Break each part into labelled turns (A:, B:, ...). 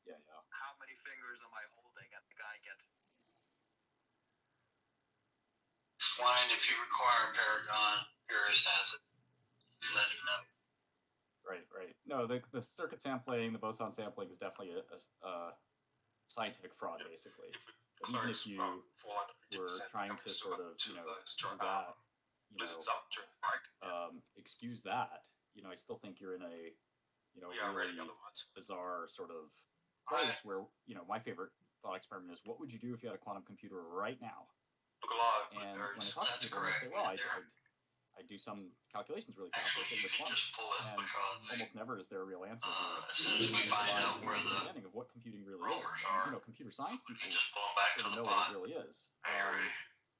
A: Yeah.
B: How many fingers am I holding? And the guy gets
C: explained if you require Paragon, Paris has it. Let him know.
A: Right. No, the circuit sampling, the boson sampling is definitely a scientific fraud, basically. But even if you were trying to sort of, do that, excuse that, I still think you're in a, really bizarre sort of place where, my favorite thought experiment is, what would you do if you had a quantum computer right now? And when I talk to people, they say, well, I do some calculations really fast with quantum, and almost never is there a real answer here.
C: We find out where the
A: understanding of what computing really is. And, computer science people
C: sort
A: of know what it really is.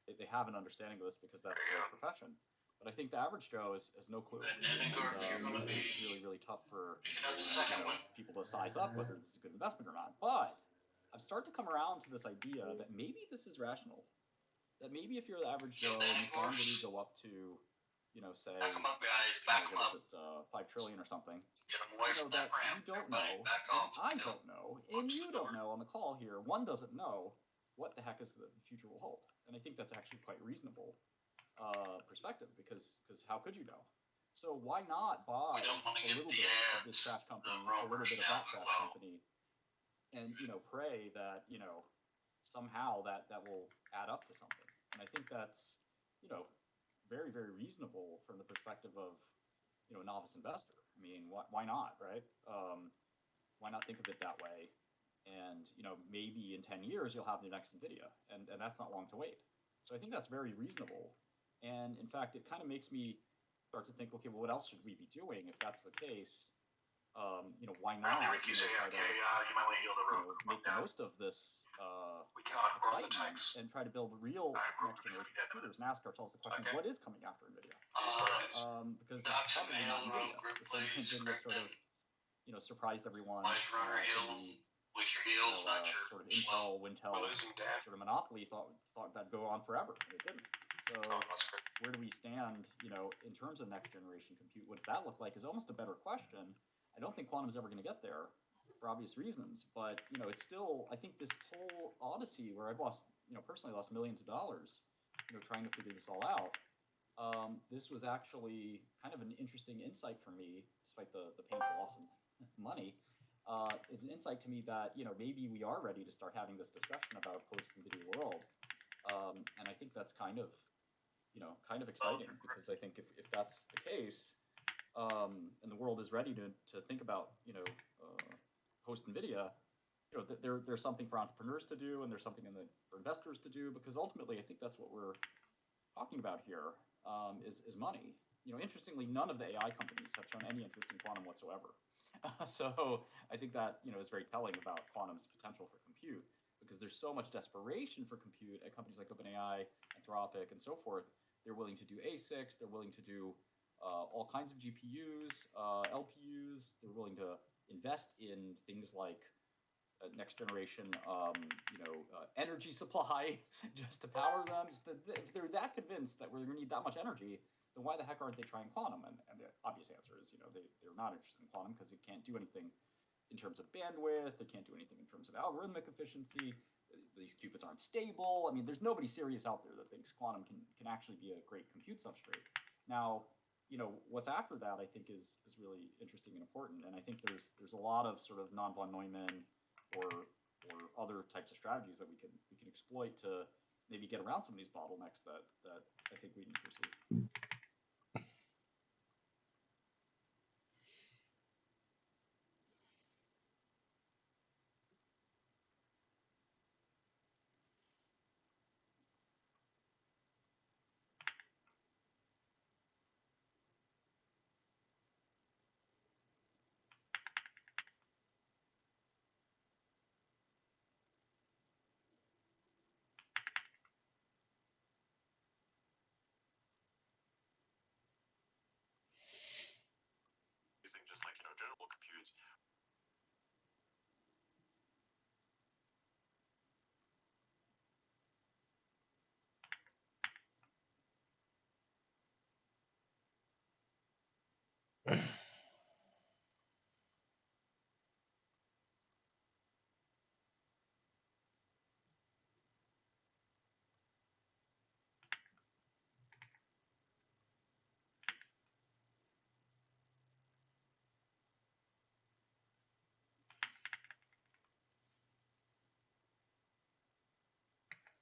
A: They have an understanding of this because that's their profession. But I think the average Joe has no clue.
C: And you're going to be
A: it's really tough for
C: picking up the second one.
A: people to size up whether this is a good investment or not. But I've started to come around to this idea that maybe this is rational. That maybe if you're the average Joe and you saw somebody go up to, say,
C: Back them up, guys. Back them
A: what
C: up.
A: is it, 5 trillion or something,
C: Get them away from that ramp.
A: you don't
C: Everybody
A: know,
C: back
A: and
C: off.
A: I don't know, and you don't know on the call here, one doesn't know what the heck is the future will hold. And I think that's actually quite reasonable perspective because how could you know? So why not buy
C: We don't want to
A: a
C: get
A: little
C: the
A: bit
C: air,
A: of this trash company,
C: the
A: a little
C: rumors
A: bit of
C: down
A: that trash
C: below.
A: company, and pray that somehow that will add up to something. And I think that's very, very reasonable from the perspective of a novice investor. I mean, why not, right? Why not think of it that way? And maybe in 10 years you'll have the next NVIDIA, and that's not long to wait. So I think that's very reasonable. And in fact, it kind of makes me start to think, okay, well, what else should we be doing if that's the case? Why not?
C: Bradley, Rick, you say,
A: try
C: okay,
A: to,
C: you might want to heal the room.
A: make the most of this
C: We cannot run the
A: excitement
C: tanks.
A: and try to build real next generation computers and ask ourselves the question,
C: Okay.
A: what is coming after NVIDIA? Because it's
C: Knox and
A: probably not
C: Hale, room
A: NVIDIA.
C: group,
A: The same
C: please.
A: thing that sort of surprised everyone.
C: Wise runner
A: in
C: heal with your heels, not your
A: sort of
C: slow.
A: Intel, Wintel
C: We're losing Dad.
A: sort of monopoly thought that'd go on forever, and it didn't. So
C: Oh, that's great.
A: where do we stand, in terms of next generation compute? What does that look like is almost a better question. I don't think quantum's ever going to get there for obvious reasons, but it's still, I think this whole odyssey where I've lost, personally lost millions of dollars, trying to figure this all out. This was actually kind of an interesting insight for me, despite the painful loss of money. It's an insight to me that maybe we are ready to start having this discussion about a post-NVIDIA world, and I think that's kind of exciting, because I think if that's the case, and the world is ready to think about post-NVIDIA, there's something for entrepreneurs to do, and there's something for investors to do, because ultimately I think that's what we're talking about here, is money. Interestingly, none of the AI companies have shown any interest in quantum whatsoever. So I think that is very telling about quantum's potential for compute, because there's so much desperation for compute at companies like OpenAI, Anthropic, and so forth. They're willing to do ASICs. They're willing to do all kinds of GPUs, LPUs. They're willing to invest in things like next generation, energy supply just to power them. If they're that convinced that we're going to need that much energy, then why the heck aren't they trying quantum? And the obvious answer is, they're not interested in quantum because it can't do anything in terms of bandwidth. It can't do anything in terms of algorithmic efficiency. These qubits aren't stable. I mean, there's nobody serious out there that thinks quantum can actually be a great compute substrate. Now, what's after that, I think, is really interesting and important. And I think there's a lot of sort of non-von Neumann or other types of strategies that we can exploit to maybe get around some of these bottlenecks that I think we need to pursue.
B: using just like general compute.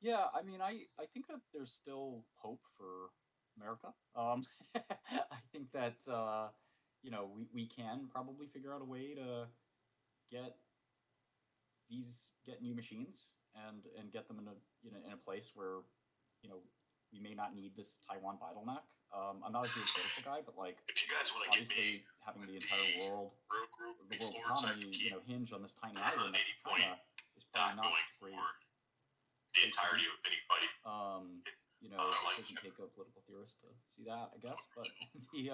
A: Yeah, I mean, I think that there's still hope for America. I think that we can probably figure out a way to get get new machines and get them in a place where you know we may not need this Taiwan bottleneck. I'm not a geopolitical guy, but like
B: If you guys want to give me
A: obviously having the entire world,
B: road group
A: the world's
B: explorers, I
A: economy,
B: can keep
A: hinge on this tiny
B: an
A: island next
B: 80
A: to
B: point
A: China is probably
B: dot
A: not
B: going
A: a great
B: for the
A: place to be.
B: entirety of mini fight.
A: Um,
B: Other
A: it
B: lights.
A: doesn't take a political theorist to see that, I guess. But the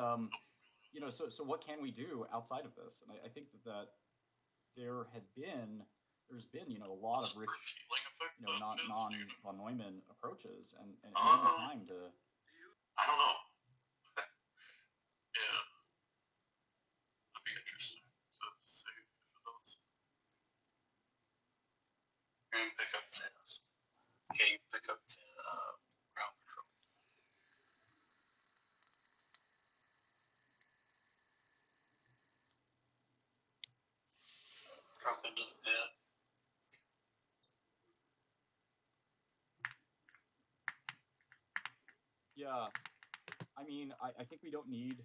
A: so what can we do outside of this? And I think that there had been there's been a lot
B: What's
A: of
B: a
A: rich
B: refueling effect?
A: non von Neumann approaches, and it may be
B: Um,
A: time to
B: I don't know. Yeah, that'd be interesting to see if it does.
C: Can you pick up the ground patrol? Drop into the pit.
A: yeah. I mean, I think we don't need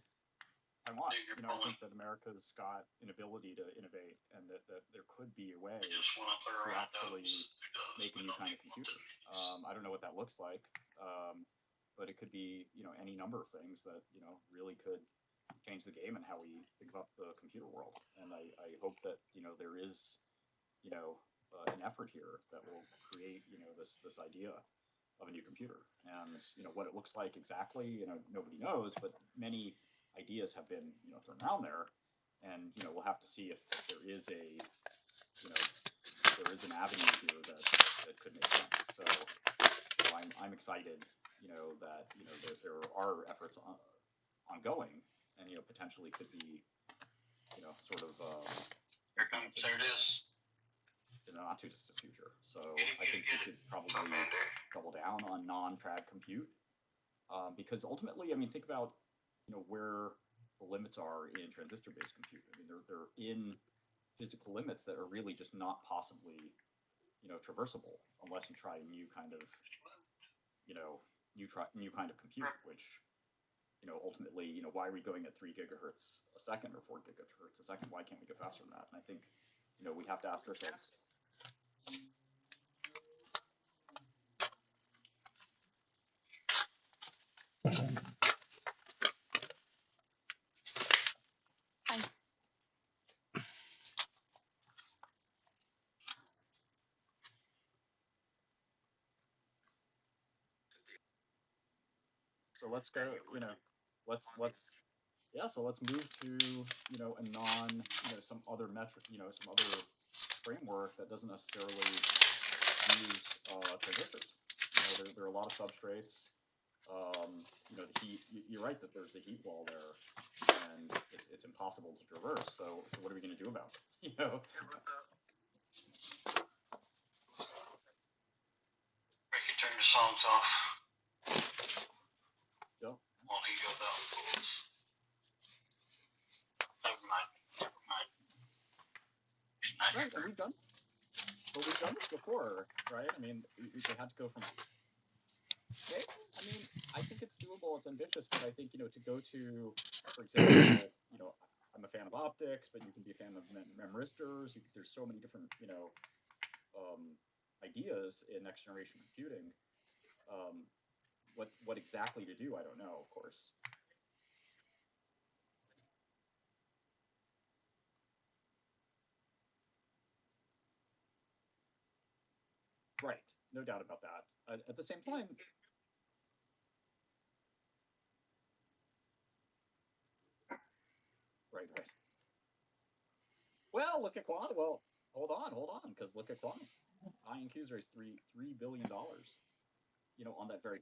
A: Taiwan.
C: Dude, you're
A: I
C: pulling.
A: think that America's got an ability to innovate, and that there could be a way
C: You just want to clear
A: to
C: around
A: actually
C: those,
A: make a
C: but
A: new
C: don't
A: kind
C: need
A: of
C: one
A: computer.
C: too many.
A: I don't know what that looks like, but it could be any number of things that really could change the game and how we think about the computer world. And I hope that there is an effort here that will create this idea of a new computer. And what it looks like exactly, nobody knows, but many ideas have been thrown around there, and we'll have to see if there is an avenue here that could make sense. So I'm excited, that there are efforts ongoing, and potentially could be sort of
C: Here comes. There it is.
A: in the not too distant future. So
C: Get it,
A: I think we
C: get
A: should
C: it.
A: probably
C: Commander.
A: double down on non-trad compute, because ultimately, I mean, think about where the limits are in transistor-based compute. I mean, they're in physical limits that are really just not possibly traversable unless you try a new kind of new kind of compute, which ultimately, why are we going at 3 gigahertz a second or 4 gigahertz a second? Why can't we go faster than that? And I think we have to ask ourselves. So let's go, let's yeah, so let's move to a non some other metric, some other framework that doesn't necessarily use transistors. There are a lot of substrates. The heat. You're right that there's a heat wall there, and it's impossible to traverse. So what are we going to do about it?
C: Ricky, turn your songs off.
A: Still.
C: While he goes out and pulls. Never mind.
A: Right, and we've done this before, right? I mean, they had to go from. Okay, I mean, I think it's doable. It's ambitious, but I think to go to, for example, I'm a fan of optics, but you can be a fan of memristors. There's so many different ideas in next generation computing. Um, what exactly to do, I don't know, of course. Right, no doubt about that. At the same time, right. Well, look at quantum. Well, hold on, because look at quantum. IonQ's raised $3 billion, on that very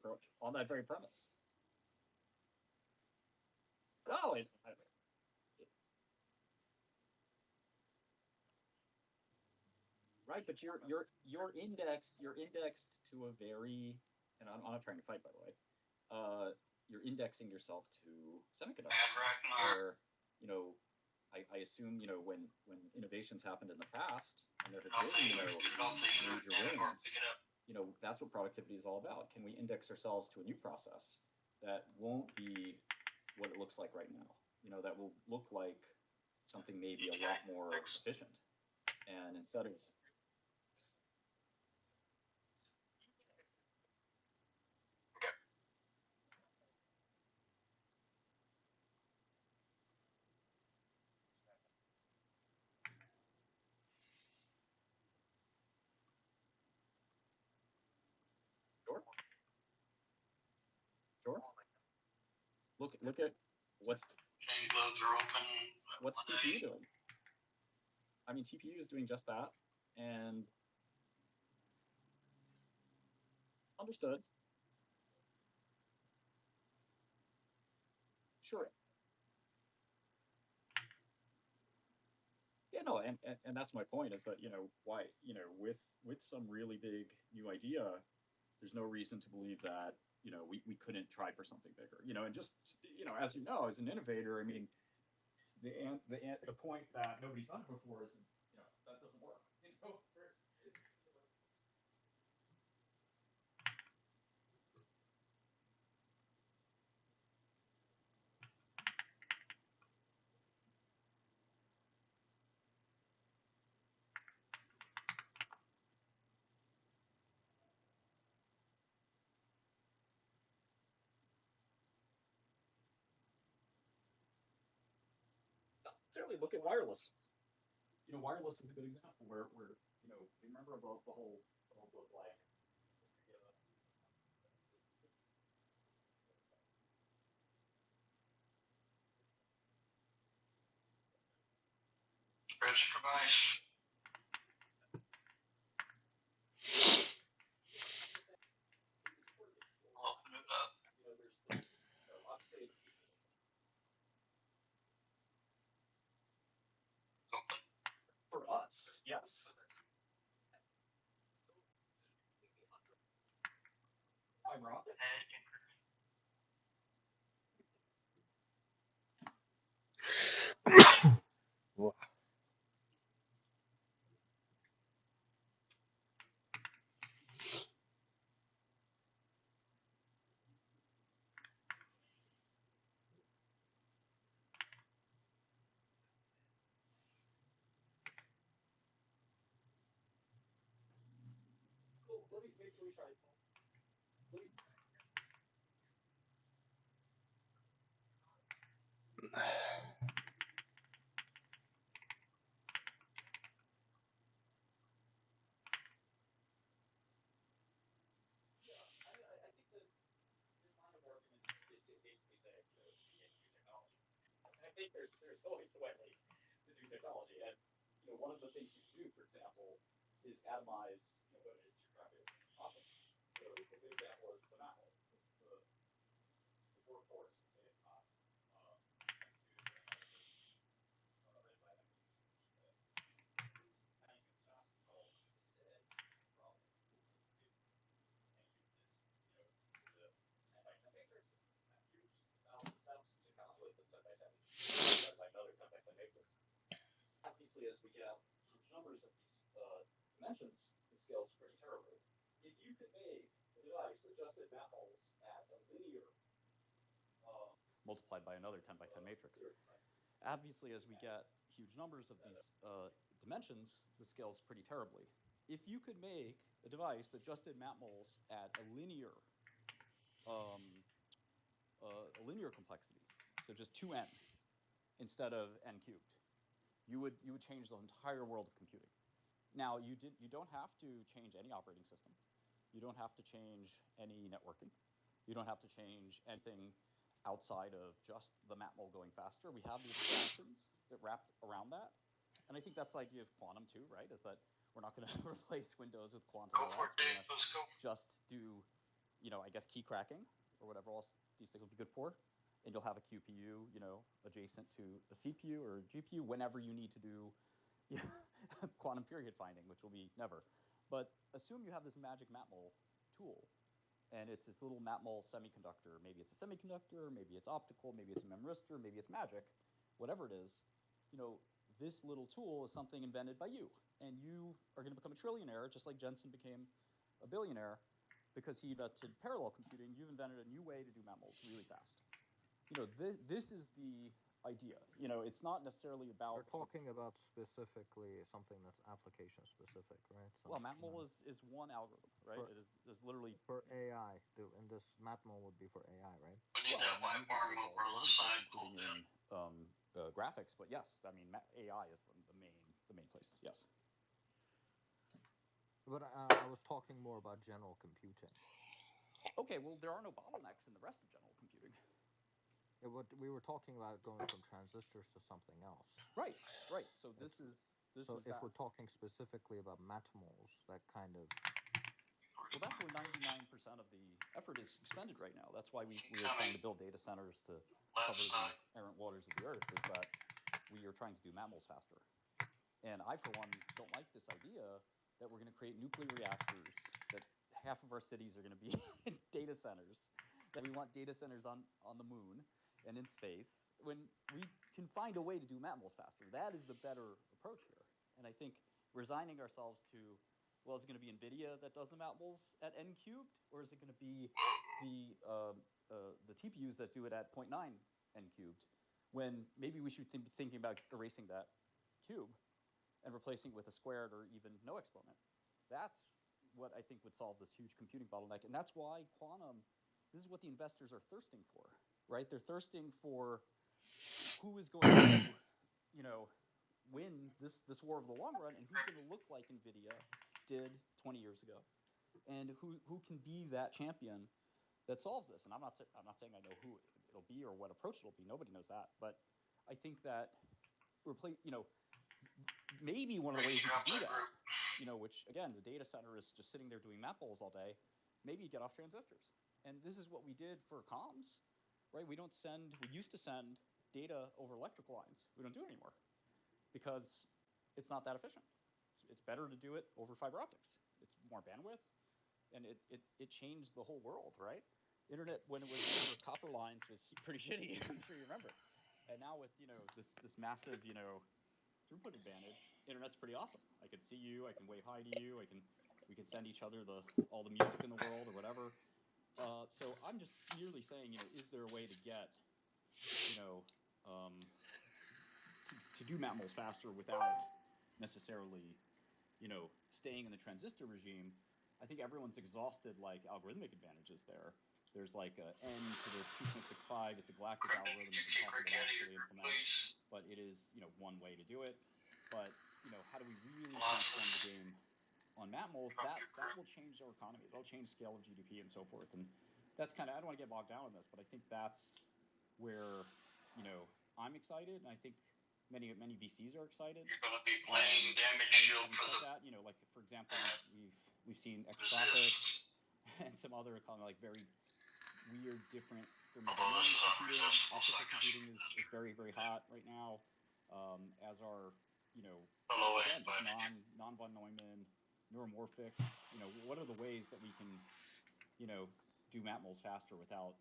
A: premise. Oh, right, but you're indexed to a very, and I'm not trying to fight, by the way. You're indexing yourself to semiconductors, where I assume when innovations happened in the past and there have been major wins, that's what productivity is all about. Can we index ourselves to a new process that won't be what it looks like right now? That will look like something maybe a lot more efficient. And instead of sure, sure. Look at what's
C: Change loads are open.
A: what's TPU doing. I mean, TPU is doing just that, and understood. Sure. Yeah, no, and that's my point is that why with some really big new idea, there's no reason to believe that we couldn't try for something bigger. And just as as an innovator, I mean, the point that nobody's done it before is that doesn't work. Certainly look at wireless. Wireless is a good example where you remember about the whole book like
C: Bridge device. I'll open it up.
A: there's obviously
C: Open.
A: for us, yes. Fiber optic. Well, let me try. Let me, yeah, I think that this line of argument is basically saying, you can't do technology. I think there's always a way to do technology, and one of the things you can do, for example, is atomize what it is you're trying to optimize. So a good example is the macro. This is the workhorse. Say it's not MQ, but right by MQ is faster. Well, the SID problem MQ is a 10 by 10 matrix. It's MQ 1,000 steps to calculate this 10 by 10 divided by another 10 by 10 matrix. Obviously, as we get huge numbers of these dimensions, the scales pretty terribly. If you could make a device that just did map models at a linear multiplied by another 10 by 10 matrix. Obviously, as we get huge numbers of these dimensions, the scales pretty terribly. If you could make a device that just did map moles at um, a linear complexity, so just 2n instead of n cubed, you would change the entire world of computing. Now, you don't have to change any operating system. You don't have to change any networking. You don't have to change anything outside of just the mapmole going faster. We have the abstractions that wrap around that. And I think that's the idea of quantum too, right? Is that we're not going to replace Windows with quantum
C: Go
A: OS.
C: for it,
A: We're
C: Dave.
A: going to
C: Let's go.
A: just do, I guess key cracking or whatever else these things will be good for. And you'll have a QPU, adjacent to a CPU or a GPU whenever you need to do quantum period finding, which will be never. But assume you have this magic mapmole tool, and it's this little mapmole semiconductor. Maybe it's a semiconductor, maybe it's optical, maybe it's a memristor, maybe it's magic, whatever it is. This little tool is something invented by you, and you are going to become a trillionaire, just like Jensen became a billionaire because he invented parallel computing. You've invented a new way to do mammals really fast. This is the idea. It's not necessarily about.
D: We're talking about specifically something that's application specific, right?
A: Well, matmul is one algorithm, right? It is literally
D: for AI. And this matmul would be for AI, right?
C: We need that white bar over on the side pulled
A: including in graphics. But yes, I mean AI is the main place. Yes.
D: But I was talking more about general computing.
A: Okay, well, there are no bottlenecks in the rest of general computing.
D: What we were talking about going from transistors to something else.
A: Right. So this is
D: if we're talking specifically about matmuls, that kind of.
A: Well, that's where 99% of the effort is expended right now. That's why we are trying to build data centers to cover the errant waters of the earth, is that we are trying to do mammals faster. And I, for one, don't like this idea that we're going to create nuclear reactors, that half of our cities are going to be data centers, that we want data centers on the moon and in space, when we can find a way to do mammals faster. That is the better approach here. And I think resigning ourselves to, well, is it going to be NVIDIA that does the mammals at n cubed, or is it going to be the TPUs that do it at 0.9 n cubed, when maybe we should be thinking about erasing that cube and replacing it with a squared or even no exponent. That's what I think would solve this huge computing bottleneck. And that's why quantum, this is what the investors are thirsting for, right? They're thirsting for who is going to, win this war of the long run, and who's going to look like NVIDIA did 20 years ago, and who can be that champion that solves this. And I'm not saying I know who it'll be or what approach it'll be. Nobody knows that. But I think that maybe one of the ways you could do that, which again, the data center is just sitting there doing map bowls all day, maybe you get off transistors. And this is what we did for comms, right? We used to send data over electrical lines. We don't do it anymore because it's not that efficient. It's better to do it over fiber optics. It's more bandwidth, and it changed the whole world, right? Internet, when it was over copper lines, was pretty shitty. I'm sure you remember. And now with this massive throughput advantage, internet's pretty awesome. I can see you, I can wave hi to you, we can send each other all the music in the world or whatever. So I'm just merely saying, is there a way to get, to do mammals faster without necessarily, staying in the transistor regime? I think everyone's exhausted algorithmic advantages there. There's n to the 2.65. It's a galactic algorithm. It's impossible to actually implement, but it is one way to do it. But how do we really transform the game on mammals? That will change our economy. That'll change scale of GDP and so forth. And that's kind of, I don't want to get bogged down in this, but I think that's where I'm excited, and I think many VCs are excited.
C: You're going to be playing damage shield for the.
A: That, for example, we've seen Extropic and some other kind of very weird, different thermodynamic computing. Optical computing is very, very hot right now. As are again, just non-von Neumann, neuromorphic. What are the ways that we can do mammals faster without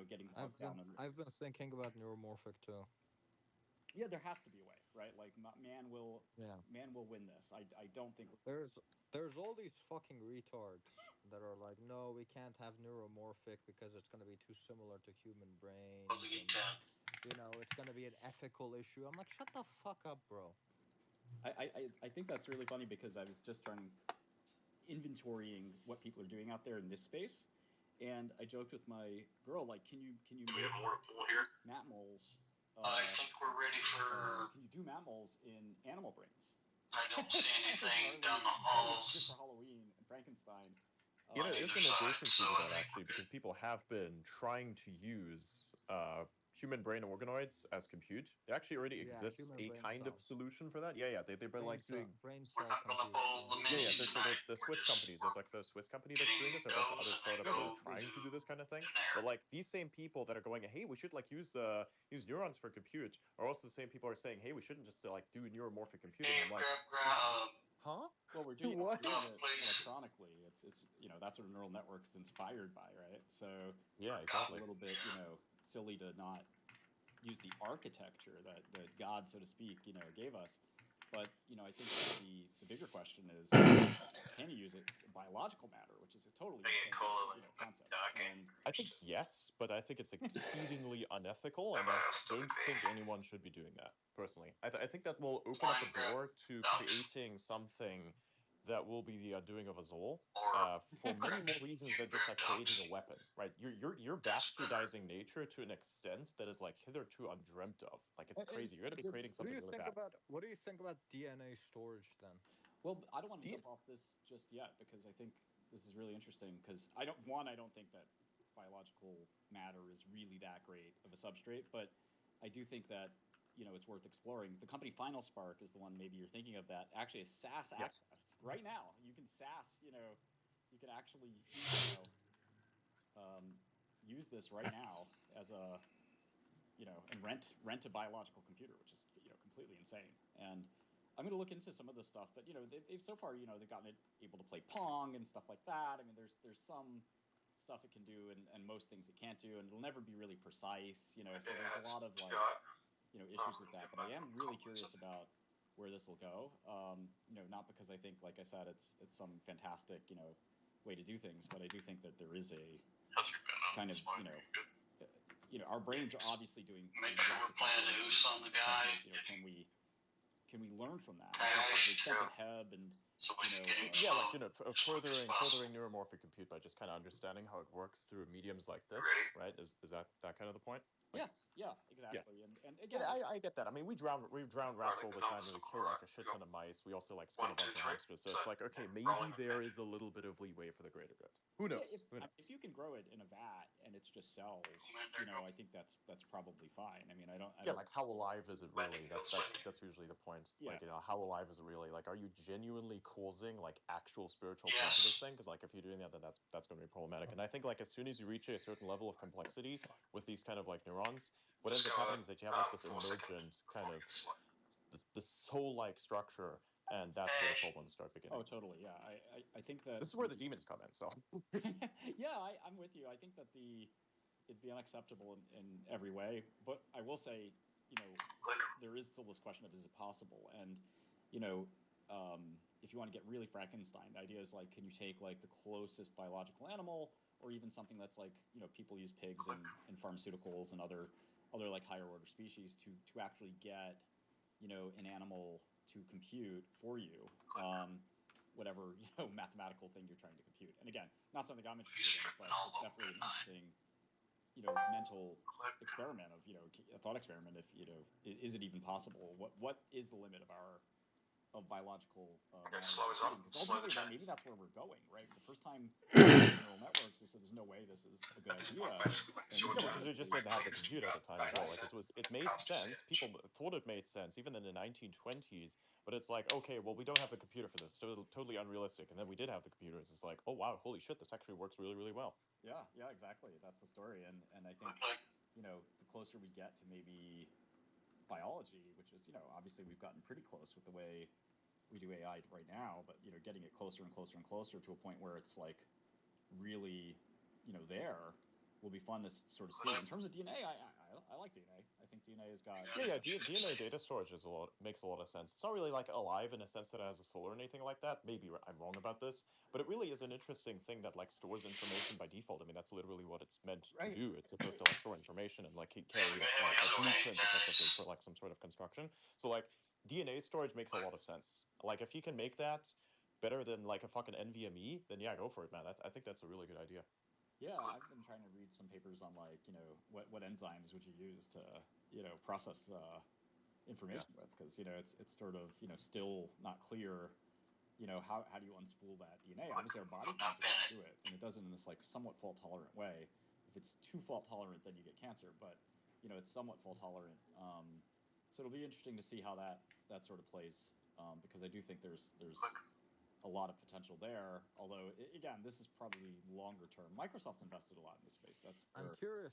A: getting bogged down in.
D: I've been thinking about neuromorphic too.
A: Yeah, there has to be a way, right? Man will win this. I don't think
D: there's all these fucking retards that are like, no, we can't have neuromorphic because it's going to be too similar to human brains. And, it's going to be an ethical issue. I'm like, shut the fuck up, bro.
A: I think that's really funny because I was just inventorying what people are doing out there in this space, and I joked with my girl, can you make mammals?
C: I think we're ready for.
A: Can you do mammals in animal brains?
C: I don't see anything down the halls.
A: Just for Halloween and Frankenstein.
E: There's an adjacency to that, actually, because people have been trying to use human brain organoids as compute. There actually already exists a kind of solution for that. Yeah, they've been doing
D: brain
C: cell. We're not going to pull the
E: minis tonight. The Swiss companies. There's the Swiss company that's doing this. There's also other startups that are trying to do this kind of thing. But these same people that are going, hey, we should use neurons for compute, are also the same people who are saying, hey, we shouldn't just do neuromorphic computing. I'm like, huh?
A: Well, we're doing it electronically. It's that's what a neural network is inspired by, right? So
E: yeah, exactly.
A: It's a little bit silly to not use the architecture that God, so to speak, gave us. But I think that the bigger question is, can you use it in biological matter, which is a totally insane, concept. And
E: I think yes, but I think it's exceedingly unethical, and I don't think anyone should be doing that, personally. I think that will open up a door to creating something that will be the undoing of us all, for many more reasons than just like creating a weapon, right? You're bastardizing nature to an extent that is like hitherto undreamt of. Like it's crazy. You're gonna be creating
D: What do
E: something
D: you
E: really
D: think
E: bad.
D: what do you think about DNA storage then?
A: well, I don't want to
E: Do you-
A: jump off this just yet because I think this is really interesting. Because I don't think that biological matter is really that great of a substrate, but I do think that it's worth exploring. The company Final Spark is the one maybe you're thinking of that actually has SAS
E: Yes.
A: access right now. You can SAS, you can actually um, use this right now as a and rent a biological computer, which is completely insane. And I'm going to look into some of this stuff, but they've so far they've gotten it able to play Pong and stuff like that. I mean, there's some stuff it can do and most things it can't do, and it'll never be really precise. So there's a lot of like issues with that. But I am really curious about where this will go. Not because I think, like I said, it's some fantastic way to do things, but I do think that there is a kind of our brains are obviously doing
C: Make sure we're playing the Who's on the guy.
A: Can we learn from that? I think to the extent that Heb and
C: So we can get him
E: Yeah, like
C: possible.
E: furthering neuromorphic compute by just kind of understanding how it works through mediums like this,
C: Ready?
E: right? Is that kind of the point? Like,
A: yeah, exactly. And again,
E: yeah, I get that. I mean, we drown rats all the time, and we kill like a shit ton of mice. We also like skin a bunch of hamsters. So it's like, okay, maybe there is a little bit of leeway for the greater good. Who knows?
A: yeah,
E: Who knows?
A: if you can grow it in a vat and it's just cells, I think that's probably fine. I mean, I don't.
E: Yeah, like how alive is it really? That's usually the point.
A: Yeah.
E: Like, how alive is it really? Like, are you genuinely causing like actual spiritual pain to this thing? Because like, if you're doing that, then that's going to be problematic. And I think like as soon as you reach a certain level of complexity with these kind of like neurons, what ends up happening is that you have like this emergent kind of this soul-like structure, and that's where the problems start beginning.
A: Oh, totally. Yeah, I think that
E: This is where the demons come in. So
A: yeah, I'm with you. I think that it'd be unacceptable in every way. But I will say, there is still this question of is it possible? And if you want to get really Frankenstein, the idea is like, can you take like the closest biological animal, or even something that's like people use pigs in pharmaceuticals and other like higher order species to actually get an animal to compute for you whatever mathematical thing you're trying to compute. And again, not something I'm interested in, but it's definitely an interesting mental experiment of a thought experiment. If is it even possible? What is the limit of biological
B: slow as up.
A: because
B: Slow the
A: ultimately
B: check.
A: maybe that's where we're going, right? The first time neural networks, they said there's no way this is a good idea.
E: yeah, because they just didn't have the computer at the time as well. Like it made sense. People thought it made sense even in the 1920s. But it's like, okay, well, we don't have the computer for this. Totally unrealistic. And then we did have the computer. It's just like, oh wow, holy shit, this actually works really, really well.
A: Yeah, exactly. That's the story. And I think the closer we get to maybe biology, which is obviously we've gotten pretty close with the way we do AI right now, but getting it closer and closer and closer to a point where it's like really there will be fun to sort of see. In terms of DNA, I like DNA. I think DNA has got
E: Yeah, DNA data storage makes a lot of sense. It's not really like alive in a sense that it has a soul or anything like that. Maybe I'm wrong about this, but it really is an interesting thing that like stores information by default. I mean, that's literally what it's meant to do. It's supposed to like store information and like carry a blueprint effectively for like some sort of construction. So like DNA storage makes a lot of sense. Like if you can make that better than like a fucking NVMe, then yeah, go for it, man. I think that's a really good idea.
A: Yeah, I've been trying to read some papers on like what enzymes would you use to process information with, because it's sort of still not clear how do you unspool that DNA. Obviously our body finds a way to do it, and it does it in this like somewhat fault tolerant way. If it's too fault tolerant, then you get cancer, but it's somewhat fault tolerant. So it'll be interesting to see how that sort of plays, because I do think there's a lot of potential there. Although, again, this is probably longer term. Microsoft's invested a lot in this space.
D: I'm curious.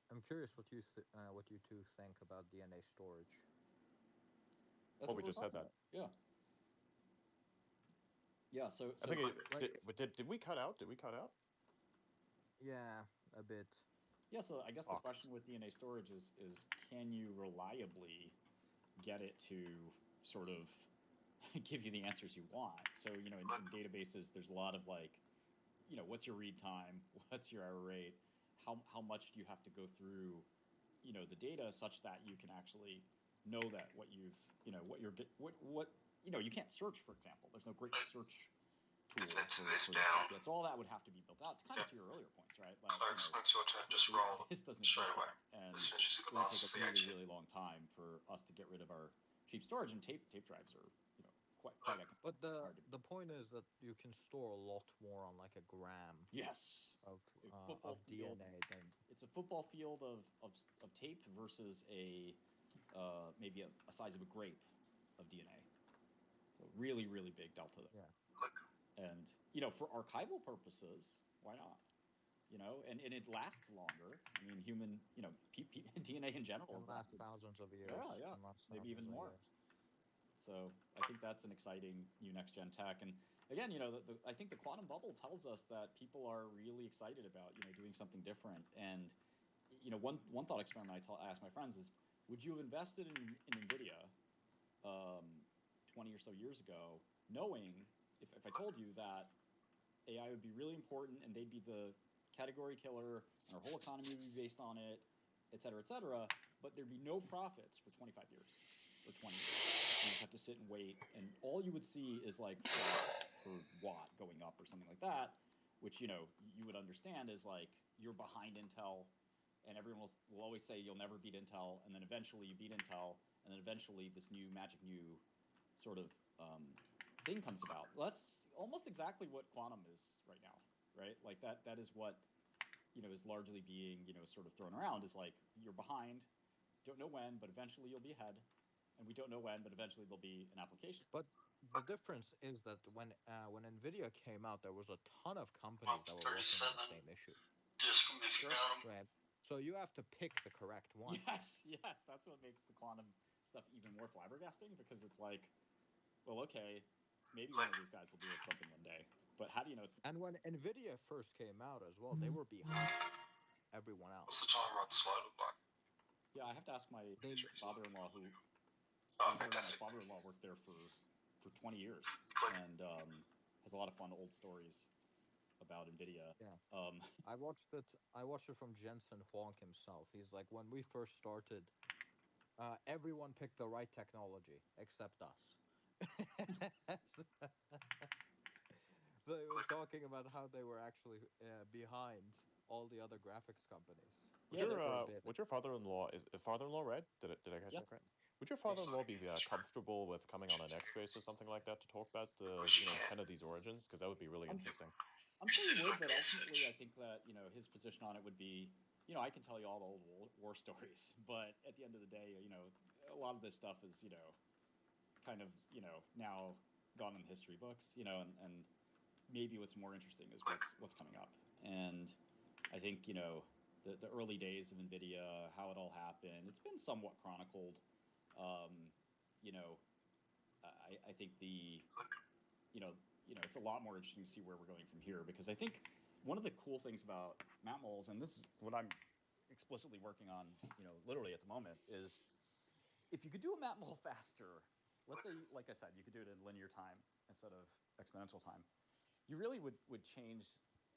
D: I'm curious what you two think about DNA storage.
A: That's
E: Well, we
A: what we're
E: just said
A: talking
E: that.
A: about. Yeah. So
E: I think did we cut out? Did we cut out?
D: Yeah, a bit.
A: yeah. So I guess the
E: Fuck.
A: question with DNA storage is can you reliably get it to sort of give you the answers you want. So, in databases, there's a lot of like, what's your read time? What's your error rate? How much do you have to go through, the data such that you can actually know that what you've, what you're, what, you can't search, for example. There's no great search tool for this stuff yet. So all that would have to be built out. It's kind of to your earlier points, right? Like,
B: It's your turn. Just roll
A: this doesn't
B: straight
A: exist
B: away.
A: yet, and
B: This finishes
A: it
B: the
A: would
B: last
A: take a really,
B: CH.
A: really long time for us to get rid of our cheap storage, and tape drives are, quite
D: But
A: hard to
D: the point is that you can store a lot more on like a gram
A: Yes.
D: of
A: Football field.
D: DNA than
A: It's a football field of tape versus a maybe a size of a grape of DNA. So really, really big delta there.
D: Yeah.
A: And for archival purposes, why not? And it lasts longer. I mean, human, DNA in general
D: Can
A: is
D: last
A: lasted.
D: thousands of years.
A: Yeah,
D: Can last
A: maybe even
D: thousands of
A: more.
D: years.
A: So I think that's an exciting new next gen tech. And again, I think the quantum bubble tells us that people are really excited about doing something different. And one thought experiment I asked my friends is, would you have invested in NVIDIA 20 or so years ago, knowing if I told you that AI would be really important and they'd be the category killer and our whole economy would be based on it, et cetera, but there'd be no profits for 25 years or 20 years. You just have to sit and wait, and all you would see is like watts per watt going up or something like that, which you would understand is like you're behind Intel, and everyone will always say you'll never beat Intel, and then eventually you beat Intel, and then eventually this new magic new sort of thing comes about. Well, that's almost exactly what quantum is right now, right? Like that is what is largely being sort of thrown around, is like you're behind, don't know when, but eventually you'll be ahead, and we don't know when, but eventually there'll be an application.
D: But the difference is that when NVIDIA came out, there was a ton of companies that were working on the same issue.
C: Just if you got 'em.
D: Right. So you have to pick the correct one.
A: Yes, that's what makes the quantum stuff even more flabbergasting, because it's like, well, okay, maybe one of these guys will do it something one day, but how do you know it's?
D: And when NVIDIA first came out as well, they were behind everyone else.
B: What's the timer on the slide look like?
A: Yeah, I have to ask my father-in-law who.
B: Oh,
A: My
B: fantastic.
A: father-in-law worked there for 20 years and has a lot of fun old stories about NVIDIA.
D: Yeah. I watched it from Jensen Huang himself. He's like, when we first started, everyone picked the right technology except us. So he was talking about how they were actually behind all the other graphics companies.
E: Would your father-in-law is a father-in-law, right? Did I catch
A: Yes.
E: that correct? Would your father-in-law be comfortable with coming on an X-Base or something like that to talk about the kind of these origins? Because that would be really interesting.
A: I'm sure he would, but ultimately I think that his position on it would be, I can tell you all the old war stories, but at the end of the day, a lot of this stuff is kind of now gone in the history books, and maybe what's more interesting is what's coming up. And I think the early days of NVIDIA, how it all happened, it's been somewhat chronicled. I think it's a lot more interesting to see where we're going from here, because I think one of the cool things about map moles, and this is what I'm explicitly working on, literally at the moment, is if you could do a map mole faster, let's say, like I said, you could do it in linear time instead of exponential time, you really would change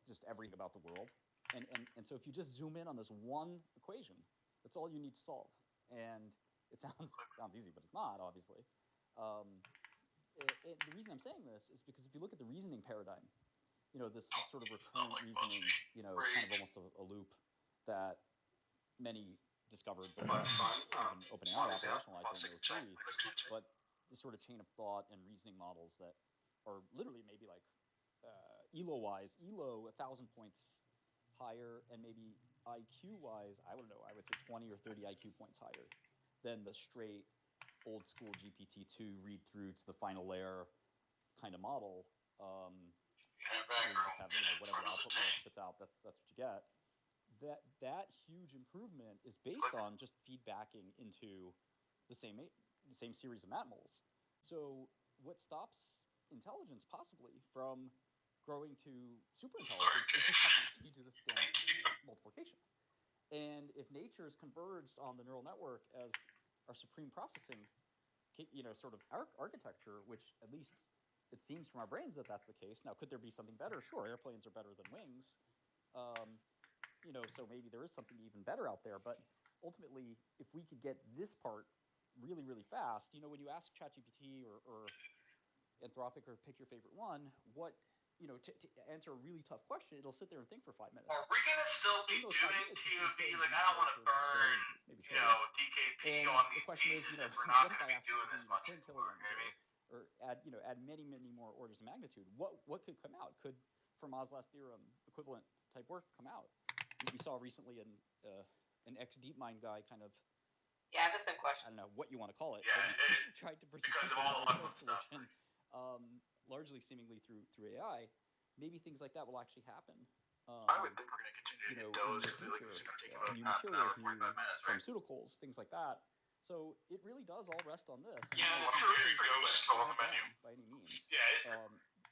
A: just everything about the world. And so if you just zoom in on this one equation, that's all you need to solve. And it sounds easy, but it's not, obviously. The reason I'm saying this is because if you look at the reasoning paradigm, this sort of recurrent reasoning, kind of almost a loop that many discovered, but even OpenAI operationalized in 03, but the sort of chain of thought and reasoning models that are literally maybe like ELO-wise, ELO 1,000 points higher, and maybe IQ-wise, I don't know, I would say 20 or 30 IQ points higher than the straight old school GPT-2 read through to the final layer kind of model. Where you just have whatever output layer spits out, that's what you get. That huge improvement is based on just feedbacking into the same series of map moles. So what stops intelligence possibly from growing to super intelligence is just how fast can you do this damn multiplication. And if nature is converged on the neural network as our supreme processing sort of architecture, which at least it seems from our brains that that's the case. Now, could there be something better? Sure, airplanes are better than wings. So maybe there is something even better out there. But ultimately, if we could get this part really, really fast, when you ask ChatGPT or Anthropic or pick your favorite one, to answer a really tough question, it'll sit there and think for 5 minutes.
C: Are we gonna still be doing ToV? Like, I don't want to burn, DKP on these pieces if we're not gonna be doing as much anymore. You know what I mean?
A: Or add many, many more orders of magnitude. What could come out? Could Fermat's last theorem equivalent type work come out? We saw recently an ex-DeepMind guy kind of.
F: Yeah, I have the same question.
A: I don't know what you want to call it.
C: Yeah,
A: tried to present
C: because of all the other stuff.
A: solution, largely seemingly through AI. Maybe things like that will actually happen.
C: I would think we're going to continue to get those. I feel like it's going to take about
A: new
C: half an hour,
A: materials,
C: 45
A: new
C: minutes, right?
A: pharmaceuticals, things like that. So it really does all rest on this.
C: Yeah, I'm sure those go on the menu.
A: By any means.
C: Yeah, it's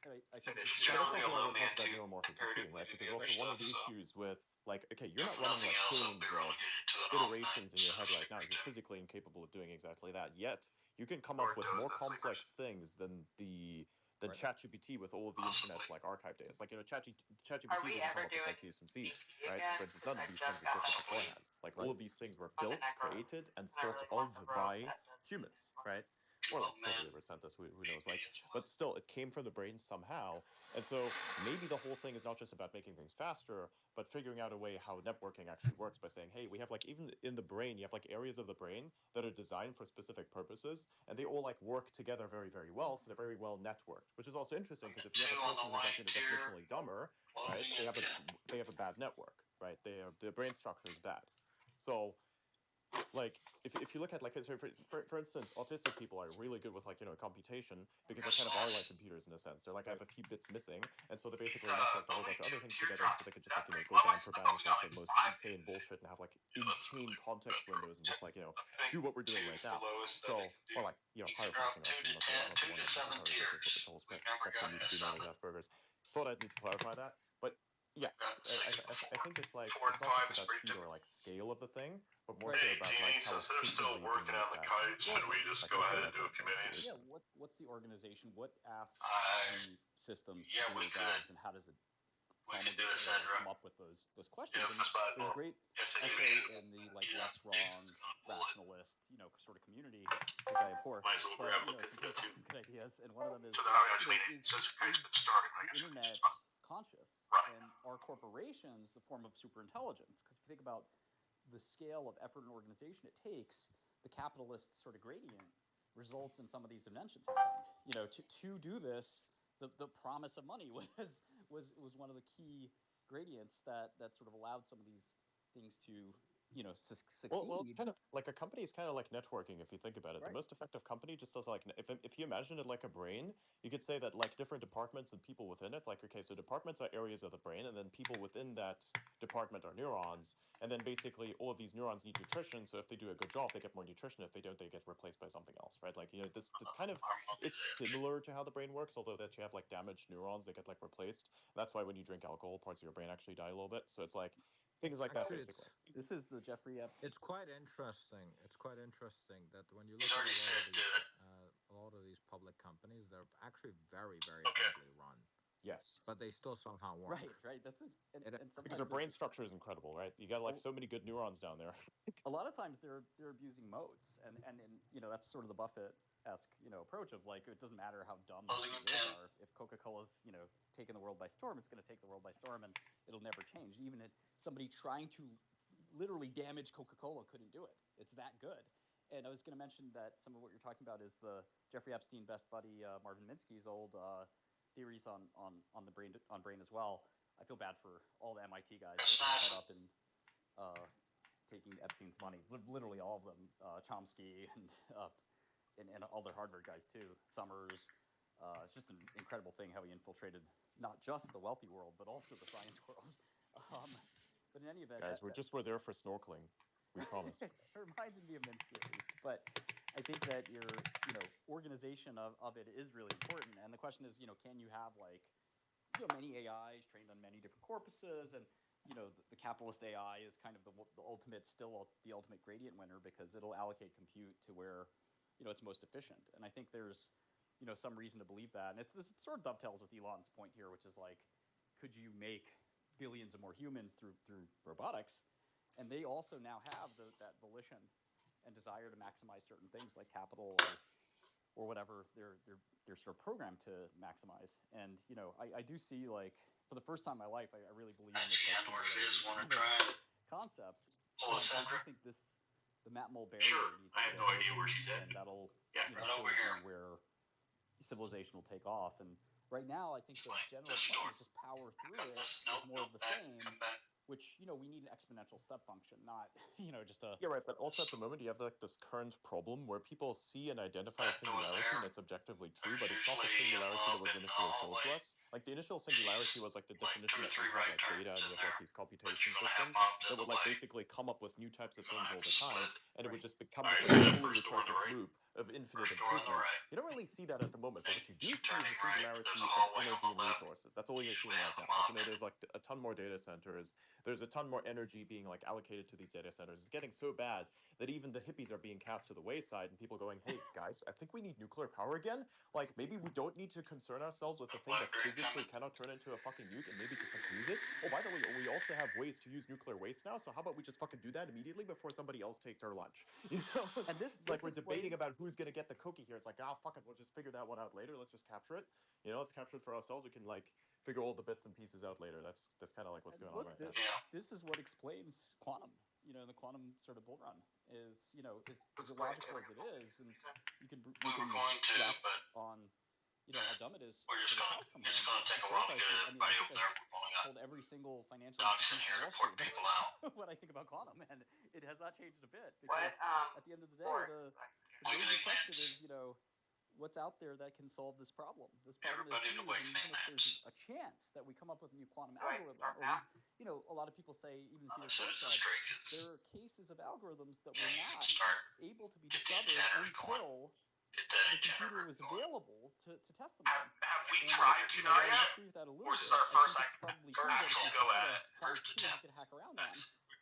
A: I think
C: it's
A: it's
C: generally a low
E: talk
C: man
E: about
C: too,
E: neuromorphic computing, right? Because
C: comparatively
E: also one of the
C: stuff, so.
E: issues with you're not
C: If
E: running
C: nothing
E: like
C: else, I'll
E: trillions
C: be
E: of
C: relegated to an
E: iterations in your head
C: offline
E: right now. You're
C: session.
E: physically incapable of doing exactly that. Yet you can come up with
C: Or
E: more
C: does, that's the
E: complex
C: question.
E: things than
A: Right.
E: ChatGPT with all of the
C: Possibly.
E: internet's like archive data. Like ChatGPT
F: Are we
E: didn't come
F: ever
E: up with
F: doing
E: like TSMC,
F: DKP
E: right?
F: again?
E: For instance,
F: Because
E: none of
F: I
E: these
F: just
E: things
F: got
E: existed
F: off of
E: beforehand. Like all of these things were
F: fucking
E: built, created,
F: necros,
E: and
F: and I
E: thought
F: really
E: of
F: want the bro
E: by
F: that does
E: humans,
F: this.
E: right? Or like
C: Oh, man.
E: totally were sent us, who knows, like, but still, it came from the brain somehow. And so maybe the whole thing is not just about making things faster, but figuring out a way how networking actually works by saying, hey, we have like, even in the brain, you have like areas of the brain that are designed for specific purposes, and they all like work together very, very well, so they're very well networked, which is also interesting because if you have a person who's like, definitionally dumber, right, they have a bad network, right? Their brain structure is bad. So like if you look at like so for instance, autistic people are really good with like computation because they kind of are like computers in a sense. They're like I have a few bits missing, and so they basically networked a whole bunch of other things together so they could just like go down for bounds like the most insane bullshit and have like insane context windows and just like do what we're doing right now. So or like higher function actually much more the one that the whole spectrum used to be known as Asperger's. Thought I'd need to clarify that, but yeah, I think it's like it's not just about speed or like scale of the thing, but more so about like how
C: So instead of still
E: efficiently you can
C: working
E: make
C: on the
E: that.
C: code, should we just
E: like
C: go
E: make the
C: ahead and do a
E: network
C: few
E: work.
C: minis?
A: Yeah, what's the organization? What asks
C: I-
A: the systems
C: yeah,
A: to do
C: we
A: their
C: could.
A: jobs, and how does it
C: We could do
A: promulgate
C: a
A: or come
C: Sandra.
A: up with those questions?
C: If,
A: And there's a great
C: if they
A: essay in the like
C: yeah,
A: less wrong rationalist, sort of community, which I abhor.
C: Might as well
A: But
C: grab it because
A: sometimes
C: got
A: have some good ideas, and one of them is
C: So now we actually
A: is
C: so it's guys been started, I
A: the
C: guess.
A: internet conscious,
C: Right.
A: and are corporations the form of superintelligence? Because if you think about the scale of effort and organization it takes, the capitalist sort of gradient results in some of these inventions happening. To do this, the promise of money was one of the key gradients that sort of allowed some of these things to succeed.
E: Well, it's kind of like a company is kind of like networking if you think about it.
A: Right.
E: The most effective company just does like if you imagine it like a brain, you could say that like different departments and people within it, like okay, so departments are areas of the brain, and then people within that department are neurons, and then basically all of these neurons need nutrition. So if they do a good job, they get more nutrition. If they don't, they get replaced by something else, right? Like this kind of it's similar to how the brain works, although that you have like damaged neurons that get like replaced. That's why when you drink alcohol, parts of your brain actually die a little bit. So it's like things like that
D: Actually,
E: basically.
A: This is the Jeffrey Epps.
D: It's quite interesting. It's quite interesting that when you
C: He's
D: look at
C: already said
D: a lot of these public companies, they're actually very, very
C: Okay.
D: badly run,
E: Yes.
D: but they still somehow work.
A: Right. That's it. And
D: It-
A: sometimes
E: Because their brain structure is incredible, right? You got like so many good neurons down there.
A: a lot of times they're abusing modes, and that's sort of the Buffett-esque approach of like it doesn't matter how dumb the
C: Closing
A: CEOs
C: intent.
A: are. If Coca-Cola's taking the world by storm, it's going to take the world by storm, and it'll never change. Even if somebody trying to literally damage Coca-Cola couldn't do it. It's that good. And I was going to mention that some of what you're talking about is the Jeffrey Epstein best buddy Marvin Minsky's old theories on the brain as well. I feel bad for all the MIT guys that got caught up in taking Epstein's money. Literally all of them, Chomsky and all their Harvard guys too. Summers. It's just an incredible thing how he infiltrated not just the wealthy world but also the science world. But in any event,
E: Guys, we're there for snorkeling. We promise.
A: It reminds me of Minsky at least, but I think that your organization of it is really important. And the question is, can you have like many AIs trained on many different corpuses, and the capitalist AI is kind of the ultimate, still the ultimate gradient winner because it'll allocate compute to where it's most efficient. And I think there's, some reason to believe that. And this sort of dovetails with Elon's point here, which is like, could you make billions of more humans through robotics? And they also now have that volition and desire to maximize certain things like capital or whatever they're sort of programmed to maximize. And I do see, like, for the first time in my life, I really believe in this like, concept. I do think the Matt Mole barrier needs to get broken, and that'll sort of be where civilization will take off. And right now, I think the general plan is just power through it with more of the same, which we need an exponential step function, not just a
E: Yeah, right. But also at the moment, you have like this current problem where people see and identify a singularity and it's objectively true, but it's not the singularity that was initially sold to us. Like the initial singularity was like the definition that we have like data and we have like these computation systems that would like basically come up with new types of things all the time, and it would just become this like fully recursive loop of infinite improvement. You don't really see that at the moment, but what you do see is the singularity of energy and resources. That's all you're seeing right now. Like, there's like a ton more data centers. There's a ton more energy being like allocated to these data centers. It's getting so bad that even the hippies are being cast to the wayside, and people going, "Hey guys, I think we need nuclear power again. Like maybe we don't need to concern ourselves with the thing that physically cannot turn into a fucking nuke, and maybe just like use it. Oh, by the way, we also have ways to use nuclear waste now. So how about we just fucking do that immediately before somebody else takes our lunch?"
A: And this
E: it's like we're
A: explains...
E: debating about who's gonna get the cookie here. It's like, fuck it, we'll just figure that one out later. Let's just capture it. Let's capture it for ourselves. We can like figure all the bits and pieces out later. That's kind of like what's going on right now.
A: This is what explains quantum. The quantum sort of bull run is, as illogical as it is, and you can flex on, how dumb it is.
B: We're just gonna take a while to get everybody over there. We're pulling out.
A: Told every single financial
B: Donnie's in
A: institution
B: here
A: in
B: to
A: Wall
B: port
A: Street
B: people out.
A: what I think about quantum, and it has not changed a bit, because
F: What?
A: at the end of the day, the major question is, what's out there that can solve this problem? This problem is huge, and even if there's a chance that we come up with a new quantum algorithm, or a lot of people say, even Peter Thiel said, there are cases of algorithms that were not able to be discovered until the computer was available to test them on.
B: Have we
A: And,
B: tried Tunare
A: I
B: yet?
A: disagree with that a little
B: Or
A: bit.
B: is this our
A: I
B: first
A: think it's probably true that if
B: actual
A: you
B: go
A: had
B: at
A: a
B: it? First
A: tool you
B: attempt.
A: could hack around that,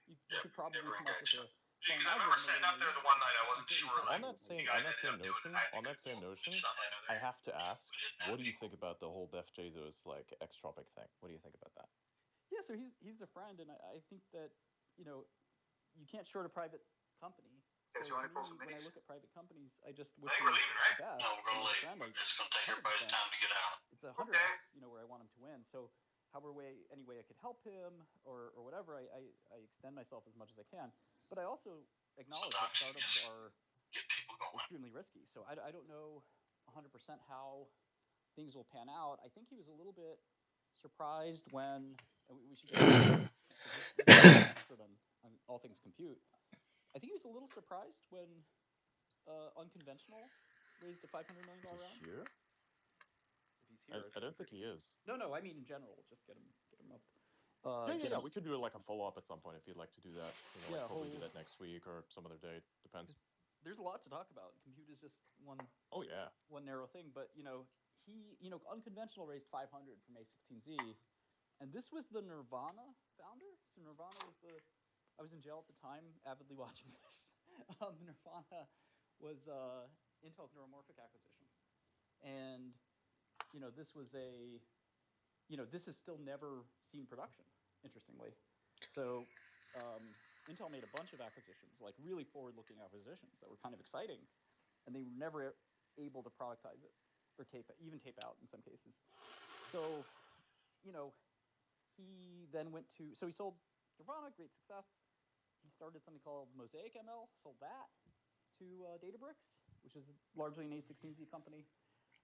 A: you could probably
B: Never
A: come up with a
B: Because
A: fun
B: I remember
A: algorithm
B: sitting
A: that
B: up there
A: would
B: the one night, I wasn't
A: certainly
B: sure.
E: On
A: test
E: that
A: it.
E: same
B: You guys ended up doing it.
E: on that same notion, I have to ask, what do you think about the whole Jeff Bezos like extropic thing? What do you think about that?
A: Yeah, so he's a friend, and I think that you can't short a private company.
B: Okay,
A: So
B: so you wanna
A: to
B: pull
A: me,
B: some
A: when I
B: minis?
A: look at private companies, I just
B: I
A: wish
B: think
A: them
B: we're leaving,
A: the
B: right?
A: best.
B: No, we're
A: And
B: gonna
A: as a
B: leave.
A: friend, I
B: It's gonna take everybody
A: 100%.
B: time to get out.
A: It's 100x, where I want him to win. So any way I could help him or whatever, I extend myself as much as I can. But I also acknowledge that startups are
B: Get people going.
A: extremely risky. So I don't know 100% how things will pan out. I think he was a little bit surprised when, and we should get this is an expert on all things compute. I think he was a little surprised when Unconventional raised a $500 million round.
E: Here?
A: If he's here,
E: I don't think he is.
A: No, I mean in general. Just get him up.
E: Yeah. We could do like a follow-up at some point if you'd like to do that. Probably do that next week or some other day. Depends.
A: There's a lot to talk about. Compute is just one.
E: Oh yeah.
A: One narrow thing, but Unconventional raised 500 from A16Z, and this was the Nirvana founder. So Nirvana was I was in jail at the time, avidly watching this. Nirvana was Intel's neuromorphic acquisition, and this was this has still never seen production, interestingly. So Intel made a bunch of acquisitions, like really forward-looking acquisitions that were kind of exciting, and they were never able to productize it or tape out in some cases. So he then he sold Nirvana, great success. He started something called Mosaic ML, sold that to Databricks, which is largely an A16Z company,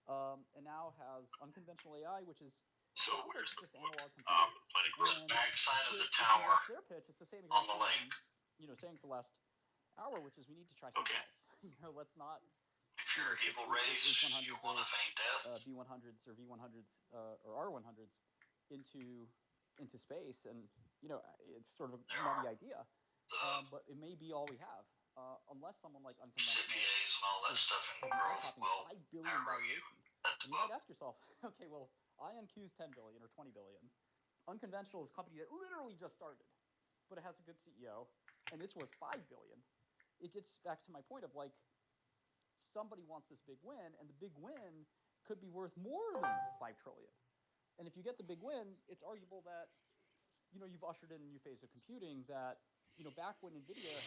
A: and now has Unconventional AI, which is sounds like just analog computing.
B: Like the backside of the
A: That's
B: tower
A: their pitch. It's the same
B: on
A: exact
B: the
A: thing
B: lake.
A: I've been, saying for the last hour, which is we need to try something else. Let's not.
B: If you're evil race, you want to feign death.
A: B100s or V100s or R100s into space, and it's sort of a nutty idea, but it may be all we have, unless someone like Unconventional
B: CPAs and all that stuff in growth will
A: $5 billion valuation. And you might ask yourself, okay, well, IonQ's 10 billion or 20 billion. Unconventional is a company that literally just started, but it has a good CEO, and it's worth 5 billion. It gets back to my point of like,
C: somebody wants this big win, and the big win could be worth more than 5 trillion. And if you get the big win, it's arguable that you've ushered in a new phase of computing that back when NVIDIA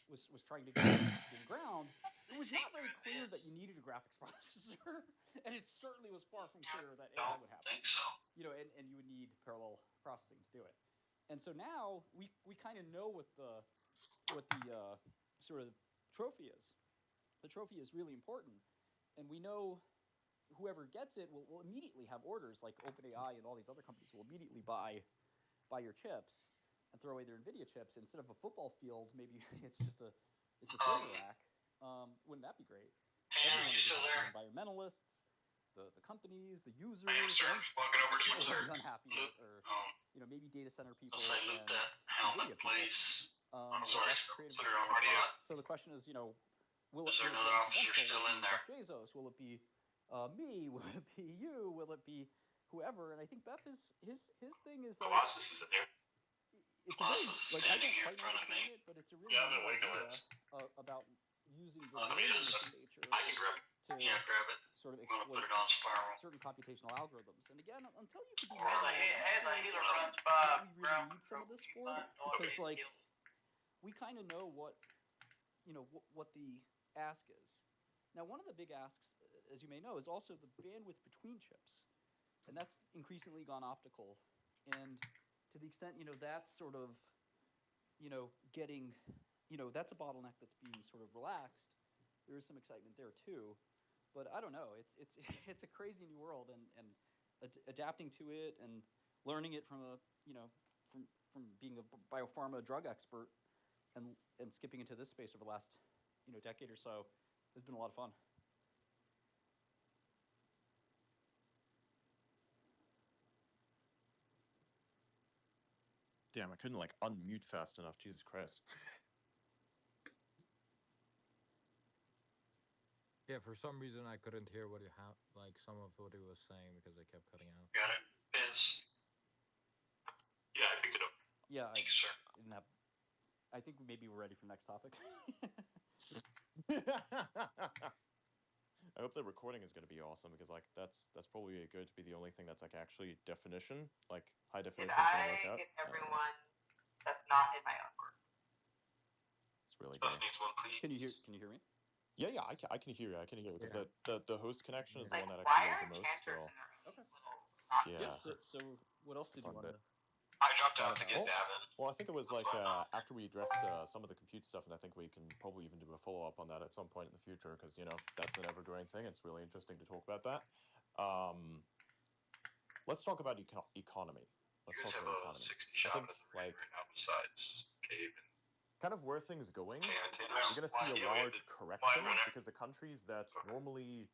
C: was trying to gain ground, it was not very clear that you needed a graphics processor, and it certainly was far from clear that AI would happen.
B: Think so.
C: And you would need parallel processing to do it. And so now we kind of know what the sort of trophy is. The trophy is really important, and we know whoever gets it will immediately have orders, like OpenAI and all these other companies will immediately buy your chips and throw away their NVIDIA chips. Instead of a football field, maybe it's just a server rack. Wouldn't that be great?
B: Tanner, you still there?
C: Environmentalists, the companies, the users.
B: Thanks, sir. Walking over to
C: People
B: Luke.
C: will be unhappy, or maybe data center people.
B: I'll say Luke
C: and
B: that helmet,
C: NVIDIA people.
B: please. I'm sorry, put her on radio.
C: So the question is, will
B: Is
C: it
B: there
C: be
B: another officer still in there?
C: Jeff Bezos? Will it be me? Will it be you? Will it be whoever? And I think Beth is his thing is
B: Colossus isn't there.
C: it's
B: Colossus is
C: I
B: standing
C: don't
B: here in
C: quite
B: front of
C: understand
B: me.
C: it, but it's a really
B: Yeah, I've been
C: good
B: waiting
C: idea
B: on this.
C: about using the
B: Let me
C: randomness
B: just.
C: in nature
B: I can grab it.
C: to
B: Yeah, grab it.
C: sort of
B: I'm gonna put
C: exploit
B: it on spiral.
C: certain computational algorithms. And again, until you could do
F: As a healer runs by,
C: we really need some of this for, because
F: okay.
C: we kind of know what the ask is. Now, one of the big asks, as you may know, is also the bandwidth between chips, and that's increasingly gone optical. And to the extent that's sort of getting that's a bottleneck that's being sort of relaxed. There is some excitement there too, but I don't know. It's a crazy new world, and adapting to it and learning it from from being a biopharma drug expert and skipping into this space over the last decade or so has been a lot of fun.
E: Damn, I couldn't unmute fast enough. Jesus Christ.
D: Yeah, for some reason I couldn't hear what some of what he was saying because it kept cutting out.
B: Got it. Vince. Yeah, I picked it up.
C: Yeah,
B: Thank you, sir.
C: I think maybe we're ready for next topic.
E: I hope the recording is going to be awesome because that's probably going to be the only thing that's actually definition, high definition.
F: Did I get everyone that's not in my own group?
E: It's really great.
C: Can you hear me?
E: Yeah, I can hear you. I can hear you because the host connection is the one that
F: why
E: actually
F: are
E: moves the most.
F: chancers
E: So.
F: in the
C: Yeah.
E: Yeah.
C: So what else did you want to?
B: I dropped out to get Davin.
E: Well, I think it was after we addressed some of the compute stuff, and I think we can probably even do a follow-up on that at some point in the future because that's an ever-growing thing. It's really interesting to talk about that. Let's talk about economy.
B: You guys have a 60 shot of right now besides Cave and
E: kind of where things going, you're going to see a large correction because the countries that normally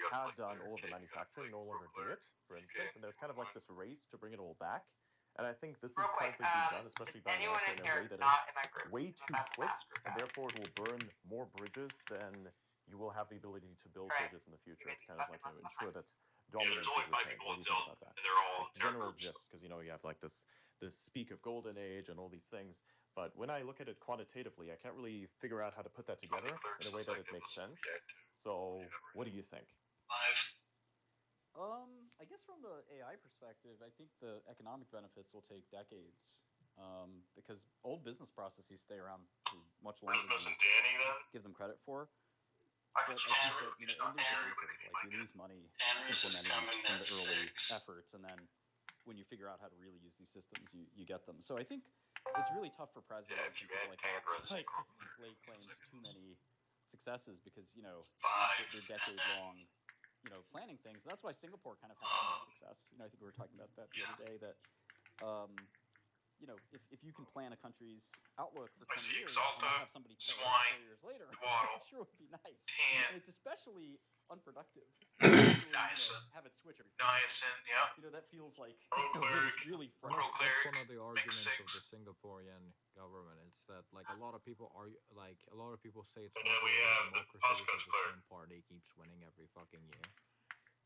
E: had done all of the manufacturing no longer do it, for instance, and there's kind of this race to bring it all back. And I think this is currently being done, especially by America, in a way that is way too quick, and therefore it will burn more bridges than you will have the ability to build bridges in the future. It's kind of ensure that dominance is retained. What do you think about that? General gist, because you have this peak of golden age and all these things. But when I look at it quantitatively, I can't really figure out how to put that together in a way that it makes sense. So, what do you think?
C: I guess from the AI perspective, I think the economic benefits will take decades, because old business processes stay around for much longer than we give them credit for. But I think that you lose money implementing some of the early efforts, and then when you figure out how to really use these systems, you get them. So I think it's really tough for presidents and people like that to lay claim to too many successes because they're decade-long planning things. And that's why Singapore kind of had so much success. I think we were talking about that the other day. That if you can plan a country's outlook for 20 years and not have somebody tell it 4 years later, it sure would be nice. And it's especially unproductive. Have it switch every 4 years. That feels like really frustrating.
D: That's one of the arguments of the Singaporean government. It's that a lot of people say it's not really a democracy because the same party keeps winning every fucking year.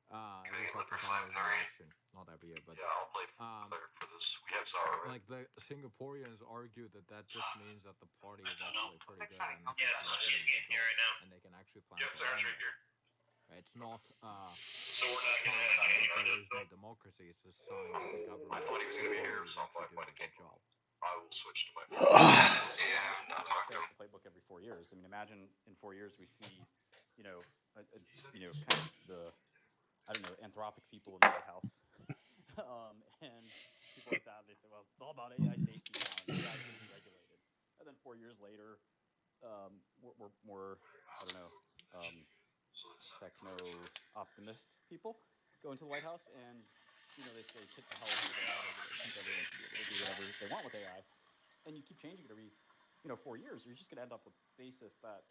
D: Every
B: Anything
D: fucking
B: Liquor
D: time
B: Flame
D: there's an
B: 30?
D: election. Not every year, but
B: Yeah, I'll play
D: um,
B: cleric for this. We have Zara already.
D: like the Singaporeans argue that that just means that the party is
B: No.
D: actually pretty good and
F: Yeah,
D: fucking
F: it's
D: doing their job,
B: right now.
D: and they can actually plan
B: Yep,
D: for a
B: Zara's
D: long
B: right
D: run.
B: here.
D: It's not
B: So we're not gonna
D: sign
B: have
D: that
B: any
D: there
B: other
D: is no democracy. It's a sign that the
B: I
D: government,
B: thought he was
D: the
B: gonna be here,
D: party is
B: so I'll
D: actually
B: probably
D: doing
B: put
D: a
B: a
D: good
B: game.
D: job.
B: I will switch to my
A: Yeah,
B: and
A: that fails the playbook every 4 years. I mean, imagine in 4 years we see, you know, kind of the, I don't know, anthropic people in the White House, and people like that. They say, well, it's all about AI safety now, and AI is going to be regulated. And then 4 years later, we're more, I don't know, techno optimist people go into the White House, and they say, "Hit the hell with AI regulations. Everyone should be able to do whatever they want with AI." And you keep changing it every 4 years. You're just going to end up with stasis that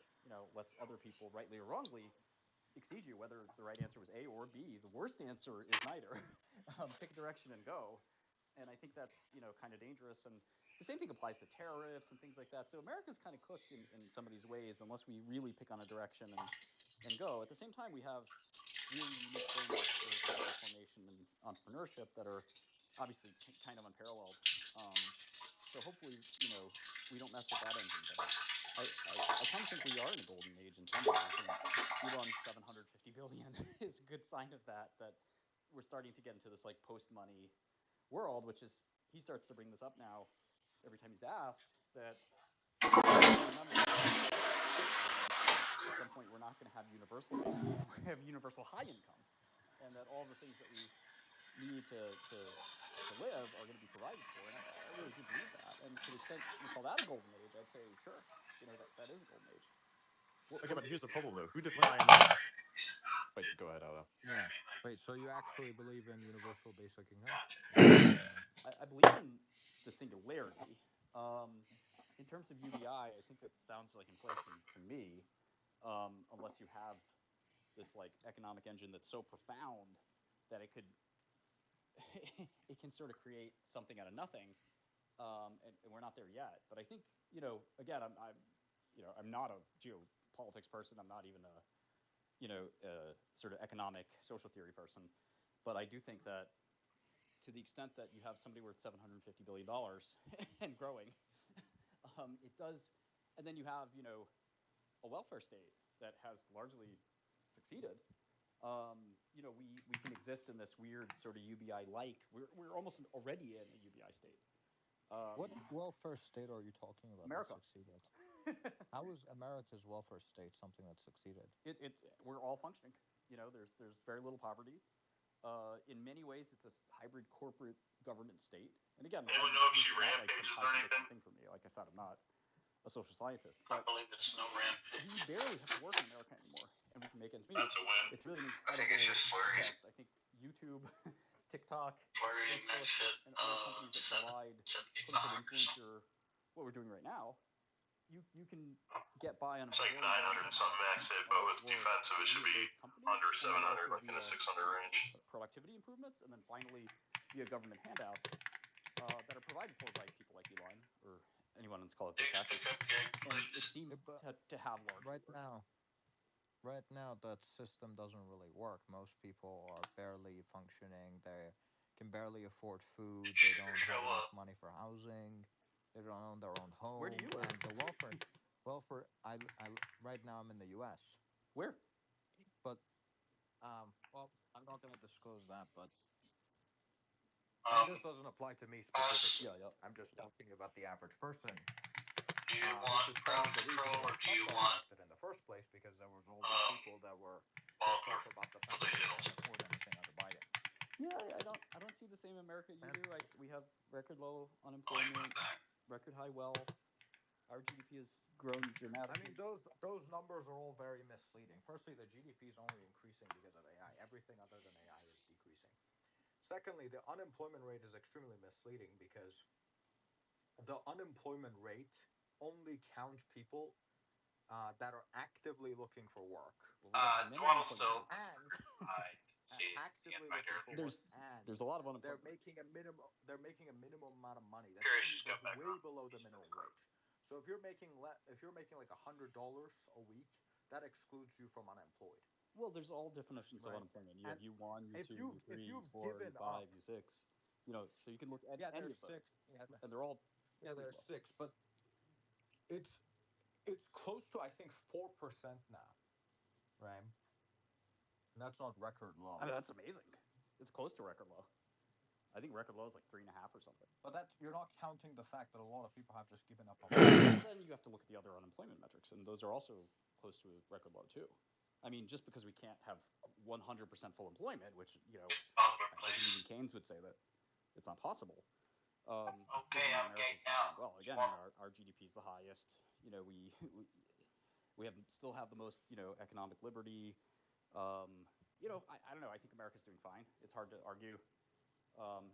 A: lets other people, rightly or wrongly, exceed you, whether the right answer was A or B. The worst answer is neither. Pick a direction and go. And I think that's kind of dangerous. And the same thing applies to tariffs and things like that. So America's kind of cooked in some of these ways unless we really pick on a direction and go. At the same time, we have really unique frameworks for capital formation and entrepreneurship that are obviously kind of unparalleled. So hopefully, we don't mess with that engine. But I kind of think we are in a golden age in some ways, and Elon's 750 billion is a good sign of that. That we're starting to get into this like post-money world, which is he starts to bring this up now every time he's asked that remember at some point we're not going to have universal income, we have universal high income, and that all the things that we need to live are going to be provided for. And I really do believe that. And to the extent you call that a golden age, I'd say sure, that is a golden age.
E: Okay, but here's the problem though. Who defines? Wait, go ahead, Ala.
D: Yeah. Wait, so you actually believe in universal basic income?
A: I believe in the singularity. In terms of UBI, I think that sounds like inflation to me, unless you have this like economic engine that's so profound that it could it can sort of create something out of nothing, and we're not there yet. But I think again, I'm not a geopolitics person. I'm not even a sort of economic social theory person. But I do think that to the extent that you have somebody worth $750 billion and growing, it does. And then you have a welfare state that has largely succeeded. We can exist in this weird sort of UBI like. We're almost already in a UBI state.
D: What welfare state are you talking about
A: America.
D: that succeeded? How is America's welfare state something that succeeded?
A: We're all functioning. There's very little poverty. In many ways, it's a hybrid corporate government state. And again,
B: Anyone know if she
A: not like
B: rampages
A: some
B: or
A: high
B: anything?
A: thing for me. Like I said, I'm not a social scientist,
B: I
A: but
B: believe it's no rampage.
A: we barely have to work in America anymore, and we can make ends meet.
B: That's a win.
A: It's really an
B: I
A: incredible
B: think it's just flurry.
A: effect. I think YouTube, TikTok,
B: Flurry
A: Facebook,
B: makes it
A: and other companies that provide quote-unquote
B: 75%.
A: influencer, what we're doing right now, you can get by on a
B: It's like
A: very
B: 900 and something max hit, but with defensive, it should be under 700, like in the 600 range.
A: Productivity improvements, and then finally via government handouts that are provided for by people like Elon or anyone in Scholar Taxes. And it seems to have large.
D: Right now, that system doesn't really work. Most people are barely functioning. They can barely afford food. They don't have enough money for housing. They don't own their own home.
A: Where do you live?
D: And the welfare. Right now I'm in the U.S.
A: Where?
D: But well, I'm not going to disclose that. But this doesn't apply to me specifically.
A: Yeah.
D: I'm just talking about the average person.
B: Do you want ground control or do you want
D: in the first place because there was all these people that were pissed off about the fact that they couldn't afford anything under Biden.
A: Yeah, I don't see the same America you do. We have record low unemployment, record high wealth. Our GDP has grown dramatically.
D: I mean, those numbers are all very misleading. Firstly, the GDP is only increasing because of AI. Everything other than AI is decreasing. Secondly, the unemployment rate is extremely misleading because the unemployment rate only counts people that are actively looking for work.
B: normal still.
D: And
B: I see.
D: actively looking for work. And
A: there's a lot of unemployment.
D: They're making a minimum amount of money. That's
B: Curious she's got
D: way below the minimum wage. So if you're making like $100 a week, that excludes you from unemployed.
A: Well, there's all definitions of
D: right?
A: unemployment. You
D: And
A: have U1,
D: if
A: U2,
D: you if
A: U3,
D: you've
A: U4,
D: given up,
A: U5, U6. So you can look at
D: yeah,
A: any
D: there's
A: of
D: six,
A: those, and they're all
D: yeah,
A: fairly
D: there's
A: low.
D: six, but it's it's close to I think 4% now, right? And that's not record low.
A: I mean, that's amazing. It's close to record low. I think record low is like 3.5 or something.
D: But that you're not counting the fact that a lot of people have just given up on
A: Then you have to look at the other unemployment metrics, and those are also close to a record low too. I mean, just because we can't have 100% full employment, which I think even Keynes would say that it's not possible.
F: Okay,
A: Doesn't mean America's
F: okay,
A: not
F: now.
A: doing well. Again, our GDP is the highest. We still have the most economic liberty. I don't know. I think America's doing fine. It's hard to argue.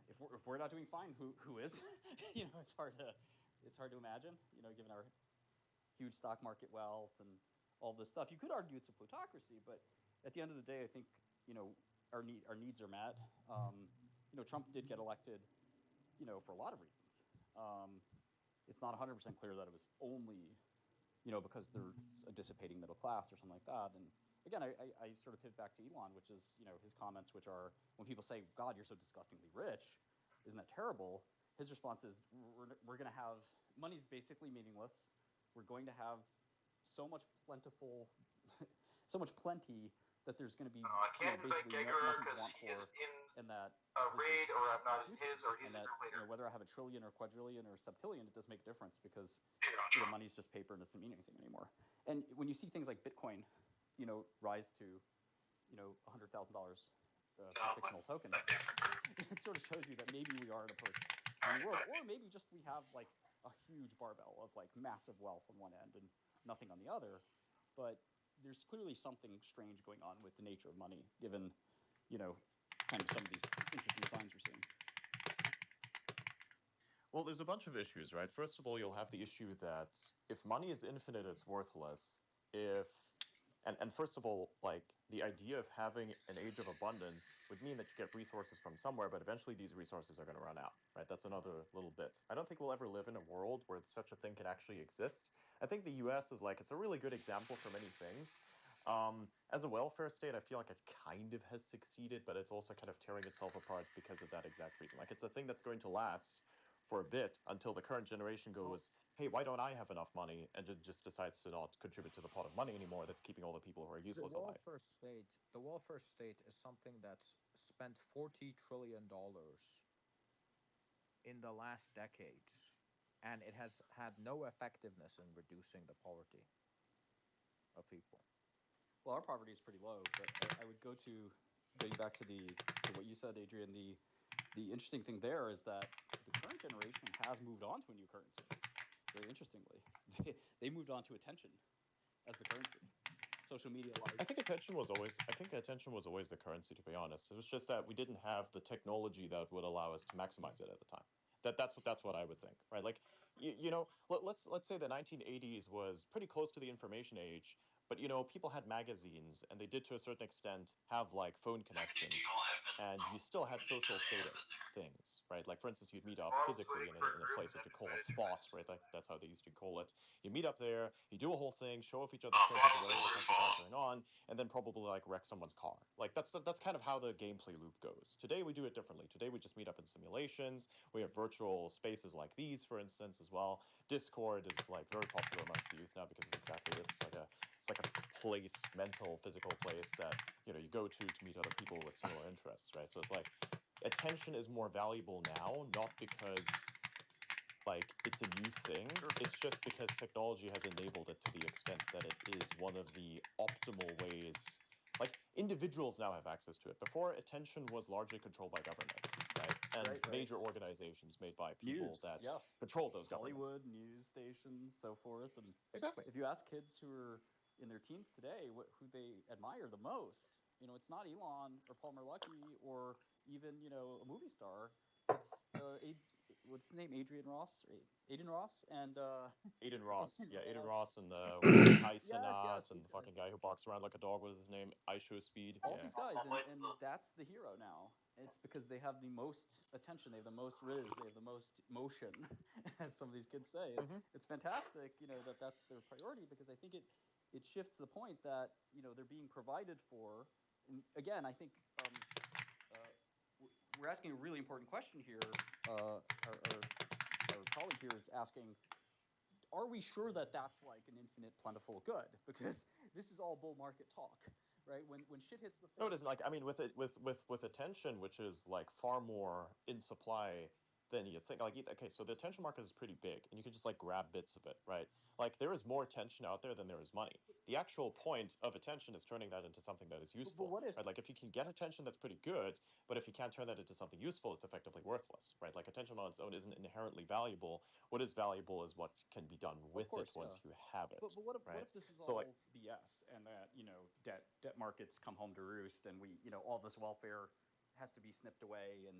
A: If we're not doing fine, who is? It's hard to imagine. Given our huge stock market wealth and all this stuff, you could argue it's a plutocracy, but at the end of the day, I think our needs are met. Trump did get elected, for a lot of reasons. It's not 100% clear that it was only because there's a dissipating middle class or something like that. And again, I sort of pivot back to Elon, which is his comments, which are when people say, "God, you're so disgustingly rich, isn't that terrible?" His response is, "We're going to have money's basically meaningless. We're going to have so much plentiful, so much plenty that there's going to be
F: I can't invite
A: basically
F: Gegura
A: nothing to
F: because
A: want
F: he is
A: for,
F: in
A: and that
F: a
A: this
F: raid,
A: is
F: or I'm
A: the
F: not in
A: future,
F: his, or he's
A: and
F: in
A: that
F: a later.
A: whether I have a trillion or quadrillion or septillion, it doesn't make a difference because money's just paper and doesn't mean anything anymore." And when you see things like Bitcoin, rise to, $100,000 per fictional token, it sort of shows you that maybe we are in a post-money world, or maybe just we have like a huge barbell of like massive wealth on one end and nothing on the other. But there's clearly something strange going on with the nature of money, given, kind of some of these interesting signs we're seeing.
E: Well, there's a bunch of issues, right? First of all, you'll have the issue that if money is infinite, it's worthless. If and first of all, like the idea of having an age of abundance would mean that you get resources from somewhere, but eventually these resources are going to run out, right? That's another little bit. I don't think we'll ever live in a world where such a thing can actually exist. I think the U.S. is like it's a really good example for many things. As a welfare state, I feel like it kind of has succeeded, but it's also kind of tearing itself apart because of that exact reason. Like it's a thing that's going to last for a bit until the current generation goes, "Hey, why don't I have enough money?" and just decides to not contribute to the pot of money anymore that's keeping all the people who are
D: the
E: useless alive.
D: welfare state. The welfare state is something that's spent $40 trillion in the last decades, and it has had no effectiveness in reducing the poverty of people.
A: Well, our poverty is pretty low, but I would go to getting back to what you said, Adrian. The interesting thing there is that the current generation has moved on to a new currency. Very interestingly, they moved on to attention as the currency. Social media likes.
E: I think attention was always the currency, to be honest. It was just that we didn't have the technology that would allow us to maximize it at the time. That's what I would think, right? Like let's say the 1980s was pretty close to the information age, but people had magazines and they did to a certain extent have like phone connection, and you still had social status things, right? Like for instance, you'd meet up
F: Tomorrow's
E: physically
F: waiting
E: in
F: for
E: a
F: group
E: place
F: and
E: that
F: then
E: you call a
F: invited
E: spot,
F: friends.
E: right? Like that's how they used to call it. You meet up there, you do a whole thing, show off each other's
F: Oh,
E: trinkets or
F: bottles
E: whatever
F: in
E: the
F: this
E: fuck you got
F: fall.
E: going on, and then probably like wreck someone's car. Like that's kind of how the gameplay loop goes. Today we do it differently. Today we just meet up in simulations. We have virtual spaces like these, for instance, as well. Discord is like very popular amongst the youth now because of exactly this. It's like a place, mental, physical place that you go to meet other people with similar interests, right? So it's like attention is more valuable now, not because like it's a new thing. It's just because technology has enabled it to the extent that it is one of the optimal ways. Like individuals now have access to it. Before, attention was largely controlled by governments, right? And
A: Right.
E: major organizations made by people
A: News,
E: that
A: yeah.
E: controlled those governments.
A: Hollywood, news stations, so forth. And
E: Exactly.
A: if you ask kids who are in their teens today who they admire the most, it's not Elon or Palmer Luckey or even, a movie star. It's what's his name? Adrian Ross? Aiden Ross? And
E: Aiden Ross,
A: Aiden
E: yeah, Aiden
A: Ross.
E: Ross, and the
A: Yes,
E: Tysonauts, and
A: these
E: the
A: guys.
E: fucking guy who barks around like a dog. What is his name? Show Speed.
A: All
E: Yeah.
A: these guys,
F: I'm waiting
A: and
F: for
A: that's the hero now. It's because they have the most attention, they have the most riz, they have the most motion, as some of these kids say. And
E: Hmm.
A: it's fantastic, that that's their priority, because I think it
C: it shifts the point that they're being provided for. And again, I think we're asking a really important question here. Our colleague here is asking, are we sure that that's like an infinite plentiful good? Because this is all bull market talk, right? When shit hits the fan.
E: No, it isn't. Like, I mean, with attention, which is like far more in supply than you think. Like, okay, so the attention market is pretty big, and you can just like grab bits of it, right? Like, there is more attention out there than there is money. The actual point of attention is turning that into something that is useful.
C: But what if,
E: right? Like, if you can get attention, that's pretty good. But if you can't turn that into something useful, it's effectively worthless, right? Like, attention on its own isn't inherently valuable. What is valuable is what can be done with
C: course,
E: it once
C: yeah.
E: you have it.
C: But what
E: right?
C: if this is
E: So,
C: all
E: like,
C: BS, and that debt markets come home to roost, and we all this welfare has to be snipped away, and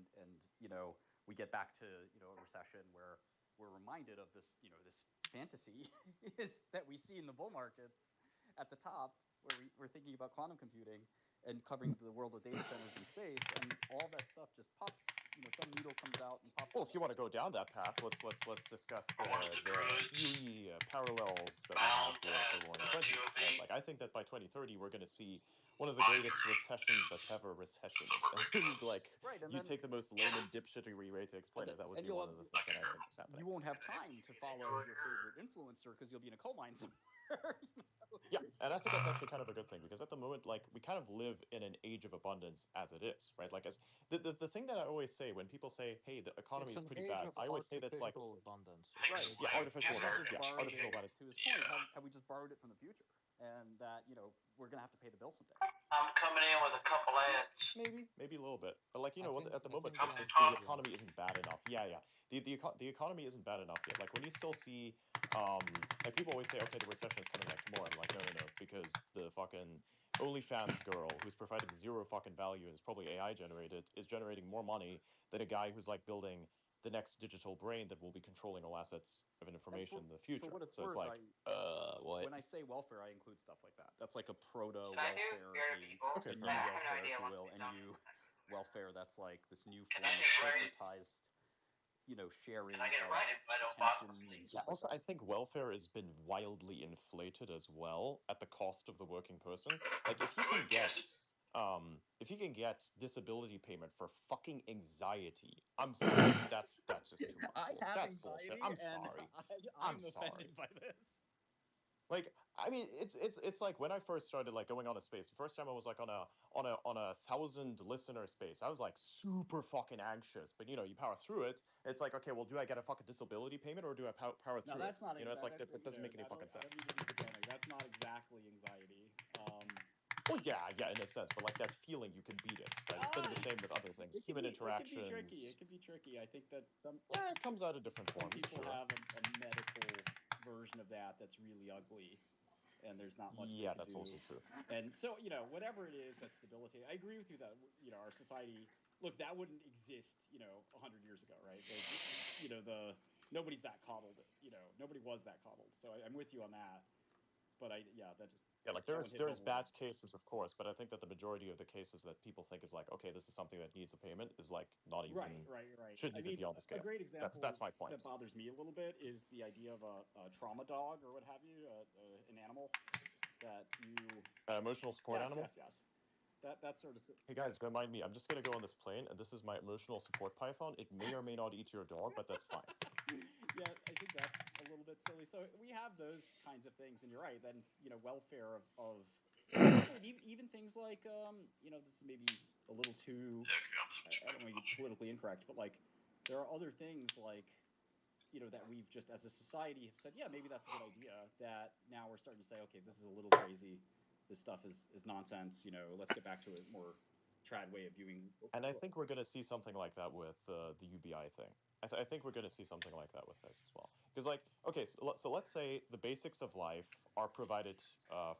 C: we get back to a recession where we're reminded of this this fantasy is that we see in the bull markets at the top, where we're thinking about quantum computing and covering the world of data centers and space, and all that stuff just pops. Some noodle comes out and pops.
E: well, if you want to go down that path, let's discuss the eerie parallels that we have with the roaring twenties. Right? Like, I think that by 2030 we're going to see one of the greatest recessions that's ever recession. And like,
C: Right, and
E: you
C: then
E: take the most layman dipshittery way to explain it, that would be one of the things that I think is happening.
C: You won't have time to follow your favorite influencer because you'll be in a coal mine somewhere.
E: Yeah, and I think that's actually kind of a good thing, because at the moment, like, we kind of live in an age of abundance as it is, right? Like, as the thing that I always say when people say, hey, the economy
D: It's
E: is
D: an
E: pretty
D: age
E: bad,
D: of
E: I always say that's like,
D: artificial abundance.
C: Right.
E: yeah, artificial abundance, yeah,
C: borrowed
E: artificial abundance.
C: To his point, have we just borrowed it from the future, and that we're gonna have to pay the bill someday.
F: I'm coming in with a couple ads.
E: Maybe a little bit, but like, at the moment,
D: I think
E: the economy isn't bad enough. Yeah. The economy isn't bad enough yet. Like, when you still see, like, people always say, okay, the recession is coming like tomorrow. I'm like, no, because the fucking OnlyFans girl, who's provided zero fucking value and is probably AI generated, is generating more money than a guy who's like building the next digital brain that will be controlling all assets of information in the future.
C: For what it's
E: So it's
C: worth,
E: like, what?
C: when I say welfare, I include stuff like that. That's like a proto
F: Should I do
C: welfare,
F: Spirit of Evil?
E: Okay,
C: a new
E: fair enough.
F: I have no
C: welfare,
F: idea
C: if you
F: once
C: will,
F: we
C: a
F: start
C: new
F: moving that goes in there.
C: welfare that's like this new
F: Can
C: form
F: I
C: of
F: get it right?
C: corporatized, sharing
F: Can I get it
C: of
F: right if I don't
C: attention
F: bottom
C: and
F: things?
E: Yeah,
C: things like
E: also, I
C: that.
E: think welfare has been wildly inflated as well at the cost of the working person. Like, if you can get disability payment for fucking anxiety, I'm sorry, that's just too much.
C: I have
E: That's bullshit. I'm
C: anxiety, and
E: sorry.
C: I'm
E: I'm
C: offended
E: sorry.
C: by this.
E: Like, I mean, it's like when I first started like going on a space. The first time I was like on a 1,000 listener space, I was like super fucking anxious. But you power through it. It's like, okay, well, do I get a fucking disability payment or do I power
C: No,
E: through
C: that's
E: it?
C: not.
E: It's like that doesn't make any fucking
C: I
E: sense.
C: don't mean to be pedantic. That's not exactly anxiety.
E: Well, yeah, in a sense, but like that feeling, you can beat it. Right? It's been the same with other things. Human interactions.
C: It can be tricky. I think that
E: Yeah, it comes out in different
C: some
E: forms.
C: people
E: Sure.
C: have a medical version of that's really ugly, and there's not much
E: Yeah,
C: they can
E: that's
C: do.
E: also true.
C: And so whatever it is that's debilitating. I agree with you that our society. Look, that wouldn't exist 100 years ago, right? Nobody's that coddled. Nobody was that coddled. So I'm with you on that. But that just
E: Yeah, like
C: that one hit
E: there's
C: home
E: bad cases, of course, but I think that the majority of the cases that people think is like, okay, this is something that needs a payment, is like not even
C: right.
E: shouldn't even be on the scale.
C: A great example
E: That's my point.
C: that bothers me a little bit is the idea of a trauma dog or what have you, an animal that you
E: Emotional support animal.
C: Yes. That sort of.
E: Hey guys, don't mind me. I'm just gonna go on this plane, and this is my emotional support python. It may or may not eat your dog, but that's fine.
C: Yeah, I think that's a little bit silly. So we have those kinds of things, and you're right. Then welfare of even things like this is maybe a little too. I don't want to be politically incorrect, but like there are other things like that we've just as a society have said, yeah, maybe that's a good idea. That now we're starting to say, okay, this is a little crazy. This stuff is nonsense. Let's get back to a more trad way of viewing.
E: And I think we're going to see something like that with the UBI thing. I think we're going to see something like that with this as well. Because, like, okay, so let's say the basics of life are provided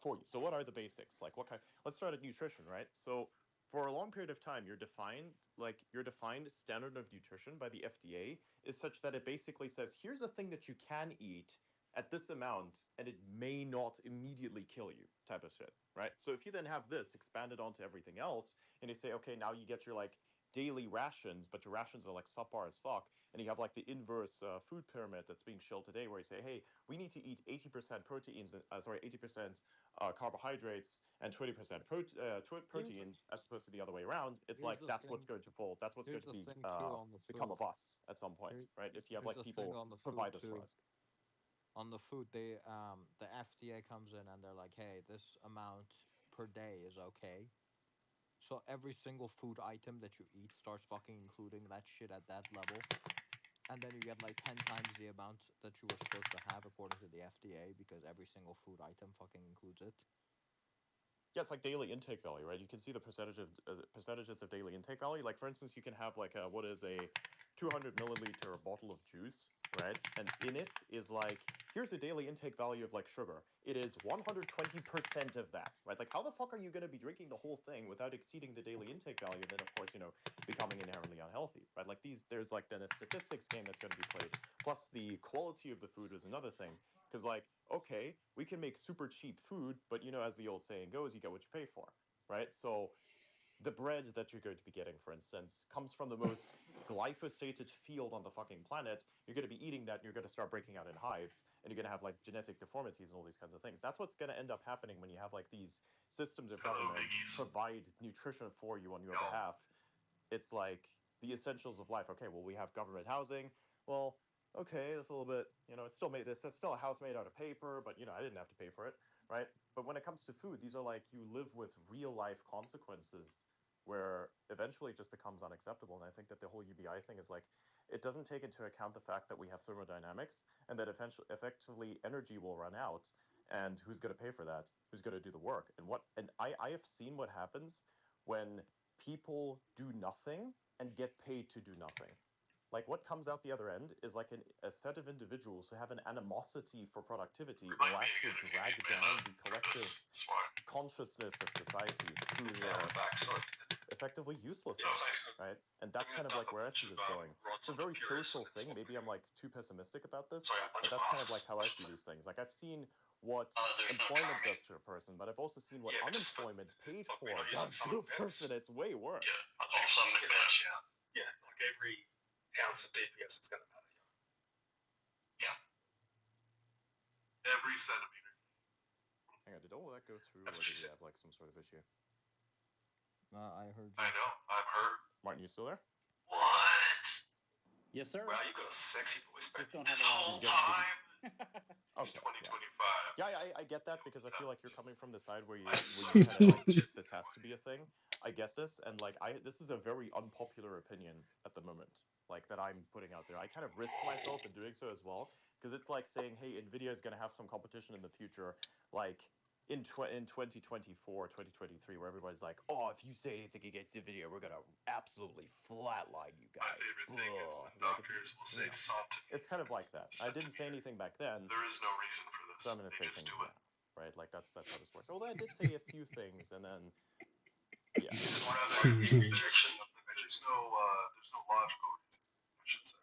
E: for you. So what are the basics? Like, what kind? Let's start at nutrition, right? So for a long period of time, your defined standard of nutrition by the FDA is such that it basically says, here's a thing that you can eat at this amount, and it may not immediately kill you, type of shit, right? So if you then have this expanded onto everything else, and you say, okay, now you get your like daily rations, but your rations are like subpar as fuck, and you have like the inverse food pyramid that's being shilled today, where you say, hey, we need to eat 80% proteins, 80% carbohydrates and 20% proteins, as opposed to the other way around. It's like that's what's going to fold. That's what's going to be become of us at some point, right? If you have like people provide this for us.
D: On the food, the FDA comes in and they're like, hey, this amount per day is okay. So every single food item that you eat starts fucking including that shit at that level. And then you get like 10 times the amount that you were supposed to have according to the FDA, because every single food item fucking includes it.
E: Yeah, it's like daily intake value, right? You can see the percentages of daily intake value. Like, for instance, you can have like what is a 200 milliliter bottle of juice, right? And in it is like, here's the daily intake value of like sugar. It is 120% of that, right? Like, how the fuck are you going to be drinking the whole thing without exceeding the daily intake value? And then, of course, becoming inherently unhealthy, right? Like there's like then a statistics game that's going to be played. Plus, the quality of the food is another thing. Because, like, okay, we can make super cheap food, but, as the old saying goes, you get what you pay for, right? So the bread that you're going to be getting, for instance, comes from the most glyphosated field on the fucking planet. You're going to be eating that, and you're going to start breaking out in hives, and you're going to have, like, genetic deformities and all these kinds of things. That's what's going to end up happening when you have, like, these systems of government provide nutrition for you on your behalf. It's like the essentials of life. Okay, well, we have government housing. Well, okay, that's a little bit, it's still a house made out of paper, but, I didn't have to pay for it, right? But when it comes to food, these are like, you live with real life consequences where eventually it just becomes unacceptable. And I think that the whole UBI thing is like, it doesn't take into account the fact that we have thermodynamics and that effectively energy will run out. And who's going to pay for that? Who's going to do the work? And I have seen what happens when people do nothing and get paid to do nothing. Like, what comes out the other end is like a set of individuals who have an animosity for productivity will actually drag down the collective consciousness of society through their effectively uselessness, right? And that's kind of like where I see this going. It's a very social thing. Maybe I'm like too pessimistic about this, but that's kind of like how I see these things. Like, I've seen what employment does to a person, but I've also seen what unemployment paid for does to a person. It's way worse.
B: Yeah, like every ounce of DPS is going to matter. Yeah. Every centimeter.
E: Hang on, did all that go through, or did we have like some sort of issue?
D: I heard you.
B: I know, I'm hurt.
E: Martin, you still there?
B: What?
A: Yes, sir.
B: Wow, you got a sexy voice back
A: Just don't
B: this
A: have a
B: whole time. It's
E: Okay,
B: 2025.
E: Yeah, I get that, because I feel like you're coming from the side where you kind of like this has to be a thing. I get this, and like this is a very unpopular opinion at the moment, like that I'm putting out there. I kind of risk myself in doing so as well, because it's like saying, hey, Nvidia is going to have some competition in the future, like in 2024, 2023, where everybody's like, oh, if you say anything against Nvidia, we're gonna absolutely flatline you guys.
B: My favorite thing is when doctors will say something.
E: It's kind of like that. I didn't say anything back then.
B: There is no reason for this.
E: So I'm going to say things now, right? Like that's how this works. Although I did say a few things, and then yeah.
B: There's no logical reason, I should say.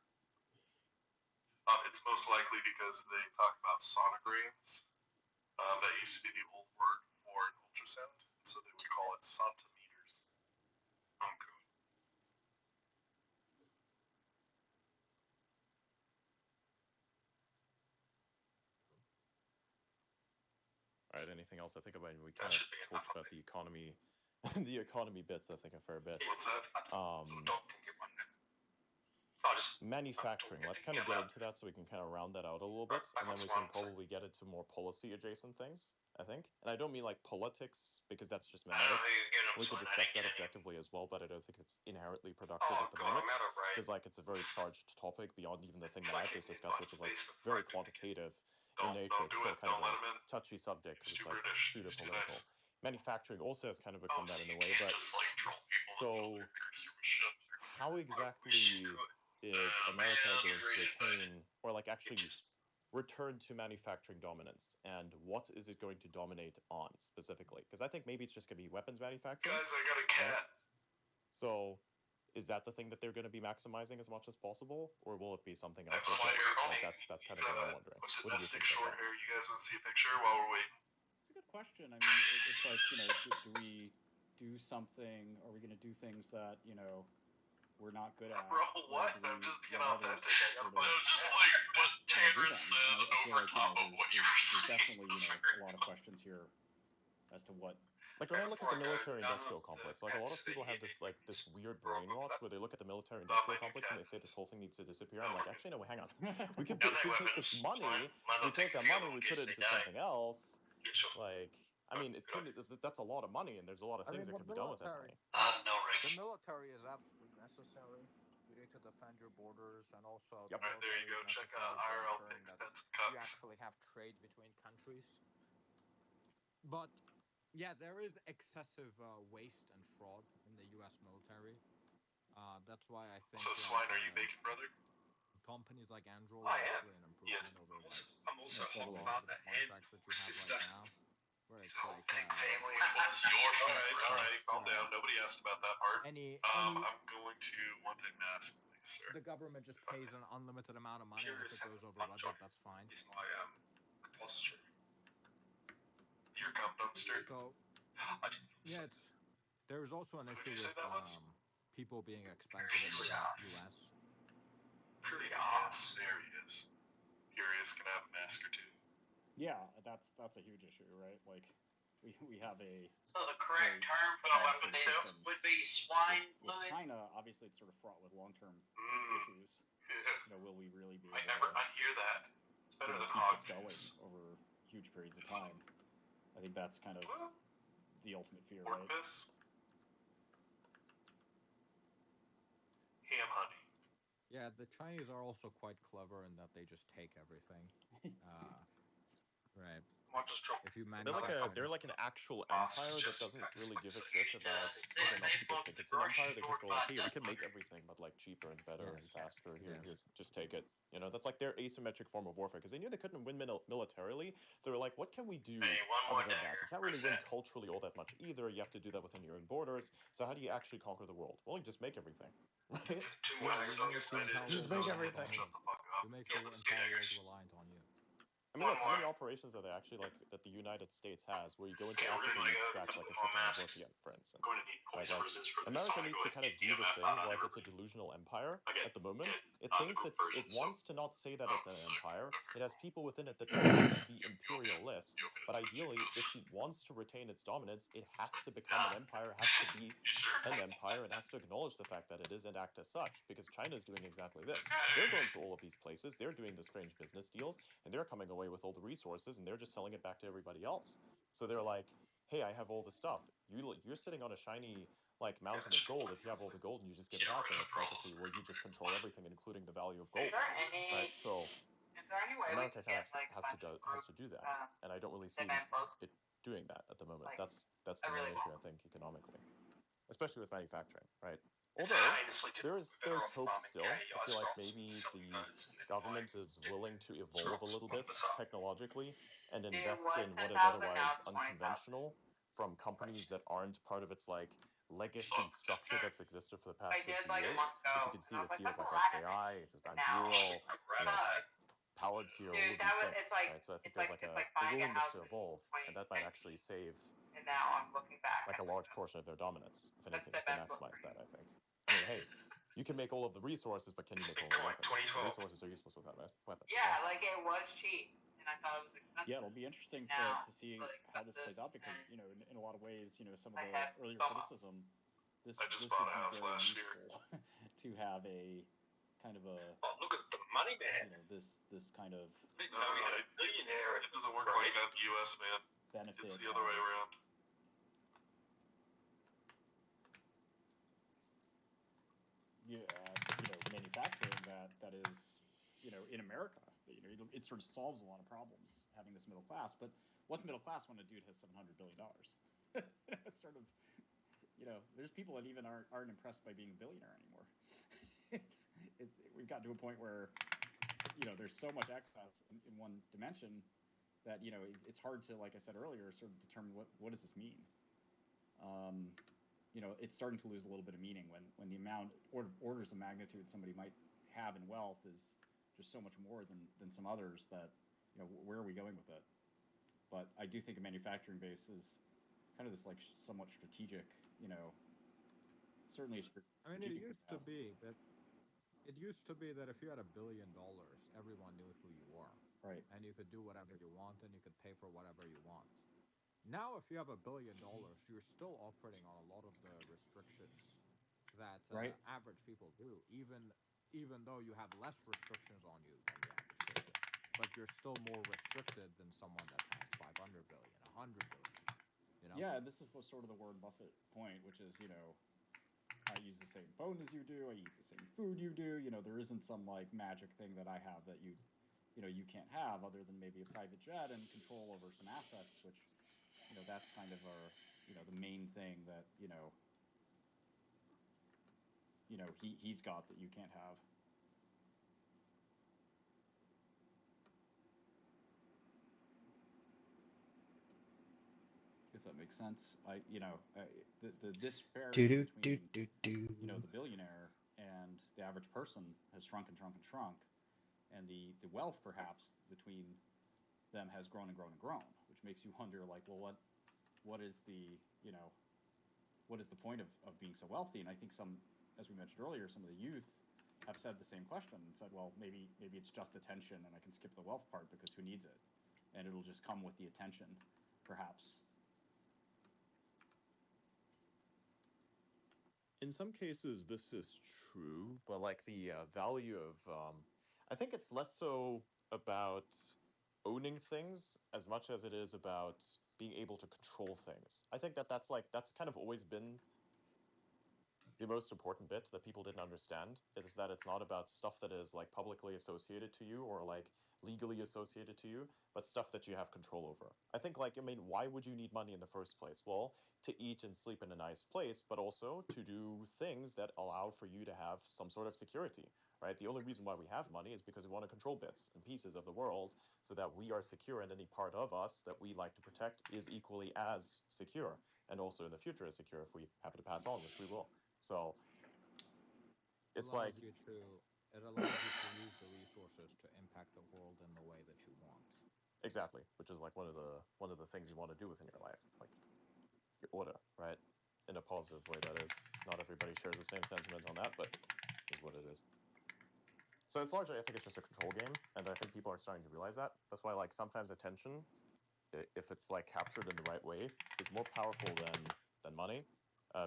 B: It's most likely because they talk about sonograms. That used to be the old word for an ultrasound, so they would call it centimeters. Okay.
E: All right. Anything else? I think about we kind of talked about the economy, the economy bits. I think a fair bit.
B: What's that?
E: Manufacturing. Let's kind of get into that so we can kind of round that out a little bit, and then we can probably get into more policy adjacent things, I think. And I don't mean like politics, because that's just mimetic. We could discuss that objectively as well, but I don't think it's inherently productive at the moment, because like it's a very charged topic beyond even the thing that I've just discussed, which is like very quantitative in nature. It's still kind of a touchy subject, because it's like pseudo-political. Manufacturing also has kind of become that in a way, but so how exactly is America going to retain, or like actually return to manufacturing dominance, and what is it going to dominate on specifically? Because I think maybe it's just going to be weapons manufacturing.
B: Guys, I got a cat.
E: Right? So is that the thing that they're going to be maximizing as much as possible, or will it be something else? That's kind of what I'm wondering.
B: What's it, mystic short hair? You guys want to see a picture while we're waiting?
A: It's a good question. I mean, it's like, do we do something? Are we going to do things that, we're not good at.
B: Bro,
A: or
B: what?
A: do
B: I'm
A: we
B: just being
A: let others
B: authentic. I got
A: sort of,
B: no, just like what
A: do
B: Tanner
A: them?
B: said
A: And I feel
B: over
A: like,
B: top of what you were
A: there's
B: saying.
A: definitely,
B: was
A: a
B: very
A: lot of
B: dumb.
A: questions here as to what.
E: Like when I look at the military-industrial complex, like a lot of people have this weird brain rot where they look at the military-industrial complex and they say this whole thing needs to disappear. I'm like, actually, no, hang on. We could if we take this money, if we take that money, we put it into something else. Like, I mean, that's a lot of money, and there's a lot of things that could be done with that money.
D: The military is absolutely necessary. You need to defend your borders, and also
E: Yep.
D: the
B: Alright, there you
D: military
B: go.
D: is
B: Check
D: necessary
B: out
D: for
B: IRL
D: ensuring
B: pics.
D: that
B: That's
D: you
B: cucks.
D: actually have trade between countries. But yeah, there is excessive waste and fraud in the U.S. military. That's why I think
B: So, Swine, are you bacon, brother?
D: companies like Android
G: I
D: are
G: am.
D: actually an improvement
G: Yes.
D: over
G: I'm also
D: like
G: a
D: a
G: hot
D: lot of
G: father
D: the
G: and
D: contracts that you
G: pussy
D: have right
G: stuff.
D: now, where it's
G: So
D: like
G: big family.
B: What's your
D: Alright,
B: alright, calm down. Nobody asked about that part.
D: any
B: I'm going to one thing to ask, please, sir.
D: the government just pays an unlimited amount of money, and if
G: Curious
D: it
G: as
D: goes
G: a
D: over budget,
G: bunch.
D: that's fine.
G: Is my repository.
B: Your cum dumpster.
D: So
B: I didn't know.
D: yeah, there's also an
B: Who did
D: issue
B: you say
D: with
B: that was?
D: people being expensive in the
B: Furious.
D: U.S.
B: Yes, there he is. Curious, can I have a mask or two?
A: Yeah, that's a huge issue, right? Like, we have a.
F: So the correct
A: Right.
F: term for
B: Oh,
F: that
B: weapon
A: system
F: potato would be swine
A: with
F: fluid.
A: China, obviously, it's sort of fraught with long-term issues.
B: Yeah.
A: Will we really be
B: I
A: able to
B: hear that. It's better than
A: keep
B: hog
A: this going
B: juice.
A: over huge periods of time? I think that's kind of
B: Well,
A: the ultimate fear,
B: pork
A: right?
B: piss. Ham honey.
D: Yeah, the Chinese are also quite clever in that they just take everything. Right.
G: Watch us drop.
D: If you
E: They're like an actual empire that doesn't really give a shit about whether or not people think it's an empire. They just go like, hey, we can make everything, but like cheaper and better and faster. Here, just take it. That's like their asymmetric form of warfare because they knew they couldn't win militarily. So they were like, what can we do
B: Hey, one more
E: other than that?
B: dagger.
E: You can't really win culturally all that much either. You have to do that within your own borders. So how do you actually conquer the world? Well, you just make everything. Right?
B: Two
D: Yeah,
B: more
D: you
B: seconds.
D: make the entire
E: Just
D: world
E: make
D: reliant
E: everything.
D: on
B: Shut
D: you.
B: the fuck up.
D: You make
B: Give
D: the
B: us
D: entire
B: daggers.
D: world reliant on you.
E: I mean,
B: One
E: look, how many
B: more.
E: operations are there actually like that the United States has where you go into
B: Yeah, we're
E: Africa
B: gonna
E: and
B: go
E: extract like a
B: more
E: ship on
B: masks.
E: lithium, for instance?
B: Going to need
E: Right,
B: police
E: like
B: services for this.
E: America
B: I'm
E: needs
B: gonna
E: to
B: go
E: kind of
B: ahead
E: do
B: and
E: this
B: EMF
E: thing
B: out on
E: like it's a
B: everybody.
E: delusional empire
B: Okay,
E: at the moment.
B: good.
E: It thinks
B: The good
E: it
B: version, so-
E: wants to not say that
B: Oh,
E: it's an
B: sick.
E: empire.
B: Okay,
E: It has
B: cool.
E: people within it that try to be imperialist,
B: You open
E: but
B: it,
E: ideally,
B: you
E: if it wants to retain its dominance, it has to become an empire, has to be
B: You sure?
E: an empire, and has to acknowledge the fact that it is and act as such. Because China is doing exactly this. They're going to all of these places. They're doing the strange business deals, and they're coming away with all the resources, and they're just selling it back to everybody else. So they're like, hey, I have all the stuff. You're sitting on a shiny like mountain of gold. If you have all the gold and you just give it out, then it's like, okay, well, you just control everything, including the value of gold.
F: Is there any?
E: Right? So
F: Is there any way we
E: America
F: can
E: kind of
F: get like a bunch of
E: has
F: group
E: to do that, and
F: um,
E: I don't really see
F: demand posts?
E: it doing that at the moment.
F: Like,
E: That's the
F: I
E: main
F: really
E: issue, I
F: won't.
E: think, economically, especially with manufacturing, right?
G: It's
E: Although
G: honestly just
E: there's
G: better off
E: hope
G: farming
E: still. I
G: KI
E: feel like
G: scrolls
E: maybe
G: and selling
E: the
G: those and then
E: government
G: buying
E: is willing to evolve a
G: scrolls.
E: little
G: What
E: bit
G: was up?
E: technologically and
F: It
E: invest
F: was
E: in what
F: 10,000,
E: is otherwise
F: now it's 20,000.
E: unconventional from companies that aren't part of its like legacy structure that's existed for the past
F: I
E: 50
F: did like a
E: years,
F: month
E: which
F: ago,
E: you can
F: and
E: see
F: I
E: with
F: was like,
E: deals
F: "Where's
E: like
F: the Latin?"
E: XAI, it's just
F: And now,
E: Unreal, Palantir, all of
F: dude,
E: these things,
F: it's like
E: right? So I think
F: it's
E: there's
F: like
E: like
F: it's
E: a
F: like buying a
E: willingness
F: house
E: to
F: in
E: evolve, and that might actually
F: 2019,
E: save
F: and now I'm looking back.
E: like a
F: I'm
E: large
F: like,
E: portion of their dominance, if
F: that's
E: anything,
F: the
E: if they
F: bad book for
E: maximize
F: you.
E: that, I think. I mean, hey, you can make all of the resources, but can you make all of the weapons? The
G: 2012.
E: resources are useless without weapons.
F: Yeah,
E: So.
F: like it was cheap, and I thought it was expensive.
A: Yeah, it'll be interesting
F: Now
A: to see
F: it's really
A: how this
F: expensive,
A: plays out because
F: and
A: in a lot of ways, some of
F: I
A: the
F: have
A: earlier
F: FOMO.
A: criticism, this
B: I just
A: would
B: bought a
A: be
B: house
A: very
B: last year.
A: useful to have a kind of a
G: Oh, look at the money, man.
A: this kind of
G: I didn't know we had a billionaire.
B: It doesn't work like that in the U.S., man.
A: benefit.
B: It's the other way around.
A: Manufacturing that is in America. It sort of solves a lot of problems having this middle class. But what's middle class when a dude has $700 billion? It's sort of there's people that even aren't impressed by being a billionaire anymore. We've gotten to a point where there's so much excess in one dimension that it's hard to, like I said earlier, sort of determine what does this mean. It's starting to lose a little bit of meaning when the amount orders of magnitude somebody might have in wealth is just so much more than some others that where are we going with it? But I do think a manufacturing base is kind of this like somewhat strategic certainly a
D: I mean,
A: strategic thing to have.
D: it used to be that if you had $1 billion, everyone knew who you are,
A: Right.
D: and you could do whatever you want, and you could pay for whatever you want. Now, if you have $1 billion, you're still operating on a lot of the restrictions that
A: Right.
D: average people do, even though you have less restrictions on you than the average person. But you're still more restricted than someone that has 500 billion, 100 billion. You know?
A: Yeah, this is the sort of the Warren Buffett point, which is, I use the same phone as you do, I eat the same food you do. There isn't some like magic thing that I have that you can't have, other than maybe a private jet and control over some assets, which, that's kind of the main thing that, he's got that you can't have. If that makes sense. The disparity
H: Do do do
A: between,
H: do do.
A: the billionaire and the average person has shrunk and shrunk and shrunk, and the wealth perhaps between them has grown and grown and grown, which makes you wonder, like, well, what is the what is the point of being so wealthy? And I think as we mentioned earlier, some of the youth have said the same question and said, well, maybe it's just attention, and I can skip the wealth part because who needs it, and it'll just come with the attention, perhaps.
E: In some cases, this is true, but like the value of, I think it's less so about owning things as much as it is about being able to control things. I think that's kind of always been the most important bit that people didn't understand, is that it's not about stuff that is like publicly associated to you or like legally associated to you, but stuff that you have control over. I think, like, I mean, why would you need money in the first place? Well, to eat and sleep in a nice place, but also to do things that allow for you to have some sort of security, right? The only reason why we have money is because we want to control bits and pieces of the world so that we are secure, and any part of us that we like to protect is equally as secure, and also in the future is secure if we happen to pass on, which we will. So it's
D: allows
E: like,
D: you to it allows you to use the resources to impact the world in the way that you want.
E: exactly, which is like one of the things you want to do within your life, like your order, right? In a positive way, that is. Not everybody shares the same sentiment on that, but is what it is. So it's largely, I think it's just a control game, and I think people are starting to realize that. That's why, like, sometimes attention, if it's like captured in the right way, is more powerful than money,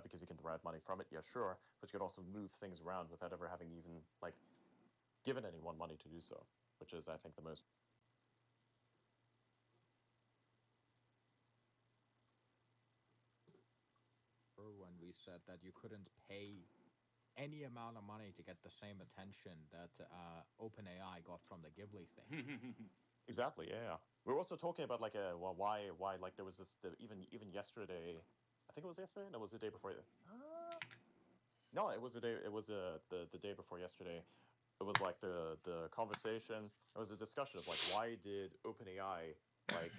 E: because you can derive money from it. Yeah, sure, but you can also move things around without ever having even like given anyone money to do so, which is, I think, the most.
D: Or when we said that you couldn't pay any amount of money to get the same attention that OpenAI got from the Ghibli thing.
E: Exactly. Yeah, yeah. We were also talking about like well, why like there was even yesterday. I think it was yesterday. No, it was the day before. No, it was the day. It was the day before yesterday. It was like the conversation. It was a discussion of like, why did OpenAI like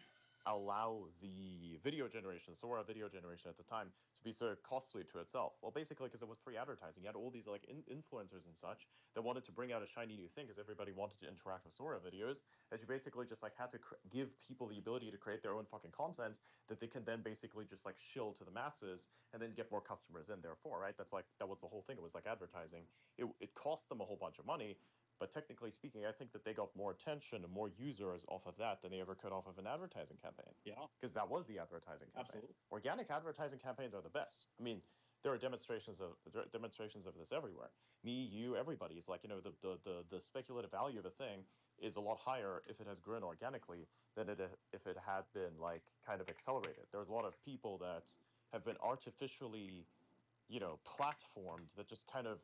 E: allow the video generation, Sora video generation at the time, to be so costly to itself? Well, basically because it was free advertising. You had all these like influencers and such that wanted to bring out a shiny new thing because everybody wanted to interact with Sora videos. That you basically just like had to give people the ability to create their own fucking content that they can then basically just like shill to the masses and then get more customers in. Therefore, right? That was the whole thing. It was like advertising. It cost them a whole bunch of money, but technically speaking, I think that they got more attention and more users off of that than they ever could off of an advertising campaign.
A: Yeah,
E: Because that was the advertising campaign.
A: absolutely.
E: Organic advertising campaigns are the best. I mean, there are demonstrations of this everywhere. Me, you, everybody. It's like, the speculative value of a thing is a lot higher if it has grown organically than if it had been like kind of accelerated. There's a lot of people that have been artificially, platformed, that just kind of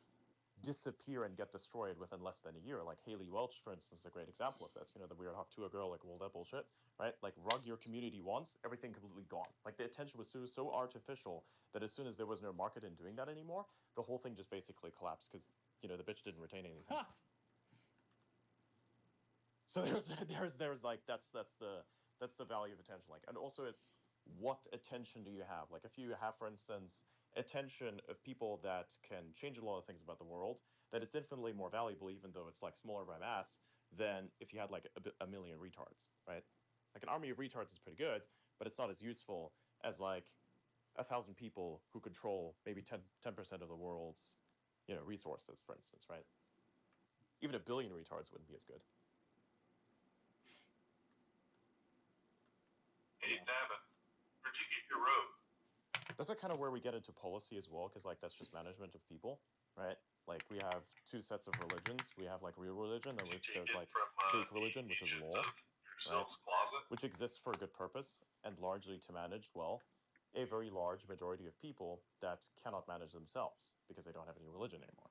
E: disappear and get destroyed within less than a year. Like Haley Welch, for instance, is a great example of this. The Weird Hawk to a girl, like, all that bullshit, right? Like, rug your community once, everything completely gone. Like, the attention was so artificial that as soon as there was no market in doing that anymore, the whole thing just basically collapsed because, the bitch didn't retain anything. So there's like that's the value of attention. Like, and also it's, what attention do you have? Like, if you have, for instance, attention of people that can change a lot of things about the world, that it's infinitely more valuable, even though it's like smaller by mass, than if you had like a million retards, right? Like, an army of retards is pretty good, but it's not as useful as like 1,000 people who control maybe 10% of the world's, resources, for instance, right? Even a billion retards wouldn't be as good.
B: Hey,
C: Yeah.
B: Davin, where'd you get your robe?
E: That's kind of where we get into policy as well, because like that's just management of people, right? Like we have two sets of religions. We have like real religion,
B: Did
E: and
B: you take
E: there's
B: it
E: like
B: from
E: fake
B: the
E: religion, which is
B: agent
E: law,
B: of yourself's closet?
E: which exists for a good purpose and largely to manage, well, a very large majority of people that cannot manage themselves because they don't have any religion anymore.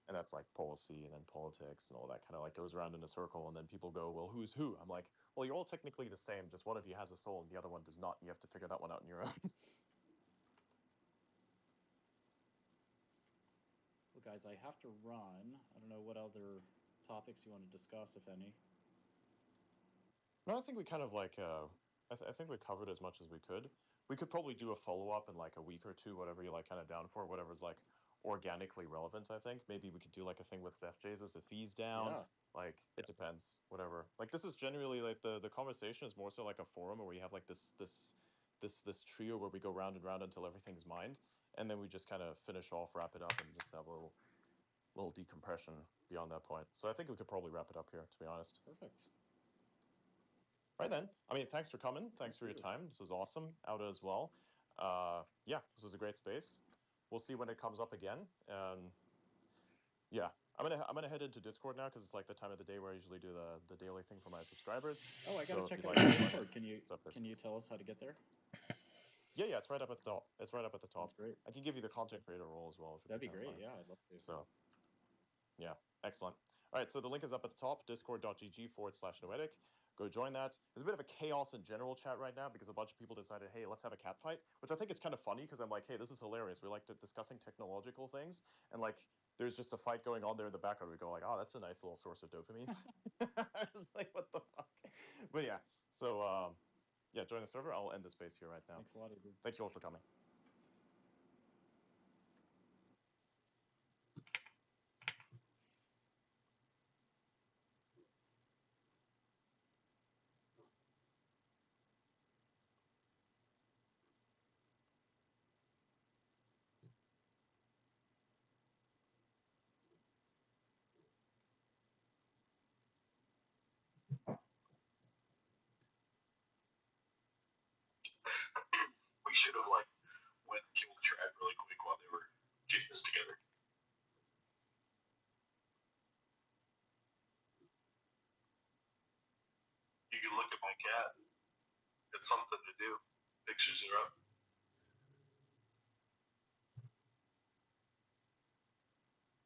E: And that's like policy and then politics and all that kind of like goes around in a circle, and then people go, well, who's who? I'm like, well, you're all technically the same, just one of you has a soul and the other one does not. You have to figure that one out on your own.
A: Well, guys, I have to run. I don't know what other topics you want to discuss, if any.
E: No, I think we kind of like I think we covered as much as we could. We could probably do a follow-up in like a week or two, whatever you're like kind of down for, whatever's like organically relevant. I think maybe we could do like a thing with FJ's as the fees down.
A: Yeah.
E: Like it depends, whatever. Like this is genuinely like the conversation is more so like a forum where we have like this trio where we go round and round until everything's mined, and then we just kind of finish off, wrap it up, and just have a little decompression beyond that point. So I think we could probably wrap it up here, to be honest.
A: Perfect.
E: Right then. I mean, thanks for coming. Thanks for your
A: you.
E: time. This was awesome. Outa as well. Yeah, this was a great space. We'll see when it comes up again. Yeah, I'm gonna head into Discord now because it's like the time of the day where I usually do the daily thing for my subscribers.
A: Oh, I gotta
E: So if
A: check
E: you'd
A: out
E: like
A: your
E: to join
A: Discord.
E: in,
A: Can you
E: it's up there.
A: can you tell us how to get there?
E: Yeah, it's right up at the top. It's right up at the top.
A: That's great.
E: I can give you the content creator role as well. If
A: That'd be
E: kinda
A: great.
E: fun.
A: Yeah, I'd love to.
E: So, yeah, excellent. All right, so the link is up at the top, discord.gg/noetic. Go join that. There's a bit of a chaos in general chat right now because a bunch of people decided, hey, let's have a cat fight, which I think is kind of funny because I'm like, hey, this is hilarious. We like discussing technological things, and like there's just a fight going on there in the background. We go like, oh, that's a nice little source of dopamine. I was like, what the fuck? But yeah, so yeah, join the server. I'll end the space here right now.
A: Thanks a lot, Adrian.
E: Thank you all for coming.
B: We should have like went and killed Trad really quick while they were getting this together. You can look at my cat. It's something to do. Pictures are up.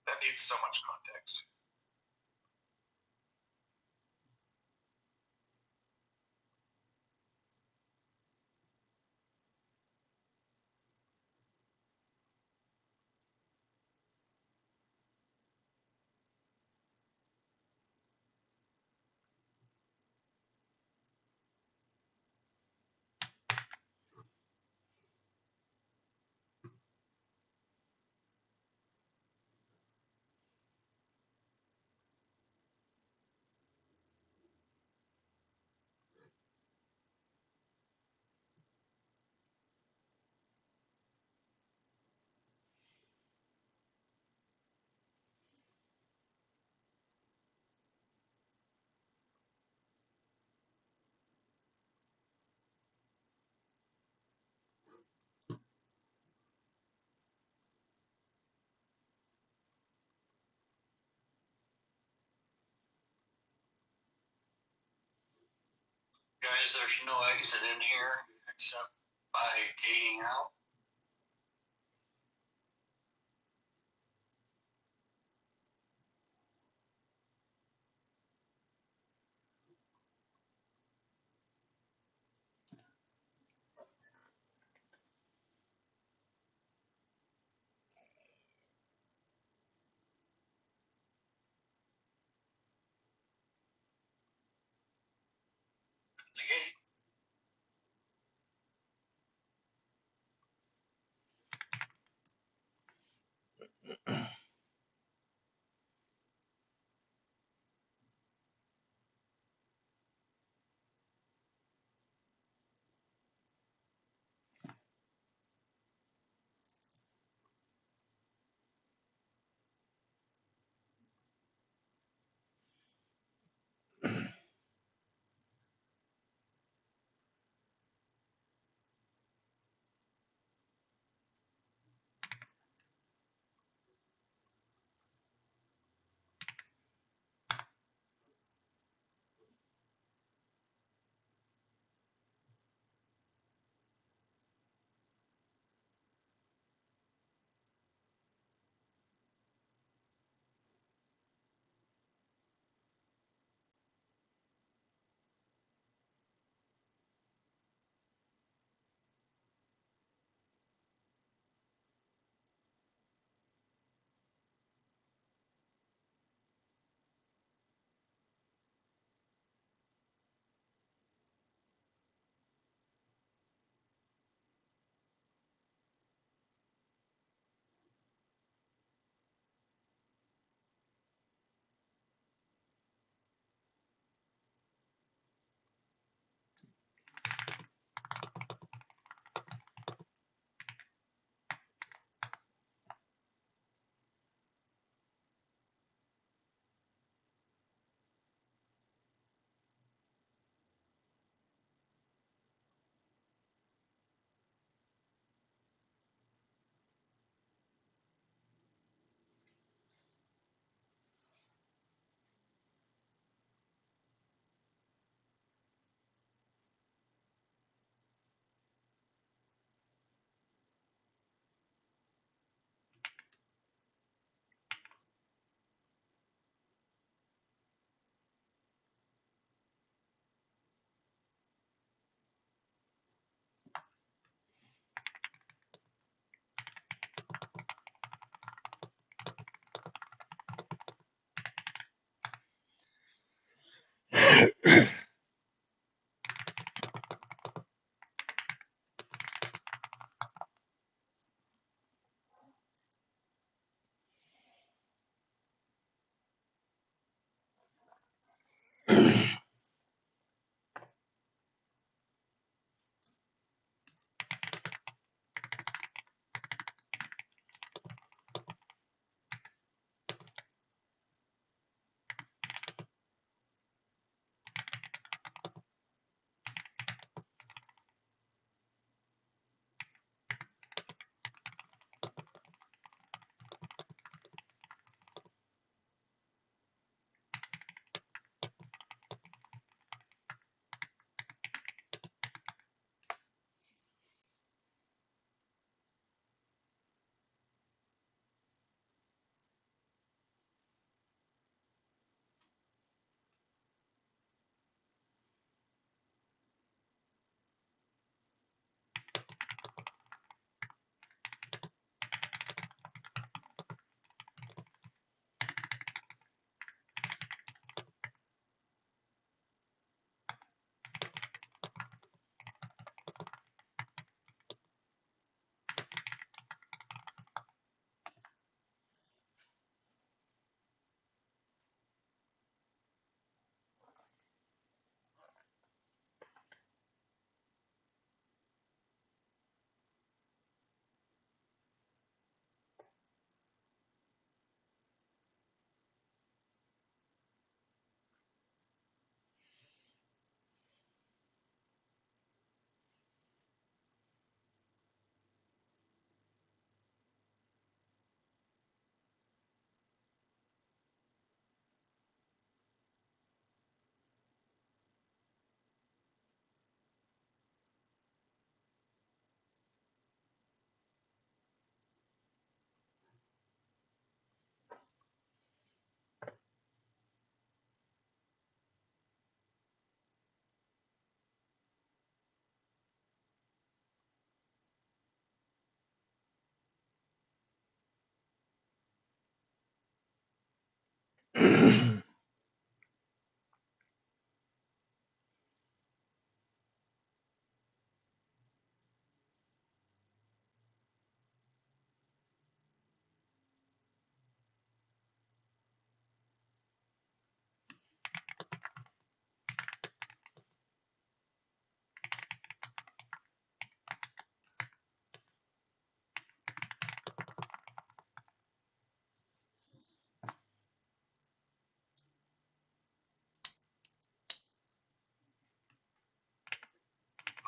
B: That needs so much context.
G: Guys, there's no exit in here except by gating out. It's a gate.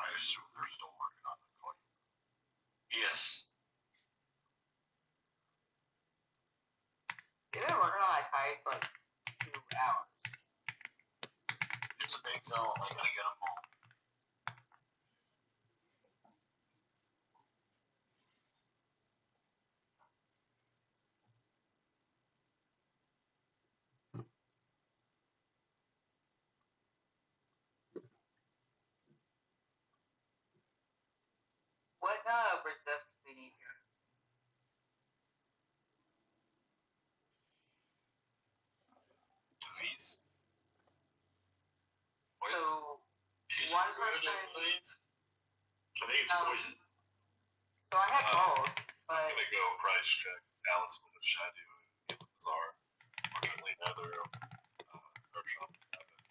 G: I assume they're still working on the claim. Yes.
F: They've been working on that kite for like 2 hours.
G: It's a big zone. They gotta get them home.
F: What resist do we need here?
B: Disease?
G: Poison.
F: So
G: She's
F: one
G: a druid, I
F: person.
G: believe.
B: I think it's poison.
F: So I had both, but
B: I'm gonna go price check Alice with a Shadow and Bazaar. Fortunately, neither of our shop have it.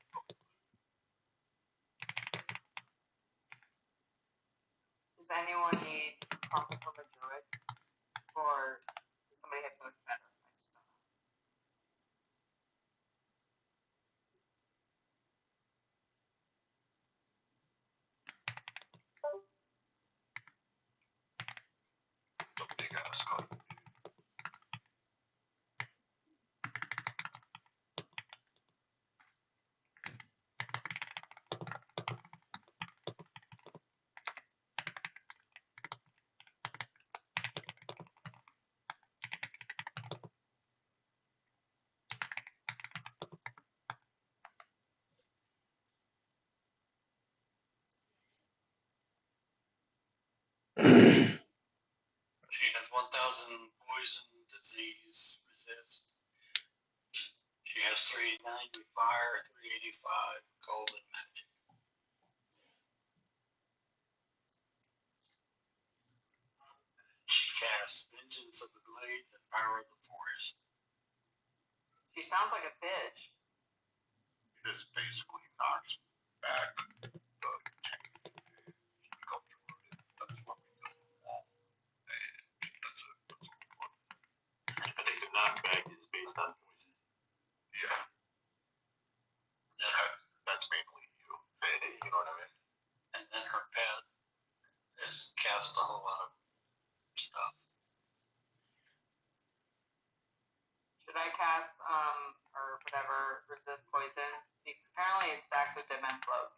F: does anyone need something from a druid? Or does somebody have something better? I just don't know.
B: Don't think I was going.
G: She has 1,000 poison, disease, resist. She has 390 fire, 385 cold, and magic. She casts Vengeance of the Glades and Power of the Forest.
F: She sounds like a bitch.
B: It just basically knocks back the chain. You come through it. That's what we do. And that's it. That's all fun.
G: I think the knockback is based on poison.
B: Yeah. That's mainly you. You know what I mean?
G: And then her pet is cast a whole lot of stuff.
F: Should I cast or whatever resist poison? Because apparently it stacks with dim and float.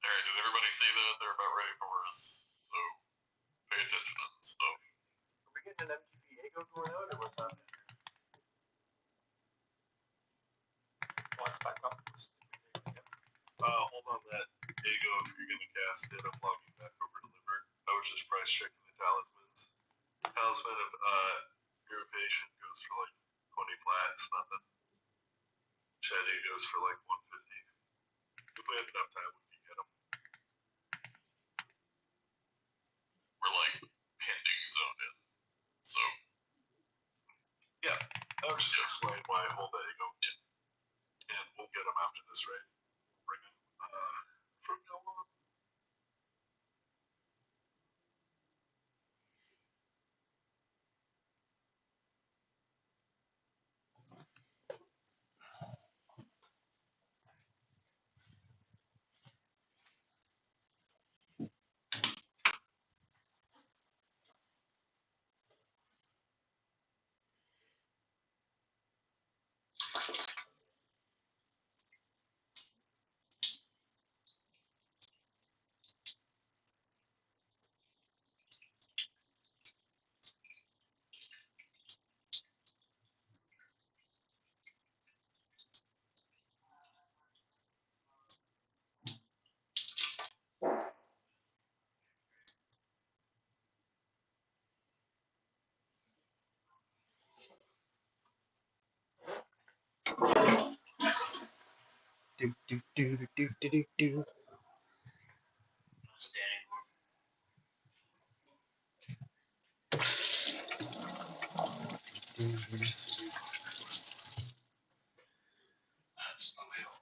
B: Alright, did everybody see that? They're about ready for us. So pay attention to this stuff.
H: Are we getting an MTP Ego going out, or what's happening?
A: Well, it's back up.
B: Hold on that Ego if you're gonna cast it. I'm logging back over to Liver. I was just price checking the talismans. Talisman of irrigation goes for like 20 plats, nothing. Shady goes for like 150. If we had enough time, we could get them. We're like pending zone in. So, yeah, I'll just explain why I hold that Ego. And we'll get them after this raid. Bring them from now on.
H: Do.
G: That's Danny Moore. That's the wheel.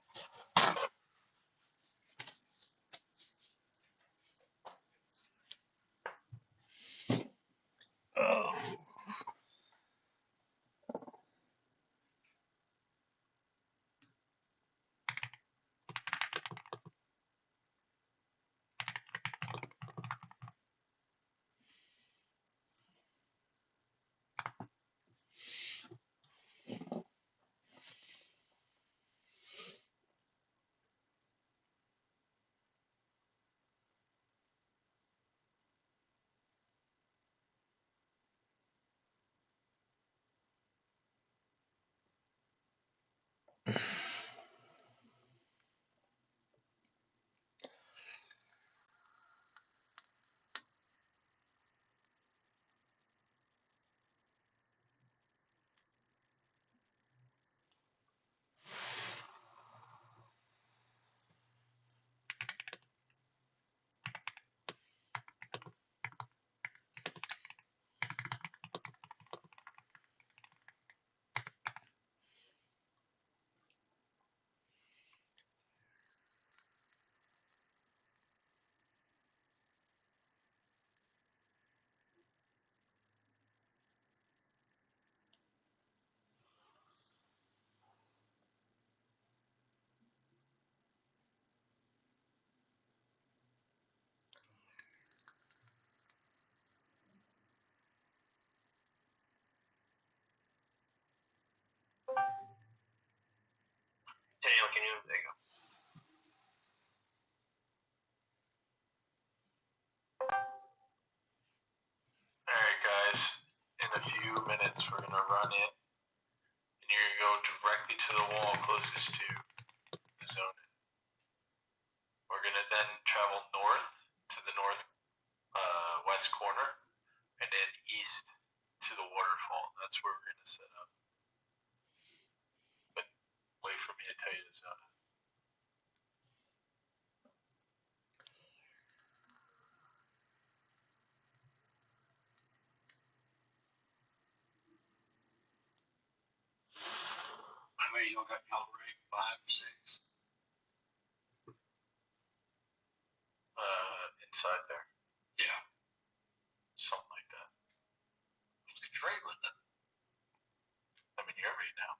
G: Daniel, can you? There you go. Alright, guys. In a few minutes, we're gonna run it, and you're gonna go directly to the wall closest to the zone. We're gonna then travel north that's where we're gonna set up. But wait for me to tell you the zone.
I: How many y'all got y'all right? 5, 6?
G: Inside there.
I: Yeah.
G: Something like that.
I: Let's get trade with it.
G: I mean, you're right now.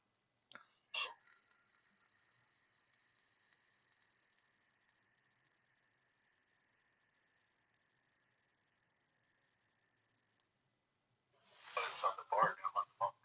G: But it's on the bar now on the monk.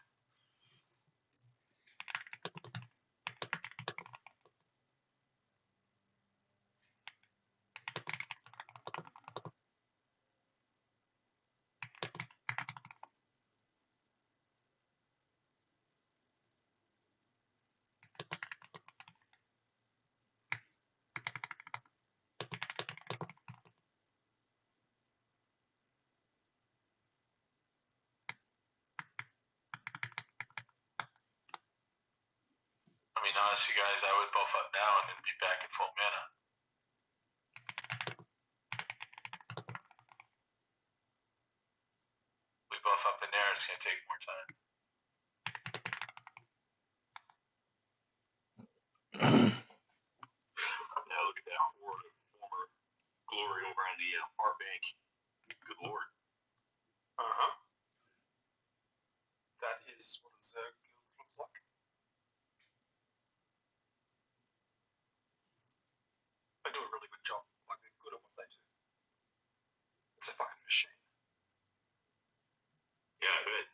G: I mean, honestly, guys, I would buff up now and then be back at full mana. We buff up in there, it's gonna take more time.
I: Now look at that former glory over on the far bank. Good lord.
H: Uh-huh. That is what his guild looks like. They do a really good job. Like, they're good at what they do. It's a fucking machine.
I: Yeah, I bet.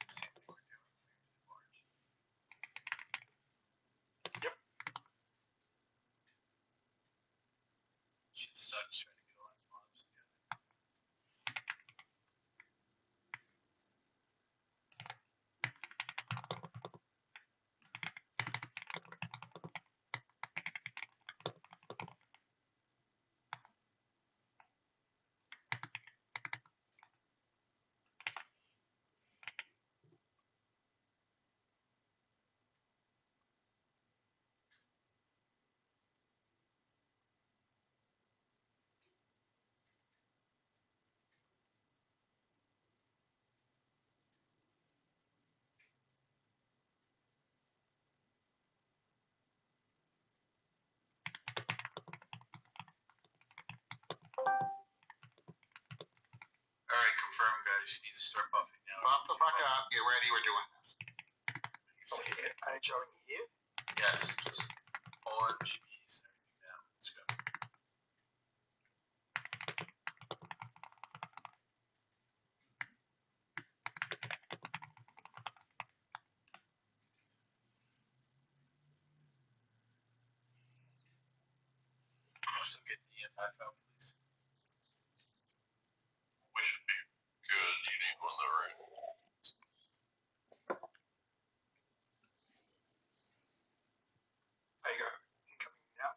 G: Same thing we're doing. Large.
H: Yep.
G: Shit sucks trying to get all those mobs together. Alright, confirm, guys. You need to start buffing now.
I: Buff the fuck up. Get ready. We're doing this.
H: So here, AHOing here.
G: Yes, just all MGBs and everything now. Let's go. Also get DMF out, please.
I: We should be good. You need one though, right?
H: There you go. Incoming now.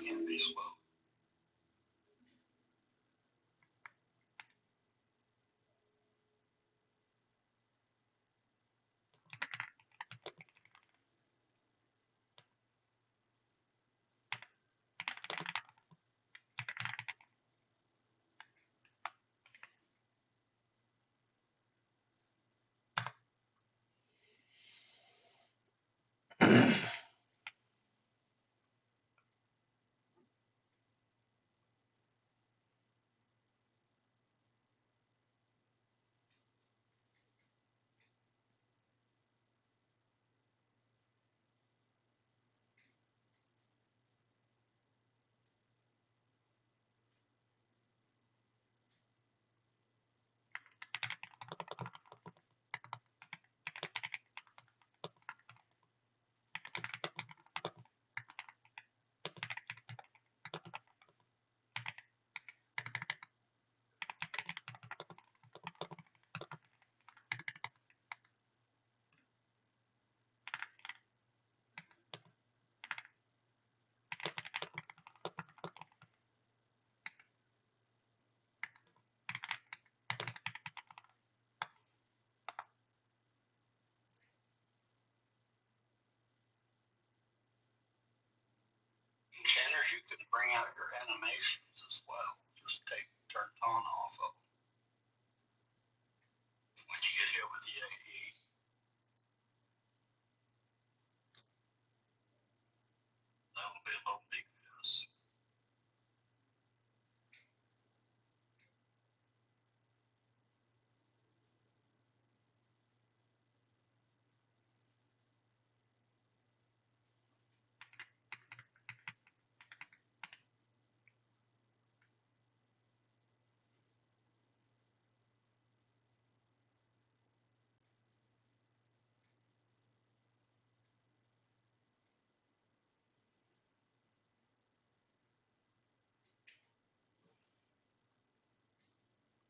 G: can't be slow. Enchanters, you can bring out your animations as well. Just turn on off of them when you get hit with the AE. That'll be a little big miss.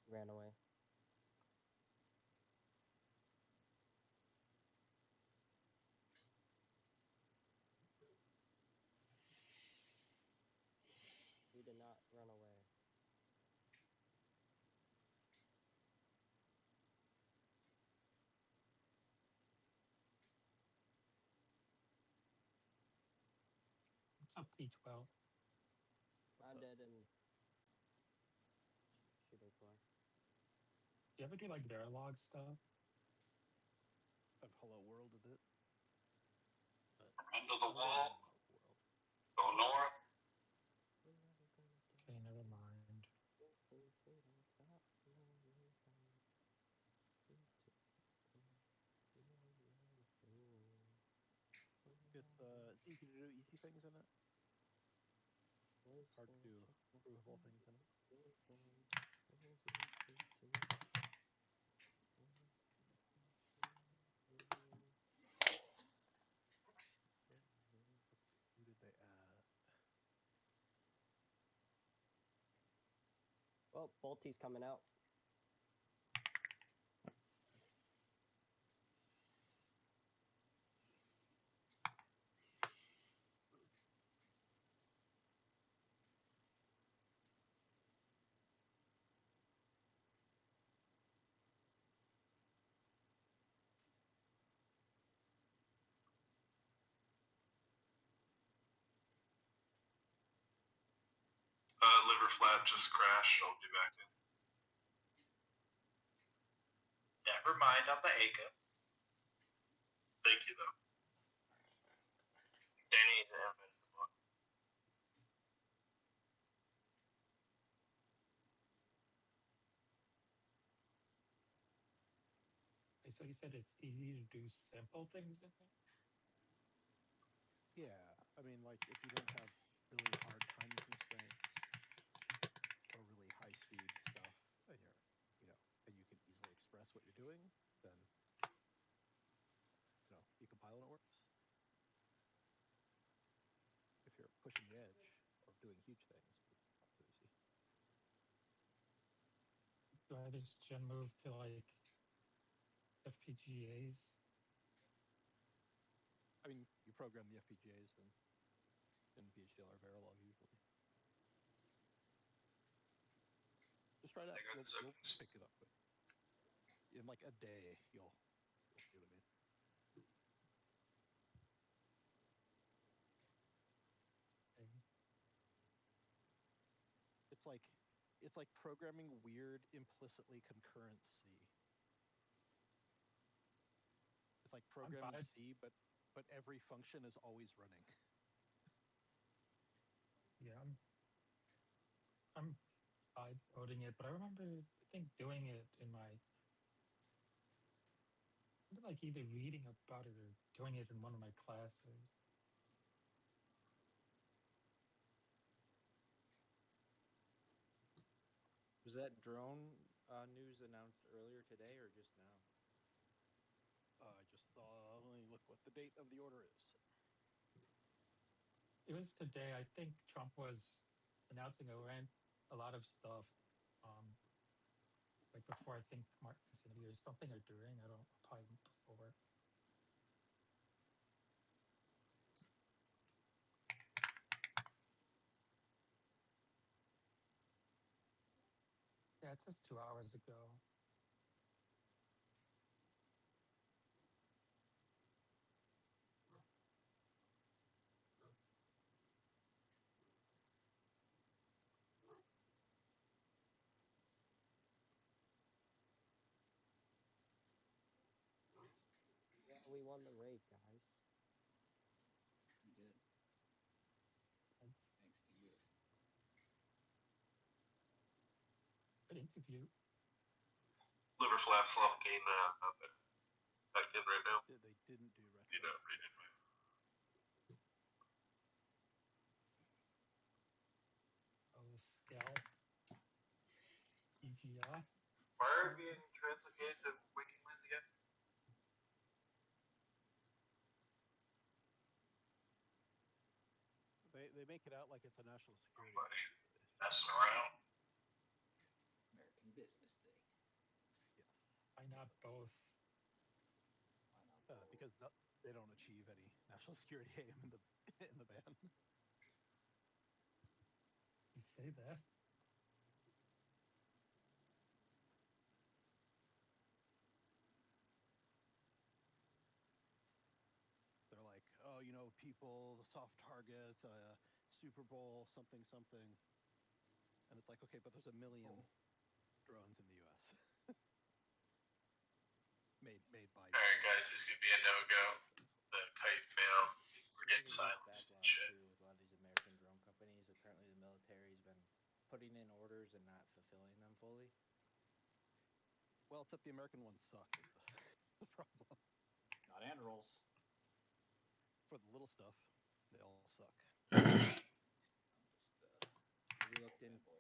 J: Ran away. He did not run away.
K: What's up, P12?
J: I'm dead in shooting floor.
K: Do you ever do like Verilog stuff?
L: I've hello world a bit.
G: Run to the wall.
L: World.
G: Go north.
K: Okay, never mind.
L: It's easy to do easy things in it. Hard to do provable things in it. Who did they add?
J: Well, Bolty's coming out.
B: Liver flat just crashed. I'll be back in.
G: Never mind on the Aka.
B: Thank you though.
G: Danny's invincible.
K: So you said it's easy to do simple things in it?
L: Yeah, I mean, like if you don't have really hard time constraints or really high speed stuff, and and you can easily express what you're doing, then decompiling it works. If you're pushing the edge or doing huge things, it's not so easy.
K: Do I just move to like FPGAs?
L: I mean, you program the FPGAs in VHDL or Verilog usually. try it out.
G: I got
L: You'll
G: seconds.
L: pick it up quick. In like a day, you'll see what I mean. It's like programming weird implicitly concurrent C. It's like programming
K: fine.
L: C, but every function is always running.
K: Yeah, I'm coding it, but I remember I think doing it in my like either reading about it or doing it in one of my classes.
D: Was that drone news announced earlier today or just now?
L: I just saw. Let me look what the date of the order is.
K: It was today. I think Trump was announcing a lot of stuff. Like before, I think Martin Kennedy or something or during. I don't probably before. Yeah, it says 2 hours ago.
J: Yeah, we won the raid, guys.
A: We did.
K: Nice.
A: Thanks to you.
K: Good interview.
B: Liver flaps locking back in right now.
L: They didn't do retro.
B: You know, rated right.
K: Oh, Scout. EGR.
G: Why are we being translocated to Waking Lands again?
L: They make it out like it's a national security.
G: Somebody messing around.
A: American business thing.
L: Yes.
K: Why not both?
A: Why not?
L: Because they don't achieve any national security aim in the ban.
K: You say that?
L: They're like, oh, people, the soft targets, Super Bowl, something, something. And it's like, okay, but there's 1 million drones in the U.S. made by.
G: All right, guys, this is gonna be a no-go. The kite failed. We're getting
D: There's a huge
G: silenced and
D: backlog
G: shit.
D: too with a lot of these American drone companies. Apparently, the military's been putting in orders and not fulfilling them fully.
L: Well, except the American ones suck is the problem.
A: Not Androlls.
L: For the little stuff, they all suck.
A: I'm just
D: Have you looked into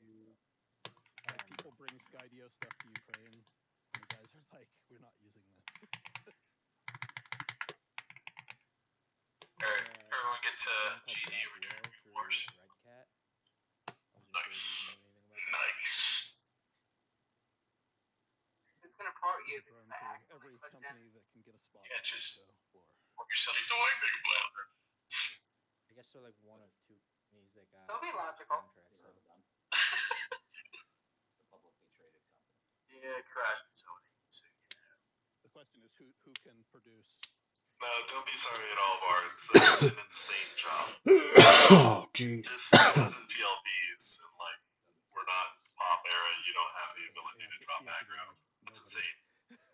L: like people bring Skydio stuff to Ukraine, and the guys are like, we're not using this.
G: Alright, everyone get to GD. We're doing Green Wars.
D: Red Cat.
G: Nice. Nice.
F: Who's gonna port you?
L: Drone
F: Because I
L: to every
F: accidentally clicked
L: company
F: in.
L: that can get a spot.
G: Yeah, just
L: for
G: port yourself to like Big Bladder.
D: I guess they're like one of two companies that got
F: Don't be logical.
D: contracts.
A: heard of them. The publicly traded company.
G: Yeah, crash Sony. So yeah.
L: The question is who can produce.
G: No, don't be sorry at all, Barnes. That's an insane job.
M: Oh, jeez.
G: This isn't TLBs, and like we're not pop era. You don't have the ability to drop aggro. That's insane.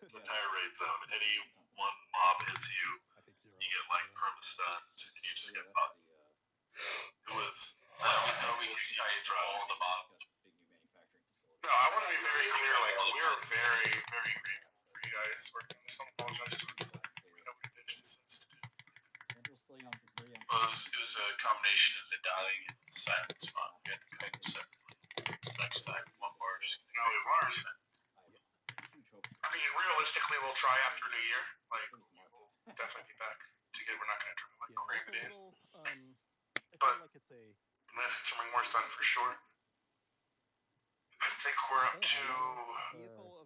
G: It's an entire raid zone. Any one mob hits you, you get like perma stunned, and you just get fucked. It was we see Hydra all the mob.
A: Big new manufacturing facility.
G: No, I want to be very clear. Like we are very, very grateful for you guys working on this. Don't apologize to us. Nobody bitched us to do.
A: Androlls still young, very young.
G: Well, it was a combination of the dying and the silence fun. We had to cut them separately. So next time, one bar. No, we learned.
A: I have huge hope.
G: I mean, realistically, we'll try after New Year. Like, we'll definitely be back to get. We're not going to try to like cram it in.
L: I feel like it's a.
G: Unless it's something more done for sure. I think we're up to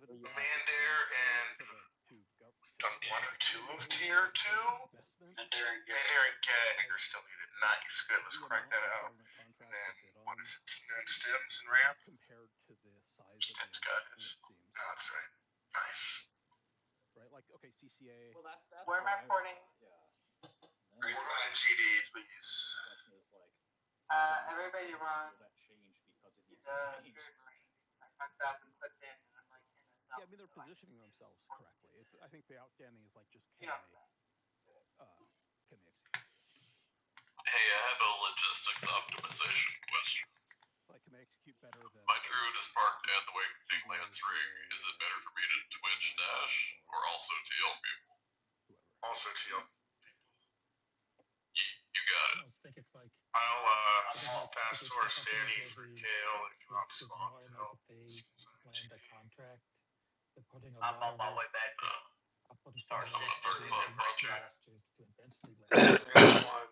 G: Mandair and done 1 or 2 of tier 2. Mandair and Gag are still needed. Nice, good. Let's crack that out. And then what is it? Tina and Stims and Ramp.
L: Compared to the size size of the
G: That's
L: investment,
G: guys.
L: it seems.
B: That's right. Nice.
L: Right? Like, okay, CCA.
A: Well, that's
F: Where am I porting?
A: Yeah.
B: We're going to GD, please.
A: The question is like,
F: Everybody run
A: will that change because it needs
F: the
A: to change?
F: Druid Marine. I fucked up and clicked in, and I'm like in a cell.
L: Yeah, I mean they're positioning themselves correctly. It's, I think the outstanding is like just
F: You know what I'm
L: can they execute?
G: Hey, I have a logistics optimization question.
L: Like, can they execute better than
G: My druid is parked at the Waiting Lands ring. Is it better for me to Twitch dash or also TL people?
L: whoever?
B: Also TL.
G: You got
K: I
G: it.
K: almost think it's like
B: I'll pass to our Stanny for Kale and come out
K: it's
B: spawn.
K: more like
B: Help.
K: if they land a contract, they're putting a
F: I'm
K: lot
F: on my
K: of
F: way back.
K: up on
F: Star
K: some
F: City.
K: investors to eventually land.
H: There's one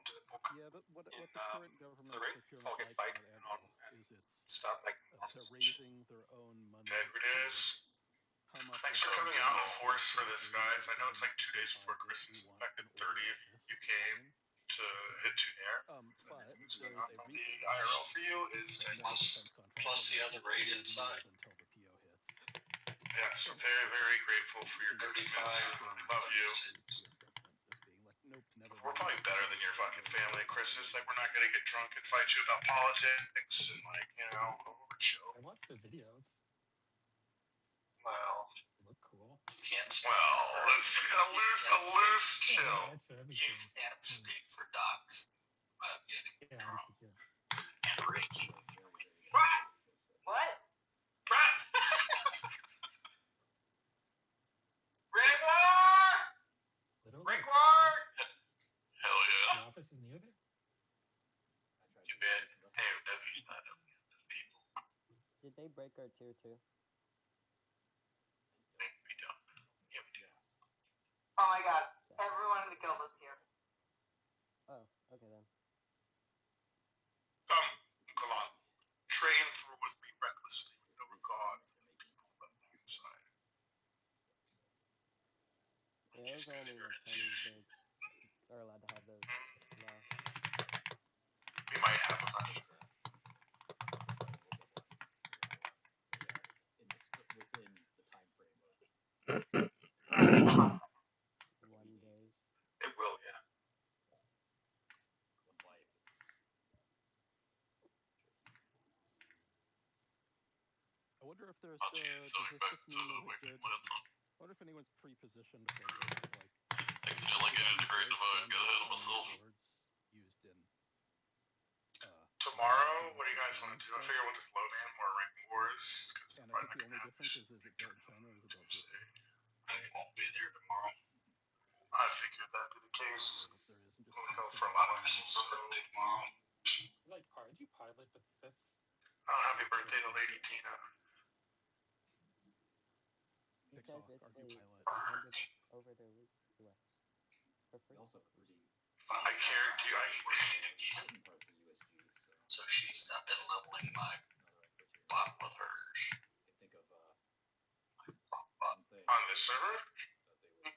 H: into the book.
L: Yeah, but what the
H: In,
L: current government
H: the rate
L: procurement
H: target
L: like
H: fight
L: about
H: on
L: Andrew is it's
H: start making
L: they're
H: losses.
L: raising their own money
B: Degradus.
L: to come up
B: Thanks
L: with
B: for coming
L: something
B: out in
L: that
B: force for
L: basically
B: this,
L: agrees
B: guys.
L: with
B: I
L: the
B: know it's like
L: government
B: 2 days
L: to
B: before
L: provide what
B: Christmas.
L: we
B: In
L: want
B: fact,
L: in
B: the
L: order
B: 30th,
L: of
B: you
L: this
B: came
L: fine.
B: to hit Tunare.
L: But
B: Everything's going
L: there's
B: on.
L: a
B: The
L: recent
B: IRL for you is
L: and then
B: 10
L: the defense contractor
I: plus the
L: that
I: other
L: gets
I: rate inside.
L: renewed until the PO hits.
B: Yes, I'm very, very grateful for your commitment.
I: 35.
B: I love you.
L: The US government as being like, nope, never.
B: We're probably better than your fucking family at Christmas. Like, we're not going to get drunk and fight you about politics and, like, you know, we're chill.
K: I watched the videos.
H: Well,
K: They look cool.
I: You can't speak
B: Well, it's a loose
K: Yeah,
B: chill.
K: that's for
I: you
K: everything.
I: can't speak for docs about getting
K: Yeah,
I: drunk
K: yeah.
I: and drinking.
F: What?
K: Literally,
F: Rickward!
G: Hell yeah.
K: the office is near there.
G: Too bad AOW's not up yet. People,
J: Did they break our tier 2?
G: we don't. Yeah, we do.
F: Oh my god. Everyone in the guild is here.
J: Oh, okay then.
B: Come on. Train through with me recklessly with no regard for the people left inside.
J: Yeah, those are only like Chinese bigs are allowed to have those now.
B: We might have a much.
A: Within the time frame of
J: 1 day.
H: it will, yeah.
A: one life.
L: I wonder if there's
G: Oh, geez, so
L: does
G: back
L: this
G: to
L: mean there's a
G: Waiting
L: good?
G: Lands on.
L: I wonder if anyone's pre-positioned for this, like
G: Accidentally get into Great Divide, got ahead of myself.
L: words used in
B: Tomorrow, what do you guys want to do? I figure we'll just load in more ranking wars.
L: and I think the only difference is it built in China or is it built here?
I: I won't be there tomorrow.
B: I figured that'd be the case.
L: If there isn't just
B: We'll go for a lot of missions. So
I: Birthday tomorrow.
K: Like, aren't you pilot? But that's
B: happy birthday to Lady Tina.
J: These
L: Pixoc,
J: guys
L: aren't
J: basically
L: you pilot?
J: handed over their loot to us for free.
A: Also pretty
B: I care. Do you?
A: important parts of USG, so
I: So she's I've been leveling my bot with hers.
A: I can think of one thing
B: On this server?
A: that they would,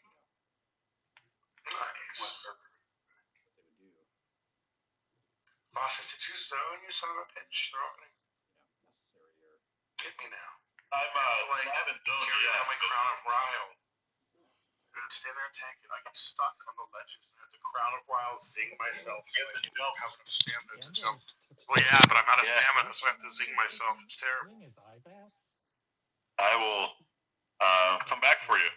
B: Nice.
A: what they would do,
B: Boss 62 zone, you son of a bitch. They're opening.
A: necessary or
B: Hit me now.
G: I'm
B: Like,
G: I haven't done
B: carry
G: yet.
B: on my Crown of Ryle. Good, stay there and tank it. I get stuck on the ledges and I have to Crown of Ryle zing myself. So I don't have enough stamina to jump. Well, yeah, but I'm out of stamina, so I have to zing myself. It's terrible.
K: Doing his IVAS.
G: I will come back for you.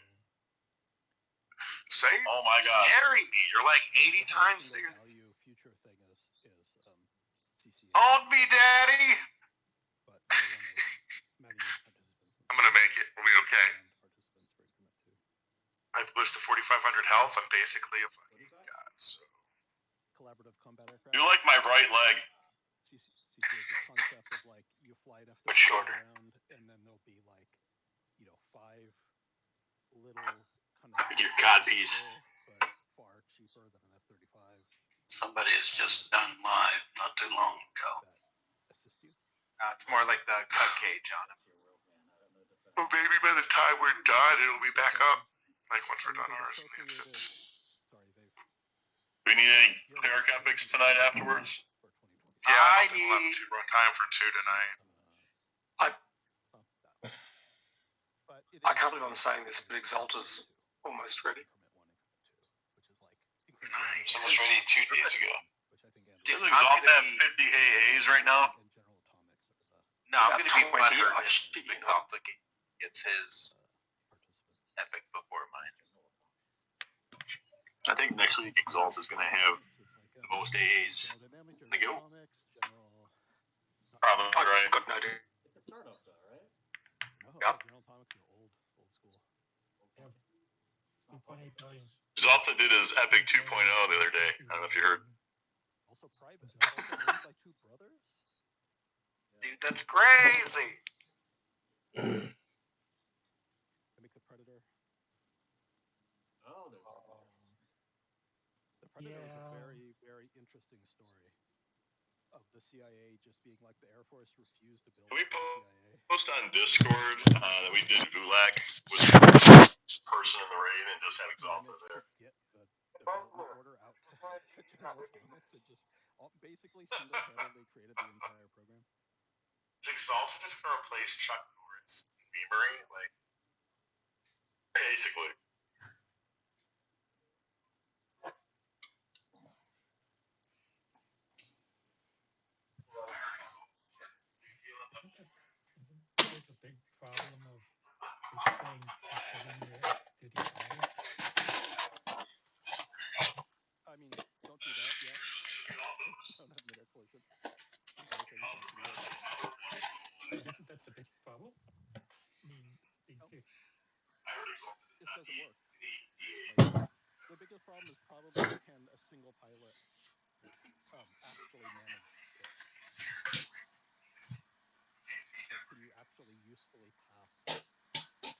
B: Say,
G: Oh my god.
B: carry me. You're like 80 times
L: The
B: bigger.
L: value future thing is CCA.
G: Hold me, daddy!
L: But they're one of many participants.
B: I'm gonna make it. We'll be okay.
L: And participants for increment 2.
B: I've pushed to 4,500 health. I'm basically a fucking god. So
L: Collaborative combat aircraft.
G: You like my right leg.
L: CCA is the concept of like you fly it
I: But shorter.
L: around and then there'll be like 5 little kind of
I: Your codpiece.
L: but far cheaper than an F-35
I: Somebody has just done live not too long ago.
L: that assist you.
H: It's more like the cut cage on it.
A: that's your world, man. I don't know the
B: well, maybe by the time we're done, it'll be back up. Like once we're done ours.
L: Sorry, they've
G: Do we need any cleric epics tonight afterwards?
L: for 2020.
B: Yeah, I don't think we'll have too run time for 2 tonight.
H: I can't believe I'm saying this, but Exalta's almost ready.
I: It was ready 2 days ago.
G: Does Exalta have 50 AAs right now?
I: No, I'm gonna be
H: 20
I: butthurt
H: are
I: if
H: shipping up.
I: Exalta gets his epic before mine.
G: I think next week Exalta is gonna have the most AAs in the guild. Probably
H: I've
G: right.
H: got no idea.
A: It's a startup, though, right?
H: Yep.
L: General Atomics is old school.
K: Yeah. 2.8 billion.
G: Exalta did his Epic 2.0 the other day. I don't know if you heard.
L: Also private. Also owned by two brothers.
I: Dude, that's crazy.
L: They make the Predator.
A: Oh, there's
L: The Predator is
K: Yeah.
L: a very, very interesting story of the CIA just being like the Air Force refused to build
G: Can we
L: it for the CIA.
G: post on Discord that we did Gulak with the person in the raid and just have Exalta
L: Managed
G: there?
L: to get the development order out to General Atomics and just basically single-handedly created the entire program.
G: Is Exalta just gonna replace Chuck Norris and Beamery? Like, basically.
K: Isn't this a big problem of this thing considering to the eye?
L: I mean, don't do that yet. Don't have mid-air collision. Other things like real.
K: But isn't that the big problem? I mean,
L: It doesn't work. Like, the biggest problem is probably can a single pilot actually manage it? Like, can you actually usefully task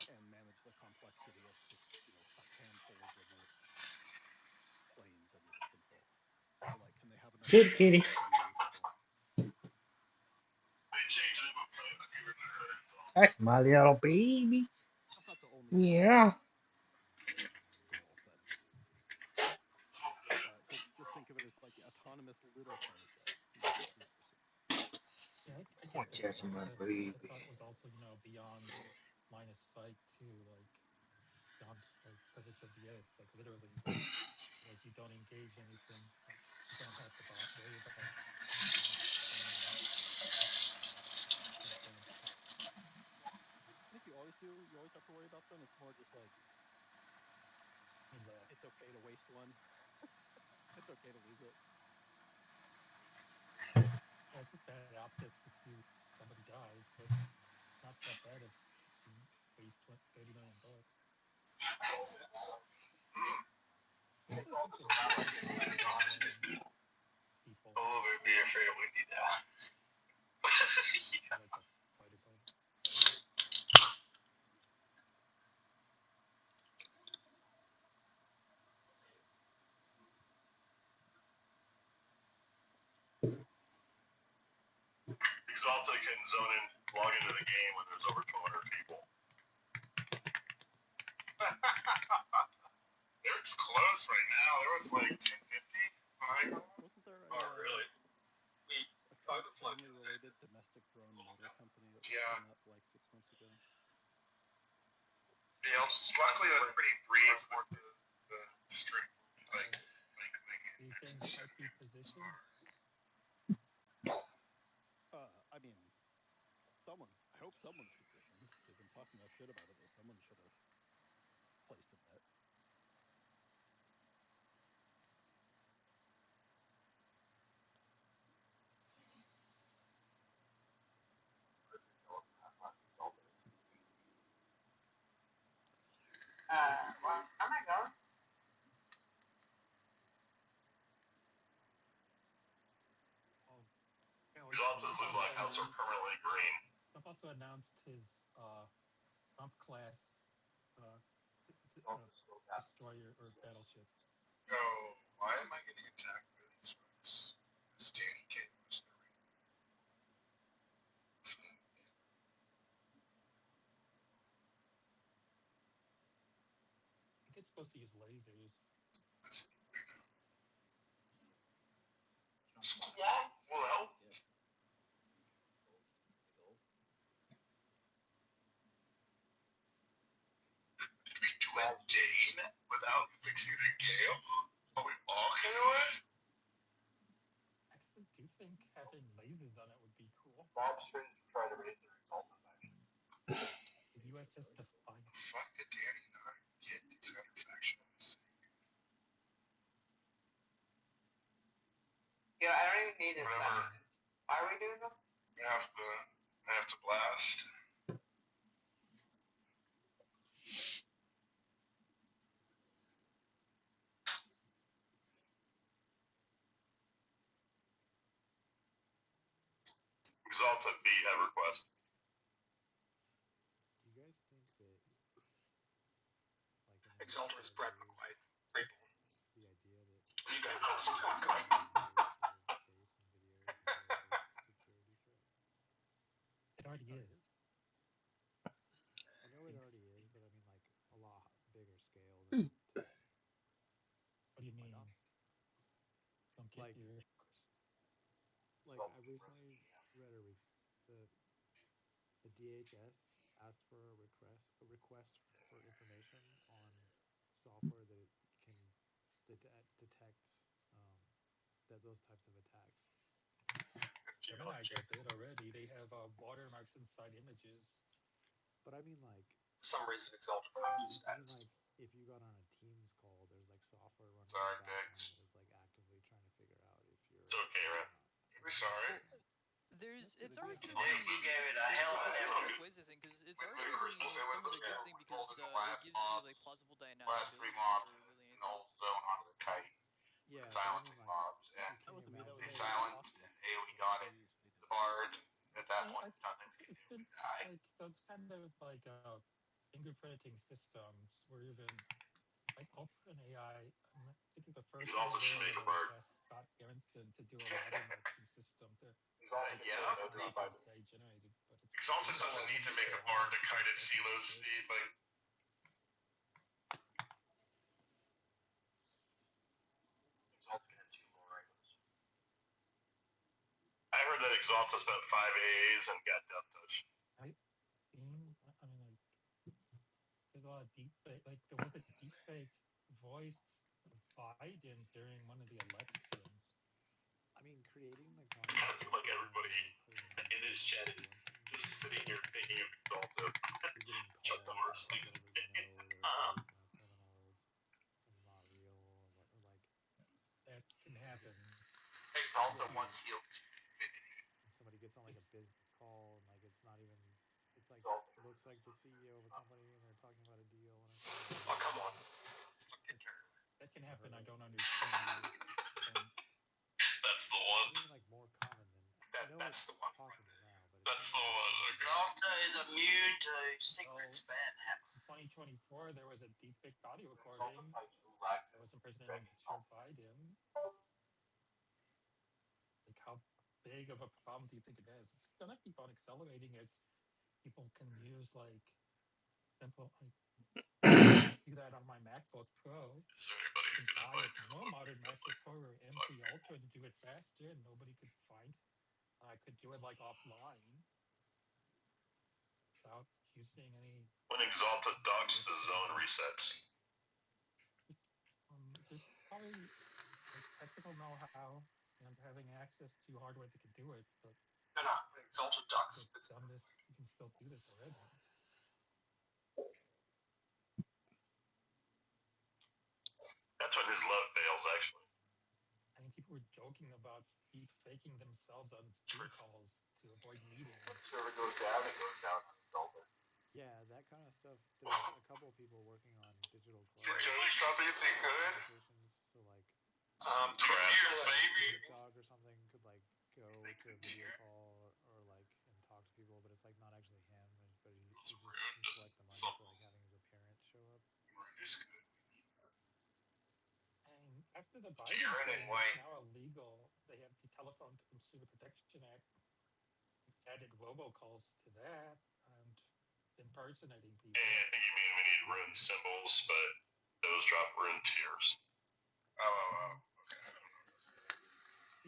L: and manage the complexity of just, a handful of remote planes under their control? Or like, can they have enough
M: Kitty, kitty.
L: to be useful?
M: That's my little baby.
L: That's not the only
M: Yeah.
L: goal, but just think of it as like the autonomous little fighter jet.
K: yeah, I get
M: Watch
K: that,
M: out, my
K: but
M: baby.
K: I thought it was also beyond line of sight to like beyond like physics of the earth, like literally, like you don't engage anything, like you don't have to worry about
L: And if you always do, you always have to worry about them. It's more just like
K: less.
L: it's okay to waste one. It's okay to lose it.
K: Yeah, it's just bad optics if somebody dies, but not that bad if you waste $30 million. I think it's a people.
I: Oh, be afraid of Windy now.
K: Yeah. Like a fighter pilot.
G: Exalta can zone in, log into the game when there's over 200 people. They're close right now. There was like 250.
L: Wasn't there
G: Oh, really?
L: a family-related domestic drone motor company that was spun up like 6 months ago?
G: Yeah, luckily that's pretty brief with the string like thing.
K: Do you think it might be positioned?
L: I mean, I hope someone's positioned. They've been talking enough shit about it that someone should have placed a bet.
F: Well, I'm gonna go.
G: Exalta's blue blackouts are permanently green.
K: Trump also announced his Trump class destroyer or battleship.
G: Oh, why am I getting attacked by these folks? Because Danny K was the ring.
K: I think it's supposed to use lasers.
G: Squawk will help.
B: Computer game? Are we all KOA?
K: Actually, do you think having lasers on it would be cool?
F: Bob Strings try to raise the result of that.
K: The USS Defiant.
B: Fuck did Danny not get these artifactions?
F: Yeah, I don't even need his
B: Whatever.
F: stats. Why are we doing this?
B: I have to blast. Exalta beat Everquest.
D: Do you guys think that, like, in the next
H: Exalted
D: 5
H: is Brett
D: years,
H: McQuaid. Reborn.
D: the idea that
H: You guys
D: AI
H: know some
D: will
H: fuck up.
D: become a bigger face in video is more of a security threat?
K: It already is.
D: I know it already is, but I mean, like, a lot bigger scale than today.
K: What do you mean? Don't get
D: Like-
K: your.
D: Like, I recently read the DHS asked for a request for information on software that it can detect that those types of attacks.
K: Gemini does it already. They have watermarks inside images.
D: But I mean, like,
H: For some reason, Exalted can't use
D: I mean,
H: status.
D: like, if you got on a Teams call, there's like software running
B: Sorry,
D: in the background
B: Dex.
D: that is like actively trying to figure out if you're.
B: It's okay, right? We're sorry.
C: It's already
D: That's
C: going to
D: good.
C: be.
F: You gave it a hell of an
C: It's
F: effort.
C: a persuasive thing because it's already going to be somewhat a good thing because it gives you like plausible
B: Last three
C: deniability
B: mobs
C: for really
B: in the
C: anything.
B: whole zone onto the kite.
D: Yeah,
B: The
D: but I
B: silencing
D: mean, like,
B: mobs
D: you
B: and
D: can
L: wasn't me, that
D: imagine.
L: was
B: they silenced and AoE got it. The bard at that point in time
K: It's been
B: die.
K: like those kind of like fingerprinting systems where even like OpenAI. I think the first
B: He's
K: one
B: also
K: there
B: shooting
K: that
B: a bird.
K: asked Scott Aronson to do a watermarking system to
B: He's also
K: like
B: yeah,
K: the
B: no
K: content
B: drop.
K: that was AI generated, but it's
B: Exalted
K: it's
B: doesn't need to make a bard to kite at Silo's speed. Like
H: Exalted can have 2 more items.
B: I heard that Exalta spent 5 AAs and got Death Touch.
K: I mean, like there's a lot of deep fake. Like there was a deep fake voice of Biden during one of the elections.
D: I mean, creating the content
B: I feel like
D: background
B: everybody
D: and like putting it
B: in this chat is
D: one thing.
B: just sitting here thinking of Exalta.
D: You're getting
B: Chuck
D: calls
B: Norris
D: from
B: thinks
D: people that you know that are fake and are criminals and not real, or like
K: That can happen.
F: Exalted
D: Yeah.
F: wants healed.
D: and somebody gets on like a business call and like it's not even. It's like looks like the CEO of a company and they're talking about a deal and it's like.
H: Oh, come on.
K: That can happen. I don't understand.
B: That's the
D: It's
B: one.
D: becoming like more common than. I know
H: That's
D: it's
H: the one.
D: possible now, but
B: That's the one.
F: Exalta is immune to secret spam hammer.
K: In 2024, there was a deepfake audio recording that was impersonating Joe Biden. Like, how big of a problem do you think it is? It's gonna keep on accelerating as people can use like simple. I do that on my MacBook Pro.
B: Is there anybody
K: You
B: who
K: can
B: can
K: buy
B: invite
K: a no modern MacBook Pro or M3 Ultra to do it faster, and nobody could find. I could do it like offline without using any.
B: When Exalta docks, the zone resets.
K: Just probably like technical know-how and having access to hardware that can do it, but
H: No. Exalted ducks.
K: it's done this. You can still do this already.
B: That's when his love fails, actually.
K: I mean, people were joking about deep faking themselves on Zoom calls to avoid meetings.
F: Server goes down, it goes down on Exalted.
D: Yeah, that kind of stuff. There's a couple of people working on digital clubs.
B: Ghost companies they could.
D: Applications, so like.
B: 2 years, baby.
D: Dog or something could like go to a video call or like and talk to people, but it's like not actually him, but he just can collect the money for like having his appearance show up.
K: And after the Biden thing, it's now illegal. They have the Telephone Consumer Protection Act added robocalls to that and impersonating people.
B: Hey, I think you mean we need rune symbols, but those drop rune tears. Oh.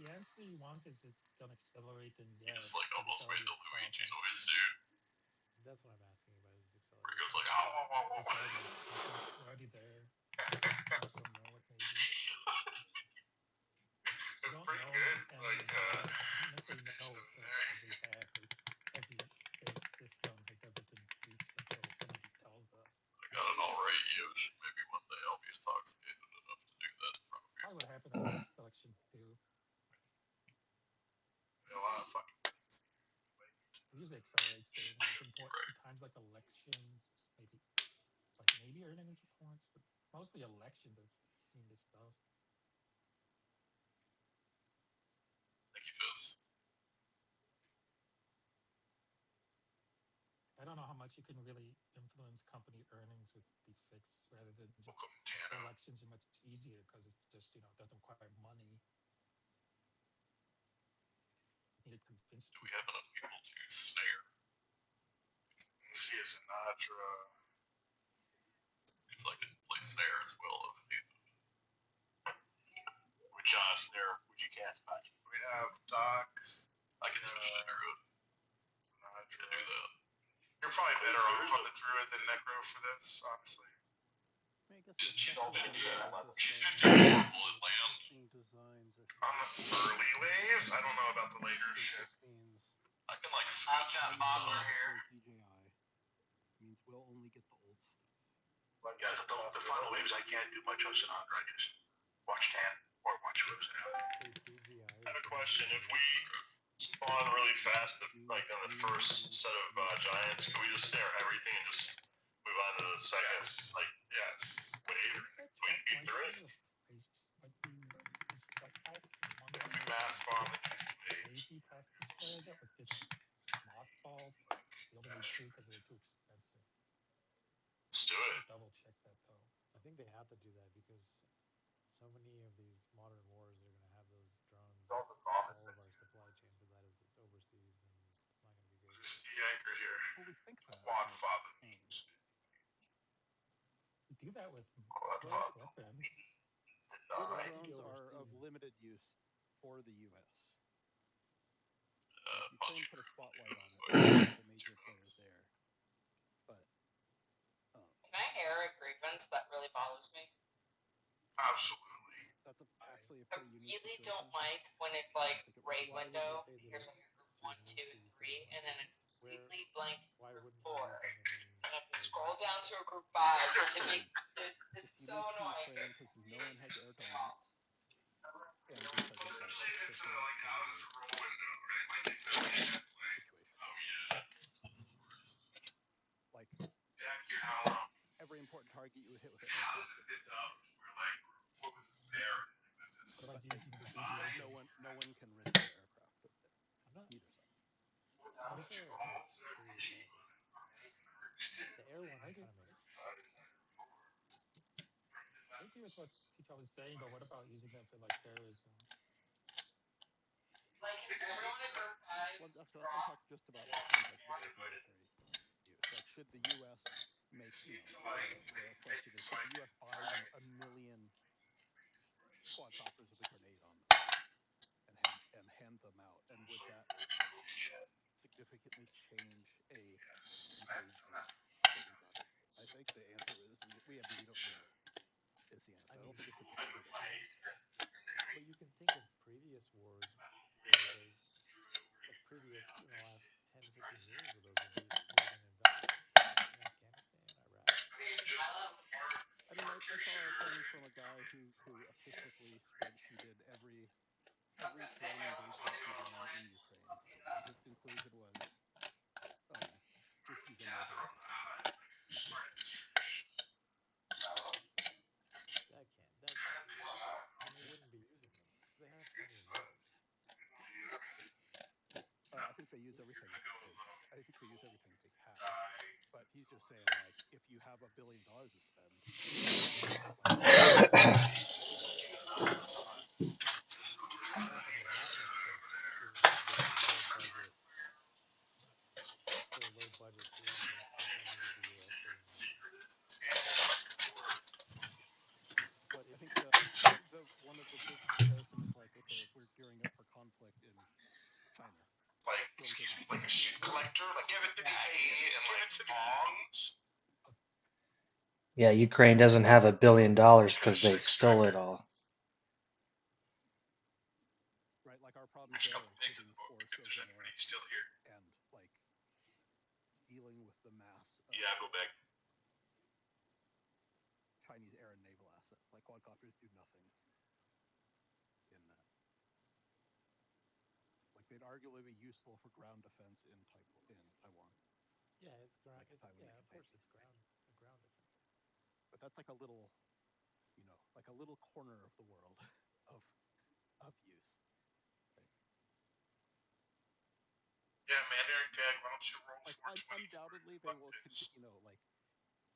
K: The answer you want is it's gonna accelerate, and yeah,
B: It's like almost made the Luigi noise, dude.
D: That's what I'm asking about. Is
B: Where he
D: accelerating?
B: goes like,
K: it's already there. also know it maybe. You don't
B: Pretty
K: know
B: good.
K: any
B: Like,
K: you don't necessarily know if every hack or every fake system has ever been breached until somebody tells us.
G: I got it all right, Yosh. Maybe one day I'll be intoxicated enough to do that in front of you.
K: Probably what happened at the next election too.
B: a lot of fucking things.
K: It usually accelerates things like important times like elections, maybe earnings reports, but mostly elections I've seen this stuff.
G: Thank you, Fizz.
K: I don't know how much you can really influence company earnings with deepfakes rather than just
B: Welcome, Tana.
K: elections are much easier because it's just doesn't require money. You need to convince
G: Do we
K: people.
G: have enough people to snare?
B: Let's see, Sinatra.
G: Because I can play snare as well if needed.
I: Which snare would you cast, Pachi?
B: We have Docs.
G: I can switch to Druid.
B: Sinatra.
G: Can do that.
B: You're probably better off on the Druid than Necro for this, honestly.
L: I mean, I guess the
G: She's
L: effect of
G: 50.
L: this
G: She's
L: thing
G: 54
L: is
G: bullet land.
L: interesting designs. If
B: On the early waves, I don't know about the later shit.
L: this means
G: I can like switch
F: got
G: to
F: Bob
G: the
F: over here.
L: DJI means we'll only get the old stuff.
I: Yeah, the final waves, I can't do much on Sinatra. I just watch Tan or watch Rose.
L: DJI.
G: I have a question. If we spawn really fast, like on the first set of giants, can we just snare everything and just move on to the second? Like,
B: Yes.
G: wave? Can we beat the rest?
B: If you mass spawn the DC page.
K: Maybe test destroy that would get mothballed. You only need 2 because they're too expensive.
G: Let's do it.
K: Double check that though.
N: I think they have to do that because so many of these modern wars are going to have those drones. All of our supply chain for that is overseas, and it's not going to be good.
B: There's the anchor here.
L: Well, we think that.
B: Quad father means.
K: You do that with most weapons.
L: Little drones are of limited use for the U.S. Ukraine put a spotlight on it. The major players there, but
F: Can I air a grievance that really bothers me?
B: Absolutely.
L: that's actually a
F: I
L: pretty unique
F: really
L: situation.
F: don't like when it's like
L: think it
F: raid
L: was-
F: window. Here's like your group 1, 2, and 3, and then a completely blank group 4. And if you scroll down to a group 5, it's so annoying.
L: Ukraine because no one has air dominance, and because it's like fishing situation. Like every important target you would hit with an aircraft gets hit.
K: Like using the BBA.
L: No one can risk their aircraft up there. Neither side.
K: What if
N: The airline
K: I
N: kind of makes
K: agree with what Tito was saying, but what about using them for like terrorism?
F: Like everyone in group 5.
L: Well, so I'm talking just about the context of like military use. Like, should the U.S. make, the question is, should the U.S. buy, 1 million quadcopters with a grenade on them and hand them out? And would that significantly change a engagement that we got into? I think the answer is we don't know. Is the answer? I don't think it's a definitive yes.
N: But you can think of previous wars where those, like previous, in the last 10, 15 years where those would have been invested in Afghanistan, Iraq.
L: I mean, I saw a thing from a guy who artistically spreadsheeted every drone engagement he ran in Ukraine, and his conclusion was, just use a mobile app.
N: Then they wouldn't be using them because they have plenty of drones.
L: I think they use everything. I think they use everything they have. But he's just saying, like, if you have $1 billion to spend,
N: Okay, that makes sense. Is their low budget solutions to something that the U.S. doesn't need.
L: but I think the one of the big comparison is like, okay, if we're gearing up for conflict in China,
B: Like a shit collector, like give it to me, and like bongs.
M: Yeah, Ukraine doesn't have $1 billion because they stole it all.
L: Right, like our problems
B: There's a
L: there
B: couple
L: are
B: pigs in
L: getting
B: the book
L: force
B: if there's
L: over
B: anybody
L: there
B: still here.
L: and like dealing with the mass of
B: Yeah, go back.
L: Chinese air and naval assets. Like quadcopters do nothing in that. Like they'd arguably be useful for ground defense in Taiwan.
N: Yeah, it's ground.
L: Like
N: It's
L: Taiwan
N: yeah, of
L: contains
N: course it's ground. A ground defense.
L: but that's like a little, like a little corner of the world of use. Right?
B: Yeah, Mandarin Gag, why don't you roll
L: Like
B: 420
L: undoubtedly they will continue. Like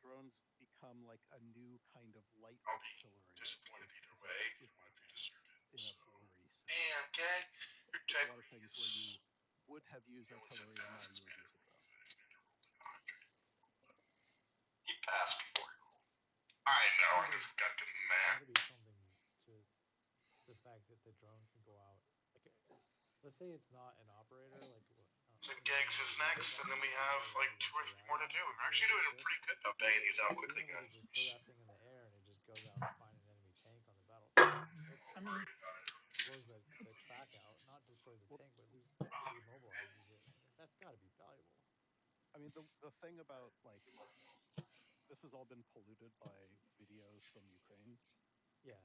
L: drones become like a new kind of light
B: I'll be
L: artillery.
B: disappointed either way
L: Is my
B: if you
L: sense
B: deserve it.
L: in a
B: So,
L: blurry sense.
B: and Gag, your
L: A lot of
B: integrity
L: things where
B: is
L: you would have used
B: you only said
L: artillery and now
B: pass
L: you
B: as
L: would
B: Mandarin
L: use a drone.
B: He passed before you rolled. I know, I just got the
N: Got
B: math.
N: to be something to the fact that the drone can go out. Like, let's say it's not an operator, like
B: So
N: in the
B: Gags
N: normal
B: is
N: use. Like
B: next, and then we
N: anything can
B: have
N: go
B: like
N: right,
B: 2
N: like
B: or 3
N: AI
B: more to do.
N: now, like
B: We're
N: the way
B: actually
N: they
B: doing
N: ship.
B: pretty good about banging these out
N: Being
B: quickly,
N: able to
B: guys.
N: just throw that thing in the air and it just goes out and find an enemy tank on the battlefield. Like,
K: I mean,
N: blows the track out, not destroys the
L: Well,
N: tank, but at least demobilizes it. Like, that's got to be valuable.
L: I mean the thing about like this has all been polluted by videos from Ukraine.
N: Yeah.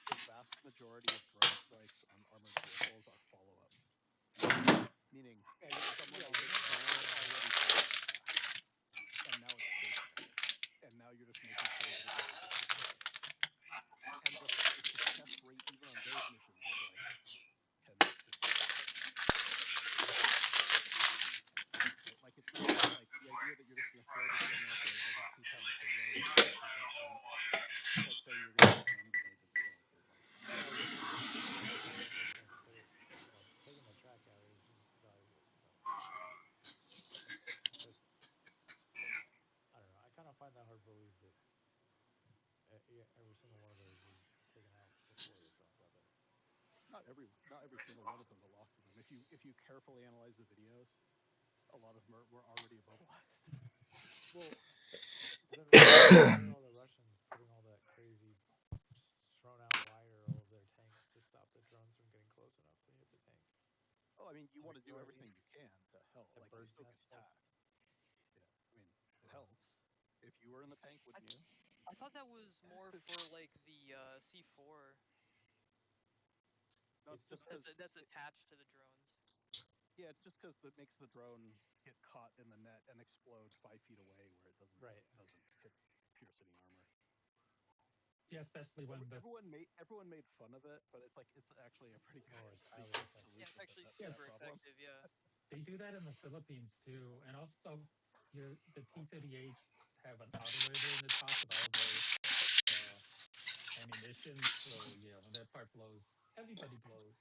L: The vast majority of drone strikes on armored vehicles are follow-up. Meaning someone
N: Yeah,
L: on the
N: you're not.
L: ground already took the attack, and now it's stationary, and now you're just making sure that it doesn't get destroyed. And the success rate even on those missions is like 10 to 15%. Right? Like it's not like the idea that you're just going to throw this thing out there that has a 2-ton payload and can't take out tanks. It's like saying you're going to use hand grenades in a skeleton. Like
N: No, it is valuable. I can't put it. Taking the track out is just valuable sometimes. But I don't know. I kind of find that hard to believe that every single one of those is taken out before the drone got there.
L: not every single one of them, but lots of them. If you carefully analyze the videos, a lot of them were already immobilized.
N: Well, then why are all the Russians putting all that crazy, thrown out wire all of their tanks to stop the drones from getting close enough to hit the tank?
L: Oh, I mean, you
N: Like,
L: want to
N: you
L: do
N: know what I mean?
L: everything you can to help.
N: That
L: Like they
N: bird's
L: still get
N: nest stuff.
L: attacked. Yeah, I mean, it
N: Yeah.
L: helps. If you were in the tank,
O: I
L: wouldn't you?
O: I thought that was more for like the C4
L: No,
N: It's
L: it's
N: just
L: just because
O: that's attached to the drones.
L: yeah, it's just because that makes the drone get caught in the net and explode 5 feet away where it doesn't
N: right.
L: hit pierce any armor.
K: yeah, especially when the
L: Everyone made fun of it, but it's actually a pretty
N: Oh, it's
L: pretty
N: highly
L: good
N: effective.
O: Yeah, it's
L: solution
O: actually
L: to
K: yeah
L: that
O: super
L: problem.
O: effective. Yeah.
K: they do that in the Philippines too, and also the T-38s have an autoloader in the top with all their uh, ammunition. So yeah, when that part blows, everybody blows.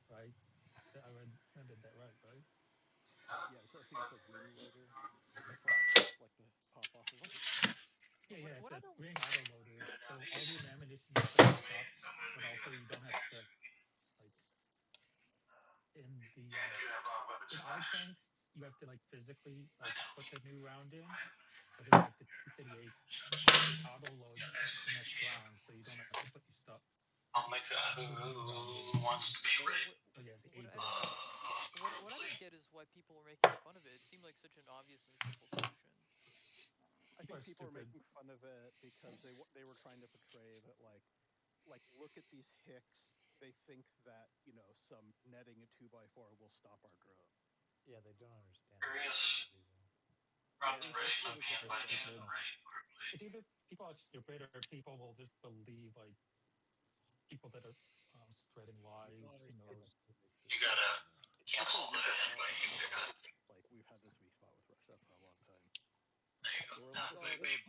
K: Right? So I did that right, right?
L: Yeah, I think it's a wing loader, like the pop off of them.
K: Yeah, yeah,
O: What
K: it's
O: I
K: a
O: don't
K: ring autoloader. So all the ammunition is at the top, but also you don't have to like in the in our tanks you have to like physically like put the new round in, but in like the T-38 it auto loads the next round, so you don't have to put your stuff
I: I'll make that.
K: put the new round in.
I: Who wants to be
O: what
I: ready?
O: what
K: Oh yeah, the
O: what
K: A
O: I
K: didn't.
O: what I don't get is why people were making fun of it. It seemed like such an obvious and simple solution.
L: I
K: People
L: think
K: are
L: people are
K: stupid.
L: making fun of it because they were trying to portray that like look at these hicks. They think that some netting a 2x4 will stop our drone.
N: Yeah, they don't understand the
I: Curious.
N: reason.
I: Round
L: It was
I: ready.
L: it
I: Let
L: was
I: me
L: the
K: They're
I: let me
L: business
I: get
K: stupid.
L: model.
I: ready quickly.
K: It's either people are stupid or people will just believe like people that are spreading
L: You don't
K: lies. Who
L: understand
K: knows?
L: that they make
I: You
L: this.
I: gotta
L: It's a
I: cancel
L: weak
I: that,
L: spot
I: but
L: with
I: you
L: Russia.
I: got.
L: Like we've had this weak spot with Russia for a long time.
I: There you go.
L: They were
I: Now
L: like
I: I'm
L: they're
I: ready.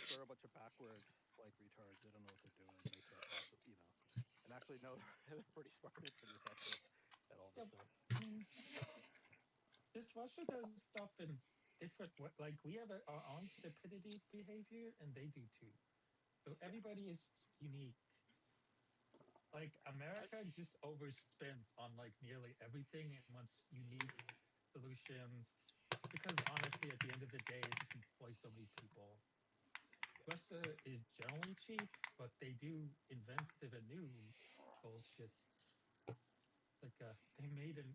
L: they're a bunch of backward like retards. They don't know what they're doing. They can't possibly. And actually no, they're pretty smart and pretty effective at all this
K: Yeah,
L: stuff.
K: I mean, this Russia does stuff in different like we have our own stupidity behavior, and they do too. So
L: Yeah.
K: everybody is unique. Like
L: I
K: America just overspends on like nearly everything and wants unique solutions. Because honestly, at the end of the day, it just employs so many people. Russia is generally cheap, but they do inventive and new bullshit. Like they made the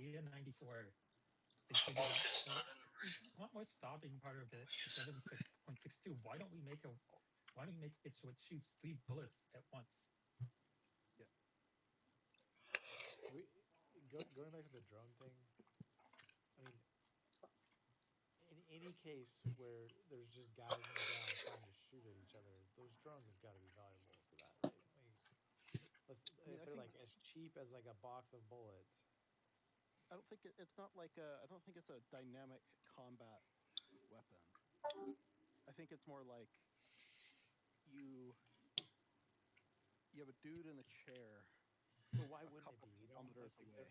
K: AN-94. They figured out, well, we want more stopping part of the 76.62. Why don't we make it so it shoots 3 bullets at once?
N: Yeah. We going back to the drone thing. I mean, in any case where there's just guys on the ground trying to shoot at each other, those drones have got to be valuable for that, right? Like, let's
L: I mean, I
N: put it
L: think
N: like as cheap as like a box of bullets.
L: I don't think it's not like I don't think it's a dynamic combat weapon. I think it's more like you you have a dude in a chair
N: But why
L: a
N: wouldn't it
L: couple
N: be? You know,
L: kilometers
N: like
L: away.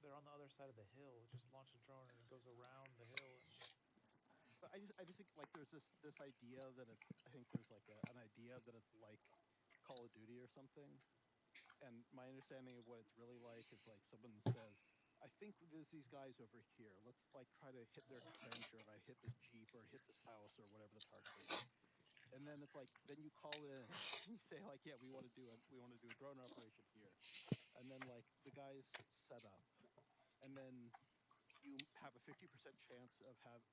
N: they're on the other side of the hill. Just launch a drone and it goes around the hill. And
L: But I just think like there's this idea that it's I think there's like an idea that it's like Call of Duty or something. And my understanding of what it's really like is like someone says, I think there's these guys over here. Let's like try to hit their trench, or if I hit this jeep or hit this house or whatever the target is. And then it's like then you call in and you say like, yeah, we want to do a drone operation here. And then like the guys set up, and then you have a 50% chance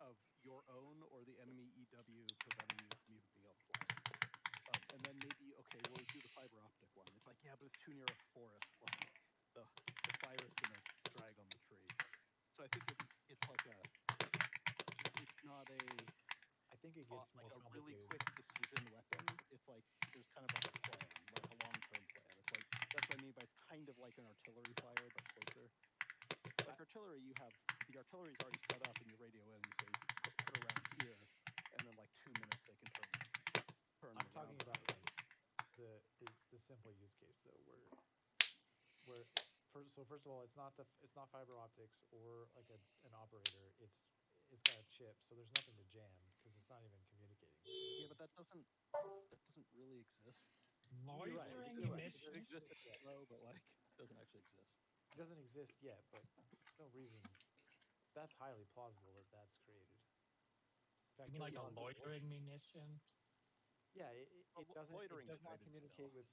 L: of your own or the enemy EW preventing you from even being able to fly. And then maybe okay, well, let's do the fiber optic one. It's like, yeah, but it's too near a forest. Like the fire is gonna drag on the tree. So I think it's like it's not
N: I think it gets
L: like
N: more
L: a really
N: complicated.
L: quick decision weapon. It's like there's kind of like a plan, like a long-term plan. It's like that's what I mean by it's kind of like an artillery fire, but closer. Like artillery, you have the artillery is already set up, and you radio in, you say put around here, and then like 2 minutes they can turn
N: I'm
L: the round
N: talking
L: on
N: about
L: you.
N: like the simple use case though, where first of all, it's not fiber optics or like an operator. It's got a chip, so there's nothing to jam because it's not even communicating with
L: Yeah,
N: anything.
L: but that doesn't really exist.
N: You're right.
K: Loitering
L: You're right. It
K: munitions.
L: exists
N: Yeah,
L: though, but like it doesn't actually exist.
N: it doesn't exist yet, but there's no reason. That's highly plausible that that's created. In
K: You
N: fact,
K: mean like a
N: Elon,
K: loitering munition?
N: yeah,
L: Well,
N: it
L: loitering's
N: does not
L: excited
N: communicate
L: still.
N: with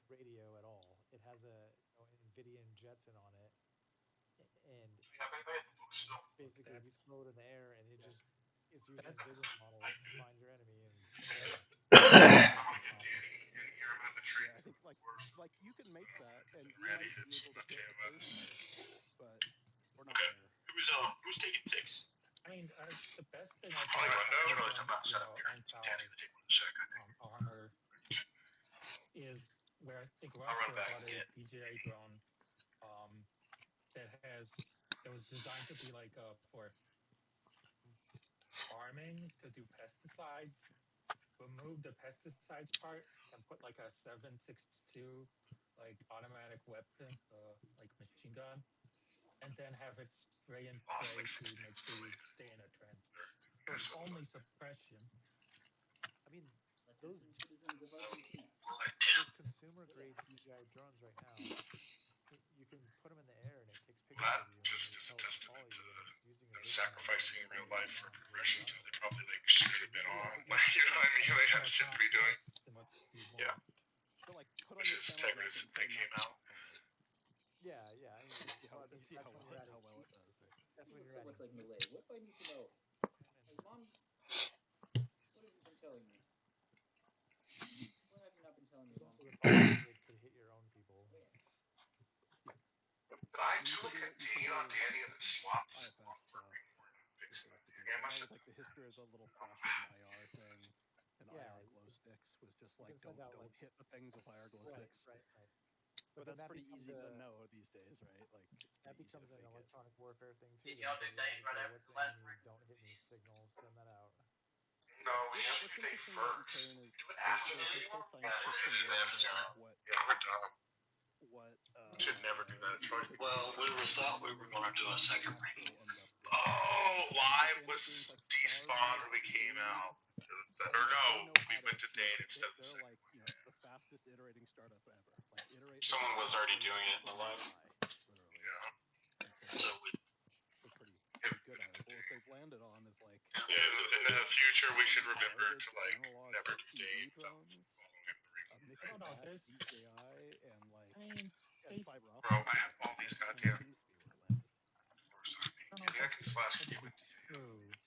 N: radio at all. It has an Nvidia Jetson on it, and basically
K: That's
N: he's floating in the air, and it's using
K: that's
N: business models to find your enemy and
K: that's
N: just
K: that's impossible.
L: Yeah, I think like you can make that, and you might be able to hit occasionally, but we're not there.
I: Who's taking ticks?
K: I mean, the best thing I've heard about using, anti armor is where I think
I: I'll run
K: Russia
I: back
K: bought
I: and
K: a
I: get.
K: DJI drone um, that was designed to be like for farming to do pesticides. Remove the pesticides part and put like a 7.62 like automatic weapon, like machine gun, and then have it spray and pray to make sure you stay in a trench. So it's only suppression.
N: I mean those
A: Attention, citizens of Argentina.
N: those consumer grade DJI drones right now, you can put them in the air and it takes pictures of you and it tells to follow you and it's using a business model to find you around where you're going. So this is
L: But like like
K: And it's more complex than what you
I: Yeah.
K: want.
L: but like put on your camera vest and try not to fall forward
N: yeah. I mean,
L: and see how
N: well, I mean
L: how well it does. Right?
N: that's when
A: Even if
N: you're
A: it
N: adding
A: looks like
N: heat
A: melee, what do I need to know?
N: and
A: Like, Mom, what have you been telling me? What have you not been telling me,
N: there's
A: Mom?
N: also the possibility it could hit your own people.
A: Oh yeah.
L: Yeah, I mean you can do IFS stuff with to do that. That was like the history of the little flashing IR thing, and
N: Yeah,
L: IR glow sticks was just
N: you
L: like
N: can send out
L: don't
N: like
L: hit the things with IR glow
N: right,
L: sticks.
N: right, right. But
L: But
N: then
L: that's
N: that
L: pretty
N: becomes
L: easy to
N: a
L: know these days, right? Like it's
N: that
L: pretty easy to
N: becomes an
L: fake it.
N: electronic warfare thing too. Then, so you're like, okay, what's the enemy? Don't hit me signal. Send that out.
L: What's interesting about Ukraine is there's this whole science fiction world of like what the
I: Well, we
L: Ukrainians
I: were
L: are
I: thought we
L: doing
I: were
L: and
I: going to do a
L: what they
I: second
L: actually
I: reading.
L: end up doing.
I: Oh,
L: And what
I: live
L: they end up doing is
I: was
L: like far
I: despawned
L: more
I: when we came
L: extreme,
I: out.
L: and
I: Or
L: like
I: no,
L: they know
I: we
L: how to
I: went to
L: like
I: Dane instead of the
L: they're
I: second.
L: like the fastest iterating startup ever. Like iterate this
I: Someone was
L: stuff
I: already
L: until
I: doing it in
L: until
I: the
L: you
I: live.
L: die, literally.
I: Yeah.
L: And so
I: So
L: they're
I: we,
L: pretty landed on is like,
B: In the future, we should remember
L: garbage
B: to like
L: analog
B: never do
L: TV
B: dates.
L: drones, a mix
K: I
L: of
K: don't know.
L: that,
K: There's,
L: DJI, and like
K: I mean,
L: and
K: they,
L: fiber
B: Bro,
L: optic
B: I have
L: cables.
B: all these
L: That
B: goddamn.
L: seems to be where it landed.
K: I don't know if
B: I
K: that's
B: can slash
K: said to
B: key
K: be
B: with
K: true.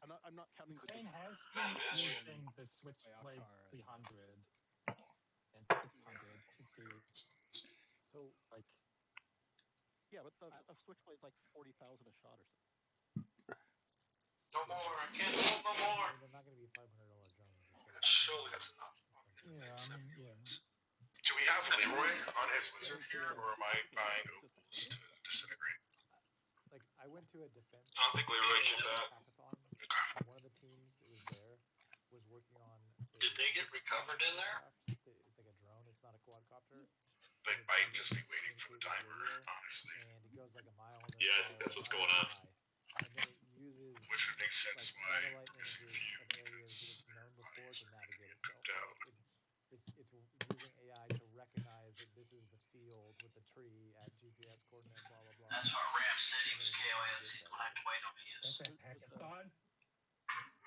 L: I'm not counting the
K: Crane has
L: deployments
K: been
L: of drones
K: using the
L: by
K: Switchblade
L: Akhtar
K: 300 and 600 to do
L: so
K: like.
L: yeah, but the Switchblade's like 40,000 a shot or something.
I: No more, I can't hold no more.
N: I mean, they're not going to be $500 drones a shot.
I: Surely that's enough.
K: Yeah, I mean, yeah.
B: Do we have Leroy on his
L: Yeah,
B: wizard
L: but
B: here,
L: like
B: or am I
L: typically
B: buying
L: it's just
B: opals to disintegrate?
N: Like, I went to a defense
I: I don't think Leroy came back.
N: hackathon, and one of the teams that was there was working on a
I: Did they get
N: Bitcoin
I: recovered in there?
N: aircraft. It's like a drone. It's not a quadcopter.
B: They
N: And it
B: might
N: doesn't
B: just be waiting for the
N: communicate with
B: timer,
N: radio,
B: honestly.
N: and it goes like a mile in the
I: Yeah, I think
N: sky,
I: that's what's
N: really,
I: going
N: really
I: on.
N: high. And then it uses
B: Which would make sense
N: like
B: why
N: satellite
B: there's a
N: images
B: few,
N: of areas that
B: because
N: it's known before
B: audience
N: to
B: are
N: navigate
B: getting
N: itself,
B: freaked
N: right?
B: out.
N: Like it's using AI to recognize that this is the field with the tree at GPS coordinate, blah blah blah,
I: That's what Ram City
N: and
I: was
N: then it just
I: KOS.
N: navigates
I: You
N: that
I: don't
N: way.
I: have to wait no PS.
K: That's a
L: the
K: hackathon.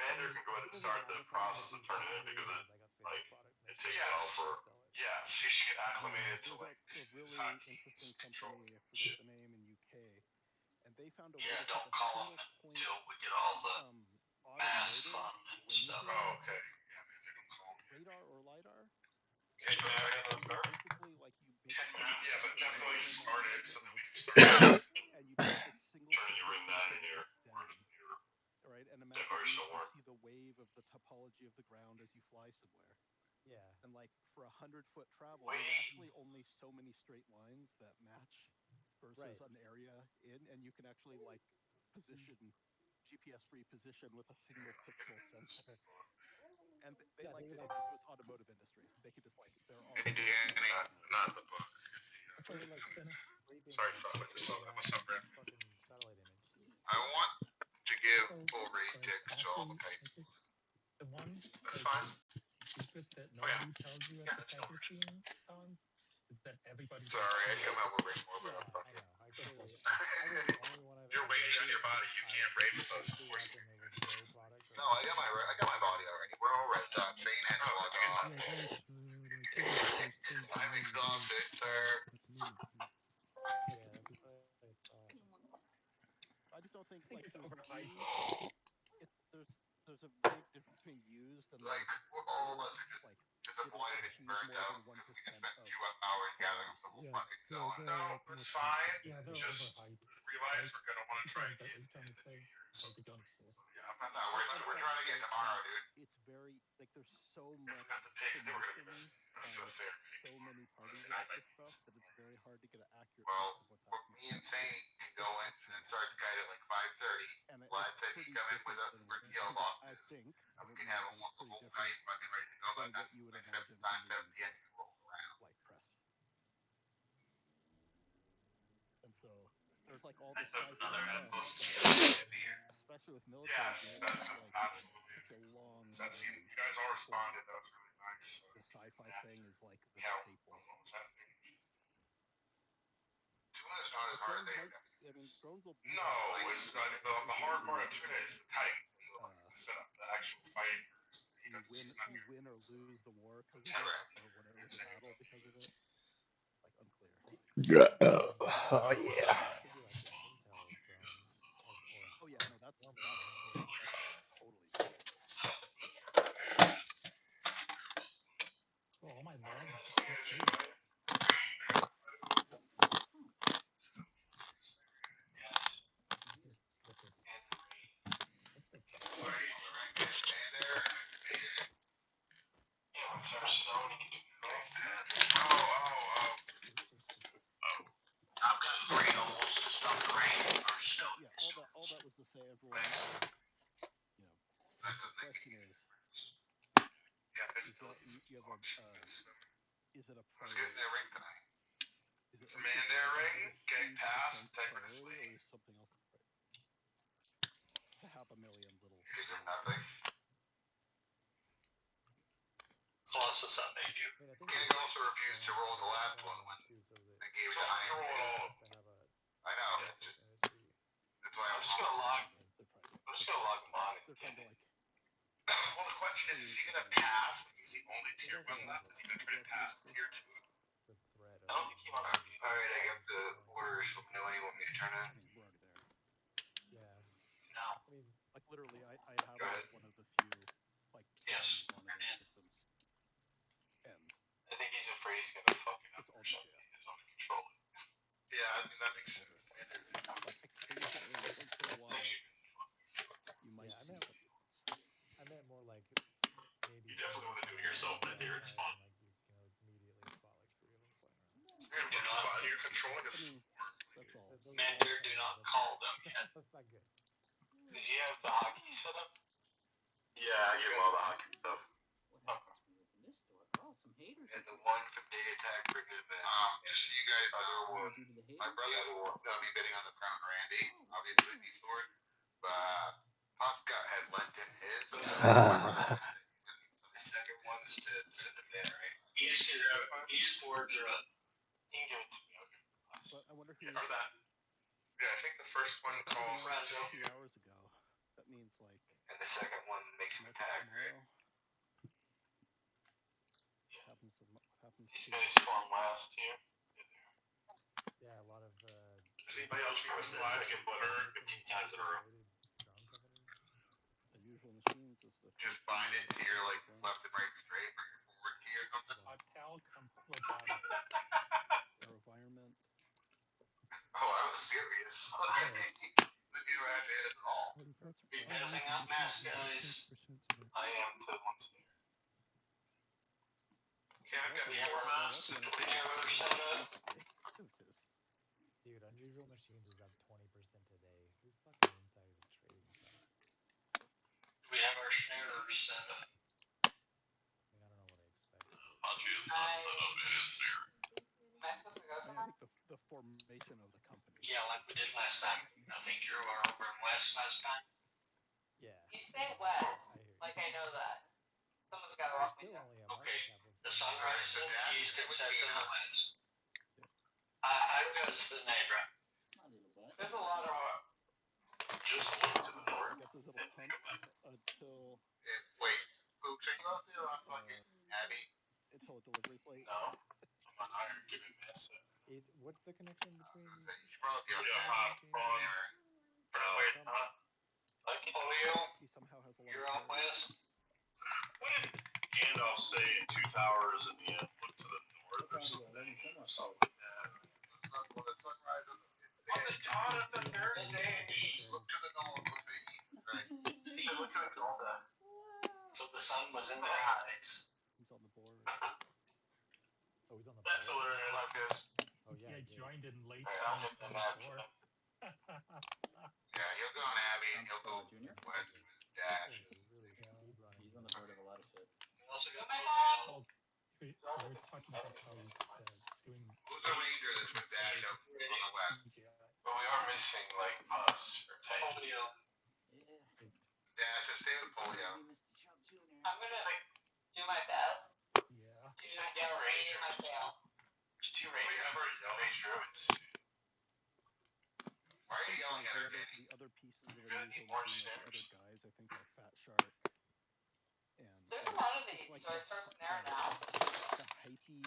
N: I
B: Mander
N: mean,
B: can go ahead
N: it
B: and
N: was like
B: start
N: a
B: the
N: hackathon, but
B: process of
N: these
B: turning
N: guys
B: it in
N: really
B: because it,
N: had like a finished
B: like,
N: product. And
B: it
N: they
B: takes
N: showed
B: a
N: it
B: while
N: and
B: for,
N: they sell it.
B: yeah, so she get acclimated to
L: there's
B: like
L: a
B: his
L: really
B: hotkeys
L: interesting
B: and controlling
L: company, I forget
B: shit.
L: the name, in UK, and they found a way
I: Yeah,
L: to take
I: don't
L: a
I: call
L: single
I: them
L: point
I: until we get all the masks
L: automotive
I: on and stuff.
L: laser
B: Oh, okay. Yeah, man, they don't call me.
L: radar or lidar,
I: Okay, do we have any of those
L: and
I: cards?
L: basically like you basically
B: Yeah,
L: set
B: but
L: it in
B: definitely
L: normal
B: start it so
L: navigation
B: that we
L: mode,
B: can start.
L: and you take this single
B: Turn your ring
L: position
B: that
L: to
B: in your
L: look down, right? And imagine
B: or
L: you
B: still
L: can
B: work.
L: see the wave of the topology of the ground as you fly somewhere.
N: Yeah.
L: And like for 100-foot travel, there's actually only so many straight lines that match versus an area and you can actually like position GPS-free position with a single pixel sensor. And they
N: Yeah, I
L: like
N: think it
L: this
N: makes.
L: was automotive industry. They could just like they're already
B: Danny,
L: selling it now.
B: not the book.
K: That's what like
N: Scraping
B: Sorry, son. I just saw that myself, Brad.
N: fucking satellite image.
B: I want to give
K: so
B: full rate
K: like
B: dick to all the
K: actually
B: Titans.
K: like the one
B: That's
K: like
B: fine.
K: secret that
B: Oh, yeah.
K: nobody tells you at
B: Yeah,
K: the
B: that's no
K: Tiger
B: worries.
K: Scene cons is that everybody's
B: Sorry,
K: like
B: I
K: really
B: come out with way more, but
N: Yeah,
B: I'm
N: I
B: fucking.
N: know. I clearly, I think the only one I've
B: You're
N: ever been
B: waiting
N: to,
B: on your body. You
N: I've
B: can't raid with us. Of
N: paid to
B: course
N: watch
B: you
N: when
B: can
N: there
B: raid
N: was
B: with
N: no
B: us.
N: product,
B: No,
N: right? Like
B: I
N: I've
B: got
N: been
B: my
N: to
B: body already. We're all read. Bane and
N: like
B: log on.
K: yeah that's like it was the first thing to know
B: Timing's off,
K: really
B: Victor.
K: at the moment too.
N: yeah, that's what I thought.
L: I just don't think
K: I think
L: like
K: it's
L: there's
K: overhyped.
L: there's a big difference between used and
B: Like,
L: like
B: all of
L: where
B: us
L: it
B: are just
L: like didn't
B: disappointed and
L: achieve
B: burnt
L: more
B: out.
L: than
B: And
L: 1%
B: we can spend
L: of
B: 2 hours
L: total
B: gathering the
L: usage.
B: whole
K: Yeah,
B: fucking zone.
K: they're
B: No,
K: like
B: that's
K: much
B: fine.
K: yeah they're
B: Just
K: overhyped.
B: realize
K: Like
B: we're gonna want to
K: people
B: try
K: are
B: again
K: trying
B: at
K: to
B: the
K: say
B: new year. So,
K: like they don't exist.
B: yeah, I'm not that worried.
L: And
B: We're
L: plus
B: trying to get
L: like
B: tomorrow, dude.
L: it's very like there's so
B: If we
L: much
B: got the pick, then we're gonna miss
L: promotion
B: it. That's
L: by
B: so fair.
L: so many parties
B: Honestly, I
L: about
B: might
L: this
B: miss
L: stuff
B: it.
L: that it's very hard to get an accurate
B: Well,
L: picture of what's happening.
B: me and Saint can go
L: What's
B: in and
L: actually
B: then charge the
L: happening.
B: guy at like 5:30.
L: And
B: Vlad
L: it's
B: says he
L: pretty
B: come in with
L: different
B: us
L: than
B: where
L: what
B: TL
L: I,
B: box
L: I
B: is,
L: think
B: and
L: I
B: we
L: don't
B: can
L: know,
B: have
L: but
B: him
L: it's
B: the
L: pretty
B: whole
L: different
B: night fucking ready to go. By
L: than
B: the time
L: what you would
B: by 7
L: imagine a
B: times 7
L: movie
B: p.m.
L: being
B: can roll around.
L: like press. And so there's like all this sci-fi
I: Another
L: stuff, but
I: beer.
L: especially with military
B: Yes,
L: gear,
B: that's
L: it's like
B: absolutely.
L: such a long
B: That's you.
L: time
B: You guys all
L: before
B: responded. That was really nice.
L: the sci-fi
B: Yeah.
L: thing is like the
B: Yeah. I
L: staple.
B: don't know what's happening. Tuna is not as
L: But
B: hard as
L: drones
B: they.
L: might, I mean, drones will be
B: No,
L: hard to
B: it's
L: fly
B: not. The
L: if you
B: hard part
L: do,
B: of tuna is the kite and the setup, the actual fighting. He
L: you
B: doesn't.
L: win,
B: He's not
L: you
B: good.
L: win or
B: So,
L: lose the war because of it,
B: correct.
L: or whatever
B: You're
L: the
B: saying
L: battle
B: though.
L: because of it. Like unclear.
M: Oh yeah.
N: It could be like an intel drone, or
L: Oh yeah, no, that's
N: normal drone.
L: yeah, that's totally different.
K: Oh, all my logs split too. Just look at what's the
B: Stand there.
I: I'm gonna green almost to stop the rain or snow.
L: But yeah, all that was to say, everyone, you know, the question
B: Yeah,
L: is that
B: visibility is
L: you have a
B: blocks.
L: is it a
B: Who's getting their
L: priority?
B: ring tonight?
L: Is
B: It's a man there
L: like
B: ring.
L: a
B: Getting
L: huge
B: past.
L: defense
B: Typing a
L: priority, or
B: sleeve.
L: is something else the priority? To have a million little
B: Is it
L: little
B: nothing?
I: Plus a Sunday, dude.
N: I mean, I think
B: Gang
N: the
B: also refused to roll the last one
N: settlement
B: when
N: too says that
B: they gave it to
N: it
B: Iron.
N: has to have a
B: I know.
N: domestic industry.
B: That's why
I: I'm just gonna log
B: I'm just gonna log him on.
L: They're trying to like.
B: Well, the question is he gonna pass when he's the only tier 1 left? Is he gonna try to pass to tier 2?
N: The threat
B: I don't think he wants to. Alright, I got the orders. Let me know when you want me to turn in.
L: I mean, we're already there.
N: Yeah.
B: No.
N: I mean,
L: Like literally, I have
B: Go ahead.
L: one of the few like
B: Yes.
L: monitoring systems, and
B: I think he's afraid he's gonna fuck it up
L: it's all
B: or something.
L: DJI.
B: He doesn't want to control it. Yeah, I mean that makes sense.
L: Like occasionally, once in a
B: It's
L: while,
B: actually
L: you might
N: Yeah, I
L: see
N: meant-
L: some nuance.
N: I meant more like maybe
B: You definitely want to do it yourself, then, dear. It's fun.
N: and, like you can immediately spot like 3 of them flying around.
B: You're controlling a
L: I mean,
B: swarm.
L: that's all.
N: Those are
I: Commander,
N: all
I: do
N: fine,
I: not
N: that's-
I: call them yet.
N: That's not good.
B: Does he have the hockey set up? Yeah, I gave him all the hockey stuff.
A: What happens when you open this door? Oh, some haters.
B: And the one from Data Attack for good event. Just so you guys know,
A: Due to the
B: my
A: haters?
B: brother's gonna be bidding on the Crown Randy. Obviously, he's for it. But Pascal had lent in his. So the second one is to send him in, right?
I: Esports are up.
B: He can give it to me. I'll give it to us.
L: But I wonder who.
B: Or that. Yeah, I think the first one calls
L: You know,
B: to
L: 2 hours ago. That means like
B: and the second one makes him
L: tonight,
B: attack, right?
L: tomorrow. What happens to
B: These guys spawn last here.
N: Yeah, a lot of
B: Does anybody else request that second butter 15 times in a row?
N: drone companies.
L: unusual machines is the
B: Just
L: third
B: bind it to your like
L: one.
B: left and right straight or your forward key or something.
K: Talcom Robotics.
L: AeroVironment.
B: Oh, I was serious. Didn't even have to hit it at all.
I: Be passing out masks, guys.
B: I am to once here. Okay, I've got
I: The
B: four
I: arrow
B: masks
I: mouse,
B: and
I: the arrow set up.
N: Dude, Unusual Machines is up 20% today. Who's fucking inside the trading site?
I: We have our snare set up.
N: I mean, I don't know what I expect.
B: Hachi is not set up in his snare.
F: Am I supposed to go
L: I
F: somewhere?
L: think the formation of the company.
I: Yeah, like we did last time. I think you were over in West last time.
N: Yeah.
F: You say West,
N: I hear you.
F: like I know that. Someone's got to
N: There's
F: walk me
N: still
F: down.
N: only a market
I: Okay,
N: cap of
I: the sunrise to the east and set to the west. I've got the Nedra.
A: My little butt.
F: There's a lot of.
B: Just look to the north.
L: Guesses it'll pump until
B: Wait, Pooch, are you out there on fucking Abby?
L: until a delivery's late.
B: No. I'm on Iron giving this.
N: What's the connection between?
B: You should probably be on
N: Wrong.
I: Wait, Polio,
L: He somehow has a lot
I: you're
L: of
I: out
L: carriers.
I: west.
B: What did Gandalf say in Two Towers in the end? Look to the north or something? Something like that. When the sunrise is
I: On the dawn of the third day,
B: look to the north, look to the east, right?
I: he looked at the delta. So the sun was in the rise.
L: He's on the board.
N: Oh, he's on the
B: That's
N: board?
B: hilarious. Life goes.
N: Oh, yeah.
K: I
N: he did.
K: joined in late
B: I'll hit the map.
K: 2024.
B: Yeah, he'll go Nabby and he'll go
A: Junior?
B: west with his dash.
N: Really speed running.
A: He's on the board of a lot of shit.
I: We also got
K: Oh, we're talking about how he's doing.
B: Who's the ranger that's with dash up on the west?
K: DJI.
B: But we are missing like us or
I: Polio.
A: Yeah.
B: Dash, just stay with Polio.
A: We missed the Chubb Junior.
F: I'm gonna do my best.
K: Yeah.
F: Do my delivery in my tail.
B: Did you rate ever yelling druids? Why are you yelling at her, Danny?
L: The other pieces of
B: You're gonna
L: unusual
B: need more
L: machine, like the
B: snares.
L: other guys, I think are Fat Shark and
F: There's a lot of
L: it's
F: these,
L: like
F: so I start snaring now.
L: the hypey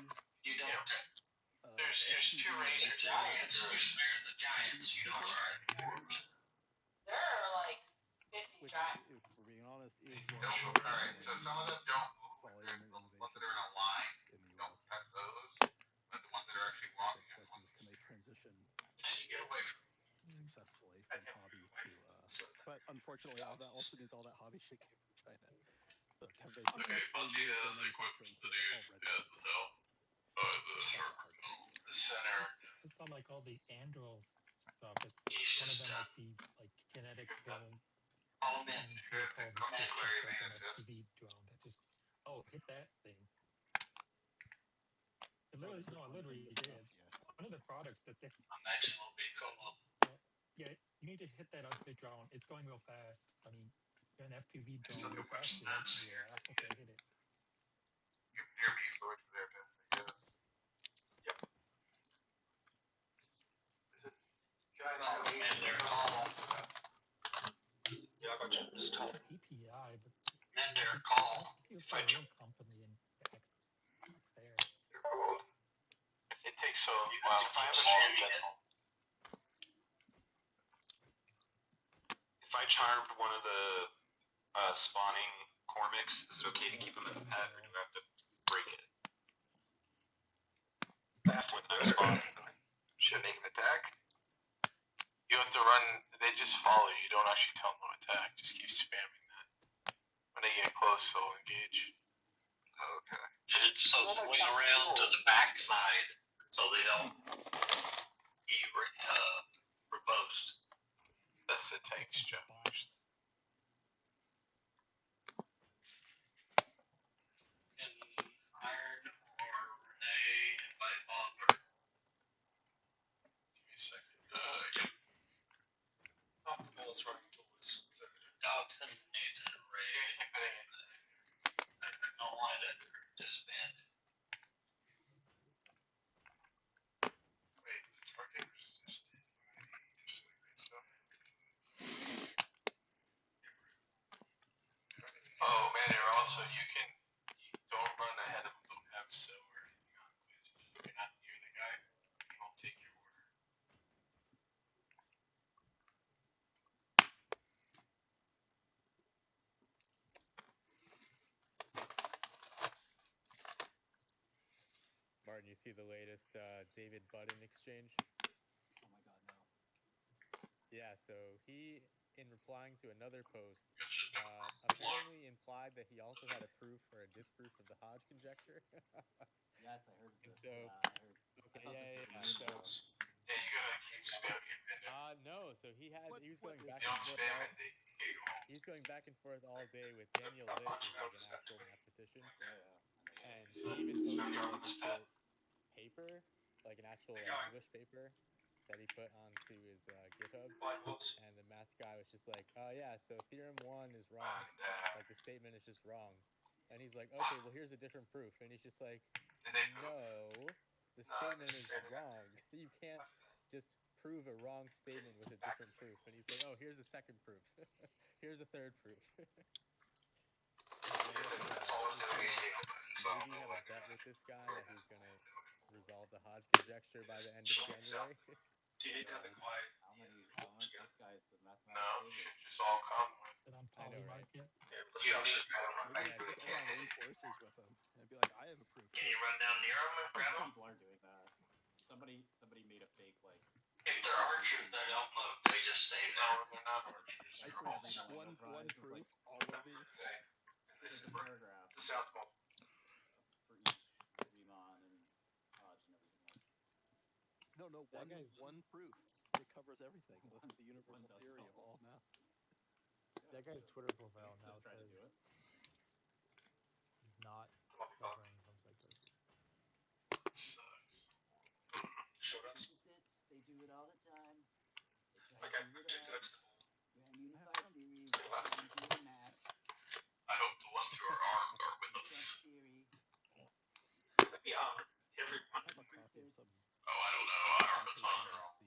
I: You don't.
B: There's two
L: FPV
B: rangers.
L: racer
I: Giants, you spare the giants. You don't spare the dwarves.
F: There are like 50
L: which,
F: giants.
L: if we're being honest, is
B: Alright, so some of them don't move.
L: volume
B: The
L: innovation
B: ones that are in a line,
L: in the
B: don't
L: US.
B: touch those. But the ones that are actually walking
L: The
B: are the
L: question
B: ones
L: is, can they transition
I: And you get away from
L: successfully from hobby to but unfortunately that also means all that hobby shit came from China. So have they successfully
B: Bungie
L: moved
B: has
L: their
B: equipped
L: manufacturing
B: the
L: to
B: dudes
L: already?
B: at the south. The shark. The center.
K: I saw like all the Anduril stuff. It's
I: East
K: one of
I: is
K: them
I: done.
K: like the kinetic drone.
I: All men.
K: And vehicles
B: Come
K: that
B: to
K: just
B: Larry
K: like an
B: Manus.
K: FPV drone that just hit that thing. It literally did. One of the products that's it.
I: Imagine will be cool.
K: Yeah, you need to hit that other drone. It's going real fast. I mean, an FPV
B: It's
K: drone
B: a
K: real
B: good
K: fast.
B: question.
K: You're like, yeah, okay, hit it.
B: You can hear me switch there, I guess.
A: Yep.
I: And they're all.
A: Yeah,
K: AI, but
F: then
K: I
F: their
K: think
F: call.
K: if a real company and not fair.
G: It takes so
F: You
G: well.
F: have to streaming it.
I: If I charmed one of the spawning Cormics, is it okay to keep him as a pet, or do I have to break it?
G: After
I: When I spawn?
G: should make an attack. You have to run. They just follow you. You don't actually tell them to attack. Just keep spamming that. When they get close, they'll engage. Okay.
F: So swing around to the back side so they don't be reposed.
G: That's the tank's job.
F: And Iron or Renee invite Bogler.
G: Give me a second.
F: Yep.
H: Optimal's running tools.
F: Dalton needs a raid. I don't want it disbanded.
G: Wait, target resisted. Oh man, and also you don't run ahead of them. Don't have so or anything on quiz. If you're not near the guy, he won't take your order.
E: Martin, you see the latest David Budden exchange?
A: Oh my god, no.
E: Yeah, so he, in replying to another post, apparently implied that he also had a proof or a disproof of the Hodge conjecture.
A: Yes, I heard this.
E: So,
A: Yeah, I heard.
E: okay,
A: I thought
E: yeah,
A: this was
E: yeah.
A: a meme.
G: Yeah, you gotta keep spamming your pin.
E: No, so he was going back
G: You
E: and
G: don't
E: forth
G: spam
E: all.
G: it, they can't go home.
E: He was going back and forth all day with Daniel Liss, who's like an actual mathematician,
A: Yeah.
E: and he even posted like a short paper, like an actual like English paper, that he put onto his GitHub, and the math guy was just like, "Oh yeah, so theorem 1 is wrong, like the statement is just wrong," and he's like, "Okay, well here's a different proof," and he's just like, "No, the statement is wrong. You can't just prove a wrong statement with a different proof," and he's like, "Oh, here's a second proof. Here's a third proof." And I guess he's gonna maybe have a bet with this guy that he's gonna resolve the Hodge conjecture by the end of January.
H: Do you need to have the quiet?
A: How many? This guy is the
G: No,
A: mathematics.
G: should just all come with.
K: And on
E: I know, right?
K: Polymarket.
H: Let's go.
L: Maybe
E: Yeah,
L: you
E: just
L: could put on reinforcers with them and be like, I have a proof
F: Can
L: too.
F: you run down near him and grab him?
A: People are doing that. Somebody made a fake like.
F: If they're archers, they don't move. They just stay
G: No,
F: there.
G: they're not archers.
L: I
G: They're
L: swear,
G: all
A: Reading
L: one
A: Enterprise is
L: proof,
A: like
L: all of these.
G: Okay. And this
A: there's
G: is
A: a paragraph
G: the South Pole.
A: for each Riemann and Hodge and everything else.
L: No,
N: That guy's
L: one proof. It covers everything. The universal
A: does
L: theory
A: it
L: of all math.
A: Yeah,
N: That guy's
A: so
N: Twitter profile
A: Phoenix
N: now
A: just tried to
N: says
A: do it.
N: he's not suffering from psychosis.
G: Sucks.
H: Showdowns.
A: Physicists, they do it all the time. They try
H: Okay,
A: to prove it
H: take
A: all.
H: that.
A: Grand unified theory, very easy in math.
I: I hope the ones who are armed are with us.
A: Sequence theory.
H: Yeah, everyone.
L: I have a copy of some
I: Oh, I don't know. I armed a ton.
L: presentations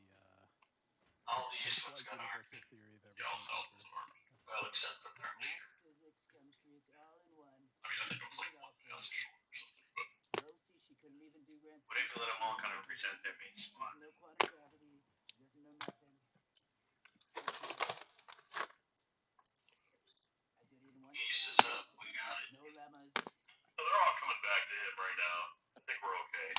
L: of
F: All the
L: the
F: useful ones
L: slight
F: got armed.
L: universal theory of
I: Yeah, I'll
L: everything
I: sell
L: paper.
I: this armed.
F: Well, except that they're
A: Math,
F: near.
A: physics, chemistry, it's all in one.
I: I mean, I think it was like
A: It all
I: 1 message short or something, but
A: Rosie, she couldn't even do grand.
F: What if you let them all kind of present their main
A: She
F: spot?
A: doesn't know quantum gravity. She doesn't know nothing. I did it in one
F: East is
A: shot.
F: up. We got it.
A: No lemmas.
I: so they're all coming back to him right now. I think we're okay.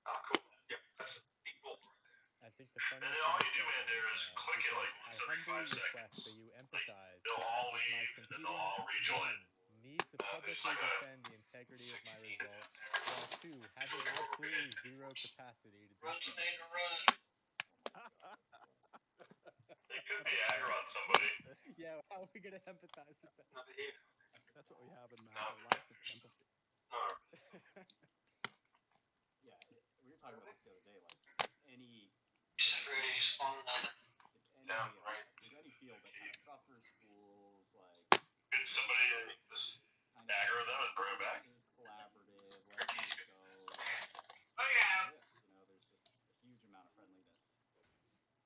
H: Oh, cool. Yep, that's a big bolt right there.
E: I think the
I: And
E: funniest
I: then all
E: thing
I: you do, man, there is click
E: he
I: it
E: says,
I: like
E: I
I: once every
E: humbly
I: 5
E: request
I: seconds.
E: that you empathize
I: They'll all
E: with my
I: leave and then
E: competing
I: they'll all rejoin.
E: 1, need to
I: It's
E: publicly
I: like a
E: defend the integrity of my
I: 16
E: result,
I: down there.
E: while 2, having
I: like a rubber
E: absolutely
I: band.
E: zero capacity to do
F: Run,
E: so.
F: Tomato, run.
I: They could be aggro on somebody.
E: Yeah, how are we gonna empathize with that?
H: Not here.
L: That's what we have in math, a lack of empathy.
A: Yeah, we were talking about this the other day. Like any,
F: Straight spawn another.
A: if any,
G: Down, right.
A: there's any field that kind of suffers fools, like
I: Could somebody just
A: kind
I: aggro them and bring them back?
A: Just collaborative, let things go.
F: Oh yeah.
A: You know, there's just a huge amount of friendliness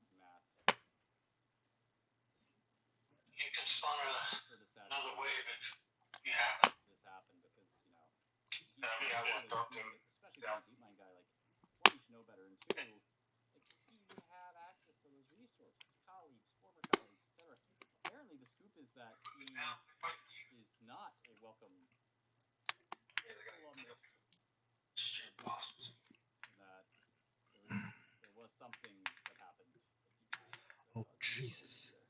A: in math.
F: You can spawn another wave
A: especially being a DeepMind guy, like, one, you should know better, and two, like, he would have access to those resources, colleagues, former colleagues, etc. Apparently, the scoop is that he is not a welcome alumnus of DeepMind, and that there was something that happened at DeepMind that
M: Oh,
A: caused him to
M: Jesus.
A: disappear.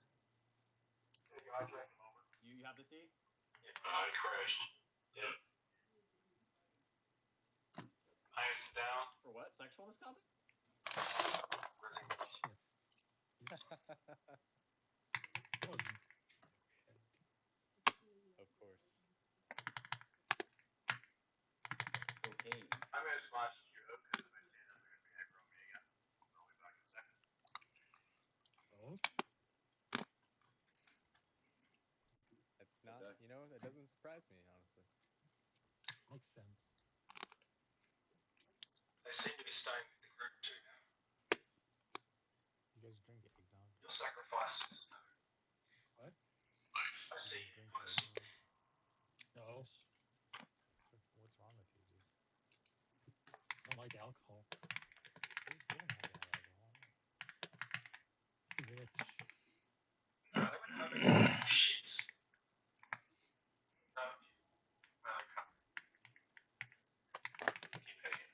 A: You have the tea?
I: I crashed. Yep. Nice down.
A: For what? Sexual misconduct?
K: Shit. That was
E: Of course.
A: Okay.
I: I'm gonna slash you up because if I say that, they're gonna be aggro me again. I'll be back in a second.
K: oh,
E: That's not,
A: Okay.
E: that doesn't surprise me, honestly.
K: makes sense.
H: They seem to be staying with the group too now.
N: You guys drink eggnog?
H: Your sacrifices.
K: What?
H: Nice. I see.
N: You drink
H: Nice.
N: eggnog?
K: No,
N: What's wrong with you, dude?
K: I don't like alcohol.
N: You don't have to have alcohol.
K: Rich.
H: No, they wouldn't have any shit. No. Well, come. Keep hitting it.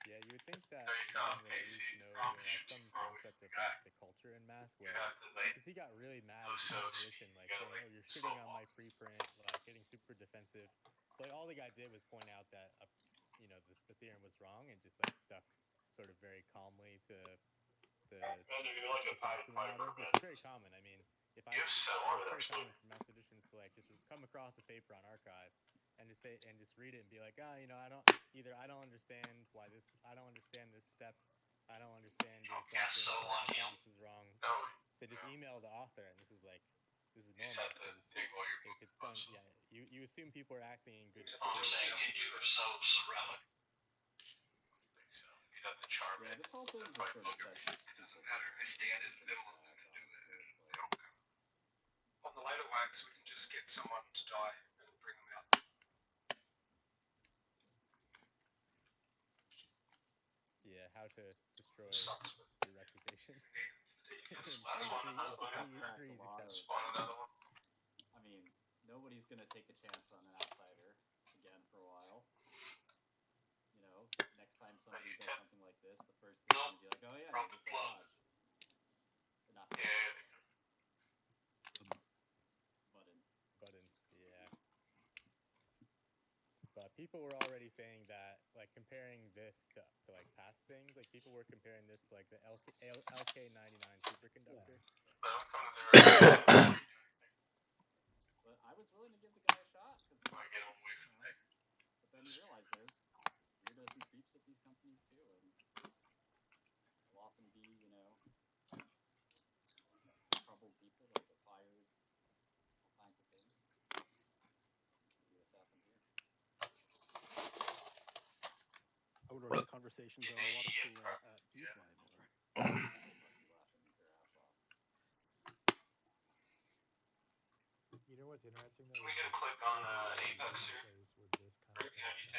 E: Yeah, you would think that
H: There you go,
E: Ryan would at
H: Casey.
E: least know
H: Probably
E: like
H: should
E: some
H: keep far away
E: concept
H: from
E: of
H: the guy.
E: like the culture in math,
H: You
E: where
H: have to like
E: because he got really mad
H: go
E: at the
H: so
E: composition,
H: you
E: like
H: gotta
E: saying,
H: like
E: "Oh, you're
H: slow
E: shitting on
H: walk.
E: my preprint," like getting super defensive. But like, all the guy did was point out that the theorem was wrong, and just like stuck sort of very calmly to the
H: Man, you're like a
E: facts
H: Pied
E: of the
H: Piper,
E: matter, which
H: man.
E: is very common. I mean, if I
H: You so
E: it's
H: are,
E: very
H: that's
E: common
H: funny.
E: for mathematicians to like just come across a paper on archive and just say and just read it and be like, I don't understand I don't understand this step, I don't understand your
H: Gas so
E: assumptions, or
H: on
E: I
H: you.
E: think this is wrong.
H: No,
E: To just
H: no.
E: email the author, and this is
H: You just
E: normal
H: have to
E: because
H: take all your
E: if it's done, yeah, you assume people are acting in good
H: all they're saying
E: faith.
H: is you are so surrounded. I don't think so. You'd have to charm
A: Yeah,
H: it.
A: this whole thing
H: If
A: just
H: I
A: sort of
H: look at
A: sets
H: me, it
A: people
H: doesn't matter. I stand in the middle of
A: back,
H: them and do
A: honestly. It's
H: the
A: like,
H: outcome. On the later wax, we can just get someone to die and bring them out.
E: Yeah, how to destroy
H: Which sucks, but
E: your reputation
H: yes.
E: in,
H: Last
E: in
H: one,
E: three
H: last
E: in
H: one.
E: three
A: back
E: three
A: a
E: easy
A: lot
E: steps.
A: of.
H: Spawn another one.
A: I mean, nobody's gonna take a chance on an outsider again for a while. Next time somebody does something like this, the first thing's gonna be like, oh yeah, you're just like Raj. Or not.
E: Button, yeah. But people were already saying that, like, comparing this to like past things, like people were comparing this to like the LK99 superconductor.
A: But I was willing to give the guy a shot because
H: I get him away from there.
A: But then you realize there's weirdos and creeps at these companies too, and they'll often be, troubled people that get fired, all kinds of things. Seems to be what's happened here.
L: I wonder what the conversations on the water cooler at DeepMind were.
A: Those must be laughing their ass off.
N: You know what's interesting though?
H: Can we get a click on Apex
N: Place
H: here?
N: where this kind of thing is happening.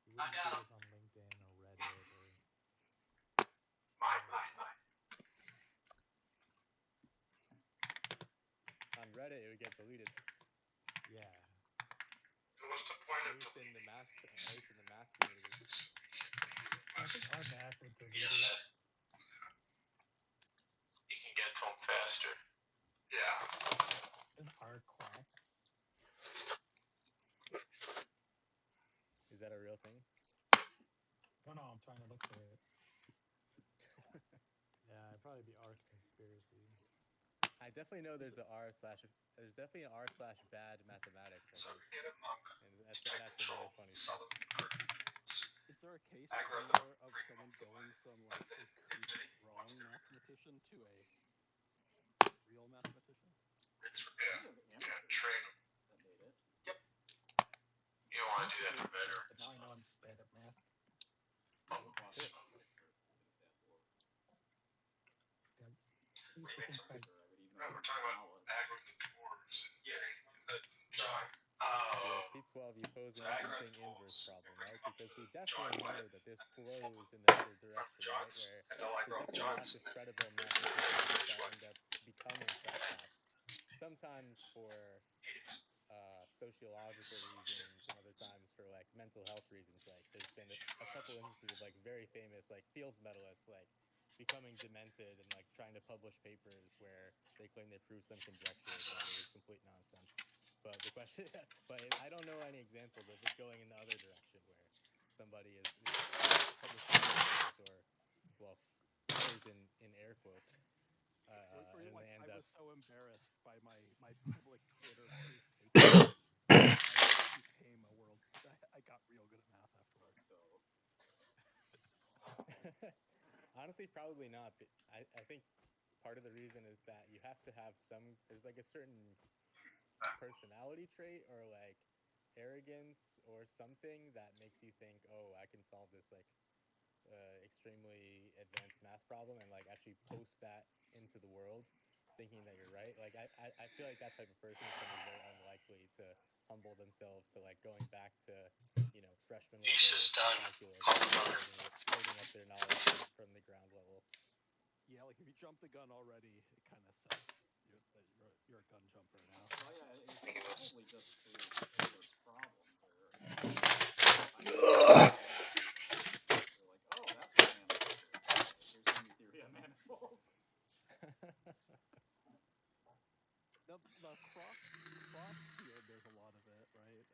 N: You wouldn't see this on LinkedIn or Reddit or.
E: On Reddit, it would get deleted.
N: Yeah.
H: So what's the point
E: At
H: of
E: least in
H: deleting?
E: the math community.
K: I think our math would delete
H: Yeah,
K: it.
H: you can get to them faster. Yeah.
K: In our quests.
E: Is that a real thing?
K: No, I'm trying to look for it.
N: Yeah, it'd probably be Arc Conspiracy.
E: I definitely know there's definitely an r/bad mathematics. I think. And that's a really funny thing.
L: Is there a case somewhere of someone going from like a kook wrong mathematician to a real mathematician?
H: It's
A: That made it.
H: Yep. You don't want to do that for better.
K: But now I know I'm bad at math.
A: Awesome.
K: I used to think I
H: We're talking about aggregate dwarves. Yeah.
E: Yeah,
J: well, you pose
B: So
J: an
B: I grew up
J: interesting
B: in
J: inverse
B: pools.
J: problem,
B: My
J: right?
B: grandma
J: Because we
B: joined
J: definitely
B: one
J: know
B: of
J: that this
B: football
J: flows in the other
B: from
J: direction, right?
B: John's.
J: Where
B: And I
J: there's
B: grew up with
J: definitely lots
B: John's.
J: of credible math statistics that
B: What?
J: end up becoming crash course, sometimes for sociological reasons and other times for like mental health reasons. Like there's been a couple instances of like very famous like Fields medalists like becoming demented and like trying to publish papers where they claim they proved some conjecture, but it was complete nonsense. But the question, but I don't know any examples of it going in the other direction where somebody is publishing papers or, well, papers in air quotes,
L: Or
J: and
L: like
J: they
L: I
J: end up.
L: was so embarrassed by my public Twitter proof takedown I became a world. I got real good at math afterwards. So
J: Honestly, probably not. But I think part of the reason is that you have to have some. There's like a certain personality trait or like arrogance or something that makes you think, oh, I can solve this like extremely advanced math problem and like actually post that into the world thinking that you're right. Like I feel like that type of person is going to be very unlikely to humble themselves to like going back to, freshman level calculus and like building up their knowledge from the ground level.
L: yeah, like if you jump the gun already, it kind of says that you're a gun jumper now.
A: Well, yeah, it's probably just a inverse problem where I know math. You're like, oh, that's what a manifold is. Okay, here's your new theory on manifolds.
L: The cross field, there's a lot of it, right?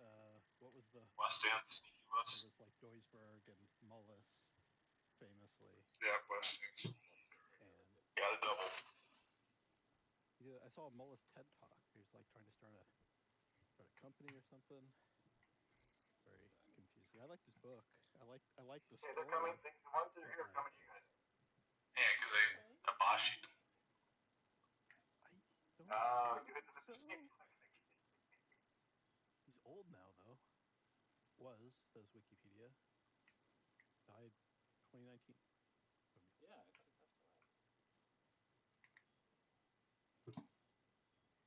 L: What was the
B: West End, Sneaky
L: It
B: West.
L: was like Duisberg and Mullis, famously.
B: Yeah, West End.
L: And
B: Got a double.
L: yeah, I saw a Mullis TED talk. He was like trying to start a company or something. Very confusing. I liked his book. I like the
H: Hey,
L: story.
H: they're coming. The ones that are here are coming to you guys.
B: Yeah, because they Kabashi.
L: I don't
H: Give it to the
L: think so.
H: same.
L: He's old now, though. Says Wikipedia. Died 2019.
A: Yeah, I thought he passed away.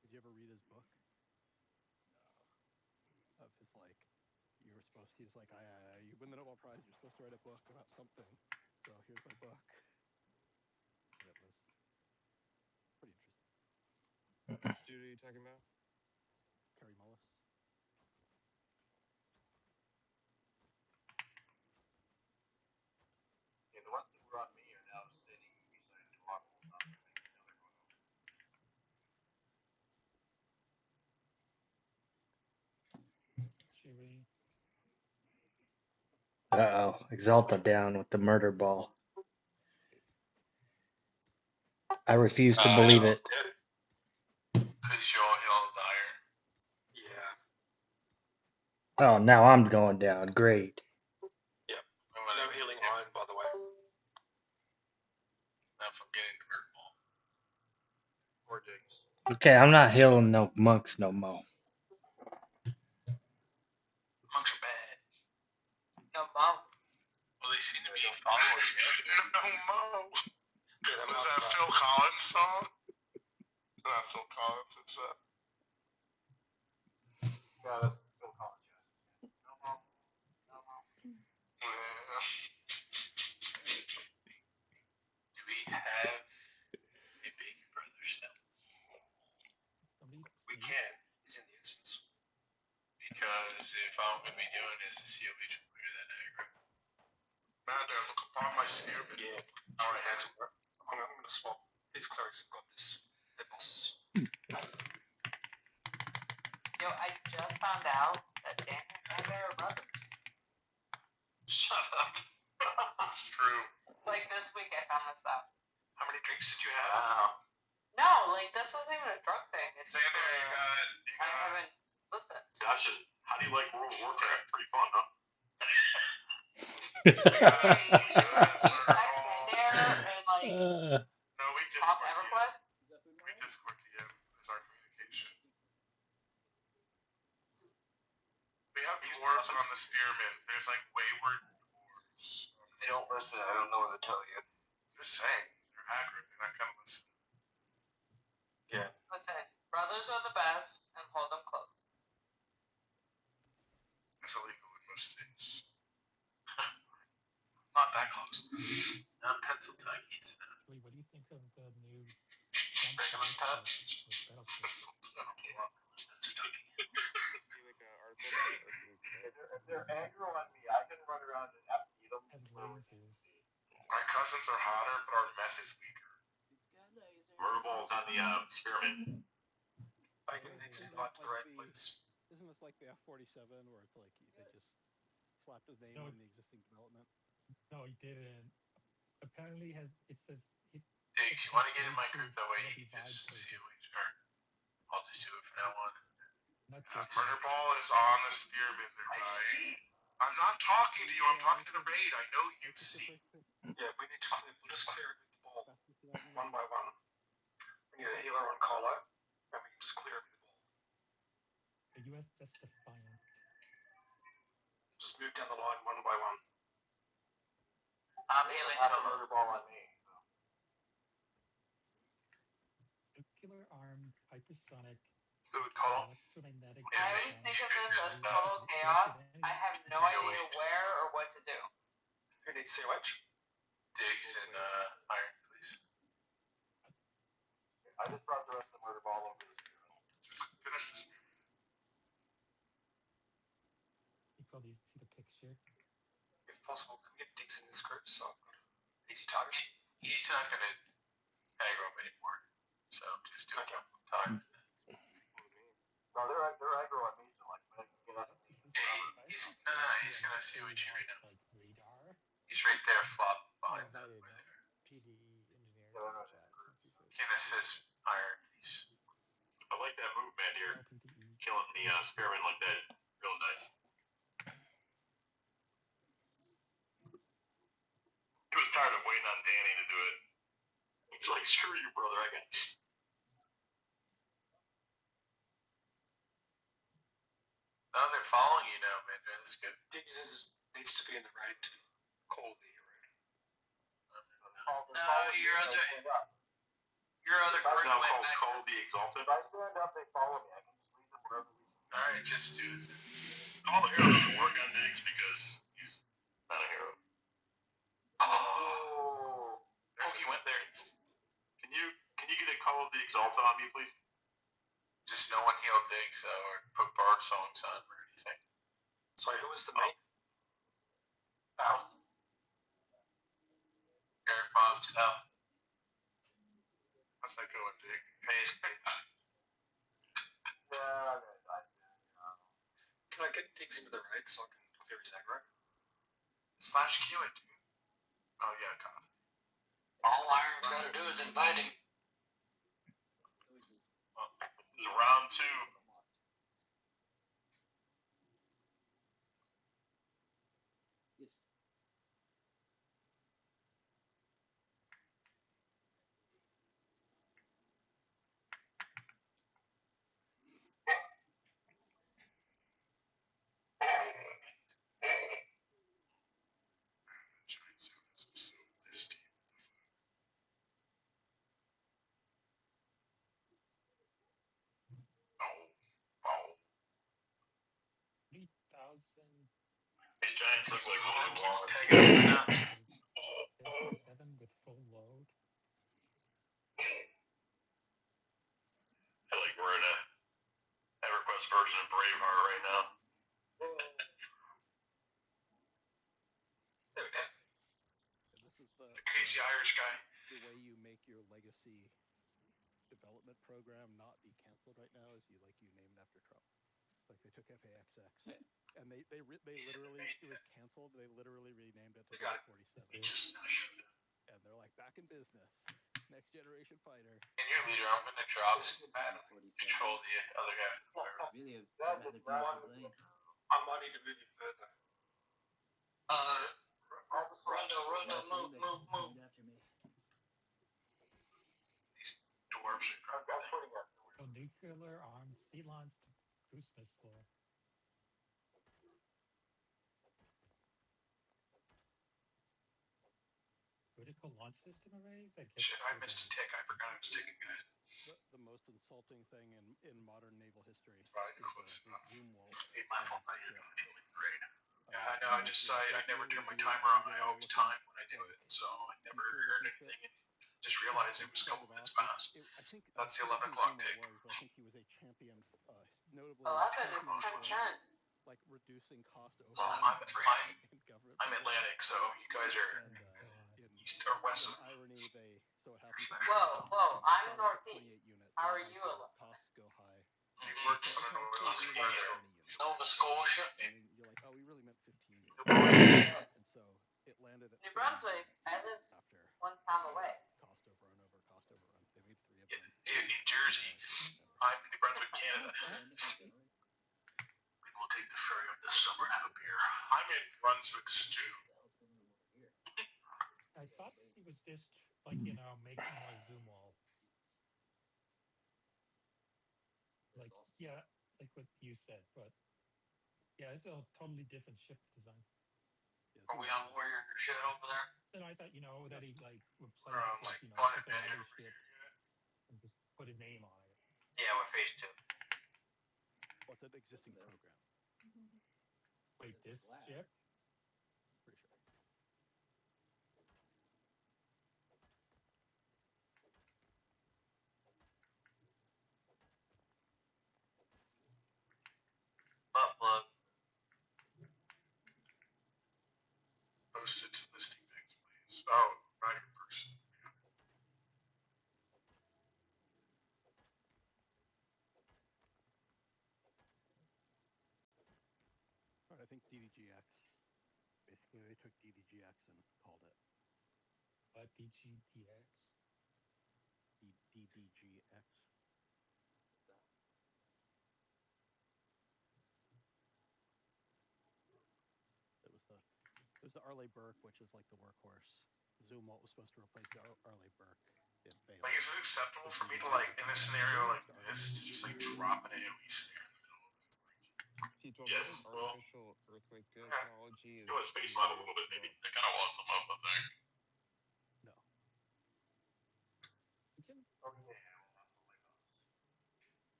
L: Did you ever read his book?
A: No.
L: Of his like, he was like, you win the Nobel Prize. You're supposed to write a book about something. So here's my book. And it was pretty interesting.
I: Which dude are you talking about?
L: Kerry Mullis.
H: Yeah, the ones that were on me are now standing beside the rock wall top having another photo.
K: Cheery.
M: Uh-oh. Exalta down with the murder ball. I refuse to believe it.
B: He'll dire.
H: Yeah.
M: Oh, now I'm going down. Great.
H: Yep. No healing line, by the way.
B: Not from getting the hurt ball.
H: Or digs.
M: Okay, I'm not healing no monks no more.
B: Monks are bad.
F: No, Mom.
B: Well, they seem to be following you. No mo. Was that Phil Collins song? Is that Phil Collins? It's
H: Yeah, that's Phil Collins. Yeah. No more. No more.
B: Do we have a big brother still?
K: Somebody
B: We
K: sneeze?
B: can. He's in the instance. Because if all I'm going to be doing is the COH and clear that diagram. Mander, look upon my spear.
H: Yeah.
B: All right, handsome.
H: I'm gonna swap. These clerics have got this. They're bosses.
F: Yo, I just found out that Dan and Amanda are brothers.
B: Shut up. It's true.
F: Like this week I found this out.
B: How many drinks did you have? Wow.
F: No, like this wasn't even a drug thing. It's just
B: Xander,
F: I haven't listened.
B: Gotcha. How do you like World of Warcraft? Pretty fun, huh?
F: Hey, can you text Xander and like
B: No, we
F: talk
B: Discord
F: Everquest?
B: DM. We Discord DM is our communication. We have dwarves on the spearmen. There's like wayward dwarves.
H: They don't listen. I don't know what to tell you.
B: Just saying. They're accurate. They're not gonna listen.
H: Yeah.
F: Listen, brothers are the best and hold them close.
B: Crack's illegal in most states.
H: Not that close.
I: Not Pennsylvania.
K: Lee, what do you think of the new Trump relationship with Battlefield?
E: See like an article about it, or should we explain?
G: If they're aggro on me, I can run around and FP them.
K: Has lasers.
B: My cousins are hotter, but our meth is weaker.
I: Murder ball's on the experiment.
H: I can need to invite the right place.
L: Isn't this like the F-47 where it's like they just slapped his name
K: No,
L: on the existing development?
K: No, he didn't. Apparently, it says he.
I: Diggs, you want to get in my group
K: lasers
I: that way?
K: that'll
I: You
K: be
I: just
K: vibe
I: see
K: coded.
I: or I'll just do it from now on.
K: Not joking.
B: Murder ball is on the spearminder guy. I'm not talking to you. I'm talking to the raid. I know you see.
H: Yeah, we need to clear. We'll just clear it with the ball one by one. We need a healer on call out, and we can just clear it with the ball.
K: The USS Defiant.
H: Just move down the line one by one.
I: I'm healing
G: Have a
I: Toma.
G: murder ball on me.
K: Nuclear armed, hypersonic,
I: Who would call?
K: electromagnetic.
F: I always think of this as total chaos. I have no idea where or what to do.
H: Who needs COH?
I: Diggs and Iron, please.
G: I just brought the rest of the murder ball over this.
B: Just finish this.
K: You probably see the picture.
H: If possible, can we get Diggs in this group so I've got an easy target?
I: He's not going to aggro him anymore. So just do it one time.
G: No, they're aggro on me, so like I can get up.
I: He's going to COH you right now.
K: Like radar.
I: He's right there, flop behind that.
J: Invited PDE engineer
G: Yeah,
J: to
G: no,
J: the chat since he says.
I: Can assist Iron, please. I like that movement here.
K: LPDE.
I: Killing the spearman like that. Real nice. He was tired of waiting on Danny to do it. He's like, screw you, brother, I got this. Oh, they're following you now, man. That's good.
H: Diggs needs to be in the raid to call the raid.
I: No, your other group
B: now
I: went
B: called
I: back.
B: Cole the Exalted.
G: If I stand up, they follow me. I can just leave them wherever we.
I: Alright, just do it. All the hero doesn't work on Diggs because he's not a hero.
G: Oh.
I: He went there. Can you get a Call of the Exalted on me, please? Just no one heal Diggs or put bard songs on or anything.
H: Sorry, who was the main?
I: South. Eric Bob South.
B: How's that going, Dig?
I: Hey,
G: Yeah, I'm gonna die soon.
H: Can I get Diggs into the raid so I can clear his aggro?
B: Slash Q it, dude. Oh yeah, cough.
I: all Iron's got to do is invite him. This is round 2.
A: Yes.
B: That giant sound is so listy. Oh.
K: 3,000.
I: These giants look like little
H: Keeps
I: wallets.
H: tagging the nuts.
K: 57 with full load.
I: I feel like we're in a Everquest version of Braveheart right now.
L: And this is the
H: Crazy Irish guy.
L: the way you make your legacy development program not be canceled right now is you name it after Trump. Like they took FAXX and they literally it was canceled. They literally renamed it to
H: We got it.
L: 47. And they're like back in business. Next generation fighter.
I: And your leader, I'm going to drop control the other half of the river.
A: Really a
G: That
A: rather
G: is
A: beautiful day.
H: I might need to move you further.
I: Rondo, move.
A: Named after me.
I: These dwarves are
G: I'm putting up.
K: So nuclear armed sea launched cruise missile. critical launch system arrays that get
H: Shit, I missed a tick. I forgot I was ticking, guys.
L: The most insulting thing in modern naval history
H: Right,
L: is
H: close
L: the
H: enough.
L: Zoom Wolf
H: Ain't my fault. I
L: ship.
H: am feeling great. Yeah, I know. I never turn my timer on. I always time when I do it, so I never heard anything and just realized it was a couple minutes past. That's the 11 o'clock tick.
L: But I think he was a champion, notably
F: 11 is
L: champion
F: 10.
L: for like reducing cost
H: Well,
L: overruns in government.
H: I'm Atlantic, so you guys are east or west of.
L: Irony, so it happens.
F: Whoa, I'm northeast.
L: 28 units.
F: How are you?
L: Costs go high.
H: He works on an
I: Nova Scotia.
L: And then you're like, oh, we really meant 15 units. And so it landed at
F: New Brunswick. I live
L: after
F: one town away.
L: cost overrun over cost overrun. They made 3 of them.
H: In Jersey, I'm in New Brunswick, Canada. Maybe we'll take the ferry up this summer and have a beer. I'm in Brunswick stew.
K: I thought he was just like making more Zoom walls. Like like what you said, but yeah, it's a totally different ship design.
I: Are we on Warrior shit over there?
K: Then I thought that he like replaced
H: Like
K: took
H: Bonnet
K: another
H: Bay.
K: ship and just put a name on it.
I: Yeah, we're phase 2.
L: What's an existing program?
K: Wait, this ship?
L: Pretty sure.
I: Butt plug.
H: Post it to listing things, please. Oh, not your person.
L: All right, I think DDGX. Basically, they took DDGX and called it
K: DGTX.
L: DDGX. It was the Arleigh Burke, which is like the workhorse. Zoom Walt was supposed to replace the Arleigh Burke. It failed.
H: Like, is it acceptable for me to in a scenario like this, to just drop an AOE snare in the middle of it?
P: T12,
H: Yes,
P: artificial earthquake technology is.
B: It was space mod a little bit, maybe. They kind of want some of the thing.
L: No.
K: You can.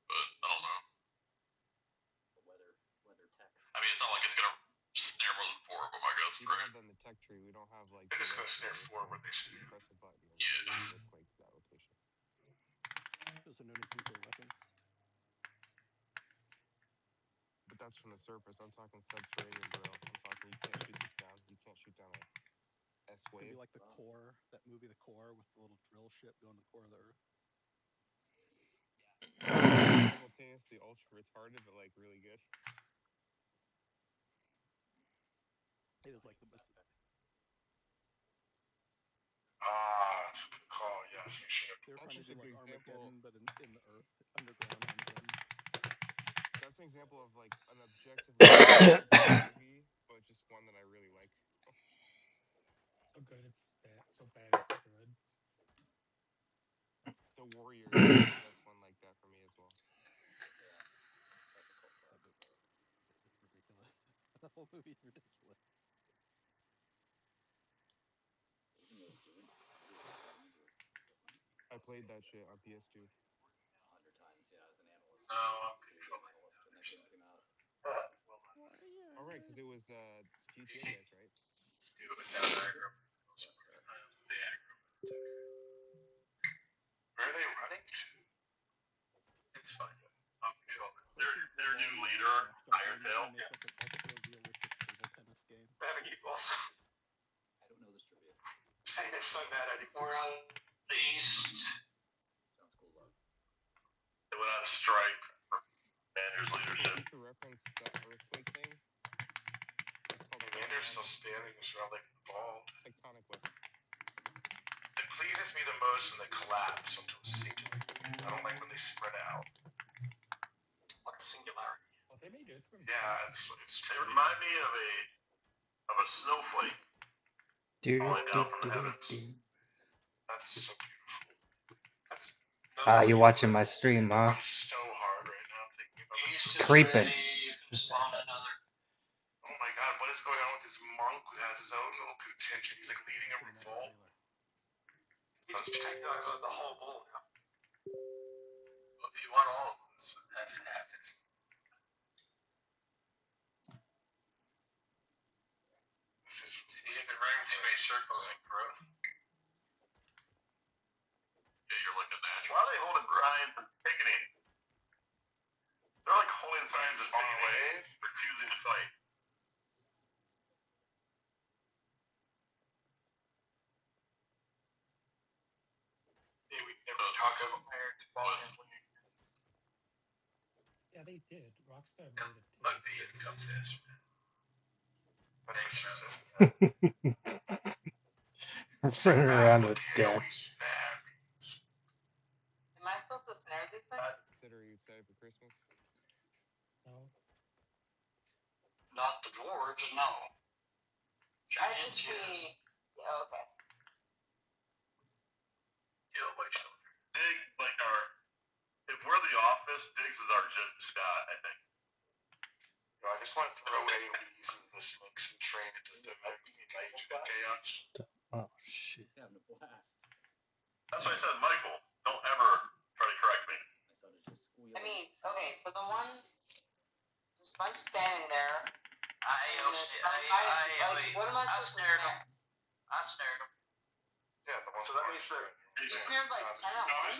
B: But I don't know.
A: Weather tech.
B: I mean, it's not like it's gonna snare more than 4 of them, I guess,
P: We don't
B: right?
P: have that in the tech tree. We don't have like.
H: They're just gonna snare 4 where they should.
P: Press a button.
B: Yeah.
P: Earthquake that location.
L: Those are known as nuclear weapons.
P: But that's from the surface. I'm talking subterranean, bro. I'm talking you can't shoot this down. You can't shoot down a S
L: It's gonna
P: wave.
L: be like the Core, that movie, The Core, with the little drill ship going to the core of the Earth.
P: Simultaneously ultra retarded, but like really good.
L: It was like the best.
H: That's a good call. Yes, you should have.
L: They were
P: That's
L: trying to do
P: just
L: like
P: an example.
L: Armageddon, but in the Earth, underground Armageddon.
P: That's an example of like an objectively movie, but just one that I really like.
K: So good it's bad. So bad it's good.
P: The Warriors is the best one like that for me as well.
L: It's ridiculous. The whole movie's ridiculous.
P: I played that shit on PS2.
A: 100 times, yeah, as an analyst.
B: No, I'm controlling.
A: When that game came out.
P: All right, because it was GTA guys, right?
B: Do it down there.
H: Where are they running to?
B: It's fine. I'm controlling. Their new leader, Iretail.
L: Make like an ultra realistic table tennis game.
H: Having equals.
A: I don't know this trivia.
H: Saying it's so bad anymore.
I: We're on the east.
A: Sounds cool though.
B: They went on a strike for manager's leadership.
P: To reference that earthquake thing. It's called
H: Commander's still spamming us around like the ball.
P: tectonic weapon.
H: The pleases me the most when they collapse into a singular. I don't like when they spread out.
I: What's singularity?
K: Well, they made Earthworm.
H: Yeah, it's
B: They remind me of a snowflake falling down from the heavens.
H: That's so beautiful. That's.
M: You watching my stream, huh?
H: I'm so hard right now thinking about
I: East
H: this.
I: is
M: Creeping.
I: ready. You can spawn another.
H: Oh my god, what is going on with this monk who has his own little contingent? He's like leading a revolt. talks about the whole bowl now. Well, if you want all of them, that's half it. See if it running too many circles in growth.
B: Yeah, you're looking at that. Why are they holding signs and picketing? They're like holding signs and picketing, refusing to fight.
H: Hey, we never talk about Iron's Boston.
K: Yeah, they did. Rockstar made it.
H: Look, the year comes this. That's what she said.
M: Let's run around with death.
F: Am I supposed to snare these things?
P: Consider you excited for Christmas?
K: No.
H: Not the dwarves, no.
F: I just
H: Giants, yes.
F: Yeah, okay.
H: Feel my shoulder.
B: Dig, like if we're the office, Diggs is our Jim Scott, I think.
H: No, I just want to throw AOEs and the slinks and train it to the Age of Chaos.
M: Oh shit.
A: He's having a blast.
B: That's why I said, Michael, don't ever try to correct me.
A: My son is just squealing.
F: I mean, okay, so the ones, there's a bunch standing there. What am I supposed to snare?
H: I snared them. Yeah, the ones. So that means that
F: You snared like 10 at once?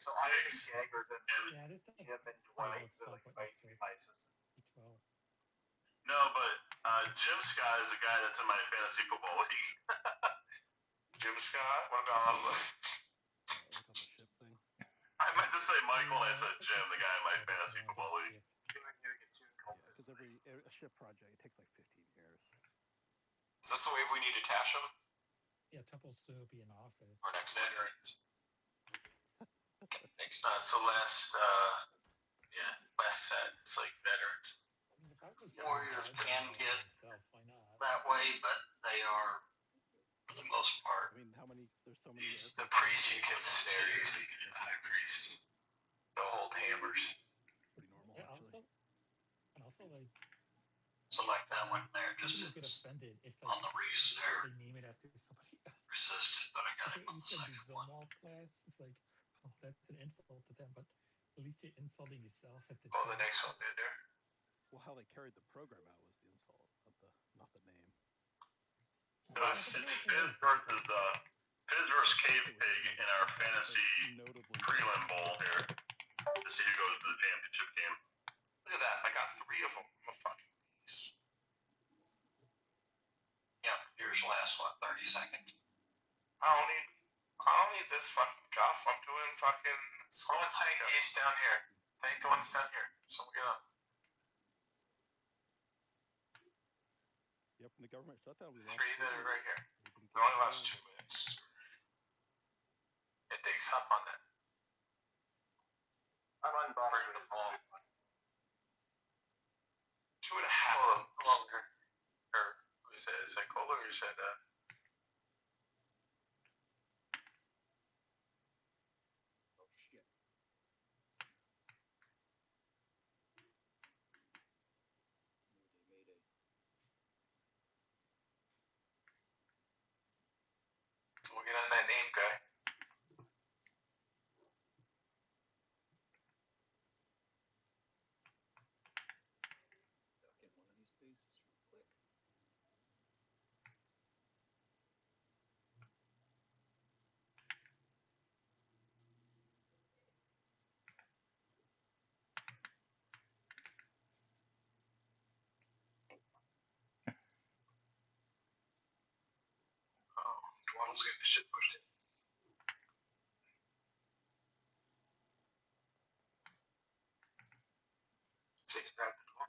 H: So Iron Jagger, then
K: Yeah, this is
H: Jim and
K: Dwight,
H: Dwight, they're like
K: what
H: fighting
K: you
H: my system.
K: D12.
B: No, but Jim Scott is a guy that's in my fantasy football league.
H: Jim Scott? What about
L: Like on the ship thing.
B: I meant to say Michael and I said Jim, the guy in my fantasy football league.
L: Yeah, because a ship project it takes like 15 years.
H: Is this the wave we need to attach them?
K: Yeah, Temple's still be in office.
H: Or next veterans? So last set, it's like veterans.
K: I mean, if I was
H: Warriors can get
K: myself, why not?
H: that way, but they are, for the most part,
L: I mean, there's so many.
H: the priest you can snare easily, the high priest. They'll hold hammers.
L: Pretty normal,
K: Yeah,
L: actually.
K: also like.
B: So like that one there, just
K: People get offended if like
B: on the re-snare.
K: they name it after somebody else.
B: Resisted, but I got him on the second one.
K: Zomwall class. It's like, oh, that's an insult to them, but at least you're insulting yourself at the.
H: Oh, the next one did there.
L: Well, how they carried the program out was the insult, not the name.
B: It's Fizz versus Cave Pig in our fantasy prelim bowl here to see who goes to the championship game.
H: Look at that, I got 3 of them. I'm a fucking beast. Yeah, here's the last one, 30 seconds. I don't need this fucking guff. I'm doing fucking. Someone tank these down here. Tank the ones down here. Someone get up.
L: Yep, in the government shutdown, we
H: 3 that are right here. It only lasts 2 minutes. It takes up on that. I'm unbothering the ball. 2.5 longer. Or, is that cola or is that,
A: Oh shit. Mayday.
H: So we'll get on that name guy.
A: Duck in one of these bases real quick.
H: Oh, Dwaddle's getting the shit pushed in. Says grab the door.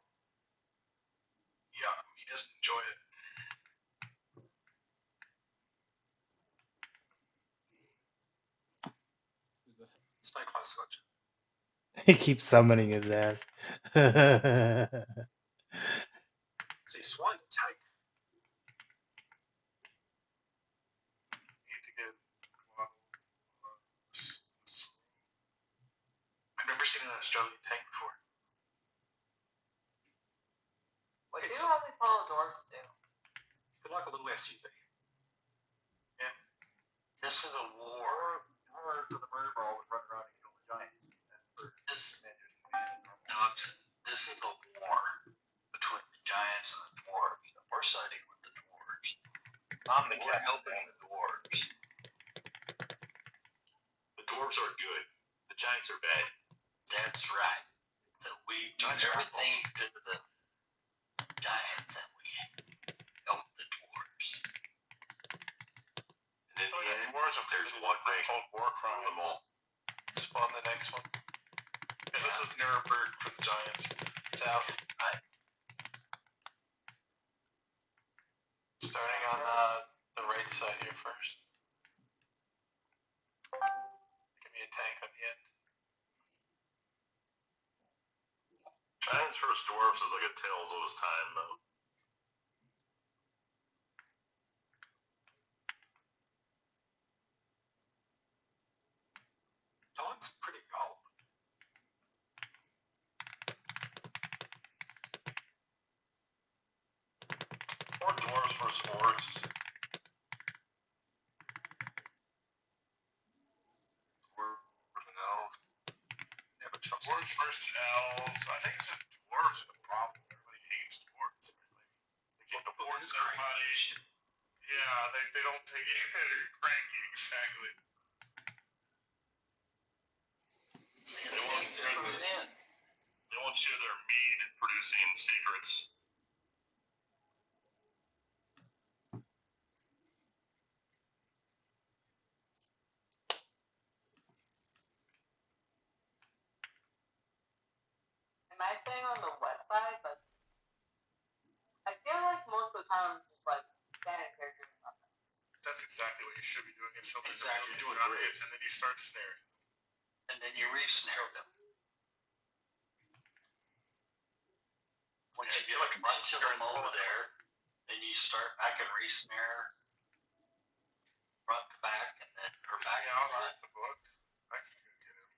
H: Yeah, he doesn't enjoy it.
A: Who's that?
H: It's my class coach.
M: He keeps summoning his ass.
H: See, Swan's tight. Need to get I've never seen an Australian tank before.
F: What do all these little dwarves do?
H: They're like a little SUV.
I: I'm the cat helping the dwarves. The dwarves are good. The giants are bad. That's right. So we do everything to the giants and we help the dwarves. And then the dwarves have there's one thing called war crimes. Them all. Spawn the next one. Yeah, this is Nuremberg for the giants. South. Right. Starting on the right side here first. Give me a tank on the end. Giants vs. dwarves is like a Tales of his time, though. That looks pretty cool. Or dwarves vs. orcs. Dwarves and elves. Yeah, but dwarves versus elves. I think it's dwarves are the problem. Everybody hates dwarves. They get the dwarves, everybody. Yeah, they don't take it. Cranky, exactly. They won't share their mead producing secrets.
F: Am I staying on the west side? But I feel like most of the time I'm just like standing there doing nothing.
I: That's exactly what you should be doing. It's exactly. You're doing great. And then you start snaring. And then you re-snare them. Once you get like a bunch of them over there, then you start back and re-snare front to back and then or back to front. The book. I can go get him.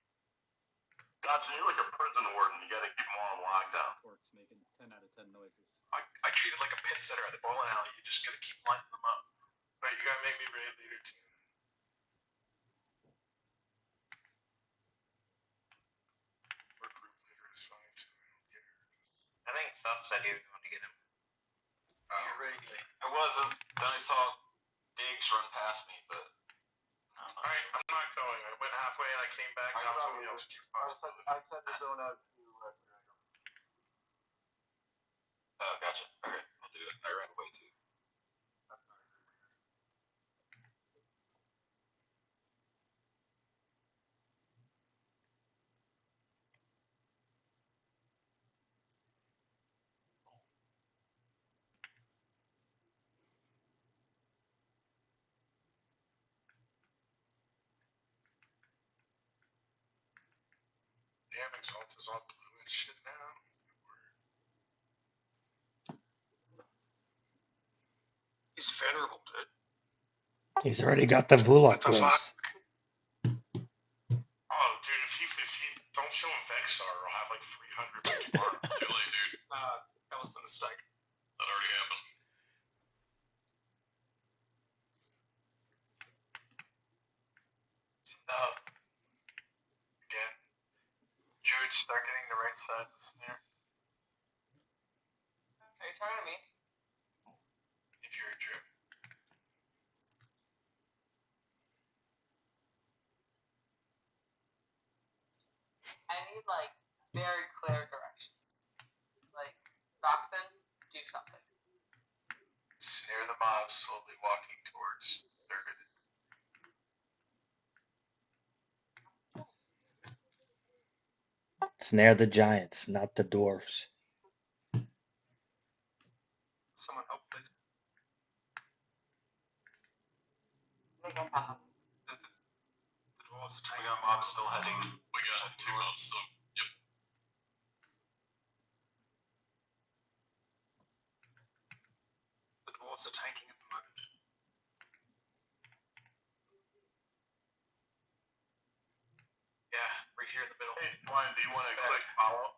I: Dodson, you're like a prison warden. You gotta keep them all on lockdown.
A: Orcs making 10 out of 10 noises.
I: I treat it like a pin setter at the bowling alley. You just gotta keep lining them up. Right, you gotta make me raid leader team. Or group leader is fine too. I don't care. I think Sun said he was going to get him. I wasn't. Then I saw Diggs run past me, but. Alright, I'm not going. I went halfway and I came back. Now somebody else is responsible. I sent the zone out to Oh, gotcha. Alright, I'll do it. I ran away too. Damn, Exalt is all blue and shit now. He's venerable, dude.
M: He's already got the Vulak
I: What the fuck?
M: list.
I: Oh, dude, if he don't show him Vexar, I'll have like 300 tomorrow. Too late, dude. That was the mistake. That already happened. Again. Jude, start getting the right side of the snare.
F: Are you talking to me?
I: If you're a Drew.
F: I need like very clear directions. Like, Doxson, do something.
I: Snare the mobs slowly walking towards their good.
M: Snare the giants, not the dwarfs.
I: Someone help, please.
F: They get that.
I: The dwarves are we got mobs still heading. We got 2 mobs still. Yep. The dwarves are tanking at the moment. Yeah, right here in the middle. Hey, Brian, do you want to click follow?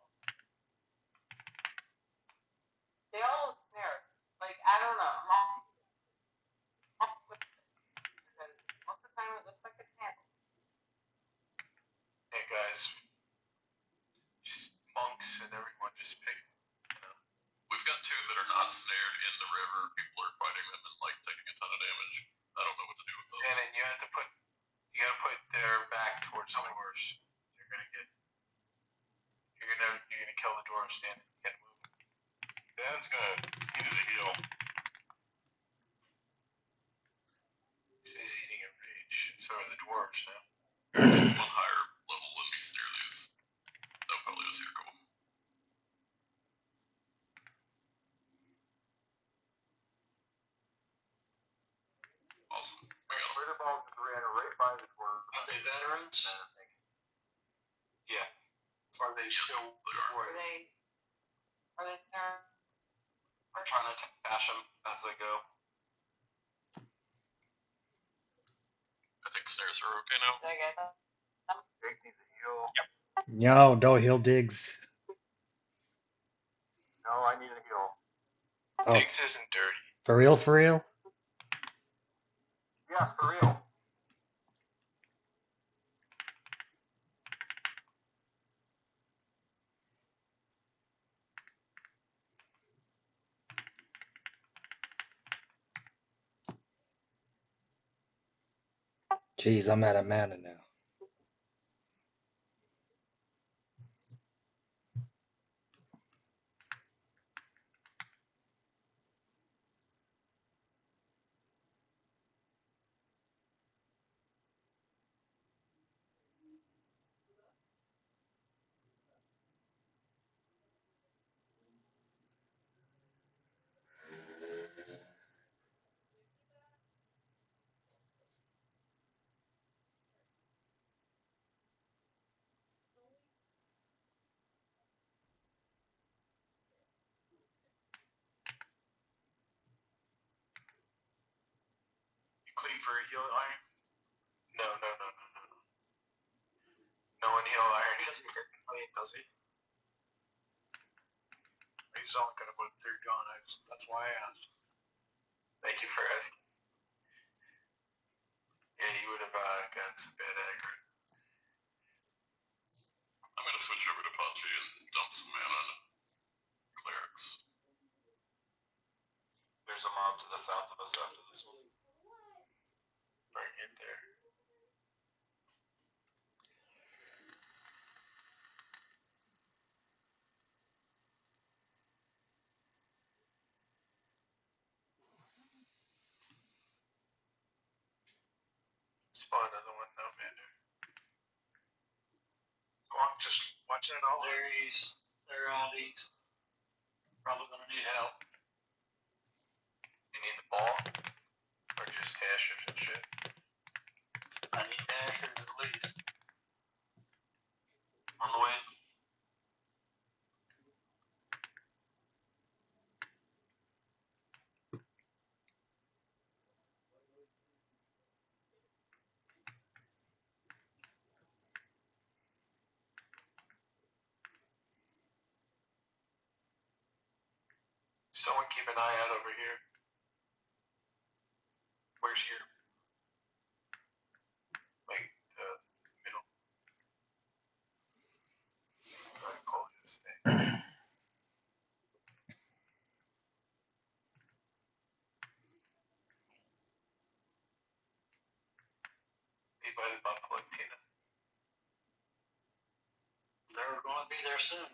F: They all look snared. Like, I don't know. I'm off with it. Because most of the time it looks like it's handled.
I: Hey guys, just monks and everyone just pick. You know. We've got 2 that are not snared in the river. People are fighting them and like taking a ton of
B: damage. I don't know what to do with those.
H: And then you gotta put their back towards the doors. You're gonna kill the dwarves, Dan. You can't move.
B: Dan's gonna use a heal.
H: He's eating a rage. So are the dwarves now.
B: It's one higher level than these nearlies. No, probably is here. Cool. Awesome.
H: Murder balls ran right by the dwarves.
I: Are they veterans?
H: Yeah. Are they
B: Yes,
H: still
B: they are.
F: Are they there?
I: I'm trying to bash them as they go.
B: I think snares are okay now.
F: Did I get them?
H: Jake needs a heal.
M: No, don't heal Diggs.
H: No, I need a heal.
M: Oh,
H: Diggs isn't dirty.
M: for real, for real?
H: Yeah, for real.
M: Jeez, I'm out of mana now.
H: You clean for a heal iron? No. No one heal iron. He doesn't get clean, does he? He's only gonna put 3 gun. That's why I asked. Thank you for asking. Yeah, he would have gotten some bad aggro.
B: I'm gonna switch over to Punchy and dump some mana on clerics.
H: There's a mob to the south of us after this one. Bring it there. Spawn another one now, Mander. Go on, just watching it all.
I: They're out east. Probably gonna need help.
H: You need the ball? Or just tashers and shit?
I: I need dashers at least. On the way.
H: Someone keep an eye out over here. Where's your... Like, the middle? I call it this thing. Be by the butt plug, Tina.
I: They're gonna be there soon.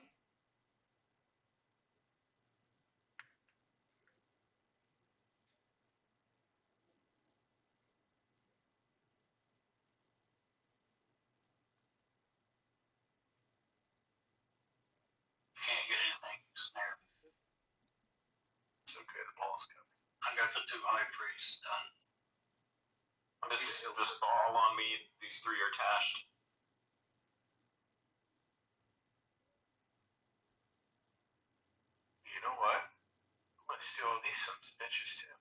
I: Can't get anything snared.
H: It's okay, the ball's coming.
I: I got the 2 high priests done.
H: This ball on me, these 3 are tashed. You know what? I'm gonna steal all these sons of bitches too.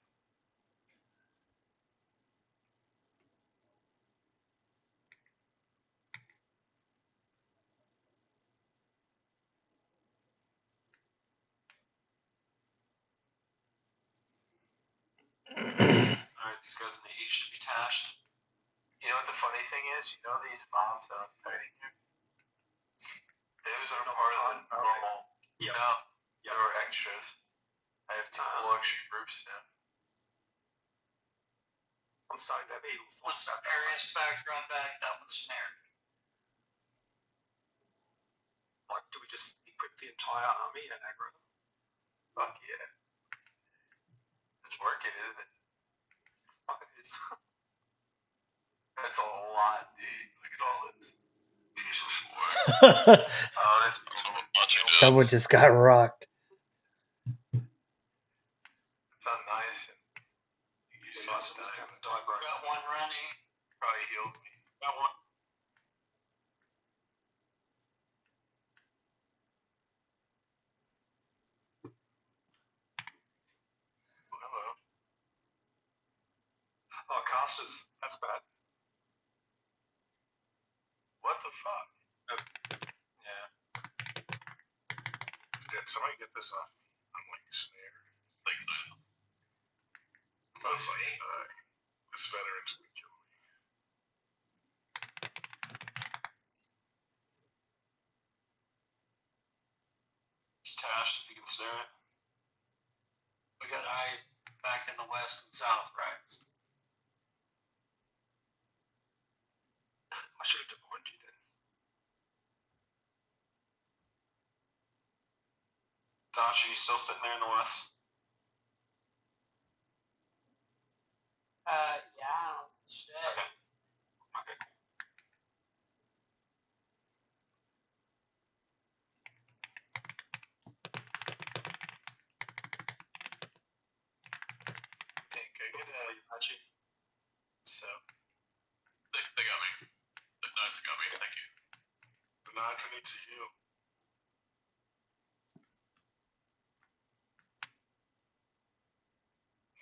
I: Alright, these guys in the east should be tashed.
H: You know what the funny thing is? You know these mobs that I'm fighting here? Those are part of the normal.
I: Yep.
H: No, there are extras. I have 2 whole extra groups now. I'm starting to have evil
I: Once
H: thoughts
I: the
H: about that.
I: various facts run back, that one's snared.
H: Like, do we just equip the entire army and aggro them?
B: Fuck yeah. It's working, isn't it?
H: Fuck it is.
B: That's a lot, dude. Look at all this.
H: Jesus,
B: Oh, that's
G: a bunch of
M: Someone just got rocked.
B: it's not nice. And you just
H: Yeah, so just have to die, bro.
I: Got one running.
B: probably healed me.
H: Got one.
B: Oh, hello.
H: Oh, casters. That's bad.
B: What the fuck?
H: Yeah.
B: Did somebody get this off? I'm like snare.
G: Thanks, guys.
B: I was like, this veteran's gonna kill me.
H: It's tashed if you can snare it.
I: We got eyes back in the west and south, right?
H: I should have demoted you then. Dash, are you still sitting there in the west?
I: Yeah, shit.
H: Okay. Okay, cool.
B: Think I get
H: Looking for you, Patchy.
B: So,
G: They got me. Nice, they got me. Thank you.
B: the Natra needs to heal.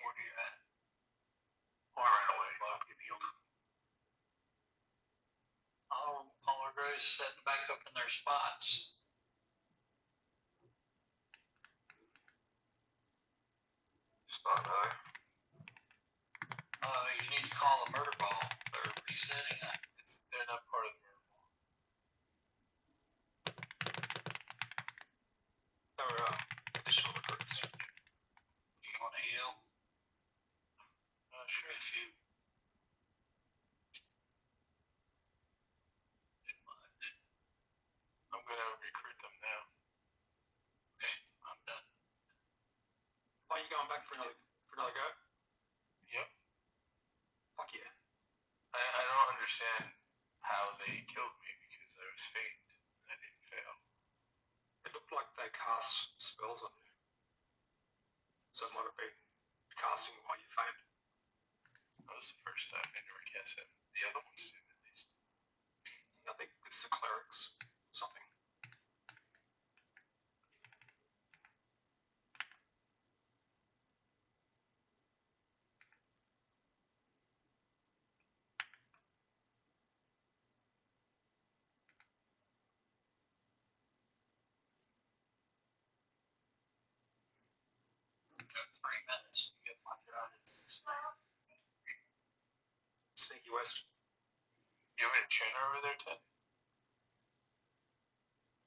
I: Where are you at?
B: Or right away. Bob, get healed.
I: All our guys setting back up in their spots.
B: Spot another.
I: You need to call the murder ball. They're resetting it.
B: They're not part of the murder ball.
H: They're additional recruits.
I: You want to heal?
B: Sure.
I: If you did much.
B: I'm gonna recruit them now.
I: Okay, I'm done.
H: Are you going back for another go?
B: Yep.
H: Fuck yeah.
B: I don't understand how they killed me because I was faked and I didn't fail.
H: It looked like they cast spells on you. So it might have been casting while you failed.
B: That was the first time I never cast it. The other ones did at least.
H: I think it's the clerics or something.
I: Got 3 minutes to get my job.
H: Sneaky West.
B: You have an enchanter over there, Ted?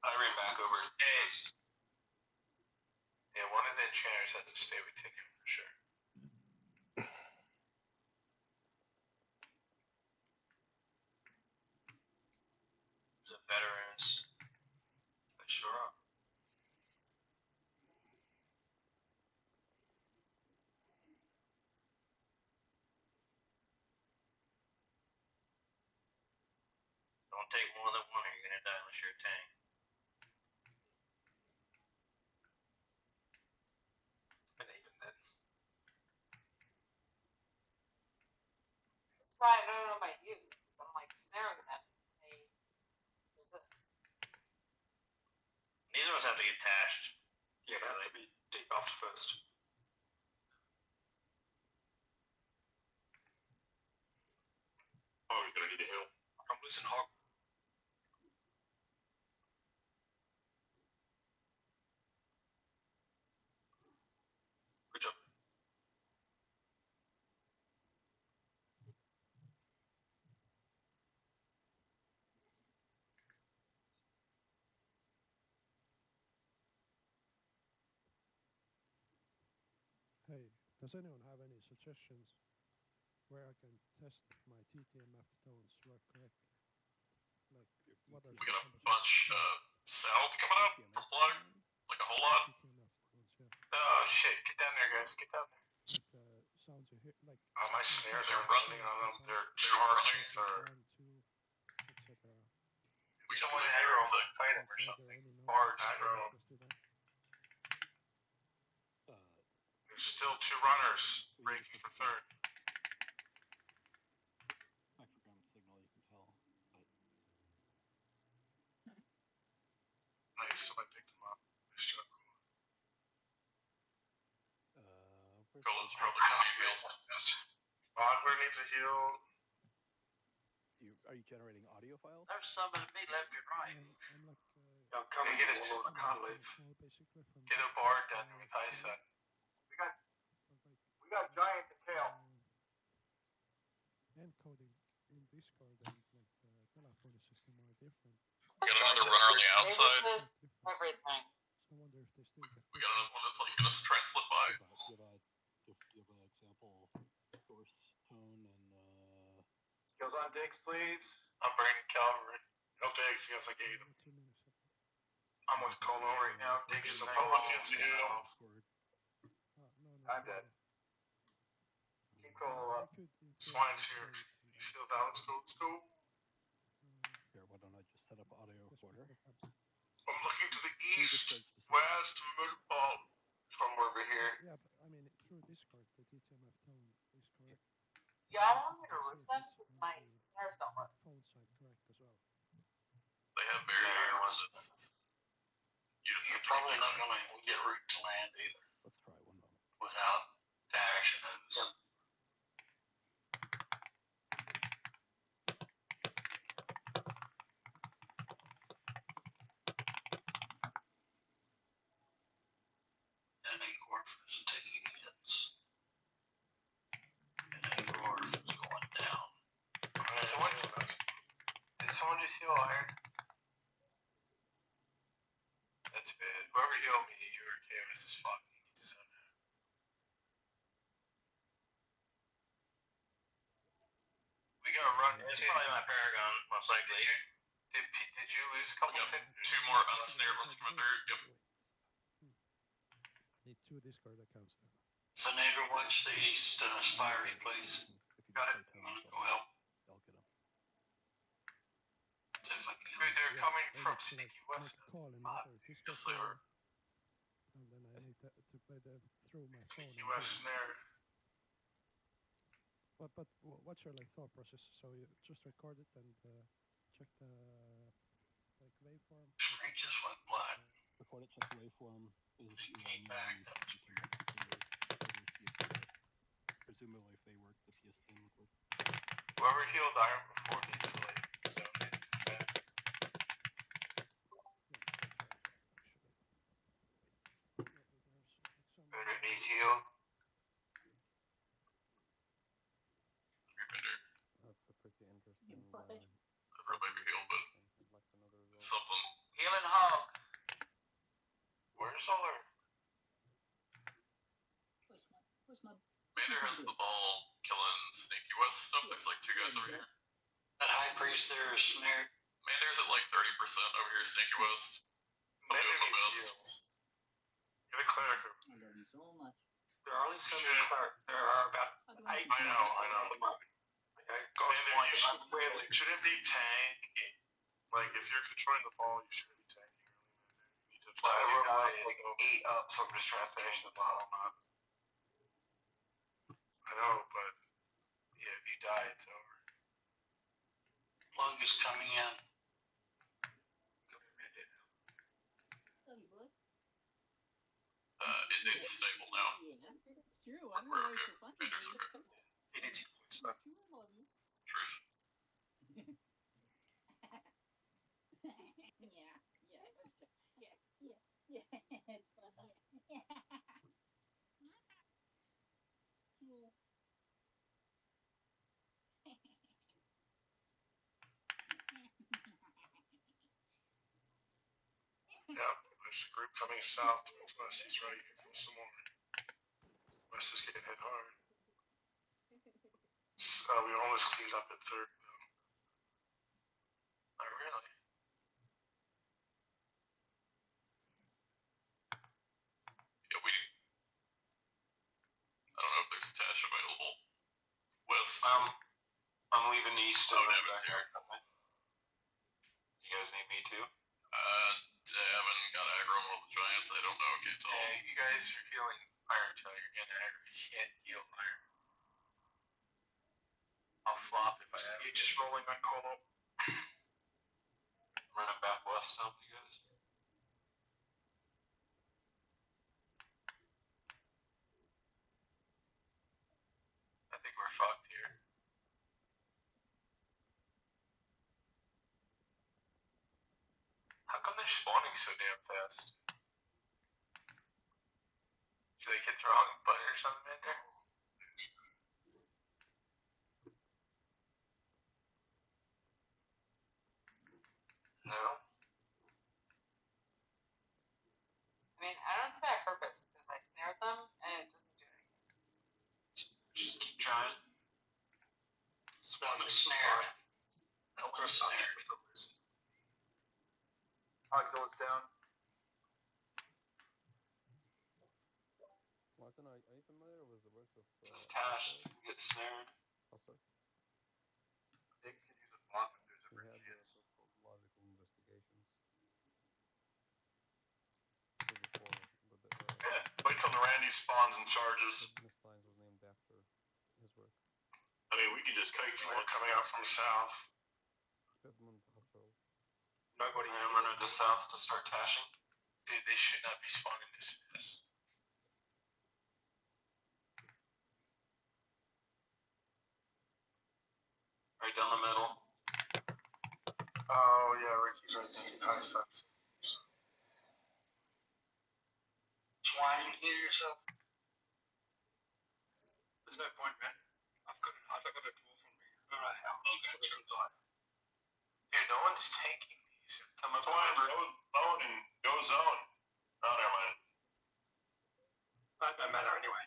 H: I ran back over to Ace.
B: Yeah, one of the enchanters has to stay with Tinian for sure.
I: The veterans.
H: They sure are.
I: Don't take more than one or you're gonna die unless you're a tank.
H: And even then.
F: That's why I don't know my use. Because I'm like snaring them. They resist.
I: These ones have to get tashed.
H: Yeah, they have to be debuffed first.
G: Oh, he's gonna need a heal.
H: I'm losing hog. Good job.
L: Hey, does anyone have any suggestions? where I can test if my TTMF tones work correctly. Like, what are
B: We
L: some
B: got a
L: numbers?
B: bunch south coming up from Plug, like a whole lot.
L: TTMF tones, yeah.
H: Oh shit! Get down there, guys. Get down there.
L: Like the sounds you hear, like.
B: My snares are running on them. They're running. They're
L: 1, 2, etc.
B: we
H: Someone
B: can
H: aggro him, fight him or
L: Are
H: something.
L: there any
H: Or
L: numbers
H: aggro him.
L: listed there?
B: There's still 2 runners breaking for third.
L: Spectrogram signal, you can tell.
B: Nice, so I picked them up. Nice job. Golan's probably coming wheels on this. Ogler needs a heal.
L: Are you generating audio files?
I: There's somebody me left and right.
L: I'm like.
H: Yo, come and get us to the conlave.
L: Basically from.
H: Get a bar down there with Isa. We got giant to kill.
L: Encoding in Discord and like the telephone system are different.
B: We got another runner on the outside.
F: Everything.
L: So I wonder if they still get.
B: We got another one that's like gonna try and slip by.
L: Do you have an example source tone and
H: Skills on Dix, please. I'm bringing cavalry.
B: No Diggs, he has like 8 of them.
L: 2 minutes.
H: I'm with Colo right now. Dix
B: He's
H: is
B: a
H: nice.
B: Prometheus heal.
L: No,
H: I'm dead. Keep Colo up.
B: Swine's here. He's healed out. Let's go, let's go.
L: Here, why don't I just set up audio recorder?
B: I'm looking to the east, west, middle,
H: From over here.
L: Yeah, but I mean through Discord, the TTMF tone is correct.
F: Yeah, I want me to root them because my snares don't work.
L: Phone side correct as well.
B: They have barrier assists.
I: You're probably not going to get route to land either.
L: Let's try one moment.
I: Without dash and those. And Agorf is taking hits. And Agorf is going down.
H: Did someone just heal iron? That's bad. Whoever healed me, you were KMS is fucking. He needs his own now. We gotta run.
I: It's probably my Paragon, most likely.
H: Did you lose a couple
B: We got
H: tips?
B: 2 more unsnared ones coming through. Yep.
L: Need 2 Discord accounts then.
I: Senator, watch the east spires, please.
H: Got it.
I: I'm gonna go help.
L: I'll get them.
H: Dude, they're coming from Sneaky West.
L: Make a call in another Discord
B: Yes, they are.
L: and then I need to play them through my phone.
B: Sneaky West snare.
L: But what's your like thought process? So you just record it and check the like waveform.
I: Screen just went black.
L: Record it, check the waveform. Is
I: It came back.
L: Presumably, if they work, the PS10 would work.
H: Whoever healed iron before needs to like zone it. Better needs healed.
P: That's a pretty interesting.
B: I've heard maybe heal, but it's something.
I: Healing hog.
H: Where's all our...
B: Mander has the ball killing Sneaky West stuff. There's like 2 guys over here.
I: That high priest there is snared.
B: Mander's at like 30% over here, Sneaky West. I'll do my best. Get a cleric.
H: There are only 7 cleric. There are about 8.
B: I know. Mander, you shouldn't be tanking. Like, if you're controlling the ball, you shouldn't be tanking. You need to
H: I wrote like 8 up, so I'm just trying to finish the ball.
B: I know, but
H: Yeah, if you die, it's over.
I: Lung is coming in.
B: it's stable now. We're okay. Mander's okay.
H: He needs points left.
B: Truth. Yep, there's a group coming south towards west. He's right here for some more. West is getting hit hard.
H: We almost cleaned up at third, though.
I: Not really.
B: Yeah, I don't know if there's Tash available. West.
H: I'm leaving east.
B: Oh, Devin's here.
H: Do you guys need me too?
B: Devin got aggro on the Giants. I don't know. Can't tell.
H: Hey, you guys are feeling iron till you're getting aggro. You can't heal iron. I'll flop if I have. You're just rolling on Colo.
I: Running back west, help you guys.
H: I think we're fucked here. How come they're spawning so damn fast? Should they hit the wrong button or something in there? No.
F: I mean, I don't say on purpose because I snared them and it doesn't do anything.
I: Just keep trying. Spell snared. That one's snared.
H: Goes down.
P: Martin, are you familiar with the works of
I: This is Tash. You get snared.
P: Husser?
H: They can use a bluff if there's a
P: He had
H: chance.
P: so-called logical investigations. This was before
G: Wait till the Randy spawns and charges.
P: Miss Lines was named after his work.
G: I mean, we could just kite some
H: We're coming out from south.
P: Edmund Husserl.
H: Nobody.
I: I'm running to south to start tashing.
H: Dude, they should not be spawning this fast.
I: Right down the middle.
H: Oh yeah, Ricky's right there. He probably sucks.
I: Swine, you heal yourself.
H: There's no point, man. I've got a dwarf on me. Alright, dude, no one's taking these.
I: Come up
G: Swine,
I: over.
G: zone and go zone. Oh, never mind.
H: That doesn't matter anyway.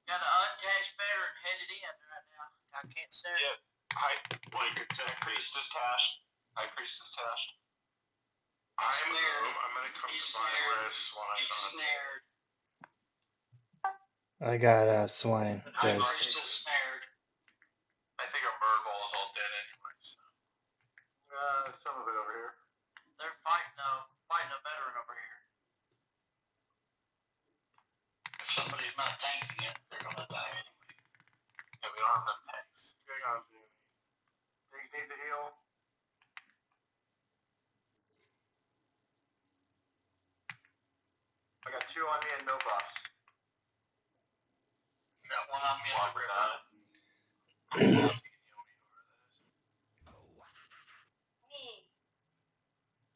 I: Got an untouched veteran headed in right now. I can't snare.
H: Yeah.
I: High priest is tashed. High priest is tashed.
H: I'm gonna come
I: He's
H: to mine
I: snared.
H: where it's swine.
I: He's snared.
M: I got swine,
I: High
M: guys.
I: priest is snared.
H: I think our bird ball is all dead anyway, so. Some of it over here.
I: They're fighting a veteran over here. If somebody's not tanking it, they're gonna die anyway.
H: Yeah, we don't have enough tanks. Hang on, dude. Things needs to heal. I got 2 on me and no buffs.
I: Got one on me at the river.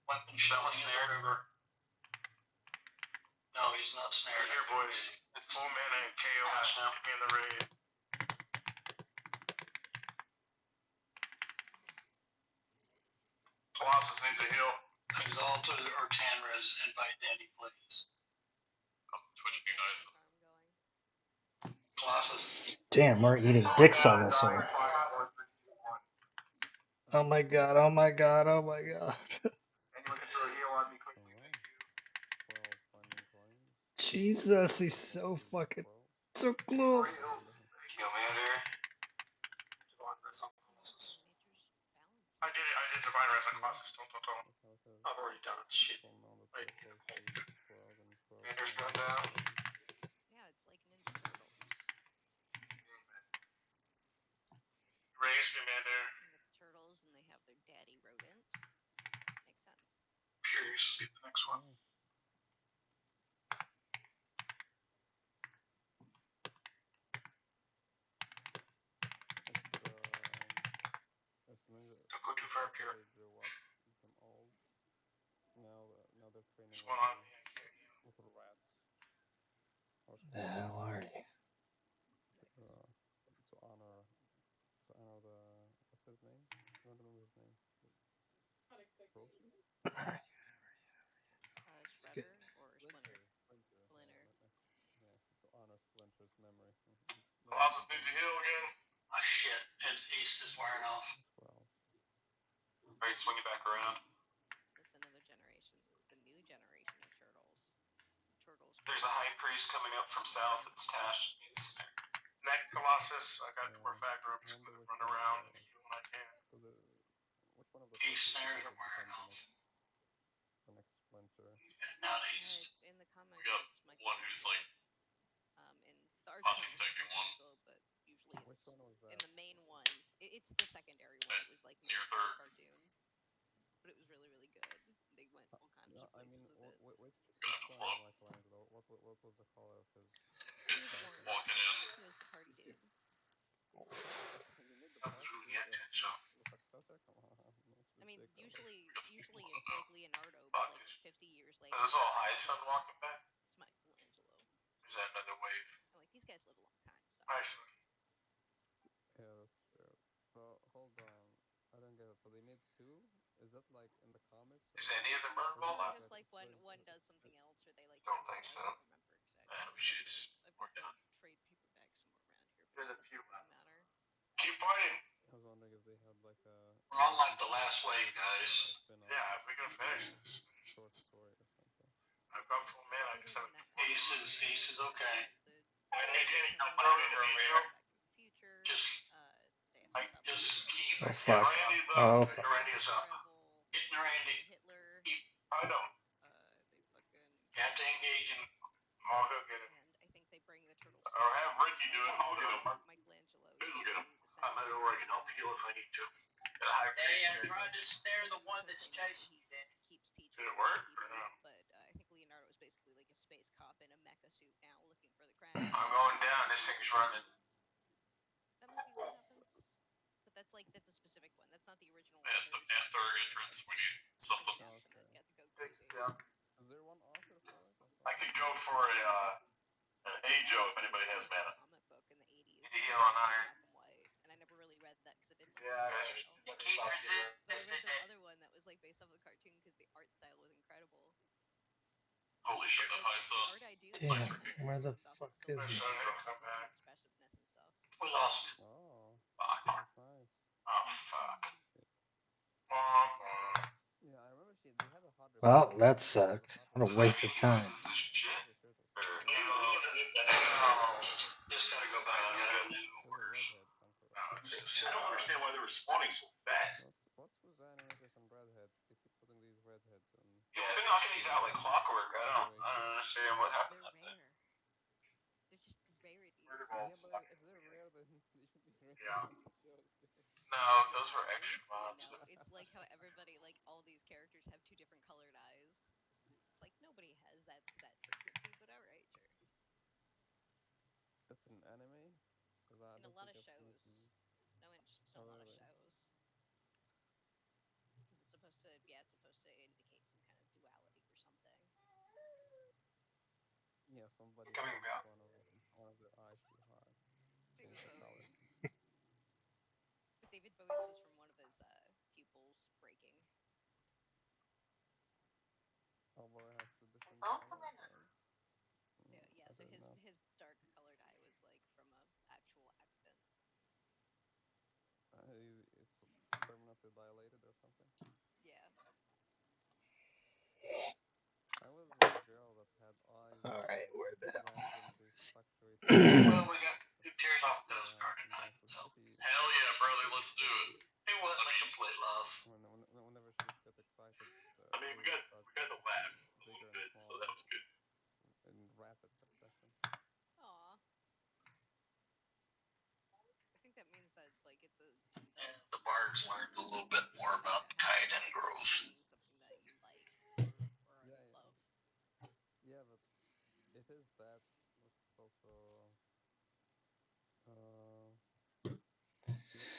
I: Weapon shelling in the river. No, he's not snared.
H: Here, boys. Full mana and KOS. Get me in the raid.
G: Colossus needs a heal.
I: Exalted or Tanrez, invite Danny, please.
B: Twitch be nice.
I: Colossus.
M: Damn, we're eating dicks on this one. Oh my god, oh my god, oh my god.
H: Anyone can throw a heal on me quickly.
P: Thank you. 12 finding coins.
M: Jesus, he's so fucking so close.
I: Commander.
H: I did it. I did Divine Res on Colossus. Don't.
I: I've already done it. Shit.
H: Wait.
I: Commander's going down.
O: Yeah, it's like Ninja Turtles.
H: Raise Commander.
O: You got the turtles and they have their daddy rodent. Makes sense.
H: Curious to see the next one.
P: Don't
H: go too far up here.
P: They grew up, become old. Now they're training
H: There's one on me. I can't heal.
P: with rats.
M: The hell are you?
P: To honor the what's his name? I don't remember his name. Frozen?
O: Shredder or Splinter?
P: Splinter.
O: Splinter.
P: Yeah, to honor Splinter's memory.
G: Colossus needs a heal again.
I: Ah, shit. East is wearing off.
P: Squirrels.
B: Alright, swing it back around.
F: That's another generation. It's the new generation of turtles. Turtles.
B: There's a high priest coming up from south. It's Tash. He's
H: Next Colossus, I got
P: Yeah,
H: more fat
P: I
H: groups. I'm
P: wonder
H: gonna
P: which
H: run
P: one of
H: around
P: the
H: and heal when I can.
P: so the which one of the
I: East
P: turtles do you
I: snares
P: think
I: are
P: would
I: wearing
P: become
I: off.
P: the next Splinter?
I: Not East.
F: In the comics,
B: we got
F: it's
B: one who's like
F: in the art
B: Hockey
F: style, it's
B: sticking one.
F: Michelangelo, but usually
P: Which
F: it's
P: one was
F: in
P: that?
F: the main one. It's the secondary one. It was like made
B: near
F: for the
B: third.
F: cartoon, but it was really really good. They went all kinds
P: No,
F: of
P: I
F: places
P: mean,
F: with it.
P: which
B: Gonna have to
P: one is
B: float.
P: Michelangelo? What was the color of his?
F: He was
B: It's
F: orange.
B: walking in.
F: He was the party dude.
P: You made the
H: That was
P: party
H: really
P: dude
H: attention.
P: the successor? Come on, that's
F: I mean,
P: ridiculous.
F: usually it's like Leonardo, but like 50 years later,
B: Is this all high sun walking back?
F: it's Michelangelo.
B: Is that another wave?
F: And like these guys live a long time, so.
H: Nice.
P: Yeah, that's true. So hold on, I don't get it. So they made two? Is that like in the comics?
B: Is any of them
P: Or
B: Murderball
P: is
F: It's
P: that
F: just like
P: split?
F: one does something else, or they like
B: Don't
F: cancel.
B: think
F: I
B: so.
F: don't remember exactly.
B: We should just
F: I've
B: work
F: got
B: it
F: the
B: out.
F: trade paperback somewhere around here, but
H: There's
F: it
H: a few
F: doesn't
H: left.
F: really matter.
B: Keep fighting.
P: I was wondering if they had like a
I: We're on like the last wave, guys.
P: spin-off,
H: Yeah, if we can finish this.
P: short story or something.
H: I've got full mana. I
F: Other
H: just
F: than
H: haven't.
F: that,
I: Ace is okay.
B: Hey, Danny,
I: No
B: no
I: matter
B: need to
I: where
B: be
I: we
B: Joe.
I: are.
F: Back to the Future.
I: Just
F: They have to stop
I: just keep
M: Oh
B: Yeah,
M: fuck.
B: Randy's
M: Oh
B: up.
M: fuck.
B: Randy's up.
F: Travel.
I: getting Randy.
F: Hitler.
I: Keep.
B: I don't.
F: They fucking.
I: You have to engage him.
H: I'll go get him.
F: And I think they bring the turtles.
B: Or have Ricky do it. I'll get him.
F: Michelangelo.
B: Who's will get him?
F: The
B: I know where I can help heal if I need to. The high
I: Hey,
B: priest.
I: I tried to snare the one that's chasing you, Danny.
F: Keeps teaching.
B: Did it work
F: people,
B: or no?
F: But I think Leonardo is basically like a space cop in a mecha suit now, looking for the crown.
B: I'm going down. This thing's running.
F: That might be what happens. But that's a specific one. That's not the original.
B: At the third entrance, we need something.
F: And
P: Okay.
F: then get to go crazy.
H: Yeah.
P: Is there one author for it?
B: I could go for an Ajo if anybody has mana.
F: Comic book in the 80s.
B: Heal on iron.
F: Black and white. And I never really read that because I didn't like
H: Yeah.
I: You can't resist
F: But I
I: it.
F: read the other one that was like based off of the cartoon because the art style was incredible.
B: Holy shit, that high
F: The
B: sun.
F: art I do
M: Damn, where the fuck is he?
H: Come back.
F: expressiveness and stuff.
I: We lost.
P: Oh,
B: Fuck.
P: that's nice.
B: Oh, fuck.
P: Yeah, I remember they had a hot.
M: Well, that sucked. What a waste of time.
B: Shit.
I: Just gotta go back and get it.
P: There's a redhead conqueror.
B: I don't understand why they were spawning so fast.
P: What's with animators and redheads? They keep putting these redheads in.
B: Yeah, they're knocking these out like clockwork. I don't understand what happened.
F: They're rare. They're just rarities.
P: Yeah, but if they're rare, then they should be rare.
H: Yeah.
B: No, those were extra mobs.
F: No, it's like how everybody, like all these characters, have two different colored eyes. It's like nobody has that frequency, but all right, sure.
P: That's an anime.
F: In a lot of shows. No, in just a lot of shows. Because it's supposed to, it's supposed to indicate some kind of duality or something.
P: Yeah, somebody
B: Coming
P: paints
B: back.
P: one of their eyes too hard. Change the color.
F: But David Bowie's was from one of his pupils breaking.
P: Oh, boy, has two different colors eyes.
F: So yeah, so his dark colored eye was like from a actual accident.
P: It's permanently dilated or something.
F: Yeah.
P: I was with a girl that had eyes
M: All right, where the hell?
P: randomly fluctuating.
I: Well, we got 2 tears off the nose card tonight, so.
B: Hell yeah, brother, let's do it.
I: It wasn't a complete loss.
P: Whenever she would get excited,
B: I mean, we got to laugh a
P: bigger
B: little bit,
P: and
B: so
P: smaller
B: that was good.
P: in rapid succession.
F: Aw. I think that means that like it's a.
I: And the bards learned a little bit more about kite and growth.
F: Something that you like or
P: Yeah,
F: love.
P: Yeah, but it is that, but it's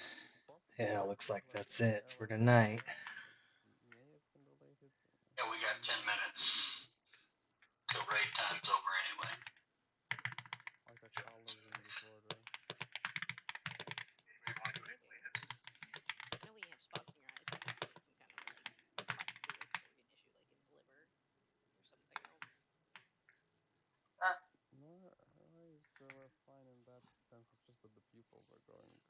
P: also possibly
M: Yeah,
P: if
M: looks
P: there's
M: like
P: like
M: that's it for
P: elements in
M: tonight.
P: there that may have been related.
I: Yeah, we got 10 minutes till raid time's over anyway.
P: Like a collagen disorder.
F: Maybe. I know when you have spots in your eyes, you can get some kind of like possibly like organ issue, like in the liver or something else.
P: No, her eyes were fine in that sense. It's just that the pupils are going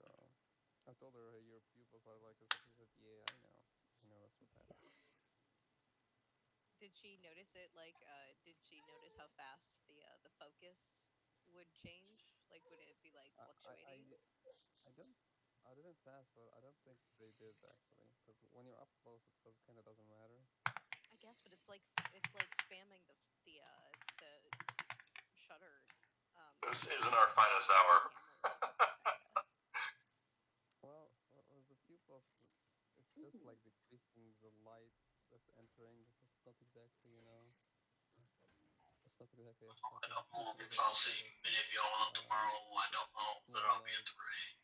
P: told her, hey, your pupils are like this, and she said, yeah, I know that's what happened.
Q: Did she notice it? Like, did she notice how fast the focus would change? Like, would it be like
P: I I I,
Q: fluctuating?
P: I don't. I didn't ask, but I don't think they did actually, because when you're up close, it kind of doesn't matter.
Q: I guess, but it's like spamming the shutter
B: This isn't
Q: button
B: our finest hour.
Q: on the camera roll, kind of.
P: Well, with the pupils, it's just like decreasing the light that's entering. It's not exactly, it's not exactly affecting
I: So I'll
P: affecting
I: see
P: everything.
I: many of y'all on
P: Um,
I: tomorrow. I don't know
P: it's
I: that
P: more
I: I'll be at
P: like
I: the parade.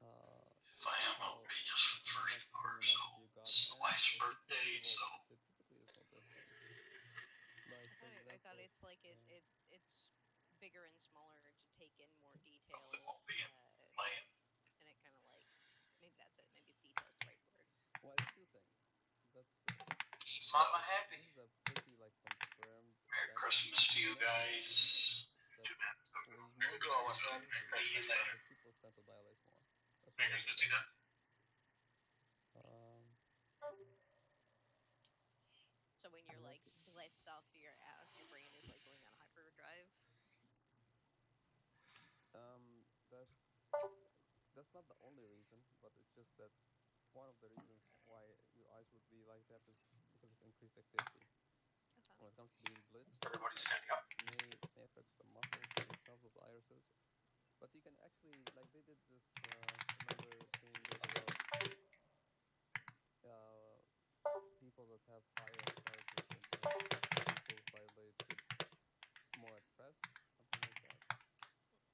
P: uh,
I: If I am, I'll
P: how
I: be just for the
P: how
I: first
P: much
I: hour. So
P: luminosity you got
I: it's the
P: has.
I: wife's
P: If it's
I: birthday,
P: visible,
I: so
P: it typically is no different. Like for
Q: I thought
P: example,
Q: it's like it's bigger and smaller to take in more
I: probably
Q: detail,
I: won't be playing.
Q: and it kind of like maybe that's it. Maybe detail's the right word.
P: well, it's two things. That's
I: Keep Mama happy.
P: this is a pretty like confirmed
I: Merry
P: effect.
I: Christmas to you
P: The next thing
I: guys.
P: that
B: You man.
P: was more
I: Go on,
P: visible
I: son.
P: is
I: See you
P: that
I: later.
P: the pupils tend to dilate more. That's
I: Merry
P: one thing
I: Christmas,
P: that I
I: Tina.
P: noticed. Um,
Q: So when you're
P: and
Q: like
P: also,
Q: blitzed off your brain is like going on hyperdrive.
P: that's not the only reason, but it's just that one of the reasons why your eyes would be like that is because of increased activity.
Q: Okay.
P: When it comes to being blitzed,
I: Everybody's
P: like
I: standing up.
P: may affect the muscles themselves of the irises, but you can actually like they did this. Remember seeing this about uh, people that have higher intelligence and have pupils dilated more at rest, something like that.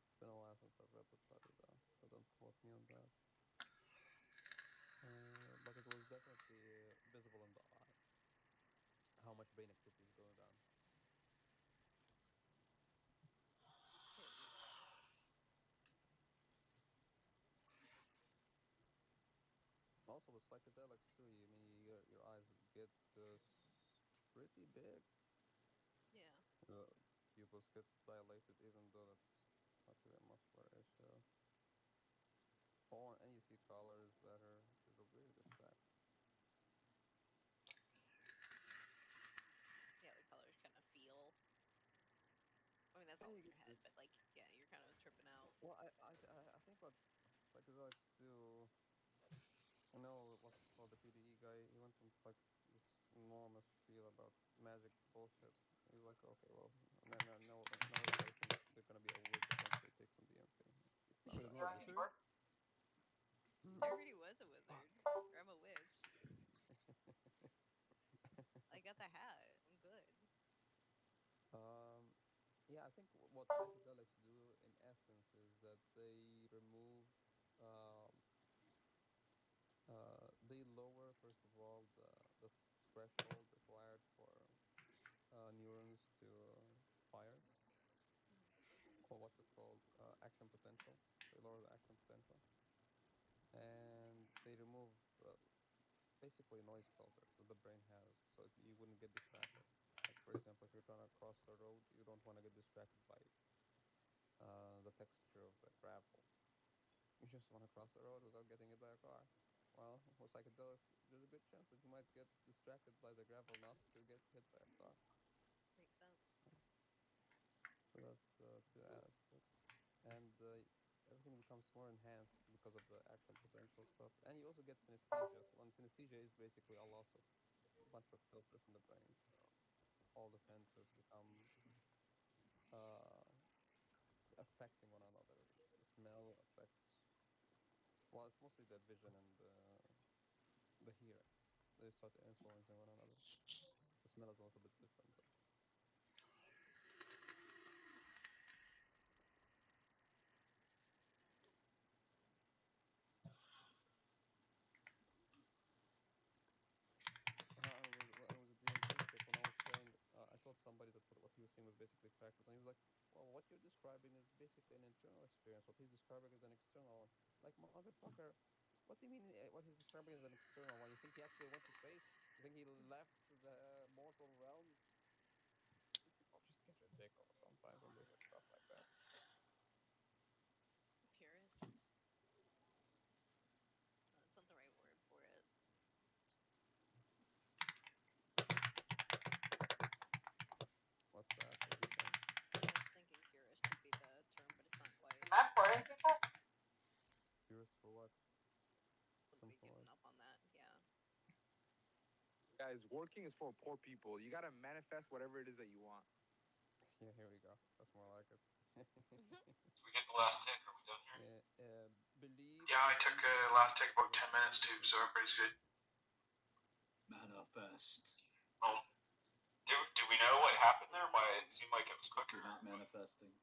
P: It's been a while since I've read the study though, so don't quote me on that. But it was definitely visible in the eye how much brain activity is going down.
Q: Hmm.
P: Also with psychedelics too, you mean your eyes get pretty big.
Q: Yeah.
P: Uh, Pupils get dilated even though that's not really a muscular issue. Oh, and you see colors better, which is a weird effect.
Q: Yeah, the colors kind of feel. I mean, that's
P: And
Q: all
P: you
Q: in
P: get
Q: your head,
P: this.
Q: but like, yeah, you're kind of tripping out.
P: Well, I think what psychedelics do. I know what the PDE guy. He went on like this enormous spiel about magic bullshit. He's like, okay, well, now everybody thinks they're gonna be a witch once they take some DMT. It's not
D: Wait,
P: that
D: what?
P: easy.
Q: I
P: Hmm.
Q: already was a wizard,
D: Fuck.
Q: or I'm a witch. I got the hat. I'm good.
P: um, yeah, I think what psychedelics do in essence is that um, they lower first of all the threshold required for neurons to fire,
Q: Hmm.
P: or what's it called, action potential. They lower the action potential, and they remove basically noise filters that the brain has, so you wouldn't get distracted. Like for example, if you're trying to cross a road, you don't want to get distracted by the texture of the gravel. You just want to cross the road without getting hit by a car. Well, with psychedelics, there's a good chance that you might get distracted by the gravel enough to get hit by a car.
Q: Makes sense.
P: So that's two aspects, and everything becomes more enhanced because of the action potential stuff. And you also get synesthesia. So, and synesthesia is basically a loss of a bunch of filters in the brain. So all the senses become uh, affecting one another. The smell affects. Well, it's mostly the vision and the hearing. They start influencing one another. The smell is also a bit different though. And with the DMT shit, when I was saying, I told somebody that what he was saying was basically practice, and he was like, "Well, what you're describing is basically an internal experience. What he's describing is an external one." Like, motherfucker, what do you mean? What he's describing is an external one? You think he actually went to space? You think he left the mortal realm? These people just get ridiculous sometimes when they hear stuff like that.
Q: Purists. be
P: comes to
Q: giving
P: mind.
Q: up on that. Yeah.
R: Guys, working is for poor people. You gotta manifest whatever it is that you want.
P: Yeah, here we go. That's more like it.
I: Did we get the last tick? Are we done here?
P: Yeah, believe.
H: Yeah, I took last take about 10 minutes too, so everybody's good.
A: Manifest.
I: Oh, do we know what happened there? Why it seemed like it was quicker?
A: You're not manifesting.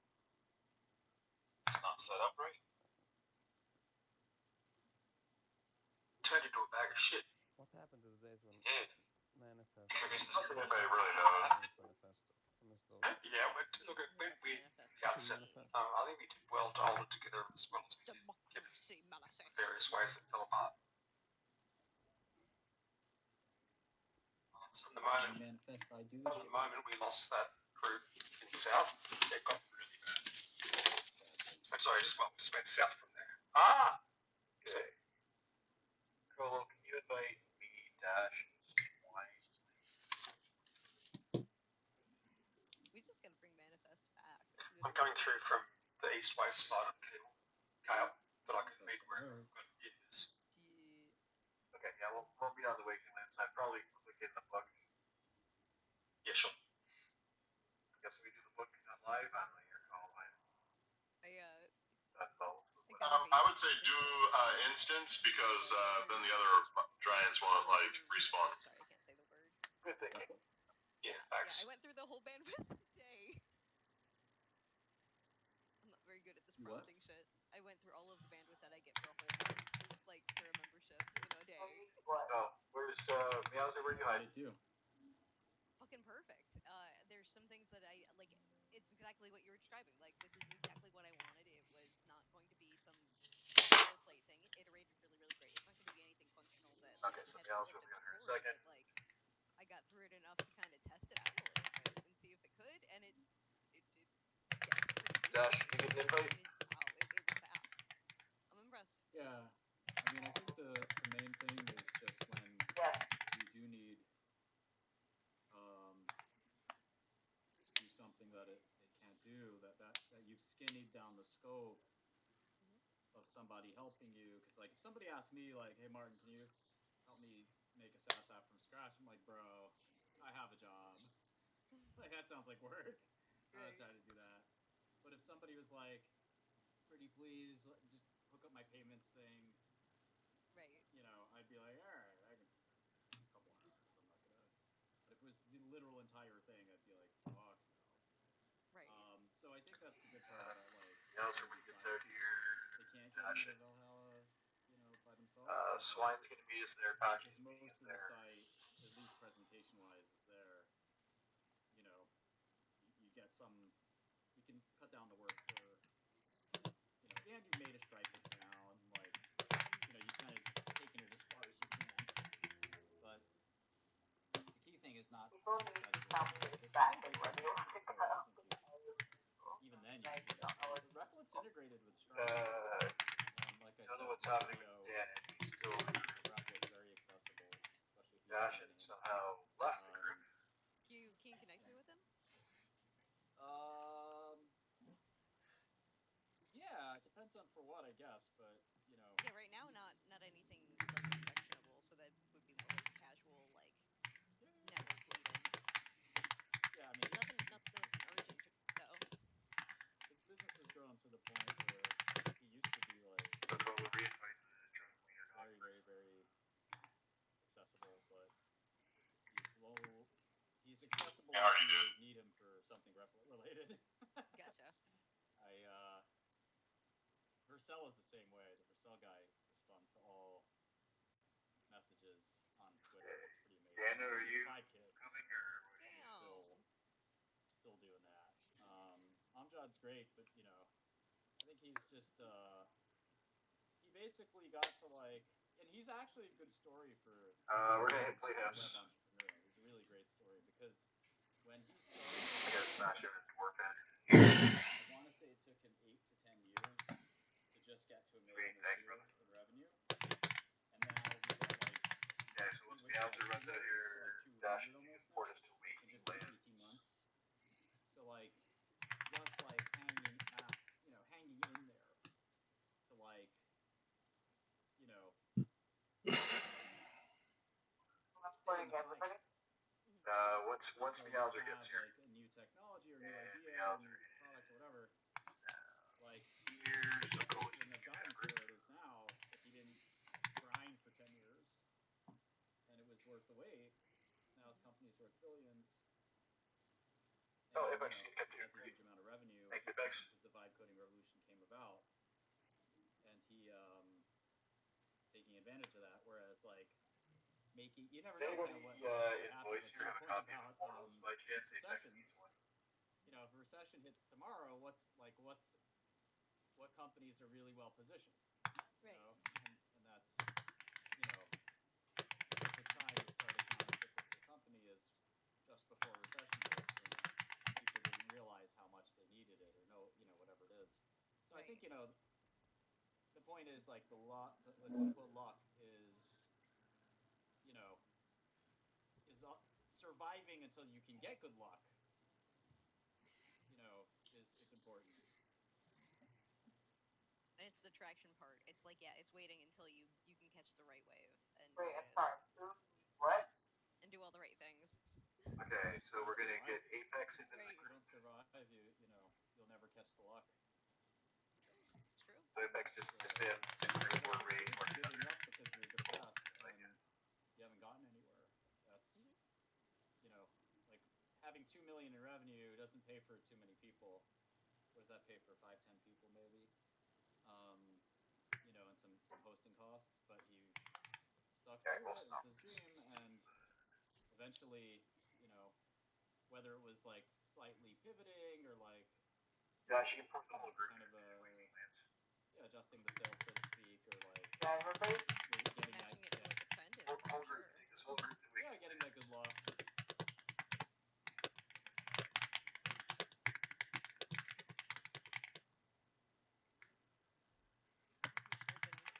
I: It's not set up right.
H: Turned into a bag of shit.
P: What happened to the days when
I: It did.
P: manifest?
I: I guess
B: I don't think anybody really knows.
P: Everyone's manifesto. I miss those days.
H: Yeah, look at we got set. I think we did well to hold it together as well as we did.
Q: Democracy manifest.
H: Various ways it fell apart.
A: Manifest I do.
H: From the moment we lost that crew in the south, it got really bad. I'm sorry, just went south from there. Ah! Okay.
I: Colo, can you invite me, Dash, and Wine?
Q: We just gotta bring manifest back. That's a good
H: I'm
Q: one.
H: coming through from the east-west side of the cable. But I can meet where it is.
Q: Yeah.
I: Okay, yeah, we'll meet on the Wakelands. I'd probably click in the book.
H: Yeah, sure.
I: I guess we do the book live. I don't know your call live.
B: I would say do instance because then the other giants won't like respawn.
Q: Sorry, I can't say the word.
I: Good thinking.
H: Yeah,
Q: Yeah,
H: facts.
Q: I went through the whole bandwidth today. I'm not very good at this prompting shit. I went through all of the bandwidth that I get for a whole month, like for a membership in a day.
I: Oh, where's Meowser? Where you hide?
Q: Fucking perfect. There's some things that I like. It's exactly what you were describing. Like, this is exactly what I wanted. It was not going to be some boilerplate thing. It iterated really, really great. It's not going to be anything functional that like
I: Okay, so
Q: hasn't
I: Meowser
Q: lived
I: will
Q: it
I: be on here in a
Q: before.
I: second.
Q: But like, I got through it enough to kind of test it out a little bit and see if it could, and it yes, pretty
I: Dash, did you get an invite?
Q: wow, it was fast. I'm impressed.
A: Yeah. I mean, I think the main thing is just when you do need to do something that it can't do, that you've skinnied down the scope of somebody helping you. Because like if somebody asks me like, hey Martin, can you help me make a SaaS app from scratch? I'm like, bro, I have a job. Like that sounds like work. I was trying to do that. But if somebody was like, pretty please, just hook up my payments thing.
Q: Right.
A: You know, I'd be like, all right, I can do that. A couple hours. I'm not gonna. But if it was the literal entire thing, I'd be like, fuck no.
Q: Right.
A: So I think that's the good part about like.
I: Meowser, when he gets out here,
A: they can't get
I: Dash
A: into
I: it.
A: Valhalla, you know, by themselves.
I: Swine's gonna meet us there. Patchy's
A: If
I: meeting
A: most
I: us
A: of the
I: there.
A: site, at least presentation-wise, is there, you know, you get some. You can cut down the work for, you know, and you've made a Stripe account, and like, you know, you've kind of taken it as far as you can. But the key thing is not even then you can do it. But Replic's integrated with Stripe. And like I
I: don't know
A: said,
I: what's happening with
A: Rio,
I: Dan. He's still
A: Replic's very accessible, especially if you
I: Dash and somehow left the group.
Q: Can you connect me with him?
A: Yeah, it depends on for what, I guess, but you know.
Q: Yeah, right now not anything like objectionable, so that would be more like casual, like network leading.
A: Yeah, I mean
Q: nothing urgent though.
A: His business has grown to the point where he used to be like very, very, very accessible, but he's low. He's accessible if you need him for something Replit related.
Q: Gotcha.
A: Vercel is the same way. The Vercel guy responds to all messages on Twitter. It's pretty amazing.
I: Dana, are you
A: 5 kids.
I: coming or
A: Still doing that. Amjad's great, but you know, I think he's just he basically got to like, and he's actually a good story for
I: we're gonna hit Playhouse.
A: web entrepreneur. He's a really great story because when he started, I want to say it took him 8 to 10 years to just get to $1 million a year in revenue, and now he's at like.
I: Yeah, so once Meowser runs out here, Dash, you can port us to
A: in just like 18 months. So like, just like hanging in there to like, you know, And so you'll have like a new technology or new idea or new product or whatever. Like he wouldn't have gotten to where it is now if he didn't grind for 10 years and it was worth the wait. Now his company's worth billions, and it has a huge amount of revenue because the vibe coding revolution came about, and he is taking advantage of that. Whereas like making, you never know kind of what happens. Like to your point about recessions, if a recession hits tomorrow, what companies are really well positioned,
Q: Right.
A: and that's if the tide is turning countercyclical company is just before recession hits when people didn't realize how much they needed it or know whatever it is. So I think the point is like the luck, the quote unquote luck is surviving until you can get good luck. Is important.
Q: And it's the traction part. It's like it's waiting until you can catch the right wave and
I: Wait, I'm sorry. What?
Q: and do all the right things.
B: Okay, so we're gonna get Apex into this.
A: If you don't survive, you'll never catch the luck.
Q: It's true.
B: So Apex just been super more rate or
A: giving up because you're depressed and you haven't gotten anywhere. That's like having 2 million in revenue doesn't pay for too many people. What does that pay for? 5-10 people maybe. And some hosting costs, but he stuck through it. It was his dream, and eventually, whether it was like slightly pivoting or like
B: she improved the whole group.
A: Kind of adjusting the sails, so to speak, or like
Q: getting matching it to what the trend is.
B: Whole group. Take this whole group.
A: Getting that good luck.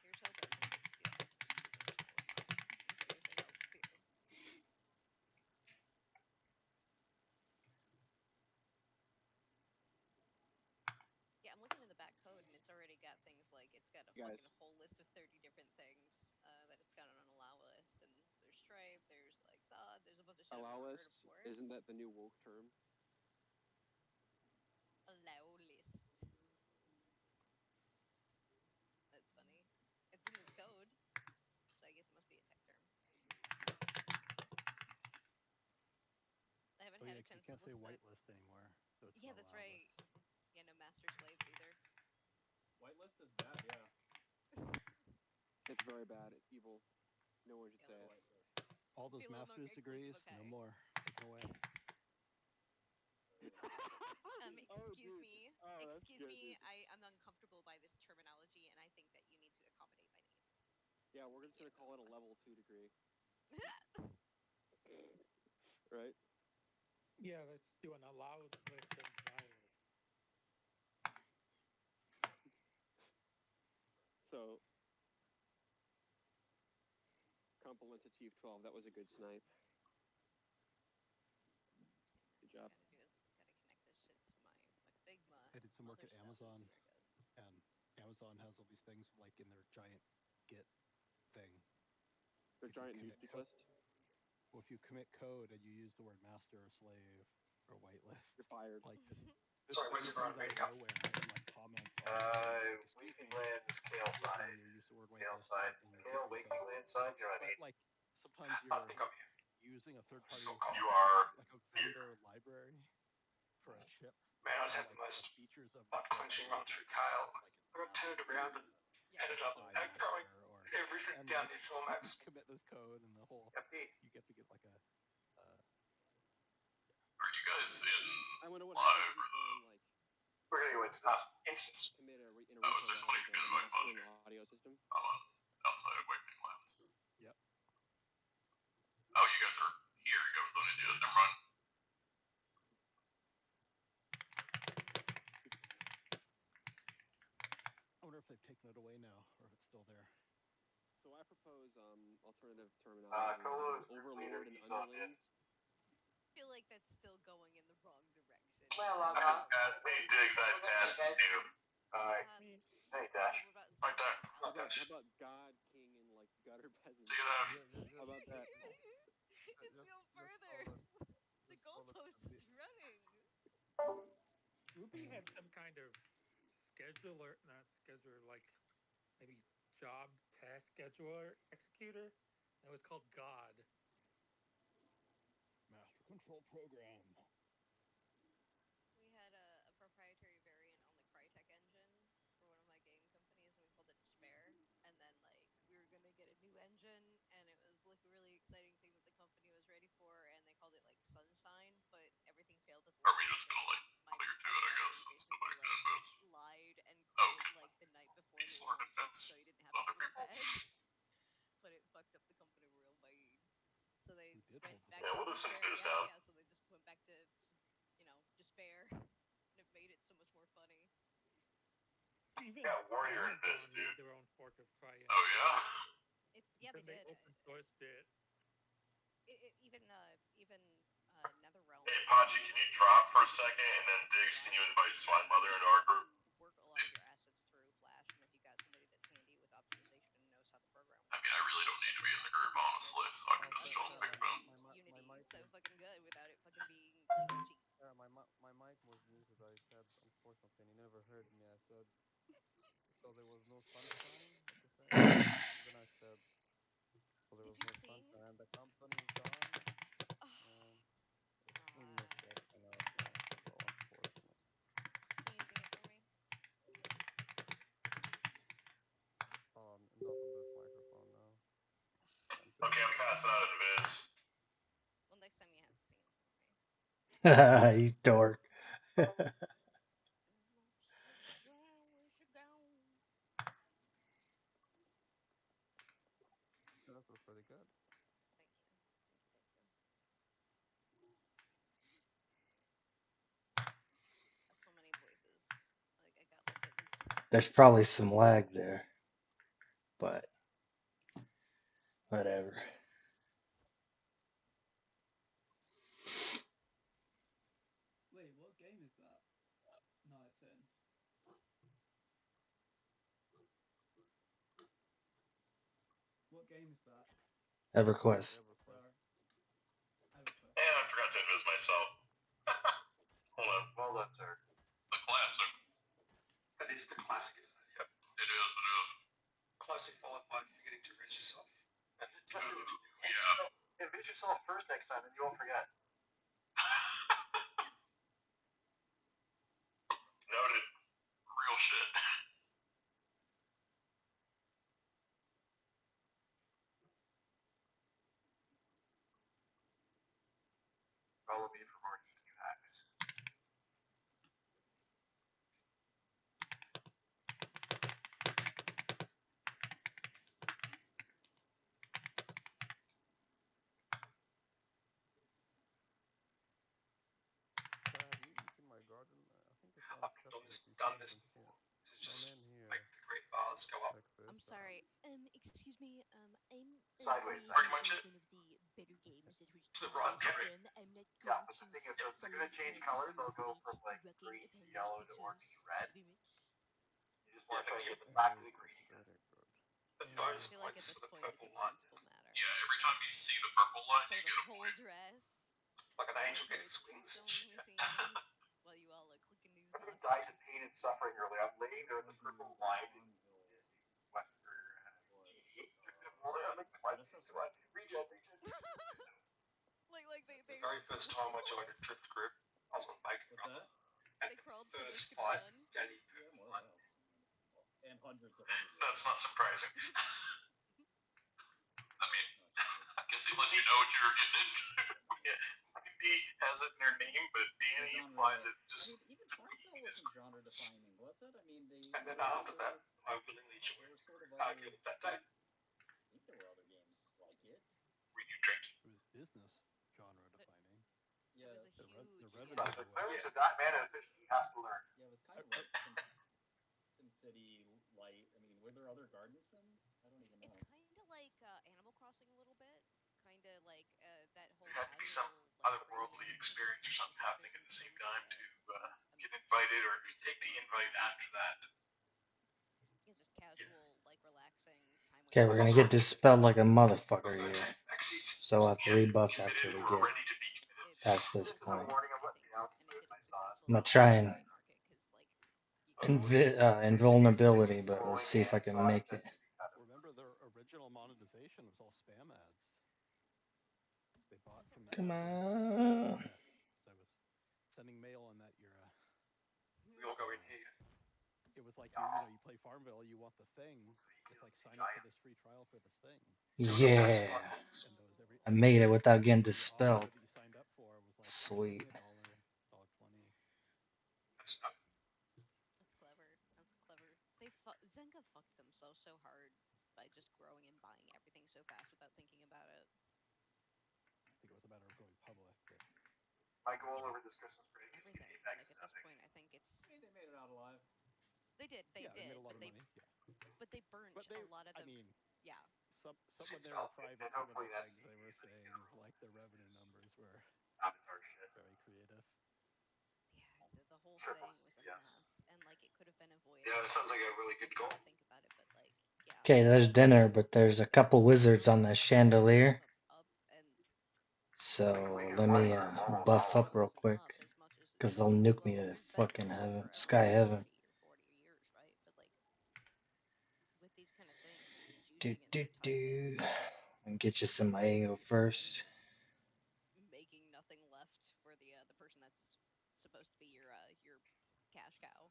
Q: Here's hoping. See if it helps too. Yeah, I'm looking in the back code and it's already got things like it's got a fucking whole list of 30 different things that it's got on an allow list, and there's Stripe, there's like Zod, there's a bunch of shit I've never heard of before.
S: Isn't that the new woke term?
Q: Allow list. That's funny. It's in this code, so I guess it must be a tech term. I haven't had a chance to listen to it.
L: You can't say whitelist anymore. So it's
Q: that's right.
L: List.
Q: Yeah, no master slaves either.
A: Whitelist is bad, yeah.
S: It's very bad. It's evil. No one should say it.
L: All those master's degrees, no more. Take them away.
Q: Excuse me. Excuse me.
S: Dude.
Q: I'm uncomfortable by this terminology, and I think that you need to accommodate my needs.
S: Yeah, we're just gonna call it a level 2 degree. Right?
K: Yeah, let's do an allowed list and deny list.
S: So, compliments to Chief 12. That was a good snipe. Good job.
Q: What I gotta do is gotta connect this shit to my Figma.
L: I did some work at Amazon, and Amazon has all these things like in their giant Git thing.
S: Their giant newspeak list?
L: Well, if you commit code and you use the word master or slave or whitelist,
S: you're fired.
L: Like this
B: Sorry, what's your
L: comes out of nowhere and like comments on
B: Waking Land's Kale side.
L: you use the word
B: Kale
L: whitelist.
B: side. Kale, Waking Land side, you know what I mean?
L: But like sometimes you're using a third party
B: you are
L: like a vendor library for a chip.
B: Man, I was having the most punching run through Kyle. I got turned around and ended up throwing everything down into a max.
L: You commit this code and the whole you get to get like a
G: Are you guys in
S: I wonder what
G: live
S: happens if you like
B: we're gonna go into instance.
S: Commit in a
G: is there somebody who can invite Bungie?
S: audio system?
G: I'm on outside of Wakening Lands.
L: Yep.
G: Oh, you guys are here. You haven't done it yet. Never mind.
L: I wonder if they've taken it away now or if it's still there.
S: So I propose alternative terminology. Overlord and underlings.
Q: I feel like that's still going in the wrong direction.
B: Hey, Diggs, I passed you. Hey, Dash.
G: Right there.
S: How about God, King, and like gutter peasants?
G: See you, Dash.
S: How about that?
Q: It's go further. The goalpost is running.
K: Ruby had some kind of scheduler, not scheduler, like maybe job task scheduler executor. It was called God.
L: Master control program.
Q: We had a proprietary variant on the Crytek engine for one of my game companies, and we called it Despair. And then, like, we were gonna get a new engine, and it was like a really exciting thing that the company was ready for, and they called it like Sunshine, but everything failed at the
B: Are we
Q: last
B: just
Q: minute.
B: gonna like
Q: My
B: clear to
Q: my
B: it? I guess
Q: company
B: since
Q: basically
B: nobody can
Q: like
B: invest.
Q: lied and
B: Oh,
Q: quit
B: okay.
Q: like the night before
B: Peace,
Q: they
B: Lord,
Q: launched,
B: invents
Q: so you didn't have to
B: other
Q: go to
B: people.
Q: bed. But it fucked up the company real bad. So they
L: Who did
Q: went
L: hold the
Q: back
B: Yeah,
Q: to
B: we'll listen to
Q: Despair.
B: this
Q: Yeah,
B: now.
Q: yeah. So they just went back to, Despair, and it made it so much more funny.
K: Even
B: Yeah, Warrior
K: Amazon
B: invest,
K: made
B: dude.
K: their own port of CryEngine.
B: Oh yeah.
Q: Yeah, they
K: Then they
Q: did.
K: open sourced it.
Q: Even NetherRealm
B: Hey,
Q: was
B: Pachi,
Q: like
B: can you drop for a second? And then Diggs, can you invite Swine Mother into our group?
Q: work a lot of your assets through Flash, and if you got somebody that's handy with optimization and knows how the program
B: I
Q: works.
B: mean, I really don't need to be in the group, honestly, so I can just chill and think about it.
Q: Unity
P: mic
Q: so
P: was,
Q: fucking good without it fucking being like cheap.
P: my mic was muted. I said, unfortunately, and you never heard me. I said, because there was no sunshine at the same. Then I said, because there
Q: Did
P: was
Q: you
P: no
Q: sing?
P: sunshine and the company is gone. And it mixed up, and I was like, well, unfortunate.
Q: Can you sing it for me?
P: Not on this microphone, no.
B: Okay, I'm passing out at Viz.
Q: Well, next time you have to sing it for me.
M: He's dork.
P: That was pretty good.
Q: Thank you. Thank you. So many voices. Like I got like at least 10
M: There's
Q: voices.
M: probably some lag there, but whatever.
C: Wait, what game is that? No, it's in. What game is that?
M: EverQuest.
C: Sorry. EverQuest.
B: And I forgot to invis myself. Hold on.
I: Well done, sir.
B: The classic.
I: That is the classic, isn't it? Yep.
B: It is.
I: Classic followed by forgetting to raise yourself. And
B: Yeah.
I: Invis yourself first next time, and you won't forget.
B: Noted. Real shit.
I: Follow me for more EQ hacks.
P: Have you even seen my garden? I think it's
I: I've
P: inaccessible.
I: done
P: You
I: this
P: can't even
I: before.
P: see it.
I: This is just
P: I'm in here.
I: like the great bars go up.
P: Like this.
Q: I'm sorry. Excuse me. I'm
I: Sideways.
Q: pretty much it. One of the better games that was
I: To the run, get ready.
Q: I'm not going
I: Yeah, but the
Q: to
I: thing is, they're gonna change color. They'll go from like green to yellow to orange to red. You just want to try to get them back to the green.
P: Very good.
I: The
Q: I
I: bonus
Q: feel like at
I: points
Q: this
I: for the
Q: point the
I: purple one.
Q: difference will matter.
B: Yeah, every time you see the purple line,
Q: So
B: you
Q: the
B: get a
Q: whole
B: point.
Q: dress.
I: Like an angel gets its
Q: Perks
I: wings.
Q: so many things while you all are clicking these
I: I
Q: boxes.
I: died in pain and suffering early. I'm laying there with the purple line in Western TD. I'm like, come on, regen.
Q: like they
I: The very first time I joined a tripped group, I was on bike.
A: What's that?
Q: they crawled so they
I: First
Q: could
I: fight,
Q: run.
I: Danny
A: Yeah,
I: purple
A: more or
I: line.
A: less. And hundreds of other.
B: That's not surprising. I mean,
A: No, it's not good.
B: I guess he let you know what you were getting into. Mindy has it in her name, but Danny applies it just.
A: I mean, even Hardstyle wasn't genre defining, was it? I mean,
I: And then after that, I willingly
A: there
I: joined
A: were sort of other.
I: Guild that day.
A: I think there were other games like it.
B: Were you drinking?
L: It was business genre defining.
A: Yeah,
Q: it was a huge
L: The revenue
I: So
L: was.
I: clearly, to that man of fish, he has to learn.
A: yeah, it was kind of like SimCity light. I mean, were there other garden sims? I don't even know.
Q: It's kind of like Animal Crossing a little bit. Kind of like that whole
B: There'd have to be
Q: casual,
B: some
Q: like,
B: otherworldly
Q: premium
B: experience or something happening at the same
Q: subscription
B: time
Q: thing,
B: to
Q: but,
B: get invited or take the invite after that.
Q: yeah, just casual, like relaxing time.
M: Okay, we're gonna get dispelled like a motherfucker here. So I'll have to rebuff after we get. past this
Q: This is a
M: point.
Q: warning of what, you know,
M: I'm gonna try and invulnerability, but let's see if I can make it.
L: Remember, their original monetization was all spam ads. They bought from
M: Come
L: Everquest.
M: on.
L: I was sending mail in that era.
H: We will go in here.
L: It was like you play Farmville, you want the thing. It's like sign up for this free trial for this thing.
M: Yeah.
L: And those
M: I made it without getting
L: every
M: dispelled.
L: offer that you signed up for was like
M: Sweet.
L: $1, $1.20.
Q: That's clever. That's clever. Zynga fucked themselves so hard by just growing and buying everything so fast without thinking about it.
L: I think it was a matter of going public.
H: My goal over this Christmas break is to
Q: Everything.
H: get Apex
Q: Like at
H: as
Q: this
H: Epic.
Q: point, I think it's.
A: I mean, they made it out alive.
Q: They did. They
L: They made
Q: did.
L: a lot
Q: But
L: of money. Yeah.
Q: But they burned
L: But they,
Q: a lot of the.
L: I mean,
Q: yeah.
L: Some when they were private, some of the things they were saying, like the revenue numbers, were
H: Avatar shit.
L: very creative.
Q: Yeah, the whole thing was a mess, and like it could have been avoided.
H: Yeah, that sounds like a really good goal.
Q: Think about it, but like, yeah.
M: Okay, there's dinner, but there's a couple wizards on that chandelier. So let me buff up real quick, because they'll nuke me to fucking heaven, sky heaven.
Q: With these kind of things,
M: Do do do. And get you some Maego first.
Q: making nothing left for the person that's supposed to be your cash cow.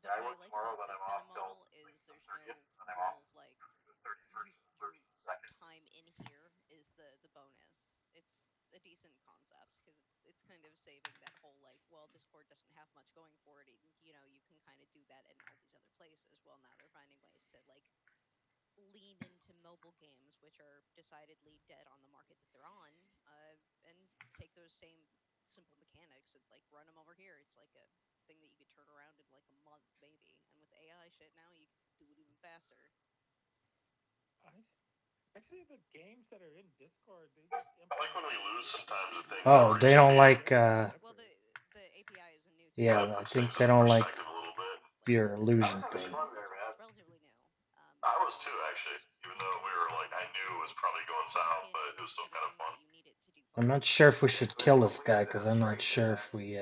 Q: But
H: Yeah, I
Q: what I
H: work
Q: like
H: tomorrow,
Q: about
H: then
Q: this
H: I'm
Q: kind
H: off
Q: of
H: till
Q: model is
H: the
Q: there's
H: 30th,
Q: no
H: and I'm off
Q: real like
H: the 31st and the 1st and the 2nd.
Q: time in here is the bonus. It's a decent concept because it's kind of saving that whole like, well, Discord doesn't have much going for it. You know, you can kind of do that in all these other places. Well, now they're finding ways to like lean into mobile games, which are decidedly dead on the market that they're on, and take those same simple mechanics and like run them over here. It's like a thing that you could turn around in like a month maybe, and with AI shit now you can do it even faster.
K: Actually, the games that are in Discord, they just
B: I like when we lose sometimes with things.
M: Oh, they don't like.
Q: Well, the API is a new thing.
M: Yeah, I think they don't like your illusion thing.
Q: It's relatively new.
B: I was too, actually. Even though we were like, I knew it was probably going south, but it was still kind of fun.
M: I'm not sure if we should kill this guy, because I'm not sure if we.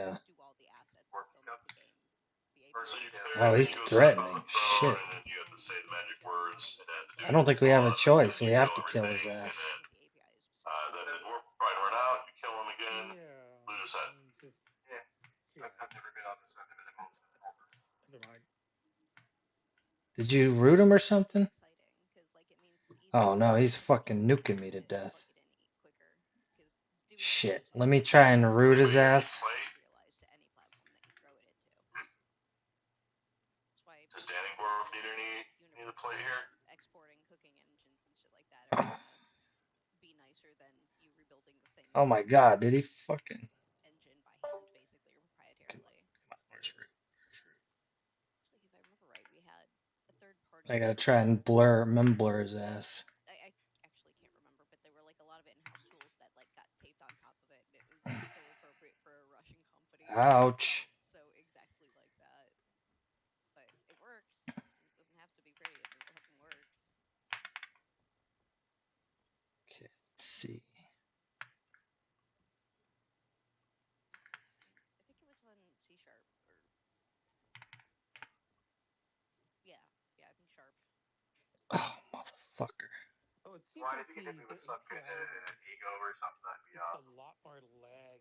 M: Oh, he's threatening. Shit.
B: And then you have to say the magic words, and then
M: I don't think we have a choice. We have to kill his ass.
B: then run out, you kill him again, lose his head.
H: I've never been on this. I've never been on this.
K: Never mind.
M: Did you root him or something? Oh no, he's fucking nuking me to death. Shit. Let me try and root his ass.
B: Does Danning Borov need any of the play here?
Q: Exporting cooking engines and shit like that are gonna be nicer than you rebuilding the thing.
M: Oh my god, did he fucking.
Q: Engine by hand, basically, or proprietarily.
M: Where's root?
Q: It's like, if I remember right, we had a third party.
M: I gotta
Q: that
M: try and blur his ass.
Q: I actually can't remember, but there were like a lot of in-house tools that like got taped on top of it, and it was like so appropriate for a Russian company.
M: Ouch.
Q: So exactly like that. But it works. It doesn't have to be pretty if it fucking works.
M: Okay, let's see.
Q: I think it was on C# or yeah, I think Sharp.
M: Oh, motherfucker.
K: Oh, it seems
H: Why
K: like
H: did you hit me with some kind of an ego or something? That'd be
K: it's
H: awesome.
K: a lot more lag,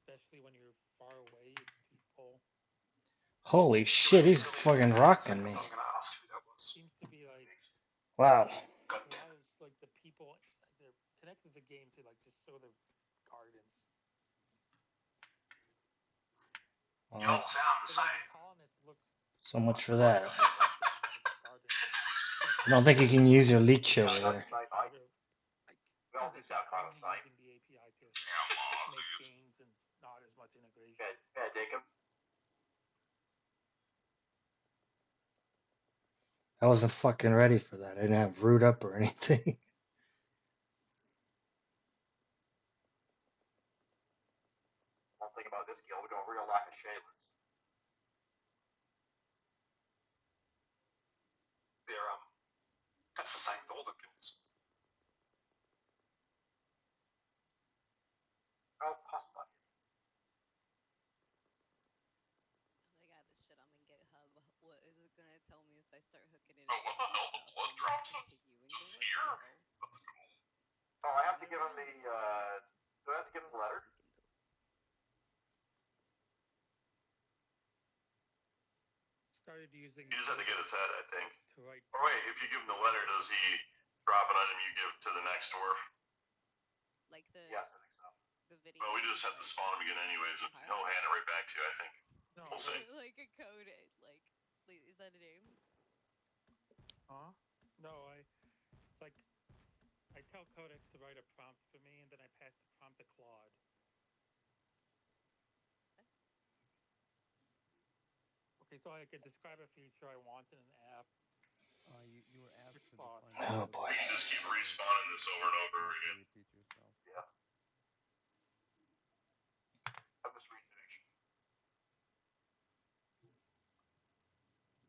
K: especially when you're far away and people.
M: Holy shit, he's fucking rocking me.
K: Seems to be like
M: Wow.
K: a lot of like the people they're connected to the game to like just show their gardens.
H: You all sound the same.
K: Colonists look
M: So much for that.
K: garden.
M: I don't think you can use your leech over there.
H: We all think sound kind of the same.
K: Using the API to make gains and not as much integration.
H: Yeah, Jacob.
M: I wasn't fucking ready for that. I didn't have root up or anything.
H: One thing about this guild, we don't real lack of shameless.
I: That's the same with all the guilds.
Q: Possibly. Oh my god, this shit I'm in GitHub. What is it gonna tell me if I start hooking it
B: Oh,
Q: up
B: what
Q: to
B: the hell? The
Q: stuff
B: blood
Q: and
B: drops
Q: continuing
B: just
Q: the
B: here?
Q: workflow?
B: That's cool.
Q: Oh, I have to give him the. Do I have to give him the letter?
K: Started using.
B: You just have to get his head, I think.
K: To write.
B: Or wait, if you give him the letter, does he drop an item you give to the next dwarf?
Q: Like the.
B: Yes, I think so.
Q: The video.
B: Well, we just have to spawn him again anyways. He'll hand it right back to you, I think.
K: No,
B: we'll see.
Q: Like a code, like, is that a name?
K: Huh? No, it's like, I tell Codex to write a prompt for me, and then I pass the prompt to Claude. Okay, so I could describe a feature I want in an app.
P: You were asked to
K: Respawn.
P: define
M: Oh
P: the code.
M: boy.
B: You just keep respawning this over and over
P: You
B: again.
P: repeat yourself.
B: Yeah.
Q: I'm just refinishing.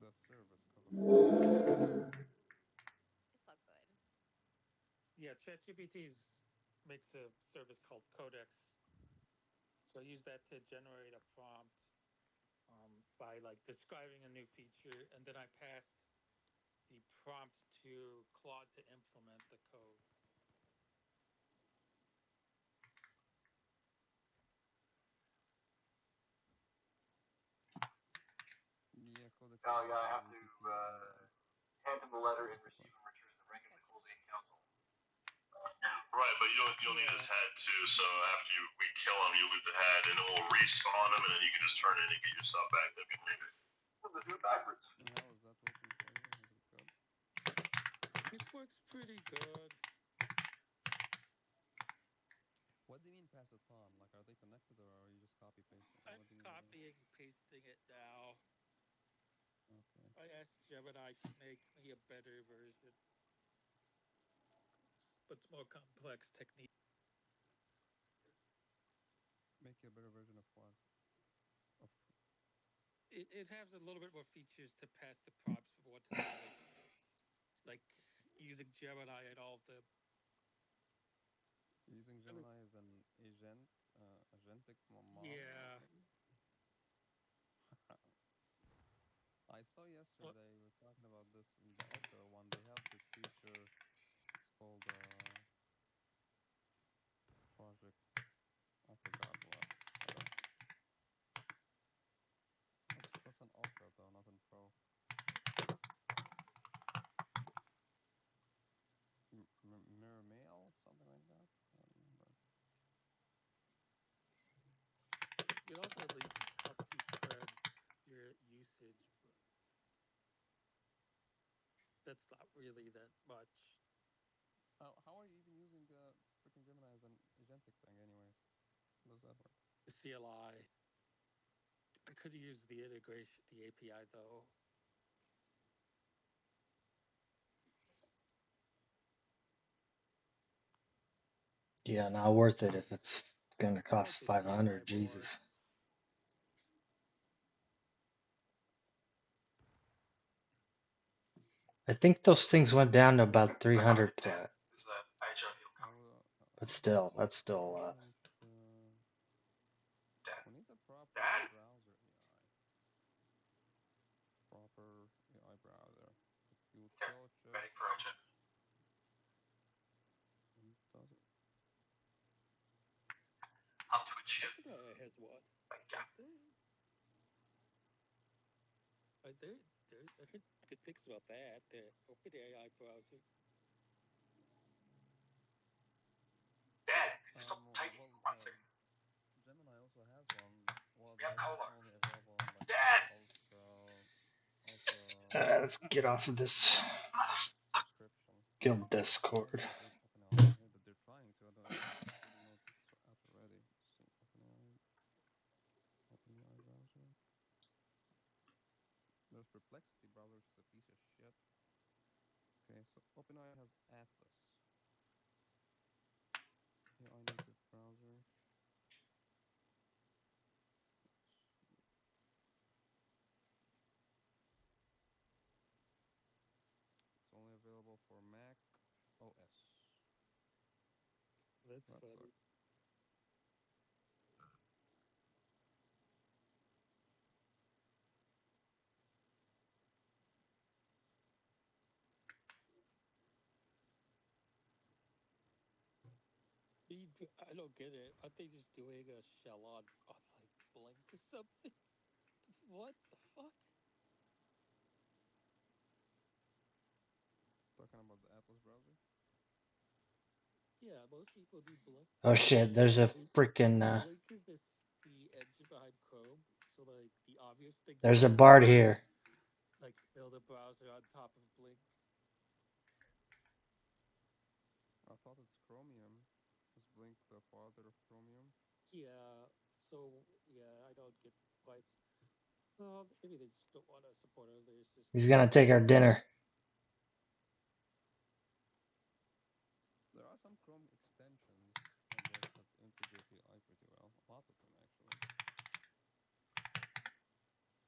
P: The service code.
Q: It's not good.
K: Yeah, ChatGPT makes a service called Codex. So I use that to generate a prompt by like describing a new feature, and then I passed the prompt to Claude to implement the code.
P: Yeah, Codex.
Q: Oh yeah, I have to hand him the letter and receive and return the ring of the Coldane Council.
B: Right, but you'll need his head too. So after we kill him, you loot the head, and it will respawn him, and then you can just turn it in and get your stuff back. That can leave it.
Q: Well, let's do it backwards.
P: And how is that working for you? Is it good?
K: It works pretty good.
P: What do you mean pass it on? Like, are they connected or are you just copy pasting?
K: I'm
P: What do you mean?
K: copying, pasting it now.
P: Okay.
K: I asked Gemini to make me a better version, but it's more complex technique.
P: Make you a better version of what? Of.
K: It has a little bit more features to pass the prompts for what to do, like using Gemini and all the.
P: Using Gemini as an agentic model.
K: Yeah.
P: I saw yesterday we were talking about this in the Ether one. They have this feature. It's called project. I forgot what. That's an Ultra though, not in Pro. Mirror Mail, something like that. I don't remember.
K: It also at least helps you spread your usage, but that's not really that much.
P: How are you even using freaking Gemini as an agentic thing, anyways? How does that work?
K: The CLI. I could use the integration, the API though.
M: Yeah, not worth it if it's gonna cost 500. Jesus. I think those things went down to about 300. But still, that's still.
P: We need a proper browser AI. Proper AI browser. Compute coaches.
Q: Ready for action.
P: Does it?
Q: Up to its ship.
K: OpenAI has one.
Q: Yeah.
K: I heard good things about that. The OpenAI browser.
Q: Dad, stop typing.
P: Well, Gemini also has one. Well, that's only available on like
Q: Dad!
P: Ultra.
M: Let's get off of this
P: Subscription.
M: guild Discord.
P: OpenAI, but they're trying to. I don't really know if it's out already. Let's see, OpenAI browser. There's Perplexity browser, which is a piece of shit. Okay, so OpenAI has Atlas. AI native browser. It's only available for Mac OS.
K: That
P: sucks.
N: mean, I don't get it. Aren't they just doing a shell on like Blink or something? What the fuck?
P: Talking about the Atlas browser?
N: Yeah, most people do Blink.
M: Oh shit, there's a freaking
N: Blink is the engine behind Chrome, so like the obvious thing to
M: there's a
N: do
M: Bard
N: is
M: here.
N: like build a browser on top of Blink.
P: I thought it's Chromium. Is Blink the father of Chromium?
N: Yeah, so yeah, I don't get why it's. Well, maybe they just don't want to support other systems.
M: He's gonna take our dinner.
P: There are some Chrome extensions, I guess, that integrate the AI pretty well. A lot of them, actually.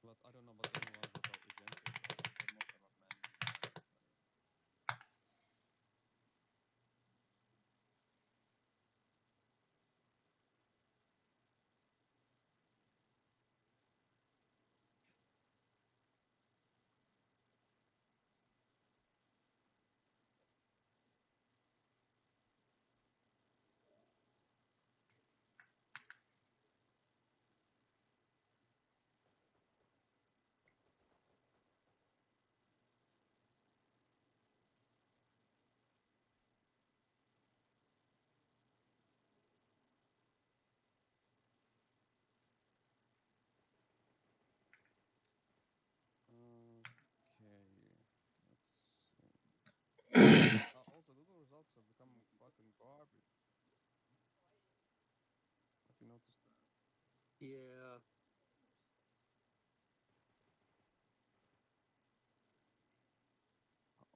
P: But I don't know about any ones that are agentic, right? Most of them are manually designed. Okay, let's see. Also, Google results have become fucking garbage. Have you noticed that?
N: Yeah.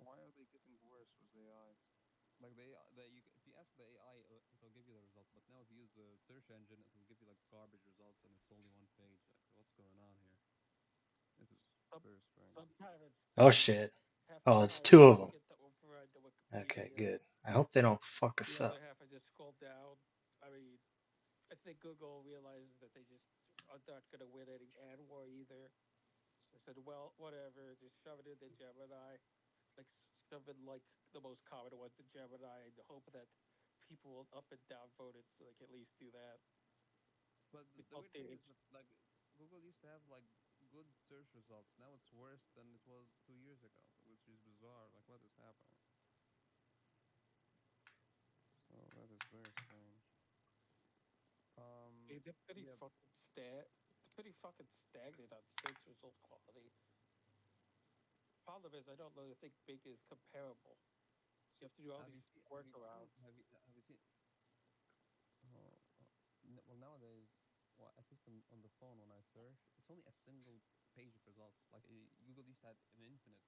P: Why are they getting worse with AIs? Like if you ask the AI, it'll give you the result. But now if you use the search engine, it will give you like garbage results, and it's only one page. Like, what's going on here? This is very strange.
N: Sometimes
M: Oh shit.
N: half the
M: Oh, it's
N: time
M: two
N: I
M: of
N: just
M: them.
N: get to override the
M: Okay,
N: Wikipedia.
M: good. I hope they don't fuck
N: The
M: us
N: other
M: up.
N: half I just scroll down. I mean, I think Google realizes that they just are not going to win any ad war either. So I said, well, whatever, just shove it into Gemini, like shove in like the most common one to Gemini, and hope that people will up and down vote it, so they can at least do that.
P: But the weird thing is that like Google used to have like good search results. Now it's worse than it was 2 years ago, which is bizarre. Like, what is happening? So that is very strange.
N: They're pretty
P: Yeah.
N: fucking stagnant on search result quality. Problem is, I don't really think Bing is comparable. So you have to do all these workarounds.
P: Have you seen? Oh, well, nowadays, well, at least on the phone when I search, it's only a single page of results. Like Google used to have an infinite,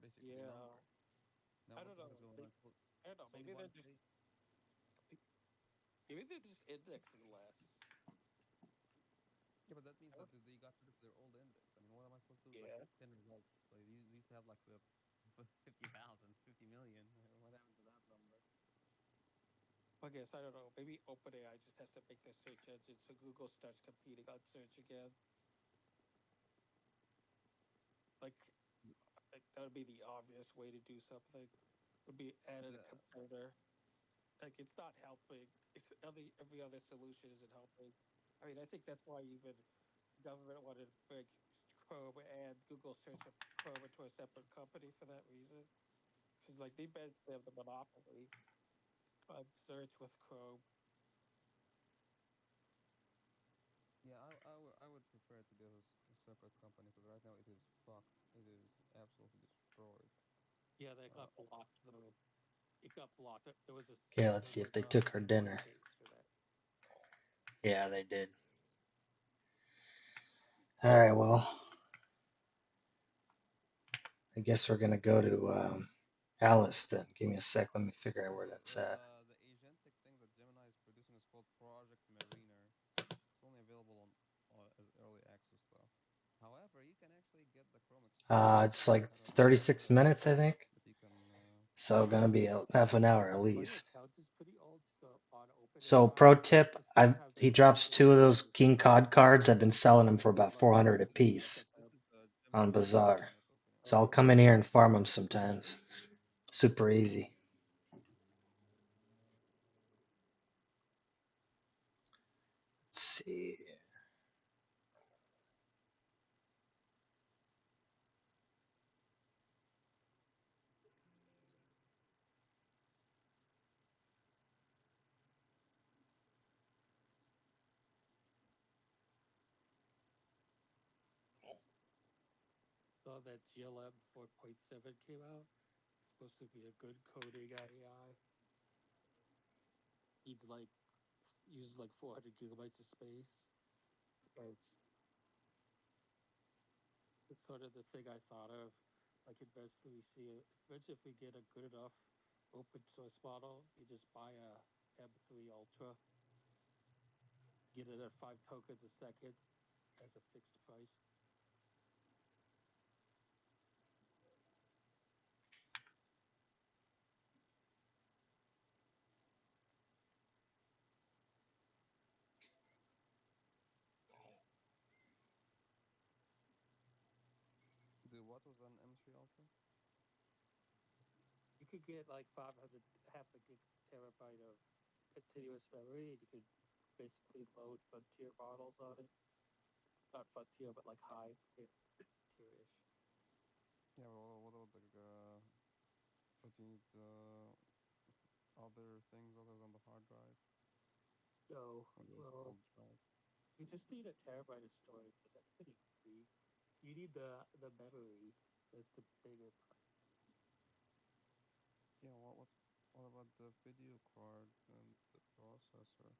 P: basically
N: Yeah.
P: number. Now
N: I don't
P: what
N: know.
P: is going on?
N: I don't know.
P: It's only one page.
N: Maybe they're just indexing less.
P: Yeah, but that means that they got rid of their old index. I mean, what am I supposed to do with like 10 results? Like these used to have like 50,000, 50 million. What happened to that number?
N: I guess I don't know. Maybe OpenAI just has to make their search engine so Google starts competing on search again. Like that would be the obvious way to do something. Would be added a competitor. Like it's not helping. It's every other solution isn't helping. I mean, I think that's why even government wanted to break Chrome and Google search of Chrome into a separate company for that reason. Because like they basically have the monopoly on search with Chrome.
P: Yeah, I would prefer it to be a separate company because right now it is fucked. It is absolutely destroyed.
N: Yeah, that got blocked though. It got blocked. There was a
M: Okay, let's see if they took our dinner.
N: case for that.
M: Yeah, they did. Alright, well. I guess we're gonna go to Alice then. Give me a sec, let me figure out where that's at.
P: The agentic thing that Gemini is producing is called Project Mariner. It's only available on as early access though. However, you can actually get the Chrome extension.
M: It's like 36 minutes, I think. So gonna be a half an hour at least. So pro tip, he drops 2 of those King Cod cards. I've been selling them for about 400 a piece on Bazaar. So I'll come in here and farm them sometimes. Super easy. see.
K: Saw that GLM 4.7 came out. It's supposed to be a good coding AI. Needs like uses like 400 gigabytes of space. Like it's sort of the thing I thought of. Like eventually if we get a good enough open source model, you just buy a M3 Ultra, get it at 5 tokens a second as a fixed price.
P: Dude, what was an M3 Ultra?
K: You could get like 500 half a gig terabyte of continuous memory, and you could basically load frontier models on it. Not frontier, but like high tier-ish.
P: Yeah, well, what about but you need other things other than the hard drive?
K: So,
P: Or the
K: well,
P: old drive?
K: you just need a terabyte of storage, but that's pretty easy. You need the memory. That's the bigger part.
P: Yeah, what about the video card and the processor?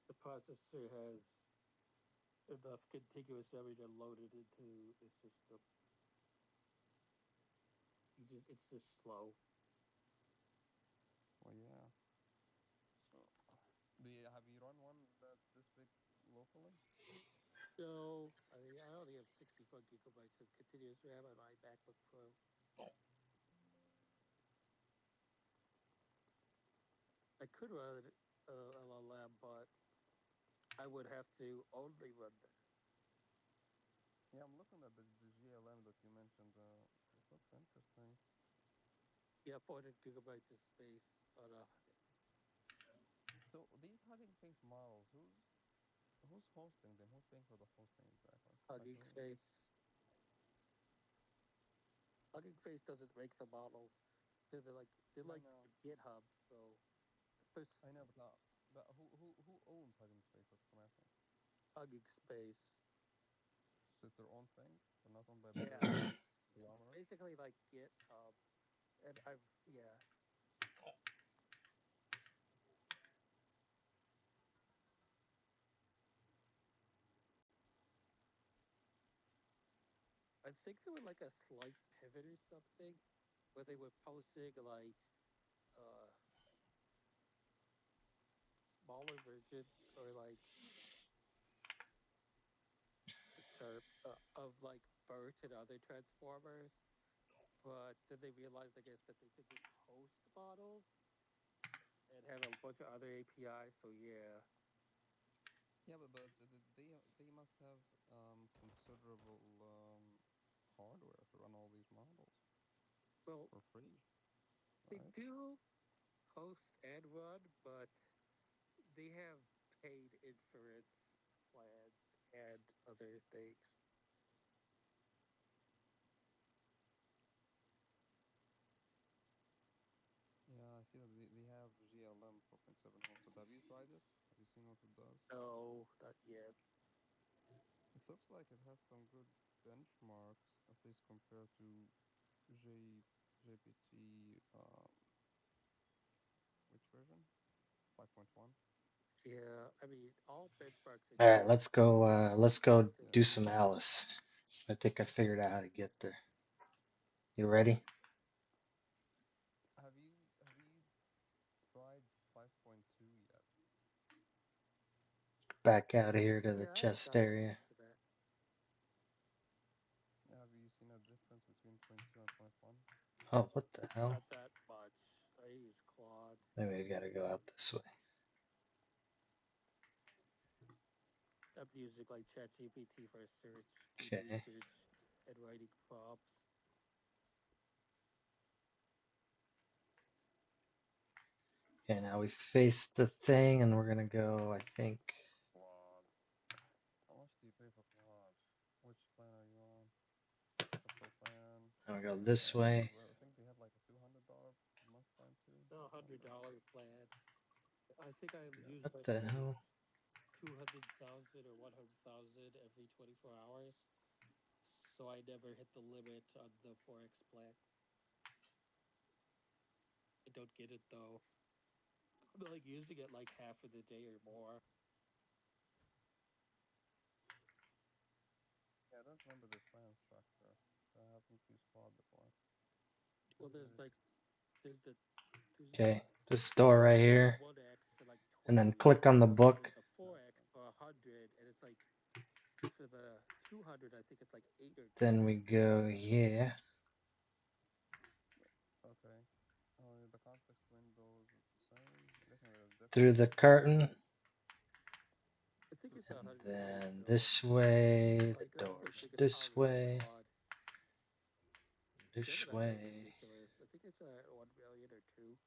K: The processor has enough contiguous memory to load it into the system. It's just slow.
P: Well, yeah. So, have you run one that's this big locally?
K: So, I only have 64 gigabytes of continuous RAM on my MacBook Pro. I could run LLM, but I would have to only run that.
P: Yeah, I'm looking at the GLM that you mentioned. It looks interesting.
K: Yeah, 400 gigabytes of space on a.
P: So these Hugging Face models, who's hosting them? Who's paying for the hosting exactly? Like
K: Hugging
P: who?
K: Face. Hugging Face doesn't make the models. They're
P: I
K: like
P: know,
K: GitHub. So
P: I know, but who owns Hugging Face? That's what I'm asking.
K: Hugging Space.
P: So it's their own thing. They're not owned by a
K: Yeah,
P: bigger
K: it's
P: conglomerate.
K: basically like GitHub, and yeah. I think there was like a slight pivot or something where they were posting like uh smaller versions or like what's the term of like BERT and other transformers, but then they realized, I guess, that they could just host models and have a bunch of other APIs. So yeah,
P: Yeah, but they must have considerable hardware to run all these models
K: well,
P: for free,
K: they
P: right?
K: do host and run, but they have paid inference plans and other things.
P: Yeah, I see that they have GLM 4.7 hosted. Have you tried it? Have you seen what it does?
K: No, not yet.
P: It looks like it has some good benchmarks, at least compared to GPT. Which version? 5.1.
K: Yeah, I mean, all benchmarks are
M: All right,
K: good.
M: let's go
K: Thing.
M: do some Alice. I think I figured out how to get there. You ready?
P: Have you tried 5.2 yet?
M: Back out here to the
K: Yeah, I have
M: chest
K: gotten
M: area.
K: to that.
P: Have you seen a difference between point 2 and point 1?
M: Oh, what the hell?
K: Not that much. I use Claude.
M: Maybe I gotta go out this way.
K: I'm using like ChatGPT for search, deep
M: Okay.
K: research, and writing prompts.
M: Okay, now we face the thing and we're gonna go, I think. I'll go this way.
P: I think they have like a $200 month plan too.
N: No, $100 plan. I think I use
M: What
N: like
M: the hell?
N: 200,000 or 100,000 every 24 hours. So I never hit the limit on the Forex plan. I don't get it though. I'm like using it like half of the day or more.
P: Yeah, I don't remember the plan structure. I haven't used Claude before.
N: Well, there's the
M: Okay, this door right here.
N: 1x for like
M: And then
N: 20.
M: click on the
N: And
M: book.
N: there's the 4x for 100, and it's like for the 200, I think it's like 8 or 10.
M: Then we go here.
P: Okay. The context windows are the same. I'm guessing there's different.
M: Through the curtain.
N: I think it's $100.
M: Then this way. The
N: Like, that's the
M: doors
N: biggest
M: this
N: problem with
M: way.
N: Claude.
M: This
N: Gemini is
M: way.
N: ridiculous. I think it's 1 million or 2.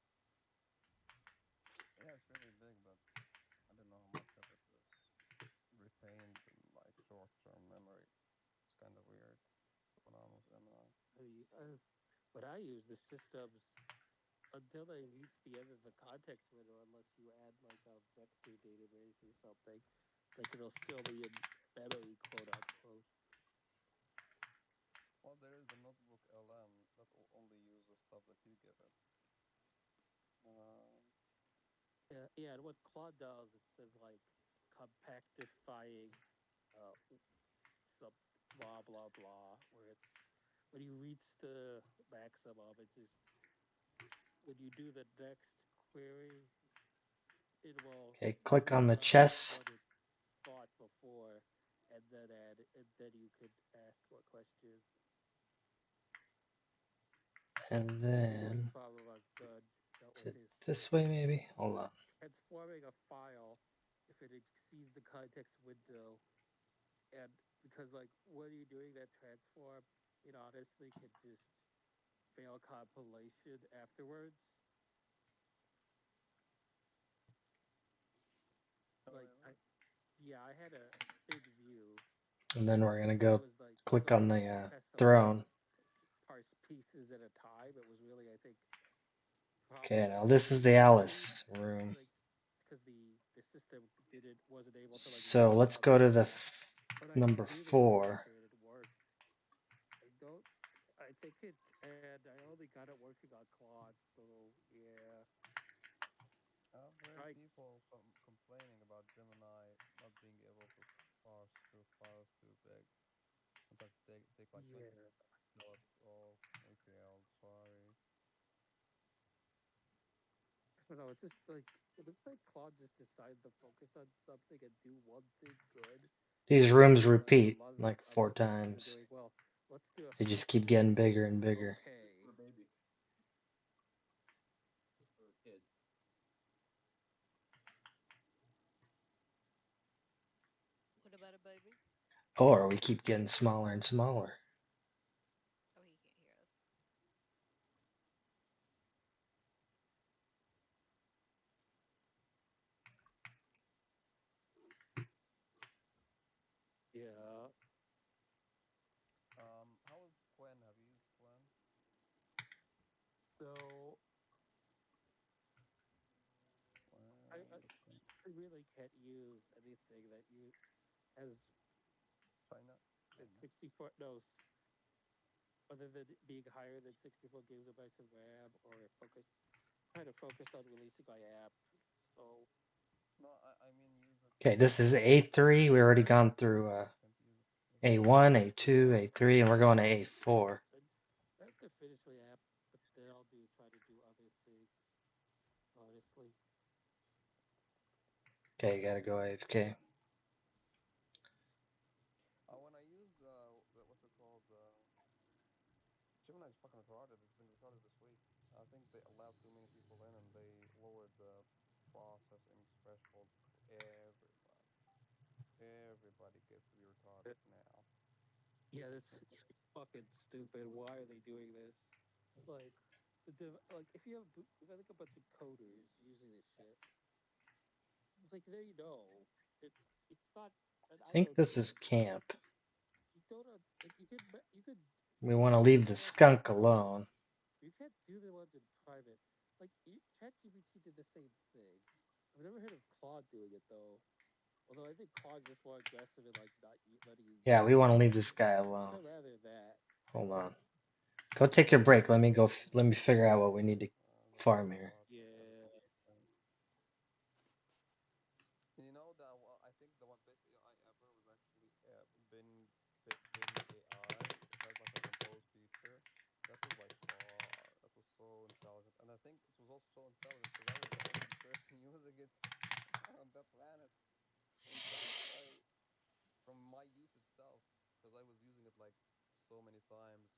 P: Yeah, it's really big, but I don't know how much of it is retained in like short-term memory. It's kind of weird going on with Gemini.
N: When I use the systems, until they reach the end of the context window, unless you add like a vector database or something, like it'll still be in memory, quote unquote.
P: Well, there is the notebook LM that will only use the stuff that you give it.
N: Yeah, and what Claude does, instead of like compactifying some blah blah blah, where it's when you reach the maximum, it just when you do the next query, it will
M: Okay, click on the
N: read
M: chest.
N: what it thought before, and then you could ask what questions.
M: And
N: The
M: then.
N: problem I've dealt
M: Is
N: with
M: it
N: is
M: this way maybe? Hold on.
N: transforming a file if it exceeds the context window, and because like when you're doing that transform, it honestly can just fail compilation afterwards.
P: Oh,
N: Like
P: really?
N: I had a big view.
M: And then we're gonna
N: And it
M: go
N: was like
M: click
N: so
M: on the
N: has to like
M: throne.
N: parse pieces at a time. It was really, I think,
M: Okay, now
N: problematic
M: this is the Alice room.
N: like because the system wasn't able to like
M: So
N: read
M: let's
N: on
M: go to the
N: file. But I
M: number
N: drew the
M: 4.
N: character and it worked. I don't. I think it, and I only got it working on Claude. So yeah.
P: I've heard people complaining about Gemini not being able to parse through files too big. Sometimes take like 20 minutes. Oh, we failed. Sorry.
N: I don't know. It's just like it looks like Claude just decided to focus on something and do one thing good.
M: These rooms
N: Like a
M: repeat
N: lot of
M: like
N: other
M: 4
N: systems are
M: times.
N: doing. Well, let's do a
M: They just
N: feature
M: keep
N: that's
M: getting bigger and bigger.
N: okay.
A: For a baby. For a kid.
Q: What about a baby?
M: Or we keep getting smaller and smaller.
Q: Oh, he can't hear us.
N: Yeah.
P: How is Quen? Have you used Quen?
N: So I really can't use anything that has
P: China.
N: 64 no other than being higher than 64 gigabytes of RAM or try to focus on releasing my app. So
P: No, I mean use it.
M: Okay, this is A3. We already gone through A1, A2, A3, and we're going to A4.
N: I have to finish my app, but then I'll try to do other things. Honestly.
M: Okay, you gotta go AFK.
P: When I used what's it called? Gemini is fucking retarded. It's been retarded this week. I think they allowed too many people in, and they lowered the processing threshold for everybody. Everybody gets to be retarded now.
N: Yeah, this is fucking stupid. Why are they doing this? Like, like if you have like a bunch of coders using this shit, like they know it's not. And
M: I
N: I
M: think
N: know
M: this
N: too.
M: is camp.
N: You don't like you could
M: We want to leave the skunk alone.
L: You can't do the ones in private. Like ChatGPT did the same thing. I've never heard of Claude doing it though. Although I think Claude's just more aggressive and like not letting you
M: Yeah,
L: use
M: we
L: it.
M: want to leave this guy alone.
L: I'd rather that.
M: Hold on. Go take your break. Let me go. Let me figure out what we need to
P: That's
M: farm
P: a
M: here.
P: lot.
L: Yeah.
P: That's insane. You know that I think the one best AI ever was actually Bin AI. It has like a compose feature. That was by far that was so intelligent, and I think it was also so intelligent because I was the only person using it on the planet. In fact, from my use itself, because I was using it like so many times,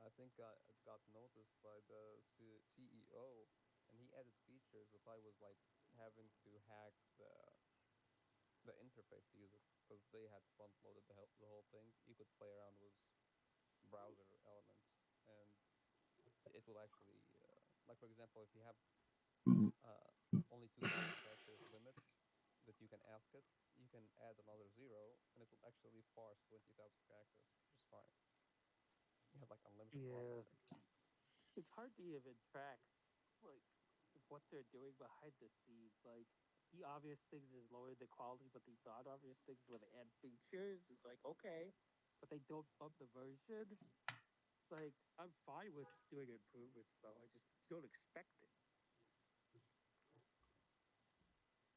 P: I think it got noticed by the CEO, and he added features that I was like having to hack the interface to use it because they had front loaded the whole thing. You could play around with browser elements, and it will actually like for example, if you have uh, only 2,000 characters limit that you can ask it, you can add another zero, and it will actually parse 20,000 characters just fine. You have like unlimited
L: Yeah.
P: processing.
L: It's hard to even track like what they're doing behind the scenes. Like the obvious things is lower the quality, but the non-obvious things where they add features is like okay, but they don't bump the version. Like I'm fine with doing improvements though. I just don't expect it.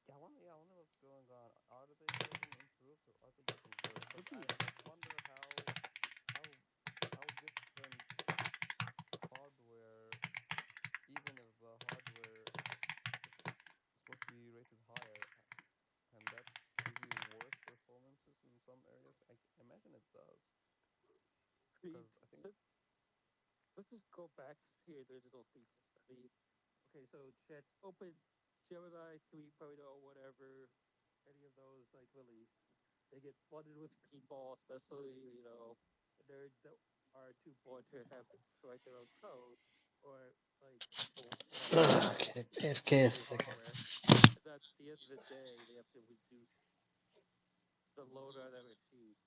P: Yeah, I wonder what's going on. Are they getting improved or are they getting worse? Because
L: Maybe
P: I just wonder how how different hardware, even if the hardware is supposed to be rated higher, can that give you worse performances in some areas? Imagine it does.
L: I mean,
P: Because I think
L: let's just go back to your original thesis. I mean, okay, so Chat's open Gemini 3.0, whatever, any of those like release, they get flooded with people, especially nerds that are too bored to have to write their own code, or like people who have to
M: Ugh,
L: buy
M: AFK a second.
L: hardware. And at the end of the day, they have to reduce the load on their machines,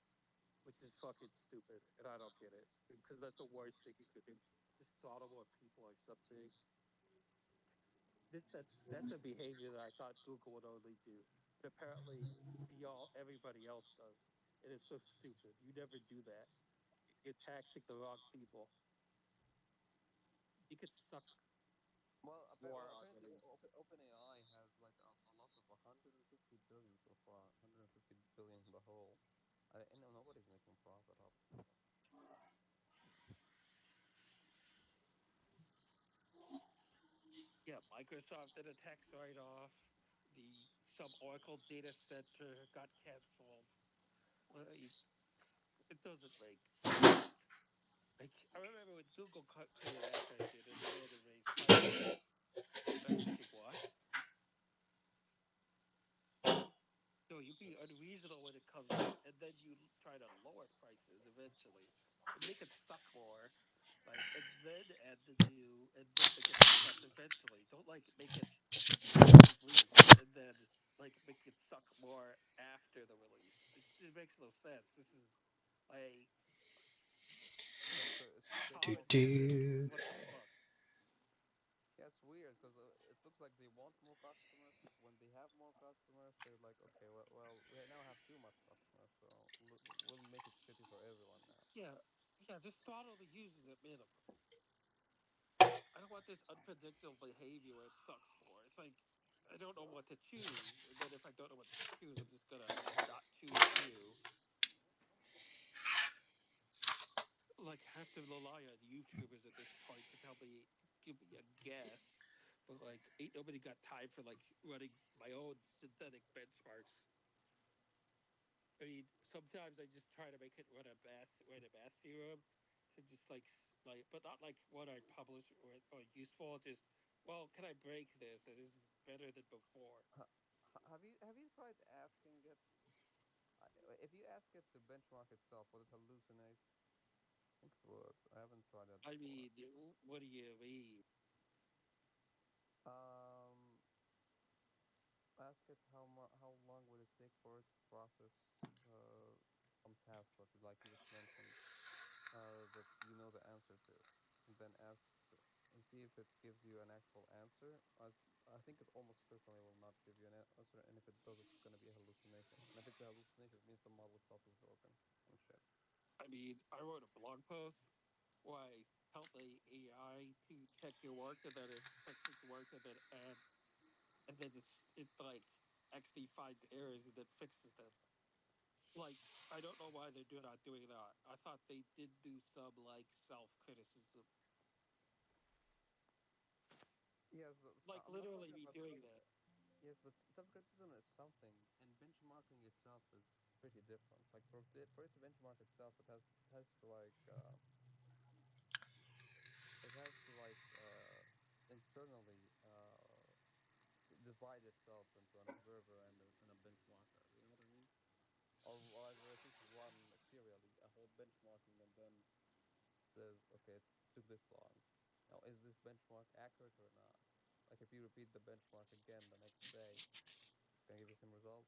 L: which is fucking stupid, and I don't get it because that's the worst thing you could do. Just throttle more people or something. That's a behavior that I thought Google would only do, but apparently, everybody else does, and it's so stupid. You never do that. You're taxing the wrong people. You could suck more on
P: apparently
L: release.
P: OpenAI has like a loss of 150 billion so far, 150 billion in the whole. And nobody's making profit off of it.
L: Yeah, Microsoft did a tax write-off. Some Oracle data center got canceled. Like, it doesn't make sense. Like I remember when Google cut created Ask Engine and then they had to raise prices. I was thinking, what? No, you be unreasonable when it comes out, and then you try to lower prices eventually, and make it suck more, like, and then add the new, and then make it suck less eventually. Don't like make it release and then like make it suck more after the release. It makes no sense. This is like
P: Yeah, it's taking
M: Do
P: more
L: common
P: customers.
L: sense.
M: do.
L: What the fuck?
P: Yeah, it's weird because it looks like they want more customers, but when they have more customers, they're like, okay, well, we now have too much customers, so we'll make it shitty for everyone now.
L: Yeah, yeah. Just throttle the users at minimum. I don't want this unpredictable behavior where it sucks more. It's like I don't know what to choose, and then if I don't know what to choose, I'm just gonna not choose you. Like have to rely on YouTubers at this point to give me a guess. But like, ain't nobody got time for like running my own synthetic benchmarks. I mean, sometimes I just try to make it run a math theorem to just but not like what I publish or useful. Just can I break this? And is better than before.
P: Have you tried asking it? If you ask it to benchmark itself, would it hallucinate? I think it would. I haven't tried that
L: I
P: before.
L: mean, what do you mean?
P: Um, Ask it how long would it take for it to process some task what like you just mentioned. that you know the answer to, and then ask and see if it gives you an actual answer. I think it almost certainly will not give you an answer, and if it does, it's going to be a hallucination. And if it's a hallucination, it means the model itself is broken and shit.
K: I mean, I wrote a blog post where I tell the AI to check your work, and then it fixes the work, and then it like actually finds errors and then fixes them. Like, I don't know why they're not doing that. I thought they did do some like self-criticism,
P: Yes, but
K: like
P: I'm not
K: literally
P: talking
K: me
P: about.
K: doing that.
P: Yes, but self-criticism is something, and benchmarking itself is pretty different. Like for it to benchmark itself, it has to like it has to like internally divide itself into an observer and a benchmarker. You know what I mean? Or rather, at least run serially a whole benchmarking and then says, okay, it took this long. Now, is this benchmark accurate or not? Like if you repeat the benchmark again the next day, it's gonna give you the same result,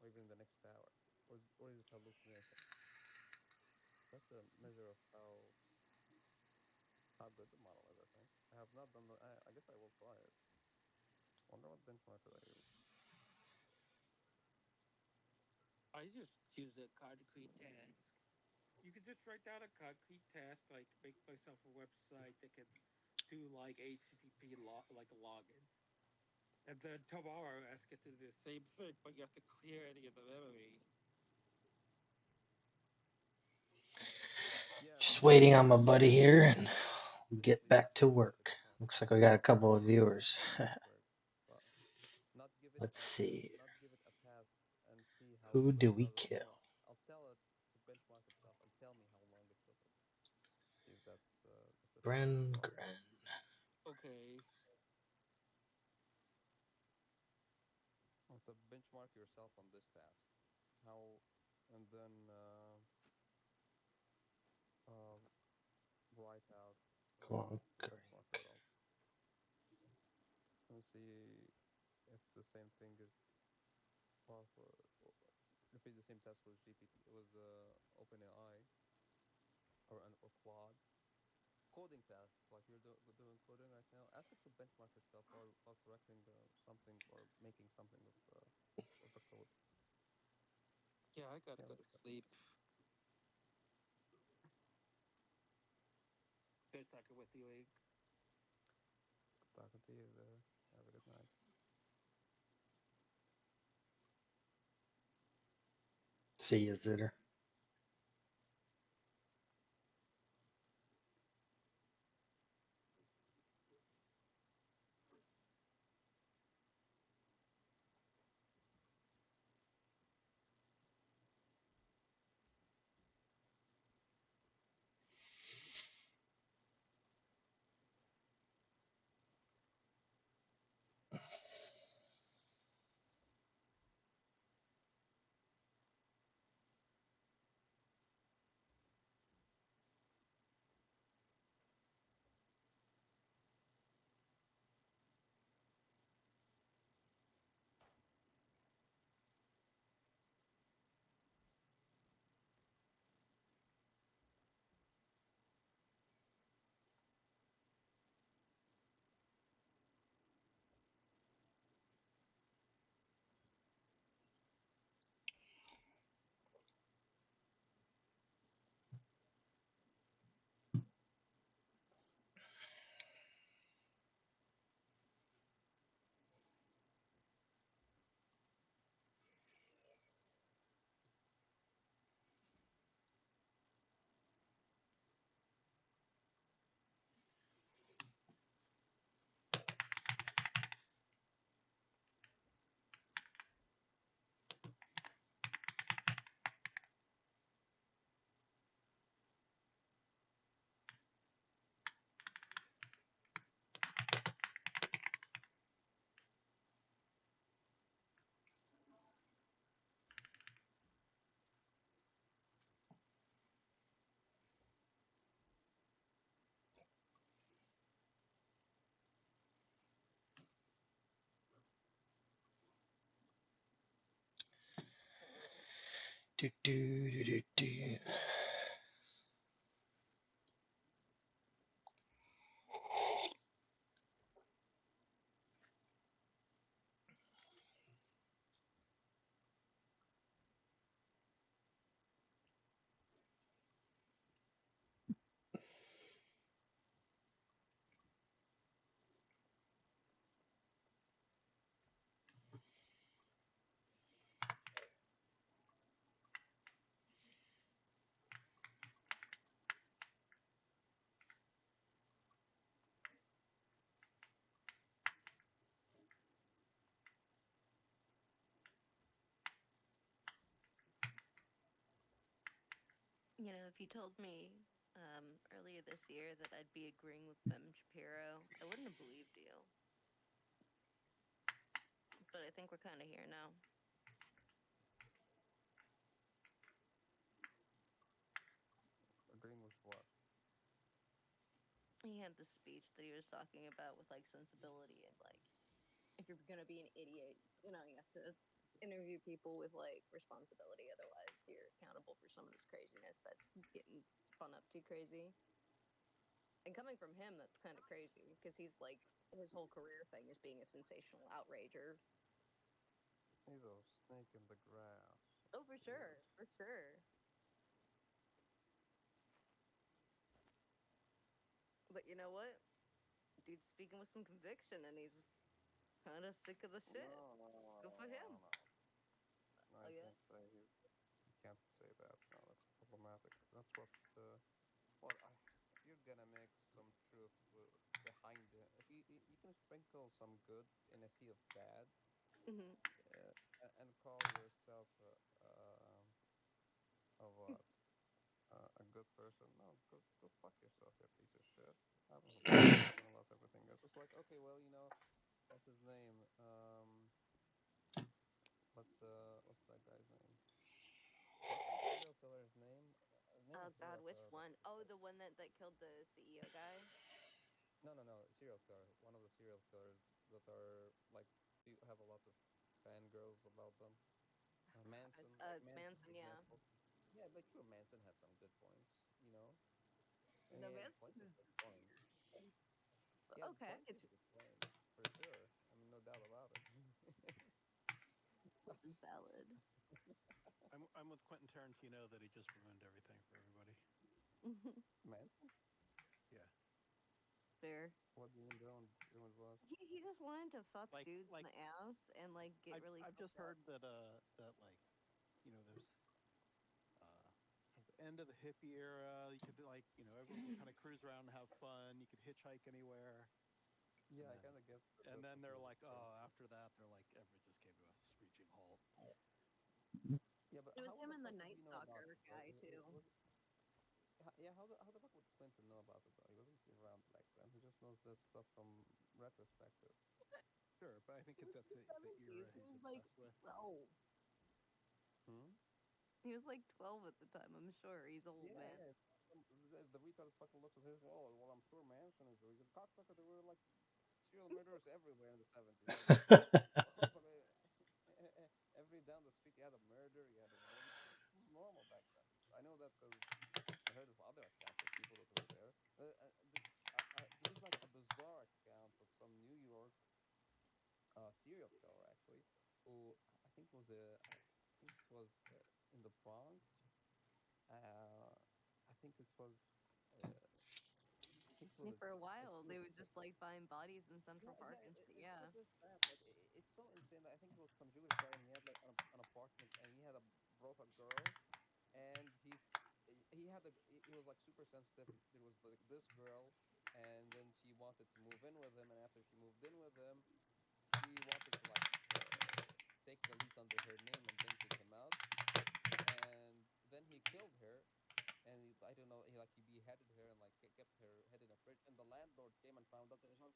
P: or even the next hour, or is it hallucination? That's a measure of how good the model is. I think I have not done the. I guess I will try it. Wonder what benchmark could I use?
K: I just choose a concrete task. You can just write down a concrete task, like make myself a website that can do like HTTP like a login. And then tomorrow ask it to do the same thing, but you have to clear any of the memory.
P: Yeah,
M: Just
P: but
M: waiting on my buddy here and get
P: specifically
M: back to
P: give it
M: work.
P: a task.
M: Looks like we got a couple of viewers.
P: Correct. But not give it
M: Let's see.
P: not give it a task and see how
M: Who do
P: long
M: we
P: does it.
M: kill?
P: No, I'll tell it to benchmark itself and tell me how long it took it. See if that's a safe
M: Gren,
P: result.
M: Gren.
K: Okay.
P: To benchmark yourself on this task. How and then uh, write out
M: Conquering.
P: benchmark results and see if the same thing is possible. Repeat the same task with GPT. It was OpenAI or Claude. Coding tasks like you're doing coding right now. Ask it to benchmark itself while correcting something or making something with the code.
K: Yeah, I gotta
P: Yeah,
K: go to
P: that's it.
K: sleep. Good talking with you, Ink.
P: Talking to you there. Have a good night.
M: See you, Zitter. Do, do, do, do, do.
T: You know, if you told me earlier this year that I'd be agreeing with Ben Shapiro, I wouldn't have believed you. But I think we're kind of here now.
P: Agreeing with what?
T: He had this speech that he was talking about with like sensibility and like if you're gonna be an idiot, you know, you have to interview people with like responsibility. Otherwise, you're accountable for some of this craziness that's getting spun up too crazy. And coming from him, that's kind of crazy because he's like his whole career thing is being a sensational outrager.
P: He's a snake in the grass.
T: Oh, for
P: Yes.
T: sure, for sure. But you know what? Dude's speaking with some conviction, and he's kind of sick of the shit.
P: No, no, no,
T: Good for
P: no,
T: him.
P: no. No,
T: Oh
P: you
T: yeah.
P: can't say you can't say that. No, that's problematic. That's what. Well, if you're gonna mix some truth behind it, if you can sprinkle some good in a sea of bad,
T: Hmm.
P: and call yourself a what? A good person? No, go fuck yourself, you piece of shit. I'm a good person about everything else. It's like, okay, well, what's his name? What's that guy's name? What's that serial killer's name? Name
T: Oh
P: a
T: God,
P: serial
T: which
P: killer
T: one? Oh, the one that killed the CEO guy.
P: no, no, no, serial killer. One of the serial killers that are like have a lot of fangirls about them.
T: God,
P: Manson, Manson, for
T: Manson. Yeah.
P: example. Yeah, but sure, Manson had some good points.
T: No,
P: He had
T: Manson
P: plenty of
T: is
P: good points. He had
T: okay. I
P: plenty
T: could
P: of good points, for sure. I mean, no doubt about it.
T: Manson salad.
L: I'm with Quentin Tarantino that he just ruined everything for everybody.
P: Manson?
L: Yeah.
T: Fair.
P: What do you mean doing what?
T: He just wanted to fuck
L: Like
T: dudes in
L: like
T: the ass and like get really
L: I've just
T: fucked up.
L: heard that like there's at the end of the hippie era, you could like everyone could kind of cruise around and have fun. You could hitchhike anywhere, and
P: Yeah, I
L: then
P: kind of guess that
L: and
P: that's
L: then
P: what he
L: they're
P: was
L: like,
P: referring
L: oh,
P: to.
L: after that they're like everything just came to a screeching halt.
P: Yeah, but
T: It was
P: how
T: him
P: the
T: and the
P: fuck would
T: Night
P: he know about
T: Stalker
P: it though?
T: guy too.
P: Yeah, how the fuck would Clinton know about it though? He wasn't around back then. He just knows this stuff from retrospective.
L: Sure, but I think
T: It was
L: that's
T: the
L: the era
T: 70s. He
L: he's
T: was like
L: obsessed with.
T: 12.
P: Hmm.
T: He was like 12 at the time. I'm sure he's old,
P: Yeah,
T: man.
P: yeah. The retard fucking looks at his. Oh, well, I'm sure Manson is. He's a cocksucker. There were like serial murderers everywhere in the 70s. Like, of course, I mean, every down the street you had a murder, you had a murder. It was normal back then. I know that because I heard of other accounts of people that were there. There was like a bizarre account of some New York serial killer actually, who I think was I think it was in the Bronx. Uh, I think it was. Uh, I think it was
T: And for a
P: a
T: while, they
P: Jewish.
T: would just like find bodies in Central
P: Yeah,
T: Park
P: yeah,
T: and shit.
P: it's
T: Yeah.
P: not just that. Like, it's so insane that I think it was some Jewish guy, and he had like an apartment, and he had brought a girl, and he had he was like super sensitive. There was like this girl, and then she wanted to move in with him, and after she moved in with him, she wanted to like take the lease under her name and then kick him out, and then he killed her. And I don't know, he beheaded her and like kept her head in a fridge. And the landlord came and found out, and he's like,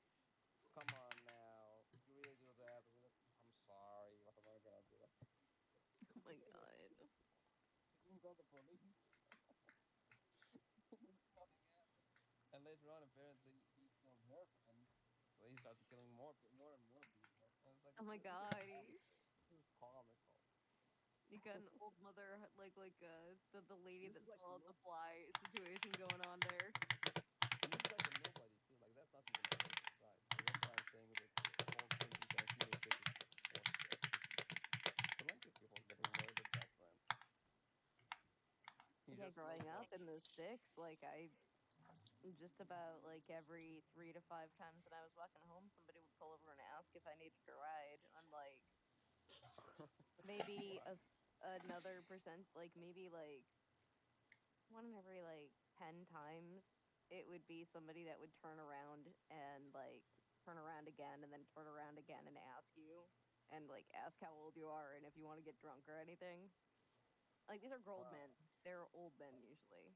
P: come on now. Did you really do that? And we're like, I'm sorry. What am I gonna do?
T: Oh my god.
P: He didn't call the police. Nothing happened. And later on, apparently, he killed her friend. So he started killing more and more people. And it's like,
T: Oh my
P: this is
T: god.
P: comical. This is comical.
T: You got an old mother like the lady
P: This
T: that
P: is like
T: swallowed the
P: no.
T: fly situation going on there.
P: And this is like a nobody too. Like that's not even a Jesus Christ. Like that's why I'm saying that the whole Quentin Tarantino shit is horseshit. This is plenty of people getting murdered back then. You
T: Yeah,
P: just know
T: growing
P: that.
T: up in the sticks, like I just about like every 3 to 5 times that I was walking home, somebody would pull over and ask if I needed a ride. And like maybe
P: Wow.
T: another percent, like maybe like one in every like 10 times, it would be somebody that would turn around and like turn around again and then turn around again and ask you and like ask how old you are and if you want to get drunk or anything. Like these are grown
P: Wow.
T: men. They're old men usually.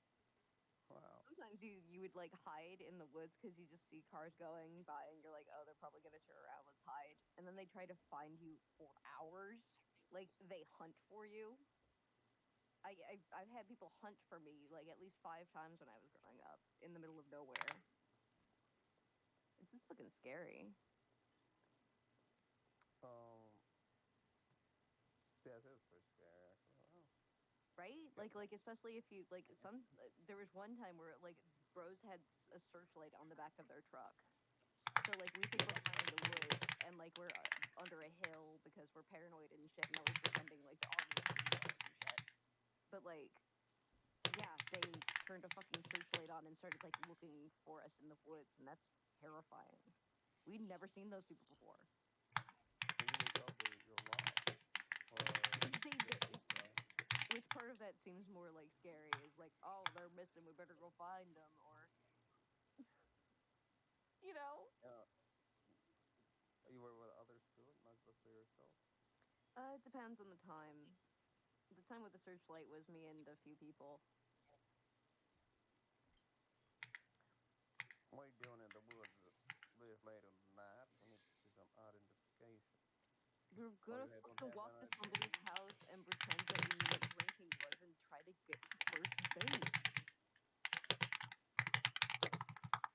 P: Wow.
T: Sometimes you would like hide in the woods because you just see cars going by and you're like, oh, they're probably gonna turn around. Let's hide. And then they try to find you for hours. Like they hunt for you. I've had people hunt for me like at least 5 times when I was growing up in the middle of nowhere. It's just fucking scary,
P: Um. Yes, it was pretty scary actually. Wow.
T: right?
P: Yeah.
T: Like especially if you like some. There was one time where like bros had a searchlight on the back of their truck. So like we think we're fine in the woods and like we're under a hill because we're paranoid and shit and always pretending like the army is looking for us and shit. But like yeah, they turned a fucking searchlight on and started like looking for us in the woods and that's terrifying. We'd never seen those people before.
P: Maybe they thought you're lost, or
T: Which part of that seems more like scary is like, oh, they're missing, we better go find them, or you know?
P: you were with others too, not just yourself.
T: It depends on the time. The time with the searchlight was me and a few people.
P: What are you doing in the woods this late at night? We need to see some identification.
T: You're
P: Oh,
T: gonna
P: you don't
T: fucking
P: have
T: walk
P: an
T: to somebody's
P: identity?
T: house and pretend that you knew what drinking was and try to get to first base.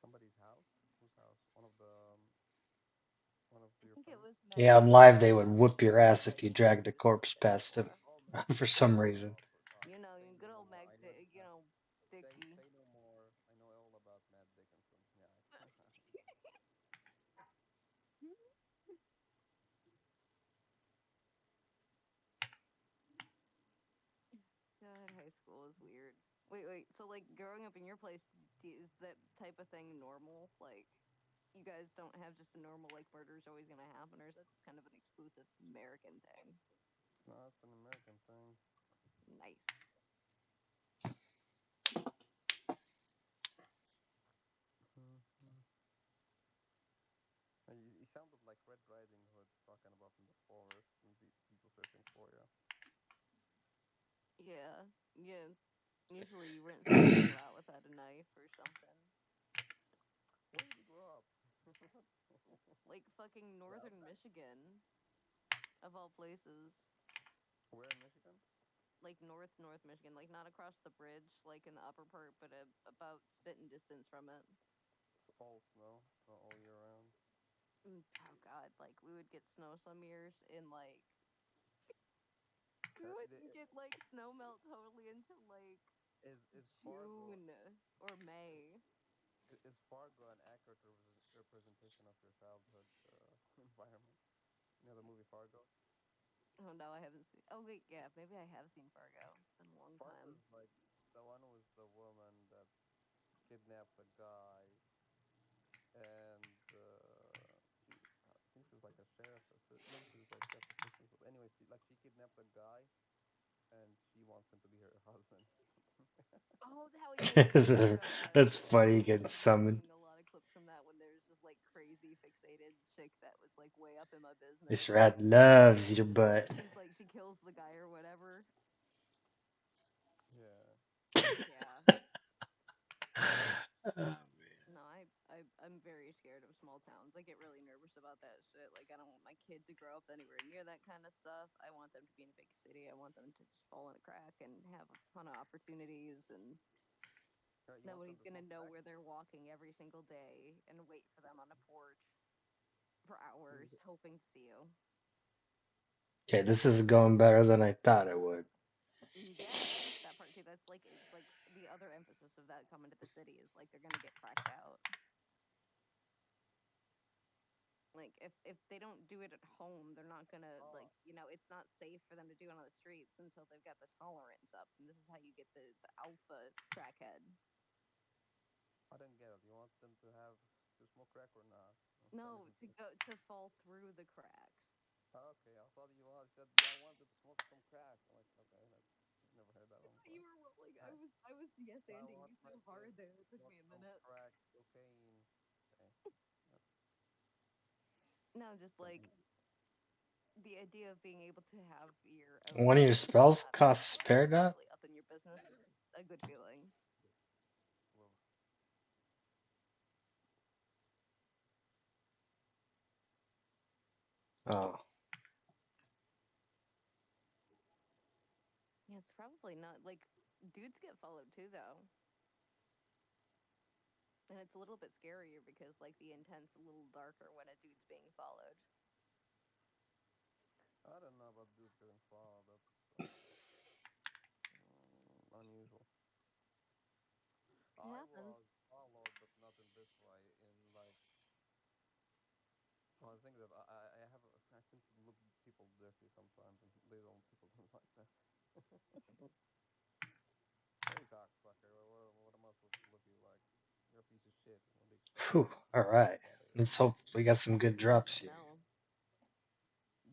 P: Somebody's house? Whose house? One of
T: I
P: your
T: think it
P: friends?
T: was
M: Yeah, on live they would
T: Meg's.
M: whoop your ass if you dragged a corpse past them
P: Oh,
M: for
P: Meg.
M: some
P: Oh,
M: reason.
P: I forgot.
T: You know,
P: Say
T: good
P: no
T: old
P: more.
T: Meg,
P: I know.
T: you know, Dicky.
P: Say no more. I know all about Matt Dickinson. Yeah.
T: God, high school is weird. Wait. So, like, growing up in your place, is that type of thing normal? Like, you guys don't have just a normal, like, murder's always gonna happen, or is that just kind of an exclusive American thing?
P: No, it's an American thing.
T: Nice.
P: Mm-hmm. You sounded like Red Riding Hood talking about in the forest and people searching for you.
T: Yeah. Usually you weren't supposed to go out without a knife or something.
P: Where did you grow up?
T: Like, fucking northern Michigan, of all places.
P: Where in Michigan?
T: Like, North Michigan. Like, not across the bridge, like in the upper part, but about spitting distance from it.
P: It's all snow all year round.
T: Oh god, like we would get snow some years in like we
P: Uh,
T: wouldn't
P: the,
T: get like snow melt totally until like
P: is Fargo
T: June or May.
P: is Fargo an accurate representation of your childhood environment? You know the movie Fargo.
T: Oh no, I haven't seen. Oh wait, yeah, maybe I have seen Fargo. It's been a long
P: Fargo
T: time.
P: is like the one with the woman that kidnaps a guy, and I think she was like a sheriff assistant. Maybe she was like sheriff assistant. But anyway, she kidnaps a guy, and she wants him to be her husband or something.
T: Oh hell yeah, yeah, yeah. I know that.
M: That's
T: Yeah, I
M: funny
T: remember
M: getting summoned.
T: seeing a lot of clips from that when there's this like crazy fixated chick that was like way up in my business.
M: This rat loves your butt.
T: She's like she kills the guy or whatever.
P: Yeah.
T: Yeah.
M: Oh,
T: No, I'm very scared of small towns. I get really nervous about that shit. Like I don't want my kid to grow up anywhere near that kind of stuff. I want them to be in a big city. I want them to just fall in a crack and have a ton of opportunities and
P: You want them
T: nobody's
P: to
T: gonna
P: smoke
T: know
P: crack?
T: where they're walking every single day and wait for them on a porch for hours hoping to see you.
M: okay, this is going better than I thought it would.
T: Yeah, I like that part too. That's like the other emphasis of that coming to the city is like they're gonna get cracked out. Like if they don't do it at home, they're not gonna
P: Oh,
T: like it's not safe for them to do it on the streets until they've got the tolerance up. And this is how you get the alpha crackhead.
P: I didn't get it. You want them to smoke crack or not? Tell me
T: No, to
P: something.
T: go to fall through the cracks.
P: Okay, I thought you said, yeah, I wanted to smoke some crack. I'm like, okay, that's never heard that
T: I
P: one
T: thought you
P: before.
T: were rolling.
P: I
T: I was yes
P: I
T: anding
P: want
T: you
P: my
T: so
P: kid
T: hard there.
P: to
T: It took
P: smoke
T: me a
P: some
T: minute.
P: crack cocaine. Okay. That's
T: No, just
P: some
T: like the idea of being able to have your own
M: One of your spells
T: matter
M: costs Peridot?
T: really up in your business is a good feeling.
P: Well,
M: Oh.
T: Yeah, it's probably not like dudes get followed too though. And it's a little bit scarier because like the intent's a little darker when a dude's being followed.
P: I don't know about dudes getting followed. That's unusual.
T: It
P: I
T: happens.
P: was followed, but not in this way. In like, well, I think that I have I tend to look people dirty sometimes, and they don't. People don't like that. Hey, cocksucker! What am I supposed to look at you like? You're a piece of shit. When they expect me
M: Whew.
P: to
M: All right.
P: look at it.
M: Let's hope we got some good drops here.
T: No.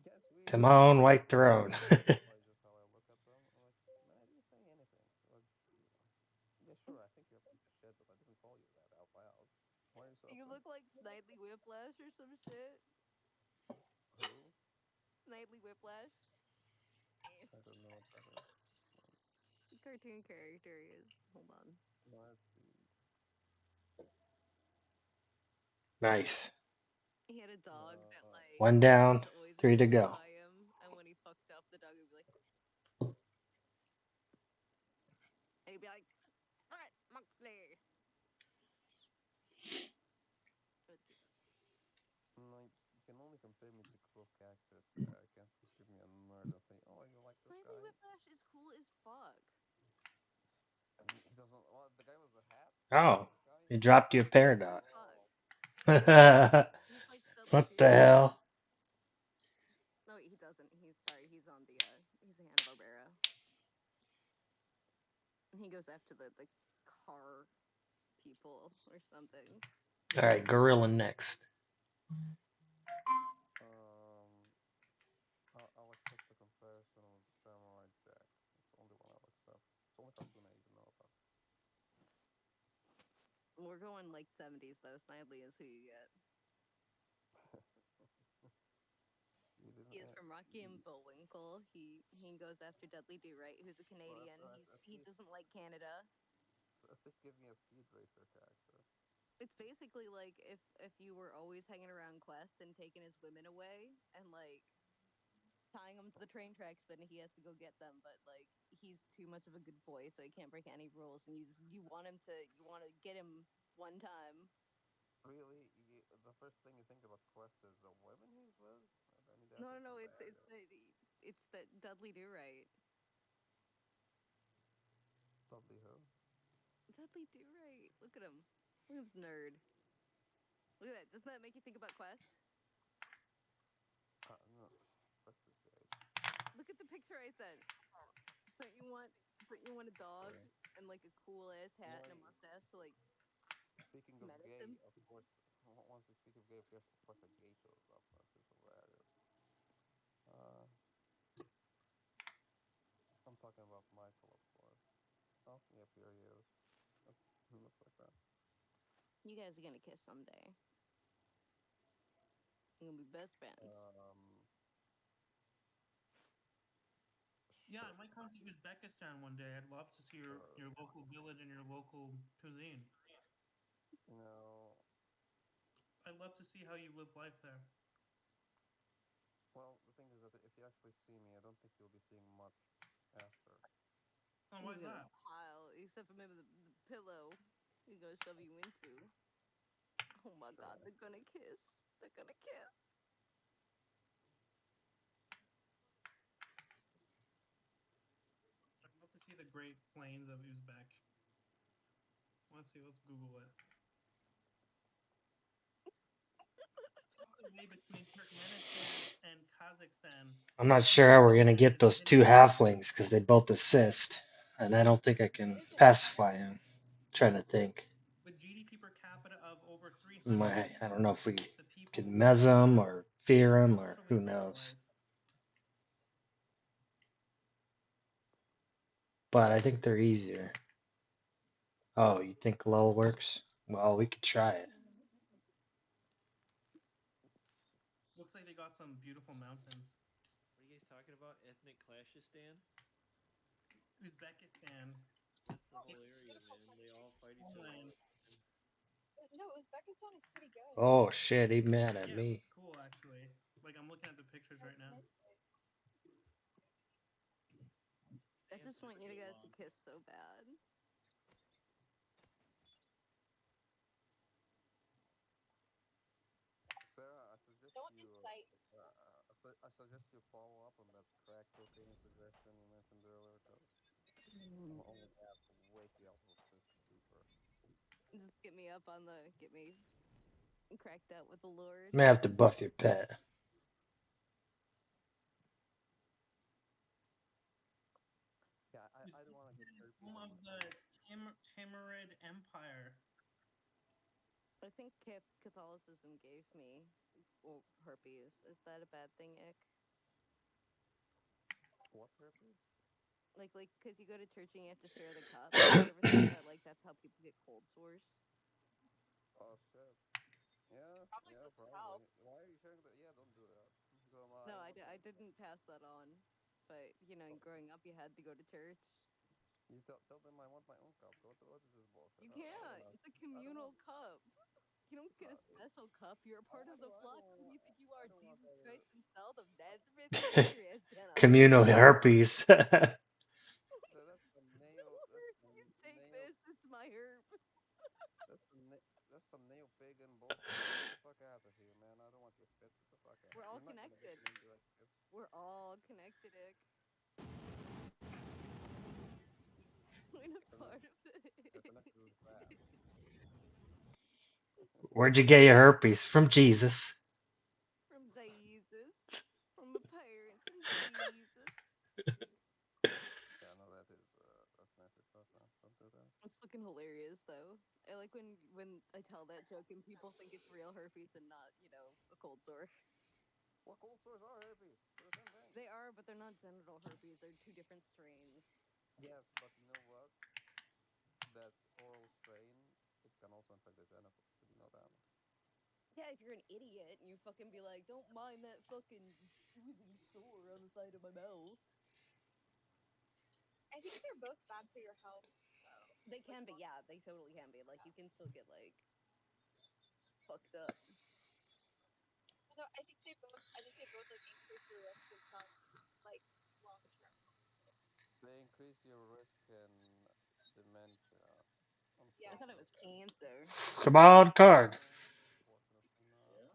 P: Guess we
M: Come
P: do.
M: on, White Throne.
P: Like just how I look at them. I'm like, man, I didn't say anything. Like, yeah, sure. I think you're a piece of shit, but I didn't call you that out loud. Why are you so
T: You
P: upset?
T: look like Snidely Whiplash or some shit.
P: Who?
T: Snidely Whiplash. Eh.
P: I don't know what that is.
T: Cartoon character is. Hold on.
P: Let's see.
M: Nice.
T: He had a dog that like
M: One down,
T: was always
M: 3 to go.
T: by him, and when he fucked up, the dog would be like, and he'd be like, "Alright, Moxley."
P: Like, you can only compare me to cool characters. I can't give me a nerd and say, oh, you like this
T: Snidely
P: guy?
T: Whiplash is cool as fuck.
P: He doesn't. Well, the guy with the hat.
M: Oh,
P: Guy.
M: he dropped you a
T: He's cool
M: Peridot.
T: as fuck. He fights Dudley
M: What
T: Do
M: the
T: Right.
M: hell?
T: No, wait, he doesn't. He's sorry. He's on the he's a Hanna Barbera. He goes after the car people or something.
M: All right, Gorilla next.
P: I'll accept the comparison with Samurai Jack. It's the only one I'll accept. It's the only cartoon I even know about.
T: We're going like 70s though. Snidely is who you get.
P: You didn't.
T: He is from Rocky and Bullwinkle. He goes after Dudley Do Right, who's a Canadian.
P: Well,
T: He doesn't like Canada.
P: At least give me a Speed Racer character.
T: It's basically like if you were always hanging around Quest and taking his women away and like tying him to the train tracks, but he has to go get them. But like he's too much of a good boy, so he can't break any rules. And you want him to get him one time.
P: Really, the first thing you think about Quest is the women he's with. I mean,
T: No,
P: that's
T: no, no.
P: hilarious.
T: It's the Dudley Do Right.
P: Dudley who?
T: Dudley Do Right. Look at him. Look at this nerd. Look at that. Doesn't that make you think about Quest?
P: No, Quest is great.
T: Look at the picture I sent. Don't you want a dog and like a cool ass hat and a mustache to like
P: Speaking of
T: menace
P: gay,
T: him?
P: of course, once we speak of gay, of course, a gay shows up. That's just hilarious. I'm talking about Michael, of course. Oh, yep, here he is. He looks like that.
T: You guys are gonna kiss someday. You're gonna be best friends.
U: Yeah, I might come to Uzbekistan one day. I'd love to see your local village and your local cuisine.
P: You know,
U: I'd love to see how you live life there.
P: well, the thing is that if you actually see me, I don't think you'll be seeing much after.
U: Oh, why
T: He's
U: is
T: gonna
U: that?
T: pile, except for maybe the pillow he's gonna shove you into. Oh my god, they're gonna kiss. They're gonna kiss.
U: I'd love to see the Great Plains of Uzbek. Let's see, let's Google it. Tucked away between Turkmenistan and Kazakhstan.
M: I'm not sure how we're gonna get those two halflings because they both assist, and I don't think I can pacify him. I'm trying to think.
U: With GDP per capita of over 300,
M: I don't know if we
U: the people
M: could mez them or fear them or
U: culturally
M: who
U: rich
M: knows.
U: life.
M: But I think they're easier. Oh, you think lull works? Well, we could try it.
U: Looks like they got some beautiful mountains.
N: you guys talking about? Ethnic Clashistan?
U: Uzbekistan.
N: That's the whole
U: It's
N: area, man. They all fight each other all
U: homeland.
N: the time.
Q: No, Uzbekistan is pretty good.
M: Oh shit, he mad at
U: Yeah, it
M: me.
U: looks cool actually. Like I'm looking at the pictures right now.
T: I
N: Stan's
T: just want you
N: super
T: guys to
N: long.
T: kiss so bad.
P: Sarah, I suggest
Q: Don't
P: you.
Q: incite.
P: I suggest you follow up on that crack cocaine suggestion you mentioned earlier, because only that will wake you up with a stupor.
T: Just get me cracked out with the Lord.
M: You may have to buff your pet.
P: Yeah, I don't want to get herpes
U: Home
P: on
U: of
P: my
U: the
P: face.
U: Timurid Empire.
T: I think Catholicism gave me herpes. Is that a bad thing, Ick?
P: What's herpes?
T: Like, cause you go to church and you have to share the cup. Do you ever think that like that's how people get cold sores?
P: Oh shit. Yeah,
Q: Probably
P: yeah,
Q: doesn't help.
P: probably. Why are you sharing that? Yeah, don't do that. Go on,
T: No,
P: I will not
T: I
P: do that.
T: didn't pass that on. But growing up, you had to go to church.
P: You tell them I want my own cup. What is this bullshit?
T: You
P: I don't
T: can't.
P: want.
T: It's a
P: I don't want.
T: communal cup. You don't get a
P: Dude,
T: special cup. You're a part of the
P: I
T: flock.
P: don't
T: Who do
P: want.
T: you think you
P: I
T: are,
P: don't want
T: Jesus
P: that
T: Christ
P: either.
T: himself of Nazareth? Sit your ass down.
M: Communal herpes.
P: That's the neo. That's the
T: You take
P: neo.
T: this. It's my herb.
P: That's some neo pagan bullshit. Get the fuck out of here, man. I don't want your spit. Get the fuck out.
T: We're all
P: You're not gonna get
T: connected.
P: an indirect kiss.
T: We're all connected, Ick. We're a
P: You're not.
T: part of
P: You're
T: it.
P: connected with that.
M: Where'd you get your herpes? From Jesus.
T: From Jesus. From a parent. From Jesus.
P: Yeah, no, that's nasty stuff, man. Don't do that.
T: It's fucking hilarious, though. I like when I tell that joke and people think it's real herpes and not, a cold sore.
P: Well, cold sores are herpes. They're the same thing.
T: They are, but they're not genital herpes. They're two different strains.
P: Yes, but you know what? That oral strain, it can also infect the genitals. Did you know that?
T: Yeah, if you're an idiot and you fucking be like, don't mind that fucking oozing sore on the side of my mouth.
Q: I think they're both bad for your health, though.
T: They can be, yeah, they totally can be. Like, you can still get, like, fucked up.
Q: No, I think they both. I think they both like increase your risk of some like long term.
P: They increase your risk in dementia,
T: I thought it
P: unfortunately.
T: was cancer.
M: Come on, card.
P: Unfortunately not.
N: Yeah.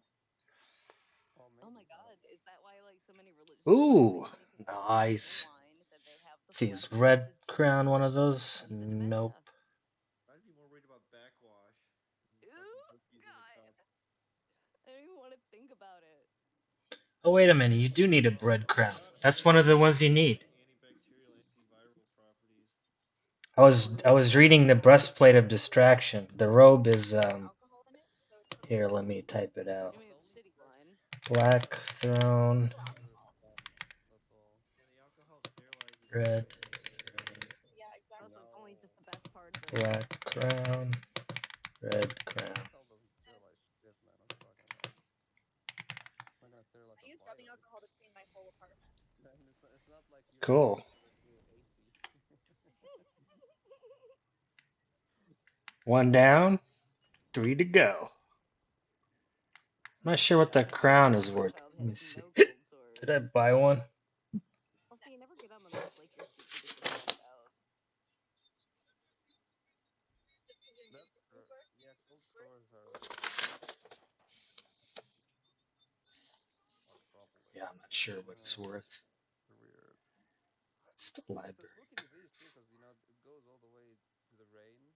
P: Or
T: Oh my
P: maybe, I don't
T: god,
P: know.
T: is that why, like, so many religious groups
M: Ooh,
T: basically consider
M: nice.
T: wine that they have the
M: See his
T: flesh
M: red
T: to
M: crown, one of
T: prevent
M: those?
T: the dementia?
M: Nope.
N: I'd be more worried about backwash and fucking
T: Ooh,
N: herpes in the
T: god.
N: cup.
T: I don't even want to think about it.
M: Oh, wait a minute. You do need a bread crown. That's one of the ones you need.
N: Antibacterial, antiviral properties.
M: I was reading the breastplate of distraction. The robe is
Q: Alcohol in it, so it's totally
M: here.
Q: fine.
M: Let me type it out.
T: I mean, it's shitty wine.
M: Black throne,
P: That's all.
N: And the alcohol sterilizes
M: red,
N: everything.
Q: Yeah,
T: Also,
Q: exactly.
T: it's only just
P: No.
T: the best part of the.
M: black crown, red crown.
P: Alcohol doesn't sterilize shit, man. What are you talking about? It's not gonna sterilize
Q: I
P: a
Q: use rubbing
P: virus.
Q: alcohol to clean my whole apartment.
P: Man, it's not like you're a
M: Cool.
P: monster and you're 80.
M: 1 down, 3 to go. I'm not sure what that crown is
T: My
M: worth.
T: child
M: Let
T: has
M: me see.
T: no cold sores.
M: Did I buy one?
T: Also, you never get them unless like you're super duper stressed out.
Q: Just because your immune
P: That's
Q: system's
P: true.
Q: worse.
P: Yeah, cold
Q: Worse.
P: stores are probably.
M: Yeah, I'm not sure what it's
P: Yeah,
M: worth.
P: weird.
M: It's the
P: It's a
M: library.
P: spooky disease too, because it goes all the way to the rain.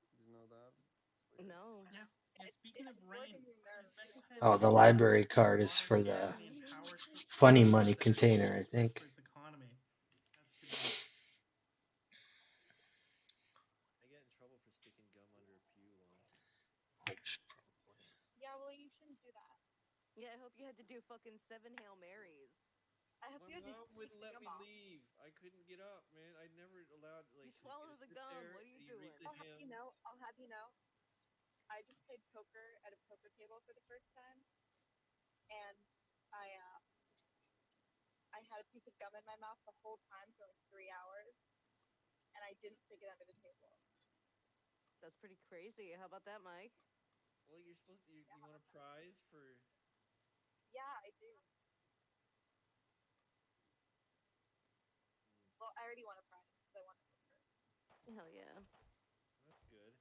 P: Did you know that? It's weird.
T: No.
U: Yes. Yeah.
Q: It
U: Speaking of
Q: can
U: rain,
Q: poison your nerves.
U: Uzbekistan
M: Oh, the
U: also
M: library
U: reports
M: card is
U: water
M: for the
U: scarcity and power
M: funny
U: shortages
M: money
U: that could
M: container, I
U: pose threats
M: think.
U: for its economy. That's to be.
N: I got in trouble for sticking gum under a pew once.
Q: Yeah, well, you shouldn't do that.
T: Yeah, I hope you had to do fucking 7 Hail Marys.
Q: I hope
N: My
Q: you had to
N: mom
Q: take
N: wouldn't
Q: the
N: let
Q: gum
N: me
Q: off.
N: leave. I couldn't get up, man. I never allowed
T: You
N: like you
T: swallow the
N: sit
T: gum.
N: there,
T: What are you
N: you read
T: doing?
N: the
Q: I'll have you
N: hymn.
Q: know. I'll have you know. I just played poker at a poker table for the first time, and I
E: a piece of gum in my mouth the whole time for like 3 hours, and I didn't stick it under the table.
T: That's pretty crazy. How about that, Mike?
N: Well, you're supposed to, you want a prize for.
E: Yeah, I do. Well, I already won a prize because I won the poker.
T: Hell yeah.
N: That's good.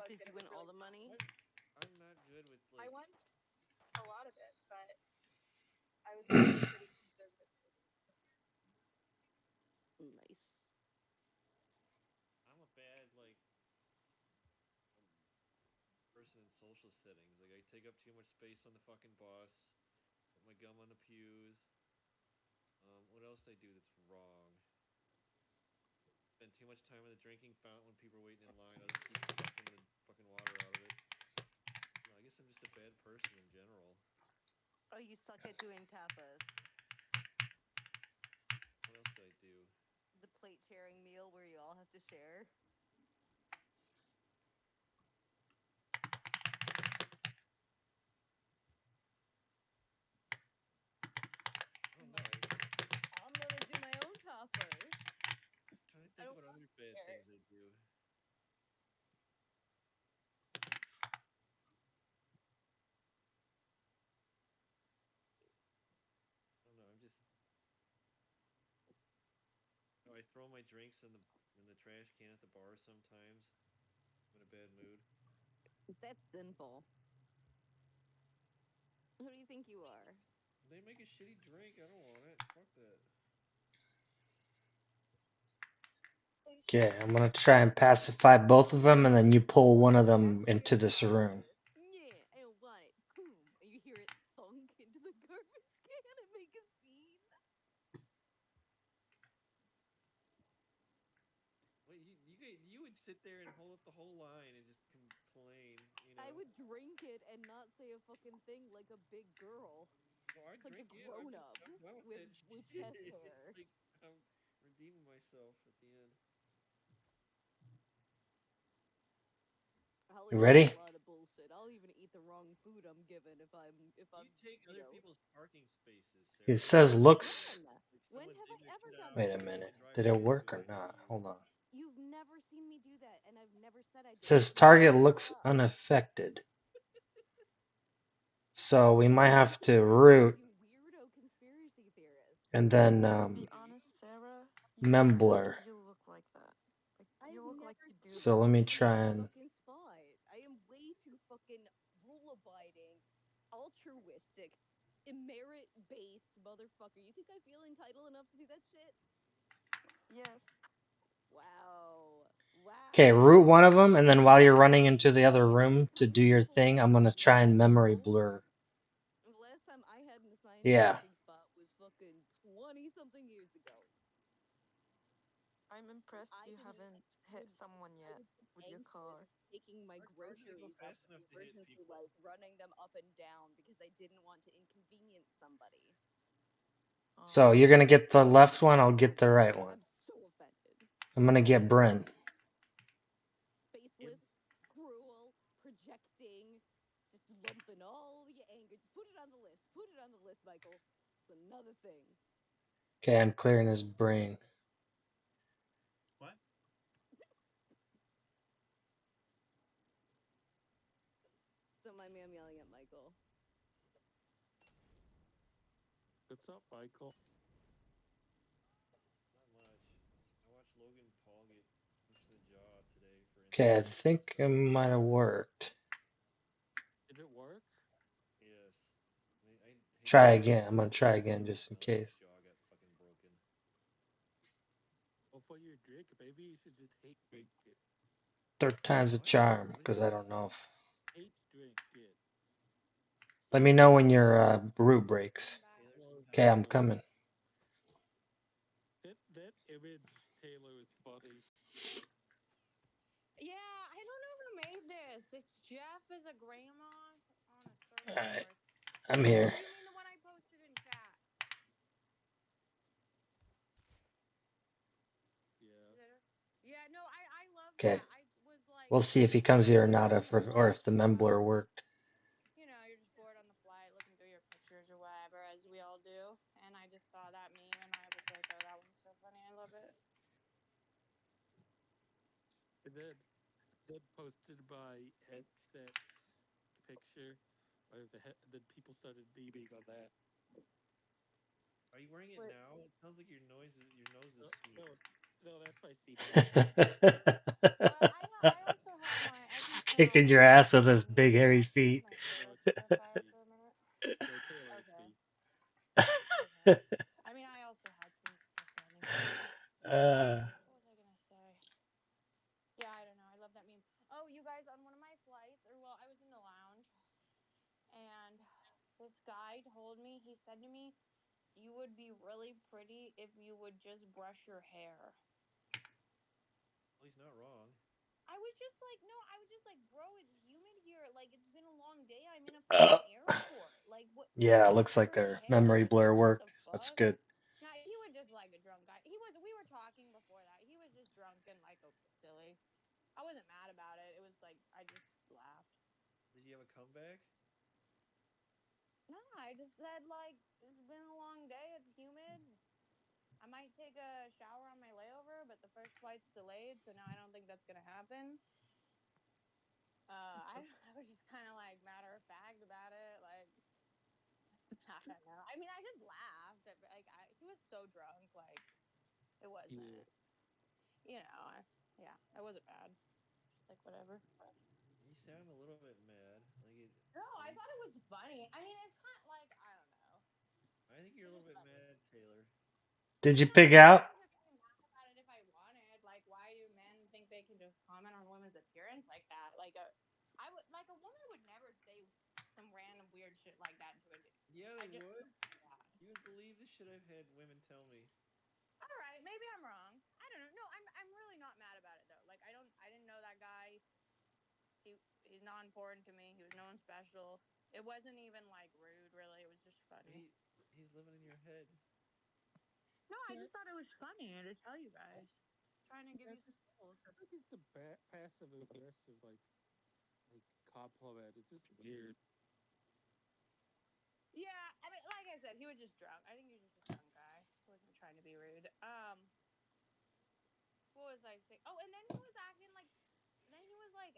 T: Did you win all the money?
N: I'm not good with like.
E: I won a lot of it, but I was being pretty conservative.
T: Nice.
N: I'm a bad like person in social settings. Like I take up too much space on the fucking bus. Put my gum on the pews. What else do I do that's wrong? Spend too much time on the drinking fountain when people are waiting in line. I'll just keep sucking the fucking water out of it. No, I guess I'm just a bad person in general.
T: Oh, you suck at doing tapas.
N: What else do I do?
T: The plate sharing meal where you all have to share.
N: I don't know.
T: I'm gonna do my own tapas.
N: I'm trying to think what other bad things I do. I don't know. I'm just. You know, I throw my drinks in the trash can at the bar sometimes. I'm in a bad mood.
T: That's sinful. Who do you think you are?
N: They make a shitty drink. I don't want it. Fuck that.
M: Okay, I'm gonna try and pacify both of them, and then you pull one of them into this room.
T: Yeah, I don't want it. Boom. And you hear it thunk into the garbage can and make a scene.
N: Well, you would sit there and hold up the whole line and just complain, you know.
T: I would drink it and not say a fucking thing like a big girl.
N: Well, I
T: Like a
N: drink it.
T: grown up
N: I'm done with
T: with
N: that
T: chest
N: shit.
T: hair.
N: Like I'm redeeming myself at the end.
T: I'll
M: You
T: accept
M: ready?
T: a lot of bullshit. I'll even eat the wrong food I'm given if I'm
N: You take other people's parking spaces, Sarah.
M: It says looks.
T: When have I ever done
M: Wait a
T: that?
M: minute. Did it work or not? Hold on.
T: You've never seen me do that, and I've never said I did.
M: It says target looks unaffected. So we might have to root.
T: You weirdo conspiracy theorist.
M: And then
V: To be honest, Sarah,
M: Membler.
V: you look like that. Like you look like you do that.
M: So let me try and.
T: Fucking spot. I am way too fucking rule-abiding, altruistic, merit-based motherfucker. You think I feel entitled enough to do that shit?
V: Yes.
T: Wow. Wow.
M: Okay, root one of them, and then while you're running into the other room to do your thing, I'm gonna try and memory blur.
T: The last time I had an assigned
M: Yeah.
T: parking spot was fucking 20-something years ago.
V: I'm impressed you haven't hit someone yet with your car.
T: Taking my groceries out to the emergency light, running them up and down because I didn't want to inconvenience somebody.
M: So you're gonna get the left one, I'll get the right one.
T: I'm so offended.
M: I'm gonna get Bryn.
T: Faceless, cruel, projecting, just lumping all the anger. Just put it on the list. Put it on the list, Michael. It's another thing.
M: Okay, I'm clearing his brain.
U: What?
T: Don't mind me, I'm yelling at Michael.
L: What's up, Michael?
N: Not much. I watched Logan Paul get punched in the jaw today for.
M: Okay, I think it might have worked.
L: Did it work?
N: Yes. I
M: Try again. I'm gonna try again just in case.
N: Jaw got fucking broken.
L: Well, for your drink, maybe you should just hate drink it.
M: Third time's a charm, because I don't know if.
L: Hate drink it.
M: Let me know when your root breaks. Okay, I'm coming.
L: That image, Taylor, is funny.
F: Yeah, I don't know who made this. It's Jeff as a grandma on a surfboard.
M: Alright, I'm here.
F: Or you mean the one I posted in chat? Yeah, no, I love
M: Okay.
F: that. I was like,
M: We'll see if he comes here or not, or if the Membler worked.
F: you know, you're just bored on the flight looking through your pictures or whatever, as we all do.
N: then posted my headset picture, or then people started memeing on that.
J: Are you wearing it
T: What?
J: now? It sounds like your nose is sweet.
N: No, no, that's my CPAP.
T: Well, I also have my. I can turn off
M: Kicking
T: my
M: your ass with his
T: headphones.
M: big hairy feet.
T: My hair
N: No,
T: is
N: it's
T: gonna
N: Taylor's
T: fire
N: feet.
T: for a minute.
N: No, Taylor's
T: Okay.
N: feet.
T: Okay. I mean, I also had some stuff running.
M: uh,
T: What was I gonna say? Yeah, I don't know. I love that meme. Oh, you guys, on one of my flights, or well, I was in the lounge, and this guy told me. He said to me, "You would be really pretty if you would just brush your hair."
J: Well, he's not wrong.
T: I was just like, no, I was just like, bro, it's humid here. Like, it's been a long day. I'm in a fucking airport. Like, what?
M: yeah, it
T: Brush
M: looks like
T: your
M: their memory
T: hair. Like,
M: blur
T: what
M: worked.
T: the
M: That's
T: fuck?
M: good.
T: Nah, he was just like a drunk guy. He was. We were talking before that. He was just drunk and like silly. I wasn't mad about it. It was like I just laughed.
J: Did you have a comeback?
T: No, I just said like it's been a long day. It's humid. I might take a shower on my layover, but the first flight's delayed, so now I don't think that's gonna happen. I was just kind of like matter of fact about it. Like I don't know. I mean, I just laughed. Like he was so drunk. Like it wasn't.
N: Yeah.
T: You know. Yeah, it wasn't bad. Just like whatever.
J: You sound a little bit mad.
T: No, I thought it was funny. I mean, it's kind of like I don't know.
J: I think you're a
T: It's
J: little
T: just
J: bit
T: funny.
J: mad, Taylor.
M: Did you
T: No, I
M: pig
T: mean, I
M: out?
T: could just be mad about it if I wanted. Like, why do men think they can just comment on women's appearance like that? I would like a woman would never say some random weird shit like that to a dude.
J: Yeah,
T: I
J: they
T: just
J: would.
T: bad.
J: You would believe the shit I've had women tell me.
T: All right, maybe I'm wrong. I don't know. No, I'm really not mad about it though. Like I didn't know that guy. He's not important to me. He was no one special. It wasn't even like rude, really. It was just funny.
J: He's living in your head.
T: No, I just thought it was funny to tell you guys. Trying to give you some goals.
N: I think it's the passive aggressive like compliment. It's just weird.
T: Yeah, I mean, like I said, he was just drunk. I think he was just a drunk guy. He wasn't trying to be rude. What was I saying? Oh, and then he was acting like, then he was like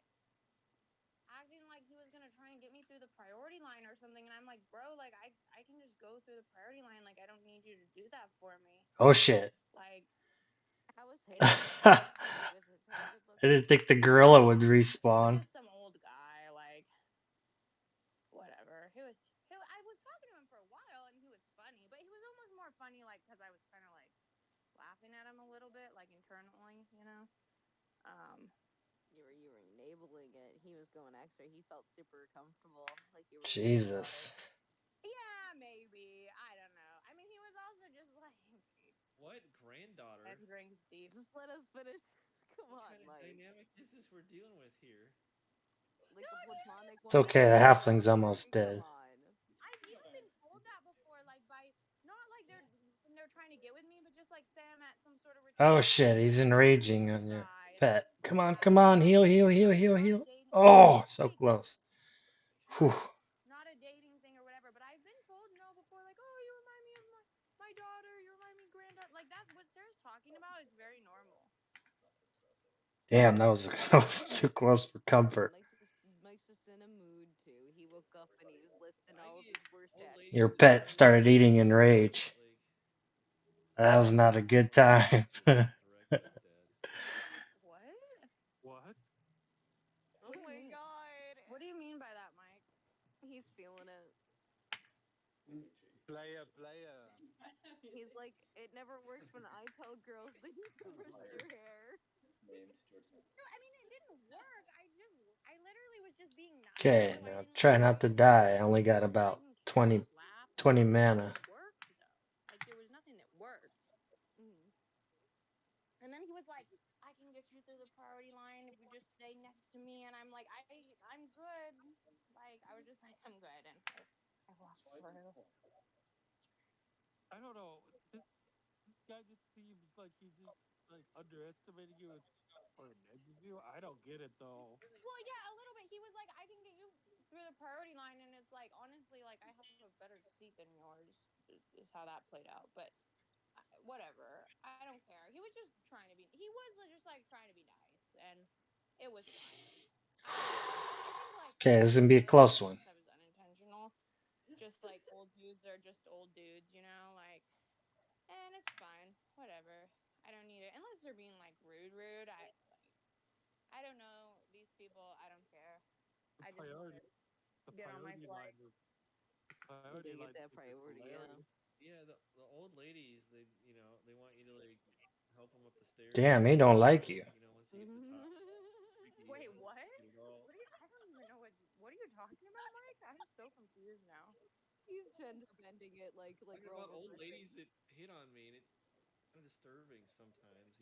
T: acting like he was gonna try and get me through the priority line or something, and I'm like, bro, like I can just go through the priority line. Like I don't need you to do that for me.
M: Oh shit.
T: Like how was Taylor supposed to be with it? Taylor
M: I
T: looks
M: didn't think the gorilla would respawn.
T: just some old guy. Like whatever. I was talking to him for a while, and he was funny, but he was almost more funny like because I was kind of like laughing at him a little bit, like internally, you know. Um,
Q: You were enabling it. He was going extra. He felt super comfortable, like you were his granddaughter.
M: Jesus.
T: yeah, maybe. I don't know. I mean, he was also just like
J: What granddaughter?
T: 10 drinks deep.
Q: Just let us finish. Come
J: What
Q: on,
J: kind of
Q: Mike.
J: dynamic is this we're dealing with here?
Q: Like
T: No,
Q: a
T: I mean, I'm
Q: platonic
T: just
M: It's
Q: one
T: saying.
Q: with
M: okay,
Q: a
M: the
Q: gorilla,
M: halfling's almost
Q: Mike. Come
M: dead.
Q: on.
T: I've even been told that before, like by not like they're when they're trying to get with me, but just like say I'm at some sort of
M: Oh
T: retreat and
M: shit,
T: I'm
M: he's
T: like with this
M: enraging
T: old
M: on your
T: guy and
M: pet.
T: yeah,
M: Come on, heal, heal, heal, heal,
T: not a
M: heal.
T: dating
M: Oh,
T: not
M: so
T: like
M: close.
T: not
M: Whew.
T: not a dating thing or whatever, but I've been told no before, like, oh, you remind me of my daughter, you remind me of granddaughter. Like that's what Sarah's talking about is very normal.
M: Damn, that was too close for comfort.
Q: Mike's just in a mood too. He woke up and he was listing all of his worst
J: Old ladies
M: Your
J: that tell
M: pet
J: me
M: started
J: stuff
M: eating
J: like
M: in
J: that,
M: rage.
J: like
M: That was not a good
J: I don't
M: time.
J: think you're correct with that.
T: What?
N: What?
Q: Oh my god.
T: What do you mean by that, Mike?
Q: He's feeling it.
N: Playa.
Q: He's like, it never works when I tell girls they need to brush their hair.
T: No, I mean it didn't work. I literally was just being nice,
M: Okay,
T: so I
M: now
T: didn't
M: try
T: like
M: not to
T: break the
M: die. I
T: ice
M: only
T: or
M: got
T: whatever. I
M: about
T: didn't care. I
M: 20,
T: just laughed. Like
M: 20
T: nothing
M: mana.
T: worked though. Like there was nothing that worked.
Q: Mm.
T: And then he was like, "I can get you through the priority line if you just stay next to me." And I'm like, I'm good. Like I was just like, I'm good, and I walked through.
N: I don't know. This guy just seems like he's just like underestimating you or negging you. I don't get it though.
T: Well, yeah, a little bit. He was like, "I can get you through the priority line," and it's like, honestly, like I have a better seat than yours. Is how that played out, but whatever. I don't care. He was just trying to be. He was just like trying to be nice, and
D: It was fine. I think like
M: Okay, this is gonna be a close one.
D: stuff is unintentional. Just like old dudes are just old dudes, you know, like, and it's fine, whatever. I don't need it unless they're being like rude. I don't know these people. I don't care. I just want to get on my flight.
J: The
T: You
J: priority
T: gotta get
J: line
T: that
J: music is
T: priority, yeah.
J: hilarious. Yeah, the old ladies, they want you to like help them up the stairs.
M: Damn, he don't like you.
J: Once you get to the top. Freaky,
D: Wait, what?
J: get it all.
D: What do you? I don't even know what are you talking about, Mike? I'm so confused now.
T: He's gender bending it like
J: Talking
T: we're all
J: about old
T: regressing.
J: ladies that hit on me, and it's kind of disturbing sometimes.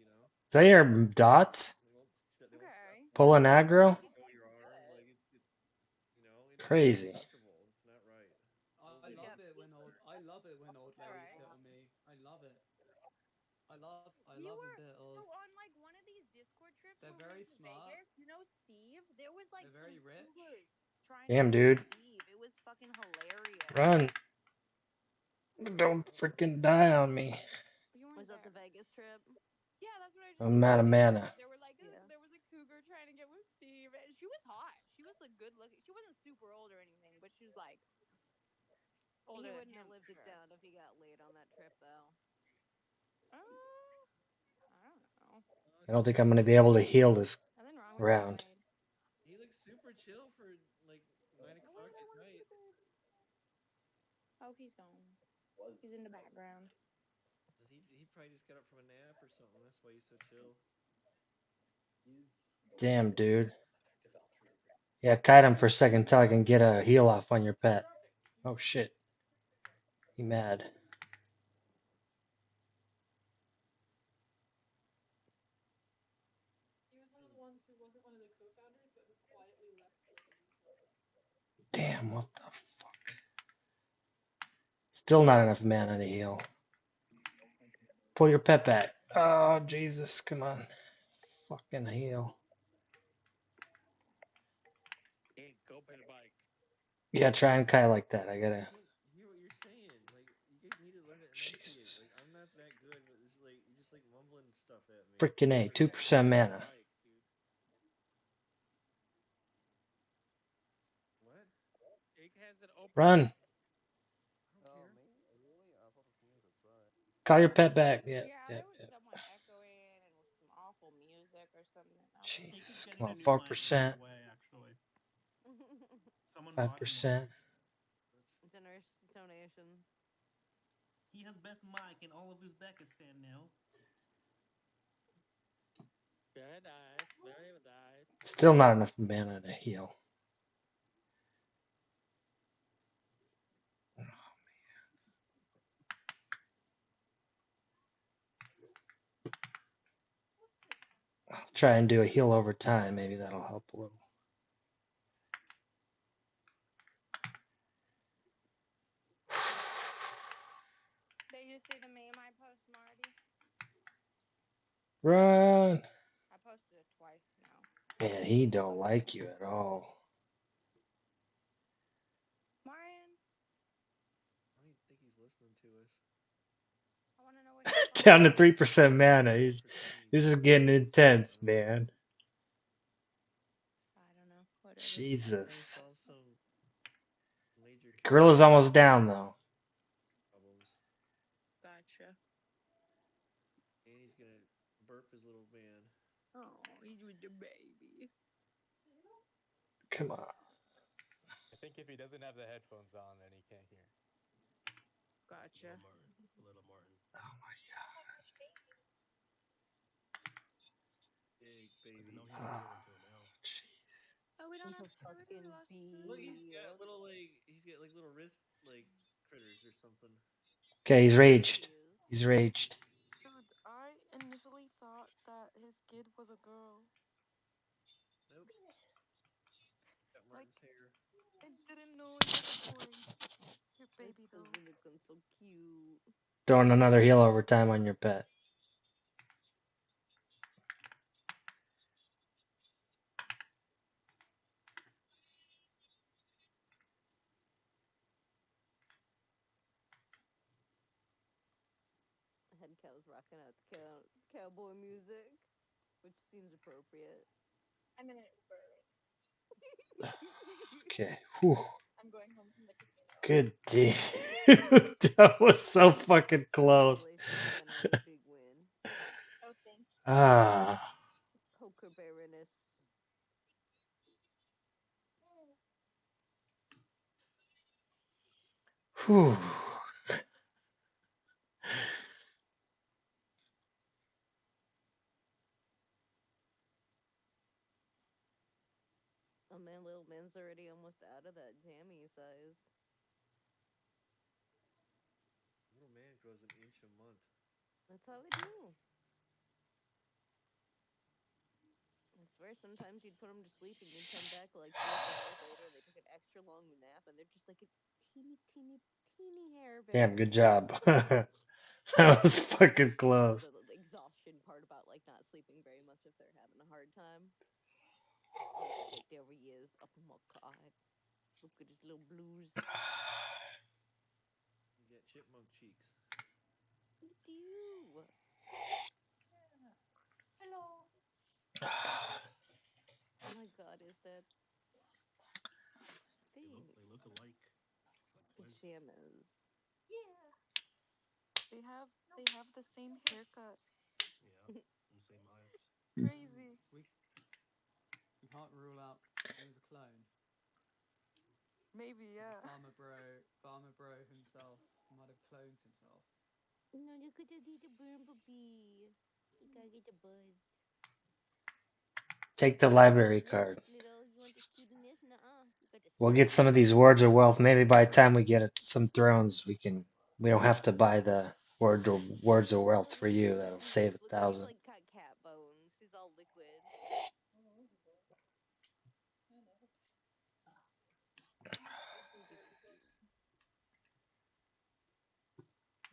M: Is that your dots?
J: They won't stop
D: Okay.
M: Pulling aggro?
J: show your arm. Like it's
M: Crazy.
J: uncomfortable. It's not right.
O: I love it when old ladies
D: Alright.
O: hit on me. I love it. I
D: You
O: love a
D: were
O: bit
D: so
O: of.
D: on like one of these Discord trips
O: They're
D: when we
O: very
D: went to
O: smart.
D: Vegas. You know Steve? There was like
O: They're
D: some
O: very rich.
D: cougars trying to
M: Damn,
D: get with
M: dude.
D: Steve. It was fucking hilarious.
M: Run. Don't freaking die on me.
D: You weren't
T: Was that the
D: there.
T: Vegas trip?
D: Yeah, that's what I just
M: I'm
D: told
M: out of
D: you.
M: mana.
D: There were like
T: Yeah.
D: there was a cougar trying to get with Steve, and she was hot. She was like good looking. She wasn't super old or anything, but she was like older
T: He
D: than
T: wouldn't
D: him
T: have lived
D: for
T: it
D: sure.
T: down if he got laid on that trip, though.
D: I don't know.
M: I don't think I'm gonna be able to heal this
D: Nothing wrong with getting
M: round.
D: laid.
J: He looks super chill for like 9 o'clock at night.
D: Oh, he's gone. He's in the background.
J: He probably just got up from a nap or something. That's why he's so chill.
M: Damn, dude. Yeah, kite him for a second until I can get a heal off on your pet. Oh shit. He mad.
O: He was one of the ones who wasn't one of the co-founders, but who quietly left the community.
M: Damn, what the fuck? Still not enough mana to heal. Pull your pet back. Oh, Jesus, come on. Fucking heal.
J: Hey, go by the bike.
M: Yeah, try and kite like that. I gotta.
J: Can't hear what you're saying. Like you guys need to learn to enunciate.
M: Jesus.
J: Like I'm not that good, but it's like you're just like mumbling stuff at me.
M: Freaking A, 2% mana.
J: Bike, dude. What? Jake has it open.
M: Run.
J: I don't care.
P: Me? Really? I thought it's me that's right.
M: Call your pet back. Yeah,
D: Yeah,
M: yeah,
D: there was
M: yeah.
D: someone echoing and with some awful music or something.
U: He keeps
M: Jesus,
U: getting
M: come
U: a
M: on.
U: new mic right
M: 4%.
U: away, actually. Someone bought him one.
M: 5%.
T: Donation.
U: He has best mic in all of Uzbekistan now.
J: Very nice. Very nice.
M: Still not enough mana to heal. I'll try and do a heal over time. Maybe that'll help a little.
D: Did you see the meme I post, Marty?
M: Run.
D: I posted it twice now.
M: Man, he don't like you at all.
D: Marion,
J: I don't even think he's listening to us.
D: I want to know what he's
M: Down to
D: talking
M: 3% mana. This is getting intense, man.
D: I don't know. Whatever.
M: Jesus.
J: Solve some major
M: Gorilla's almost down though.
J: problems.
D: Gotcha.
J: And he's gonna burp his little man.
D: Oh, he's with the baby.
M: Come on.
N: I think if he doesn't have the headphones on, then he can't hear.
D: Gotcha.
J: Little Martin.
M: Oh my god.
J: Big baby.
M: No, he won't get into it now. Jeez.
D: Oh, we don't
T: He's
D: have
T: a
D: food. We
T: fucking
D: lost food.
J: Look,
T: bee.
J: he's got like little wrist like critters or something.
M: Okay, he's raged. He's raged.
V: Dude, I initially thought that his kid was a girl.
J: Nope. Got
V: Like,
J: Martin's hair.
V: I didn't know it was a boy. Cute baby
T: This
V: though.
T: is looking so cute.
M: Throwing another heal over time on your pet.
T: Head cow's rocking out the cowboy music, which seems appropriate.
E: I'm in an Uber.
M: Okay. Whew.
E: I'm going home from the casino.
M: Good deal. That was so fucking close.
T: Congratulations on a big win.
E: Oh, thank you.
M: Ah.
T: Poker Baroness.
M: Whew.
T: Oh man, little man's already almost out of that jammy size.
J: Little man grows an inch a month.
T: That's how they do. I swear, sometimes you'd put them to sleep and you'd come back like 3 or 4 hours later and they took an extra long nap and they're just like a teeny, teeny, teeny hair bigger.
M: Damn, good job. That was fucking close.
T: The exhaustion part about like not sleeping very much if they're having a hard time. Oh shit, there he is. Oh my god. Look at his little blues.
J: You get chipmunk cheeks.
T: Look at you.
E: Hello.
T: Oh my god, is that thing?
H: They look alike.
T: Pajamas.
E: Yeah.
V: They have the same haircut.
H: Yeah, and same eyes.
V: Crazy.
C: We can't rule out it was a clone.
V: Maybe, yeah.
C: Farmer Bro himself might have cloned himself.
T: No, look at the little bumblebee. You gotta get the buzz.
M: Take the library card.
T: Little, you want the student? Nuh-uh. You got the
M: We'll get some of these words of wealth. Maybe by the time we get some thrones, we don't have to buy the words of wealth for you. That'll save
T: Look, he's
M: 1,000.
T: like got cat bones. He's all liquid.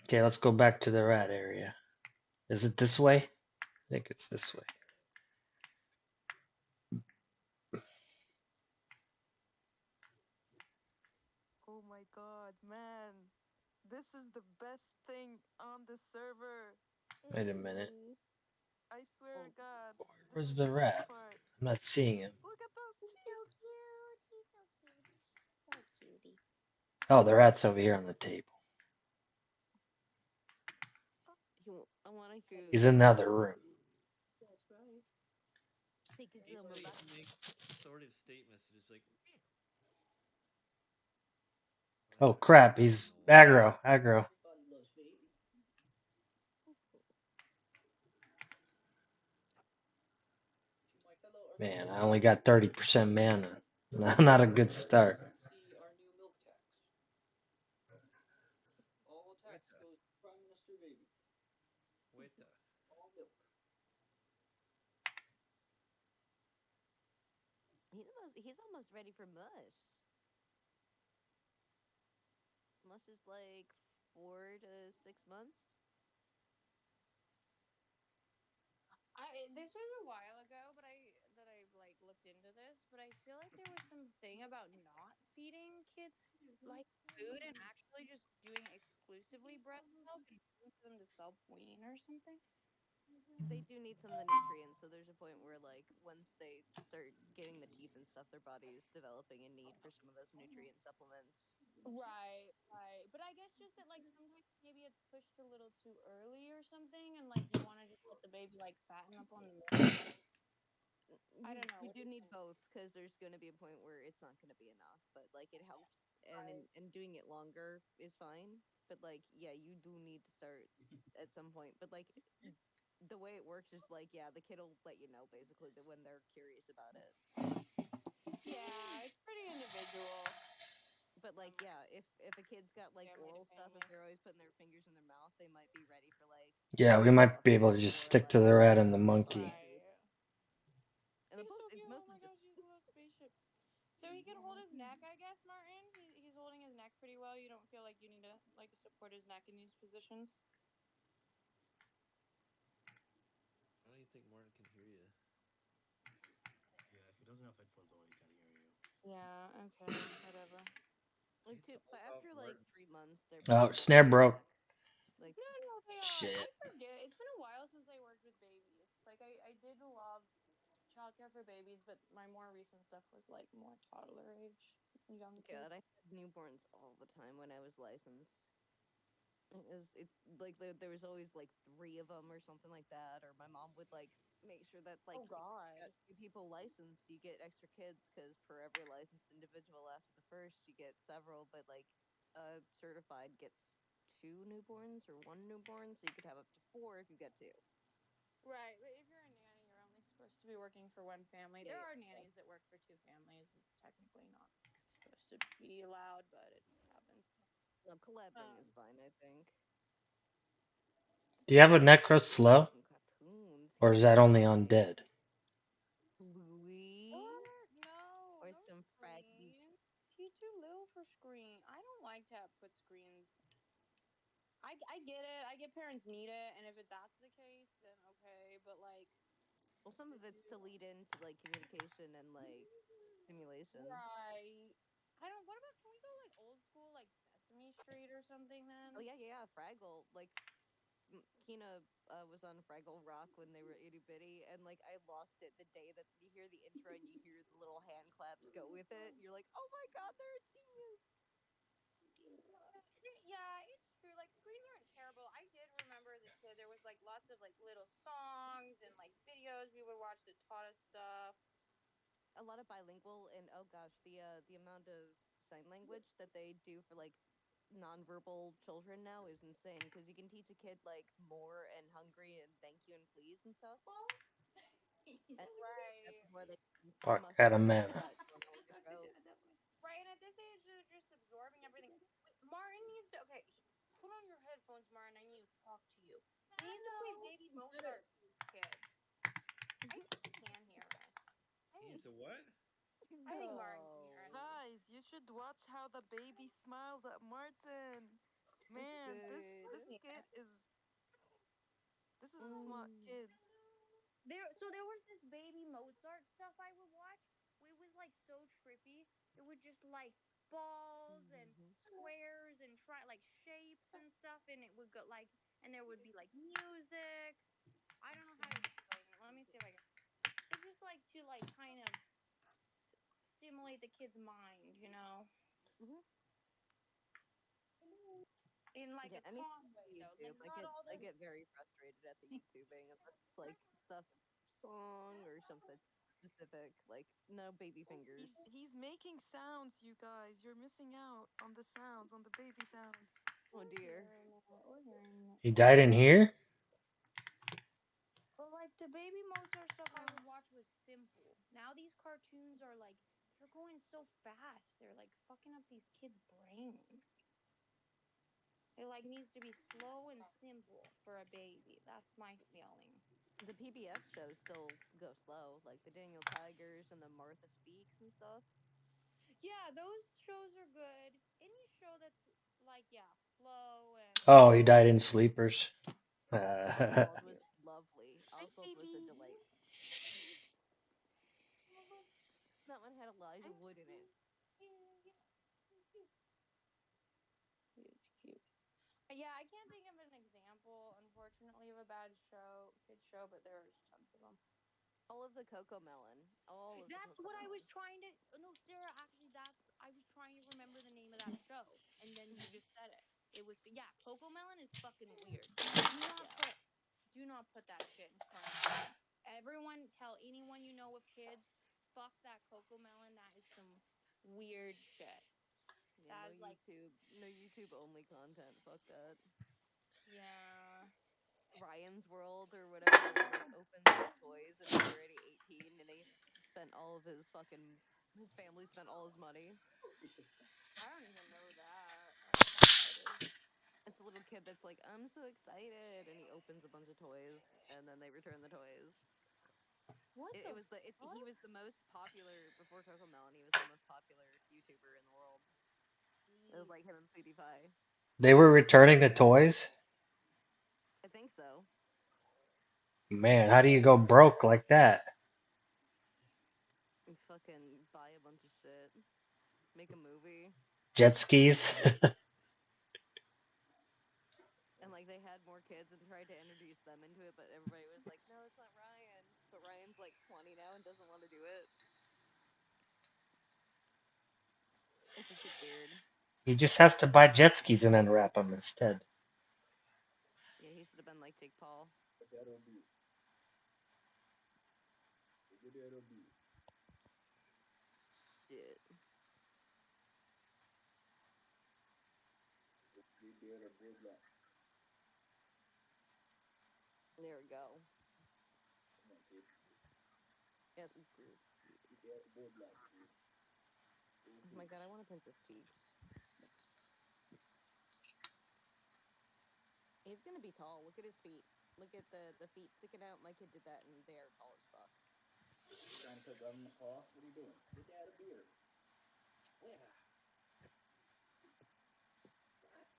M: Okay, let's go back to the rat area. Is it this way? I think it's this way.
V: Oh my god, man. This is the best thing on the server.
M: Wait a minute.
V: I swear to God. This
M: Where's
V: is
M: the
V: the
M: rat?
V: best part.
M: I'm not seeing him.
V: Look at those
T: He's so
V: cheeks.
T: cute. He's so cute. So cutie.
M: Oh, the rat's over here on the table.
T: I want to hear.
M: He's in the other room.
T: That's right. Take his
J: He
T: little
J: like
T: butt.
J: makes authoritative statements. It's like.
M: Oh crap, he's aggro. Man, I only got 30% mana. Not a good start.
C: See our new milk tax. All tax goes to Prime Minister Baby.
J: Weta.
C: All milk.
T: He's almost ready for mush. Mush is like 4 to 6 months.
D: This was a while ago, but I like looked into this, but I feel like there was something about not feeding kids like food and actually just doing exclusively breast milk and waiting for them to self-wean or something.
T: They do need some of the nutrients, so there's a point where like once they start getting the teeth and stuff, their body is developing a need for some of those nutrient supplements.
D: Right, right. But I guess just that like sometimes maybe it's pushed a little too early or something, and like you want to just let the baby like fatten up on the milk. I don't know.
T: You
D: What
T: do
D: do you
T: need
D: think?
T: both because there's going to be a point where it's not going to be enough, but like it helps, and doing it longer is fine. But like yeah, you do need to start at some point. But like the way it works is like yeah, the kid will let you know basically that when they're curious about it.
D: Yeah, it's pretty individual.
T: But like yeah, if a kid's got like
D: Family to
T: oral stuff, if
D: family.
T: they're always putting their fingers in their mouth, they might be ready for like
M: Yeah, we might
T: a
M: be able to
T: puppy
M: just
T: or
M: stick to
T: like
M: the rat and the
T: a
M: monkey.
T: dog food.
D: Right.
T: And
D: He's so
T: it's
D: cute. Oh
T: mostly
D: my
T: just
D: gosh, he's a little spaceship. So he can hold his neck, I guess, Martin. He's holding his neck pretty well. You don't feel like you need to like support his neck in these positions.
J: I don't even think Martin can hear you.
H: Yeah, if he doesn't have headphones on, he can't hear you.
D: Yeah. Okay. Whatever.
T: like but after like 3 months, they're
M: Oh,
T: pretty good
M: snare
T: with their
M: broke.
T: neck. Like
D: No, they are.
M: Shit.
D: I forget. It's been a while since I worked with babies. Like I did love childcare for babies, but my more recent stuff was like more toddler age, young kids.
T: God, I had newborns all the time when I was licensed. It's like there was always like 3 of them or something like that, or my mom would like make sure that like
D: Oh
T: if you
D: God.
T: got 2 people licensed, you get extra kids because per every licensed individual after the first, you get several, but like certified gets 2 newborns or 1 newborn, so you could have up to 4 if you get 2.
D: Right, but if you're a nanny, you're only supposed to be working for one family.
T: Yeah,
D: There are
T: yeah.
D: nannies that work for 2 families. It's technically not supposed to be allowed, but it happens.
T: No, collabing is
D: Um,
T: fine, I think.
M: Do you have a Necro Slow?
T: Some cartoons
M: Or is
T: here.
M: that only on Dead?
T: Bluey
D: no,
T: or
D: no
T: some fraggy.
D: screen. He's too little for screen. I don't like to put screens. I get it. I get parents need it, and if that's the case, then okay. But like,
T: Well, some of it's to lead into like communication and like simulation.
D: right? I don't. What about? Can we go like old school, like Sesame Street or something
T: Oh
D: then?
T: yeah, yeah, yeah. Fraggle. Like Kina was on Fraggle Rock when they were itty bitty, and like I lost it the day that you hear the intro and you hear the little hand claps go with it, and you're like, oh my god, they're a genius.
D: Yeah, it's true. Like screens aren't terrible. I did remember as a kid there was like lots of like little songs and like videos we would watch that taught us stuff.
T: A lot of bilingual, and oh gosh, the amount of sign language that they do for like nonverbal children now is insane because you can teach a kid like more and hungry and thank you and please and stuff. And that's
D: Right.
T: before they
M: Fuck
T: muster
M: that
T: the
M: a
T: words
M: man.
T: that going on with your throat.
D: Right, and at this age they're just absorbing everything. Wait, Martin needs to put on your headphones, Martin. I need to talk to you. He needs to play Baby Mozart to his kid. I think he can hear us. I
J: He
D: think
J: needs to what?
D: I think Martin can hear us.
V: Guys, you should watch how the baby smiles at Martin. Man, this
T: Good.
V: this kid is a smart kid.
D: There was this Baby Mozart stuff I would watch. It was like so trippy. It would just like balls and squares and like shapes and stuff, and it would go like, and there would be like music. I don't know how to explain it. Let me see if I can. It's just like to like kind of stimulate the kid's mind, you know,
T: Mm-hmm.
D: in like
T: Yeah,
D: a
T: anything
D: calm
T: on
D: way though. Like
T: YouTube,
D: not all
T: I
D: those.
T: get very frustrated at the YouTubing unless it's like stuff song or something specific. Like no baby fingers.
V: He's making sounds, you guys. You're missing out on the sounds, on the baby sounds.
T: Oh dear.
D: We're hearing it.
M: He died in here?
D: But like the Baby Mozart stuff I would watch was simple. Now these cartoons are like they're going so fast. They're like fucking up these kids' brains. It like needs to be slow and simple for a baby. That's my feeling.
T: The PBS shows still go slow, like the Daniel Tigers and the Martha Speaks and stuff.
D: Yeah, those shows are good. Any show that's like slow and
M: Oh, he died in Sleepers.
T: Oswald was lovely. Oswald was a delight. That one had Elijah Wood in it.
D: it's cute. Yeah, I can't think of an example, unfortunately, of a bad kid show, but there's tons of them.
T: All of the Coco Melon. All of the
D: That's
T: Coco
D: what I
T: Melon.
D: was trying to. No, Sarah, actually, I was trying to remember the name of that show, and then you just said it. It was Coco Melon is fucking weird. Do not
T: Yeah.
D: put, do not put that shit in front of kids. Everyone, tell anyone you know with kids, fuck that Coco Melon. That is some weird shit.
T: Yeah,
D: That
T: no
D: is like,
T: YouTube, no YouTube only content. Fuck that.
D: yeah.
T: Ryan's World or whatever, where it opens with toys and he's already 18 and he spent all of his family spent all his money.
D: I don't even know that. I don't know what that is.
T: It's a little kid that's like, I'm so excited, and he opens a bunch of toys and then they return the toys.
D: What
T: It,
D: the
T: it was the it's
D: fuck?
T: he was the most popular before Coco Melon. He was the most popular YouTuber in the world. It was
D: Jeez.
T: like him and Sweetie Pie.
M: They were returning the toys?
T: I think so.
M: Man, how do you go broke like that?
T: And fucking buy a bunch of shit, make a movie.
M: Jet skis?
T: And like they had more kids and tried to introduce them into it, but everybody was like, "No, it's not Ryan." but Ryan's like 20 now and doesn't want to do it. It just gets weird.
M: He just has to buy jet skis and unwrap them instead.
T: Yeah, he should have been like Jake Paul. Shit. There we go. Yes, good. Oh my god, I want to pinch his cheeks. He's gonna be tall. Look at his feet. Look at the feet sticking out. My kid did that, and they are tall as fuck.
A: You trying to cut government costs? What are you doing? Get dad a beer. Yeah. What?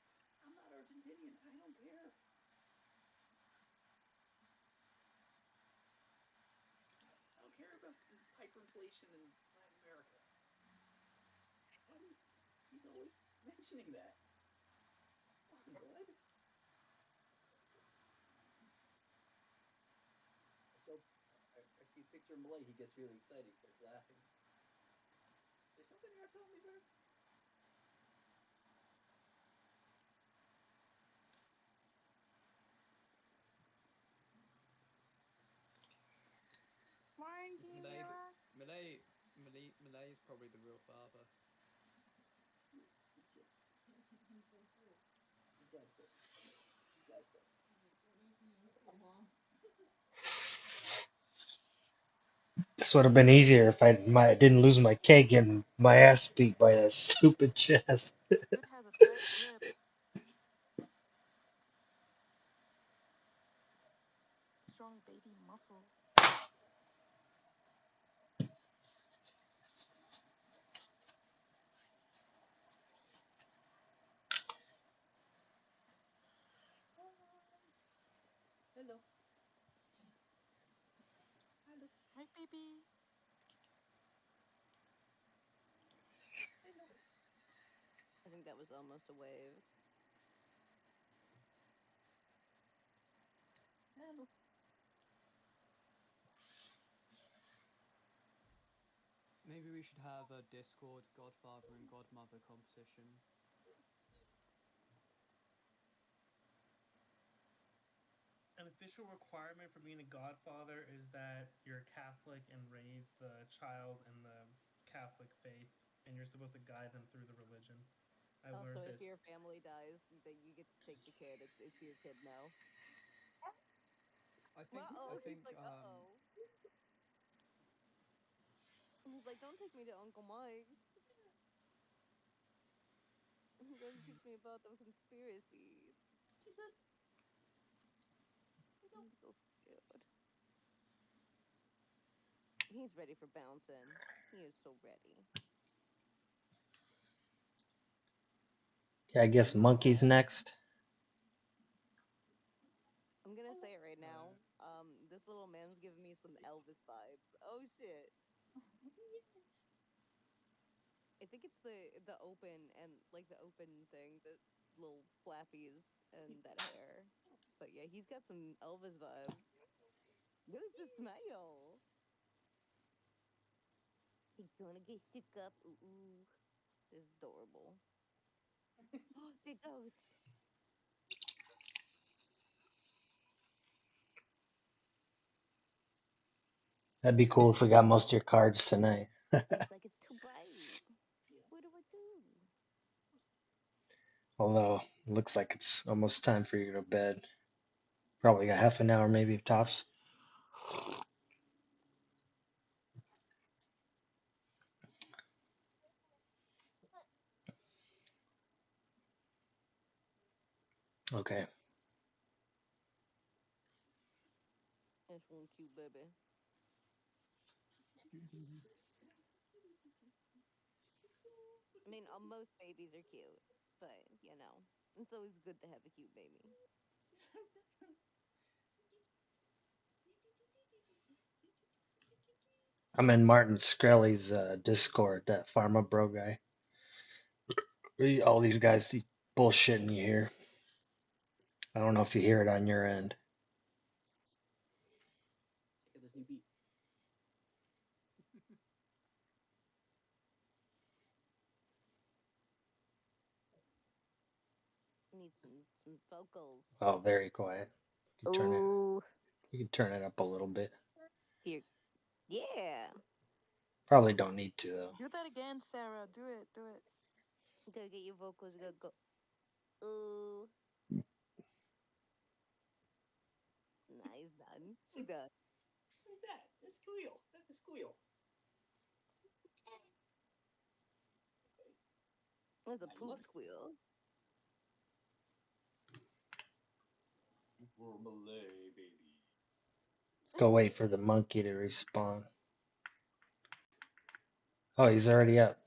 A: I'm not Argentinian. I don't care. I don't care about hyperinflation in Latin America. Why do you, he's always mentioning that. Come on, bud. I see a picture of Malay. He gets really excited. He starts laughing. Is there something you're not telling me, bud?
T: Ryan, can you hear us?
J: Malay is probably the real father.
A: Who's dad's kid? Who's dad's kid?
M: This would have been easier if I didn't lose my keg and my ass beat by that stupid chest.
V: It has a tight grip. Strong baby muscles.
A: Hello. Hello.
V: Hi, baby.
A: Hello.
T: I think that was almost a wave.
A: Hello.
J: Maybe we should have a Discord Godfather and Godmother competition. An official requirement for being a godfather is that you're Catholic and raise the child in the Catholic faith, and you're supposed to guide them through the religion. I
T: Also,
J: learned
T: if
J: this.
T: your family dies, that you get to take the kid. It's your kid now.
J: I think.
T: He's like, uh-oh. He's like, don't take me to Uncle Mike's. He's going to teach me about the conspiracies. I'm so scared. He's ready for bouncing. He is so ready.
M: Okay, I guess monkey's next.
T: I'm gonna say it right now. This little man's giving me some Elvis vibes. Oh shit. I think it's the open and like the open thing, the little flappies and that hair. But yeah, he's got some Elvis vibes. Look at the smile. He's gonna get shook up. Ooh, this is adorable. Oh, they goes.
M: That'd be cool if we got most of your cards tonight.
T: He's like, it's too bright. What do I do?
M: Although, looks like it's almost time for you to go to bed. Probably got half an hour, maybe tops. Okay.
T: That's one cute baby. I mean, most babies are cute, but you know, it's always good to have a cute baby.
M: I'm in Martin Skrelly's Discord, that Pharma Bro guy. All these guys bullshitting you here. I don't know if you hear it on your end.
A: Check out this new beat.
T: Need some vocals.
M: Oh, very quiet. You turn it.
T: Ooh.
M: You can turn it up a little bit.
T: Here. Yeah.
M: Probably don't need to though.
V: Do that again, Sarah. Do it. Do it.
T: You gotta get your vocals. You gotta go. Ooh. Nice done. He done.
A: What is that? The squeal. That's the squeal. Okay.
T: That's a
A: Now
T: poop
A: look.
T: squeal.
A: For Malay, baby.
M: Let's go wait for the monkey to respawn. Oh, he's already up.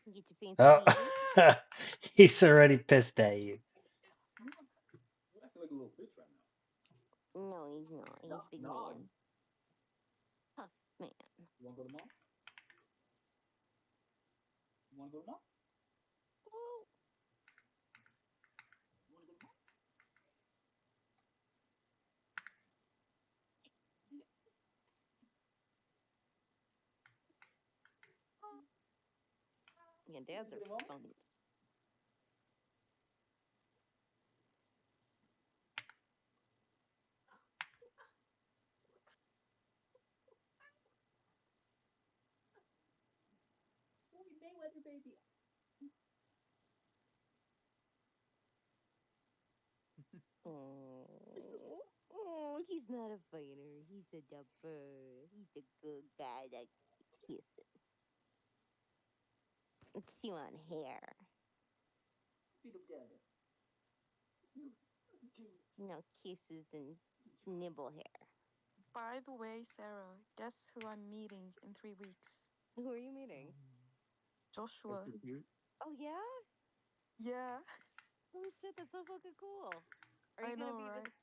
T: Get your fancy
M: Oh,
T: feeders.
M: he's already pissed at you.
A: You acting like a little bitch right now.
T: No, he's not. He's big
A: No.
T: man. Tough man.
A: You want to go to mom? You want to go to mom?
T: Oh.
A: You want to go to mom?
T: Yeah,
A: You
T: dads
A: want to
T: are
A: go to mom?
T: fun.
A: Floyd Mayweather, baby.
T: Oh, he's not a fighter. He's a dapper. He's a good guy that kisses. Let's chew on hair.
A: Beat him down there.
T: No kisses and nibble hair.
V: By the way, Sarah, guess who I'm meeting in 3 weeks?
T: Who are you meeting?
V: Joshua.
T: Oh yeah?
V: Yeah.
T: Oh shit, that's so fucking cool. Are
V: I
T: you gonna
V: know,
T: be
V: right?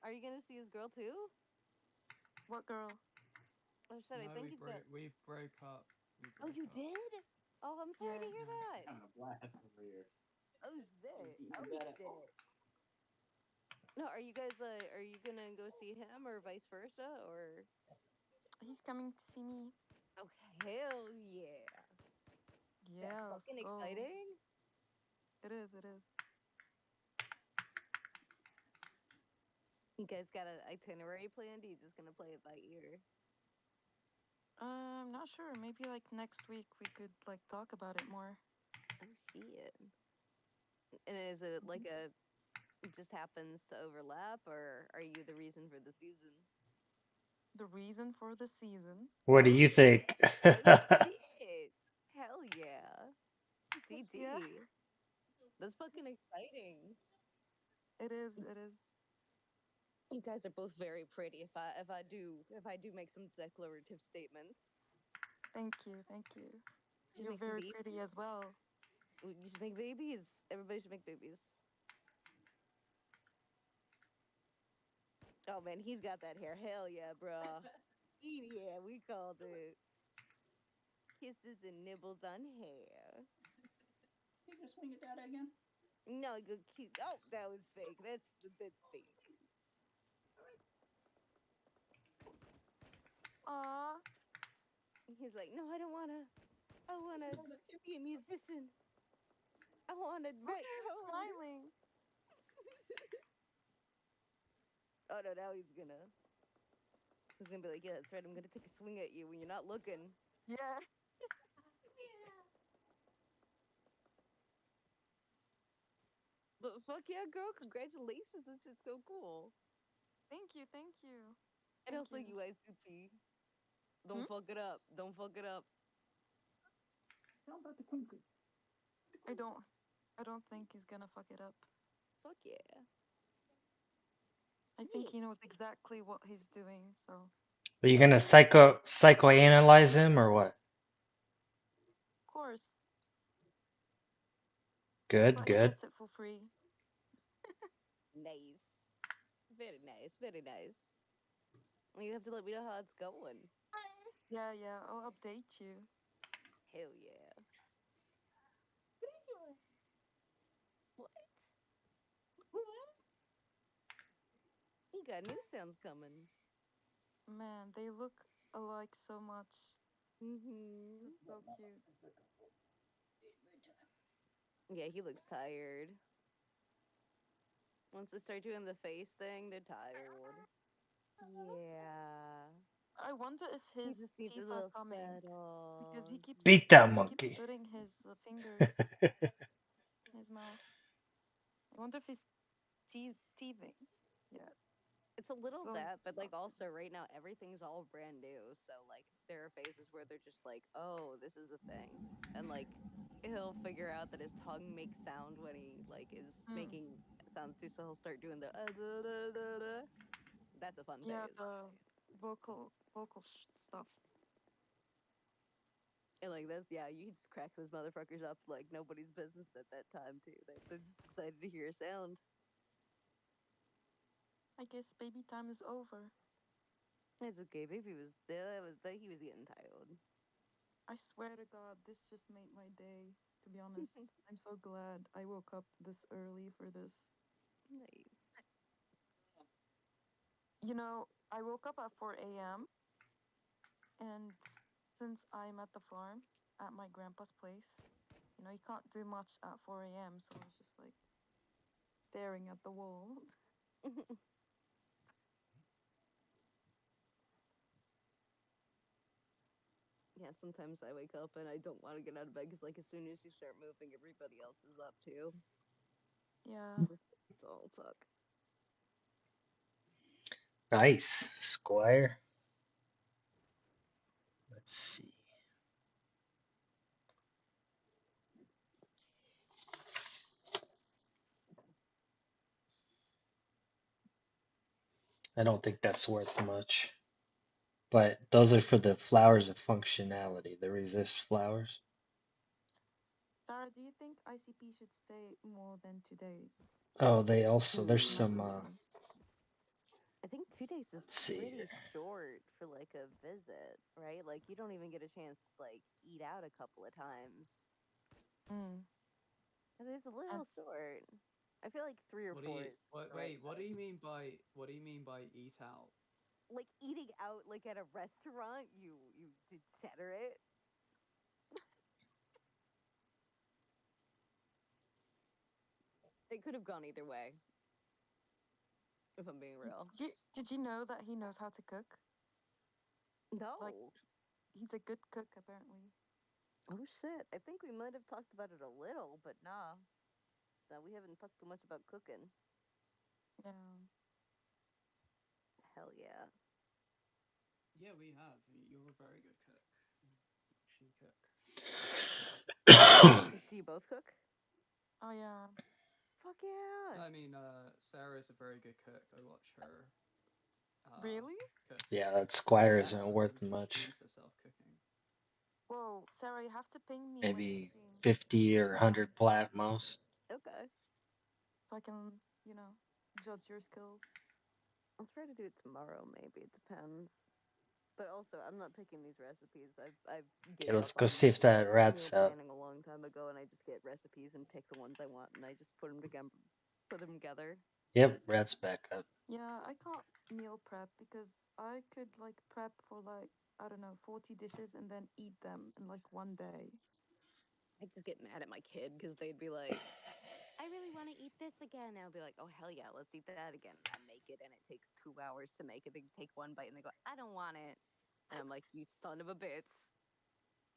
T: Are you gonna see his girl too?
V: What girl?
T: Oh shit, I think he's got.
G: We broke up.
T: Oh, you did? Oh, I'm sorry to
V: Yeah.
T: hear that.
A: Having a blast over here.
T: Oh shit.
A: Beating
T: Oh
A: the bed.
T: shit. No, are you guys are you gonna go see him or vice versa or?
V: He's coming to see me.
T: Oh hell yeah. That's
V: Yeah,
T: fucking
V: so
T: exciting.
V: it is, it is.
T: You guys got an itinerary planned? Or you just gonna play it by ear?
V: I'm not sure. Maybe like next week we could like talk about it more.
T: Oh shit. And is it like a it just happens to overlap, or are you the reason for the season?
V: The reason for the season.
M: What do you think?
T: Oh shit! Hell yeah,
V: Yeah,
T: DD. That's fucking exciting.
V: it is, it is.
T: You guys are both very pretty. If I do make some declarative statements,
V: Thank you, thank you.
T: you should
V: You're
T: make some
V: very
T: babies.
V: pretty as well.
T: You should make babies. Everybody should make babies. Oh man, he's got that hair. Hell yeah, bro. Yeah, we called it kisses and nibbles on hair.
A: Hey, just swing at that again.
T: No, good cute. Oh, that was fake. That's fake.
V: Aw,
T: He's like, no, I don't wanna. I wanna be a musician. I wanna
V: look
T: write
V: at him
T: code.
V: smiling.
T: Oh no, now he's gonna be like, yeah, that's right. I'm gonna take a swing at you when you're not looking.
V: Yeah,
T: But fuck yeah, girl! Congratulations. This is so cool.
V: thank you, thank you.
T: And
V: Thank
T: also,
V: you.
T: you ICP.
V: Hmm?
T: Don't fuck it up. Don't fuck it up.
A: Tell him about the queen.
V: I don't, I don't think he's gonna fuck it up.
T: Fuck yeah.
V: I think
T: Yeah.
V: he knows exactly what he's doing, so.
M: Are you gonna psychoanalyze him or what?
V: Of course,
M: Good,
V: but he
M: good.
V: gets it for free.
T: Nice. Very nice. Very nice. You have to let me know how it's going.
V: Yeah, yeah, I'll update you.
T: Hell yeah. What? You got new sounds coming.
V: Man, they look alike so much.
T: Mhm.
V: This is so cute.
T: Yeah, he looks tired. Once they start doing the face thing, they're tired. Yeah.
V: I wonder if
T: He
V: his
T: just needs a
V: teeth are
T: little
V: coming because
T: settle.
M: Beat that
V: he keeps
M: monkey.
V: putting his fingers in his mouth. I wonder if he's teething. Yeah.
T: It's a little
V: Well,
T: that, but like
V: not
T: also
V: teething.
T: right now everything's all brand new. So like there are phases where they're just like, oh, this is a thing, and like he'll figure out that his tongue makes sound when he like is
V: Mm.
T: making sounds too. So he'll start doing the da, da, da, da. That's a fun
V: Yeah,
T: phase.
V: the vocal stuff.
T: And like this, yeah, you just crack those motherfuckers up like nobody's business at that time too. They're just excited to hear a sound.
V: I guess baby time is over.
T: It's okay. Baby was there. Was he was getting tired.
V: I swear to God, this just made my day. To be honest, I'm so glad I woke up this early for this.
T: Nice.
V: You know, I woke up at 4 a.m. and since I'm at the farm at my grandpa's place, you can't do much at 4 a.m. So I was just like staring at the wall.
T: Yeah, sometimes I wake up and I don't want to get out of bed because, like, as soon as you start moving, everybody else is up too.
V: Yeah.
T: Oh, fuck.
M: Nice, Squire. Let's see. I don't think that's worth much. But those are for the flowers of functionality, the resist flowers.
V: Sarah, do you think ICP should stay more than 2 days?
M: Oh, they also, there's
V: My
M: some,
V: question.
T: I think 2 days is
M: let's see
T: pretty
M: here.
T: short for like a visit, right? Like you don't even get a chance to like eat out a couple of times.
V: Mm.
T: It's a
V: And
T: little short. I feel like 3 or 4 is the right
C: What do
T: size.
C: you mean by eat out?
T: Like eating out like at a restaurant, you degenerate. It could have gone either way, if I'm being real.
V: did you know that he knows how to cook? Like,
T: No.
V: he's a good cook, apparently.
T: Oh shit. I think we might have talked about it a little, but nah. No, we haven't talked too much about cooking.
V: Yeah.
T: Hell yeah.
C: Yeah, we have. You're a very good cook. She cook.
T: Do you both cook?
V: Oh, yeah.
T: Fuck yeah.
C: I mean, Sarah's a very good cook. I watch her
V: Really?
C: cook.
M: Yeah, that Squire
C: Yeah,
M: isn't worth
C: she
M: much.
C: streams herself cooking.
V: Whoa, Sarah, you have to ping me when you
M: Maybe
V: stream
M: 50 or 100 plat most.
T: Okay.
V: so I can, judge your skills.
T: I'll try to do it tomorrow, maybe. It depends. But also, I'm not picking these recipes. I've
M: Okay,
T: gave
M: let's
T: up
M: go
T: on
M: see if that
T: meal
M: rat's up.
T: planning a long time ago, and I just get recipes and pick the ones I want, and I just put them together.
M: Yep, rat's back up.
V: Yeah, I can't meal prep because I could like prep for like, I don't know, 40 dishes and then eat them in like one day.
T: I just get mad at my kid because they'd be like, I really want to eat this again. And I'll be like, oh, hell yeah, let's eat that again. And I make it, and it takes 2 hours to make it. They take one bite and they go, I don't want it. And I'm like, you son of a bitch.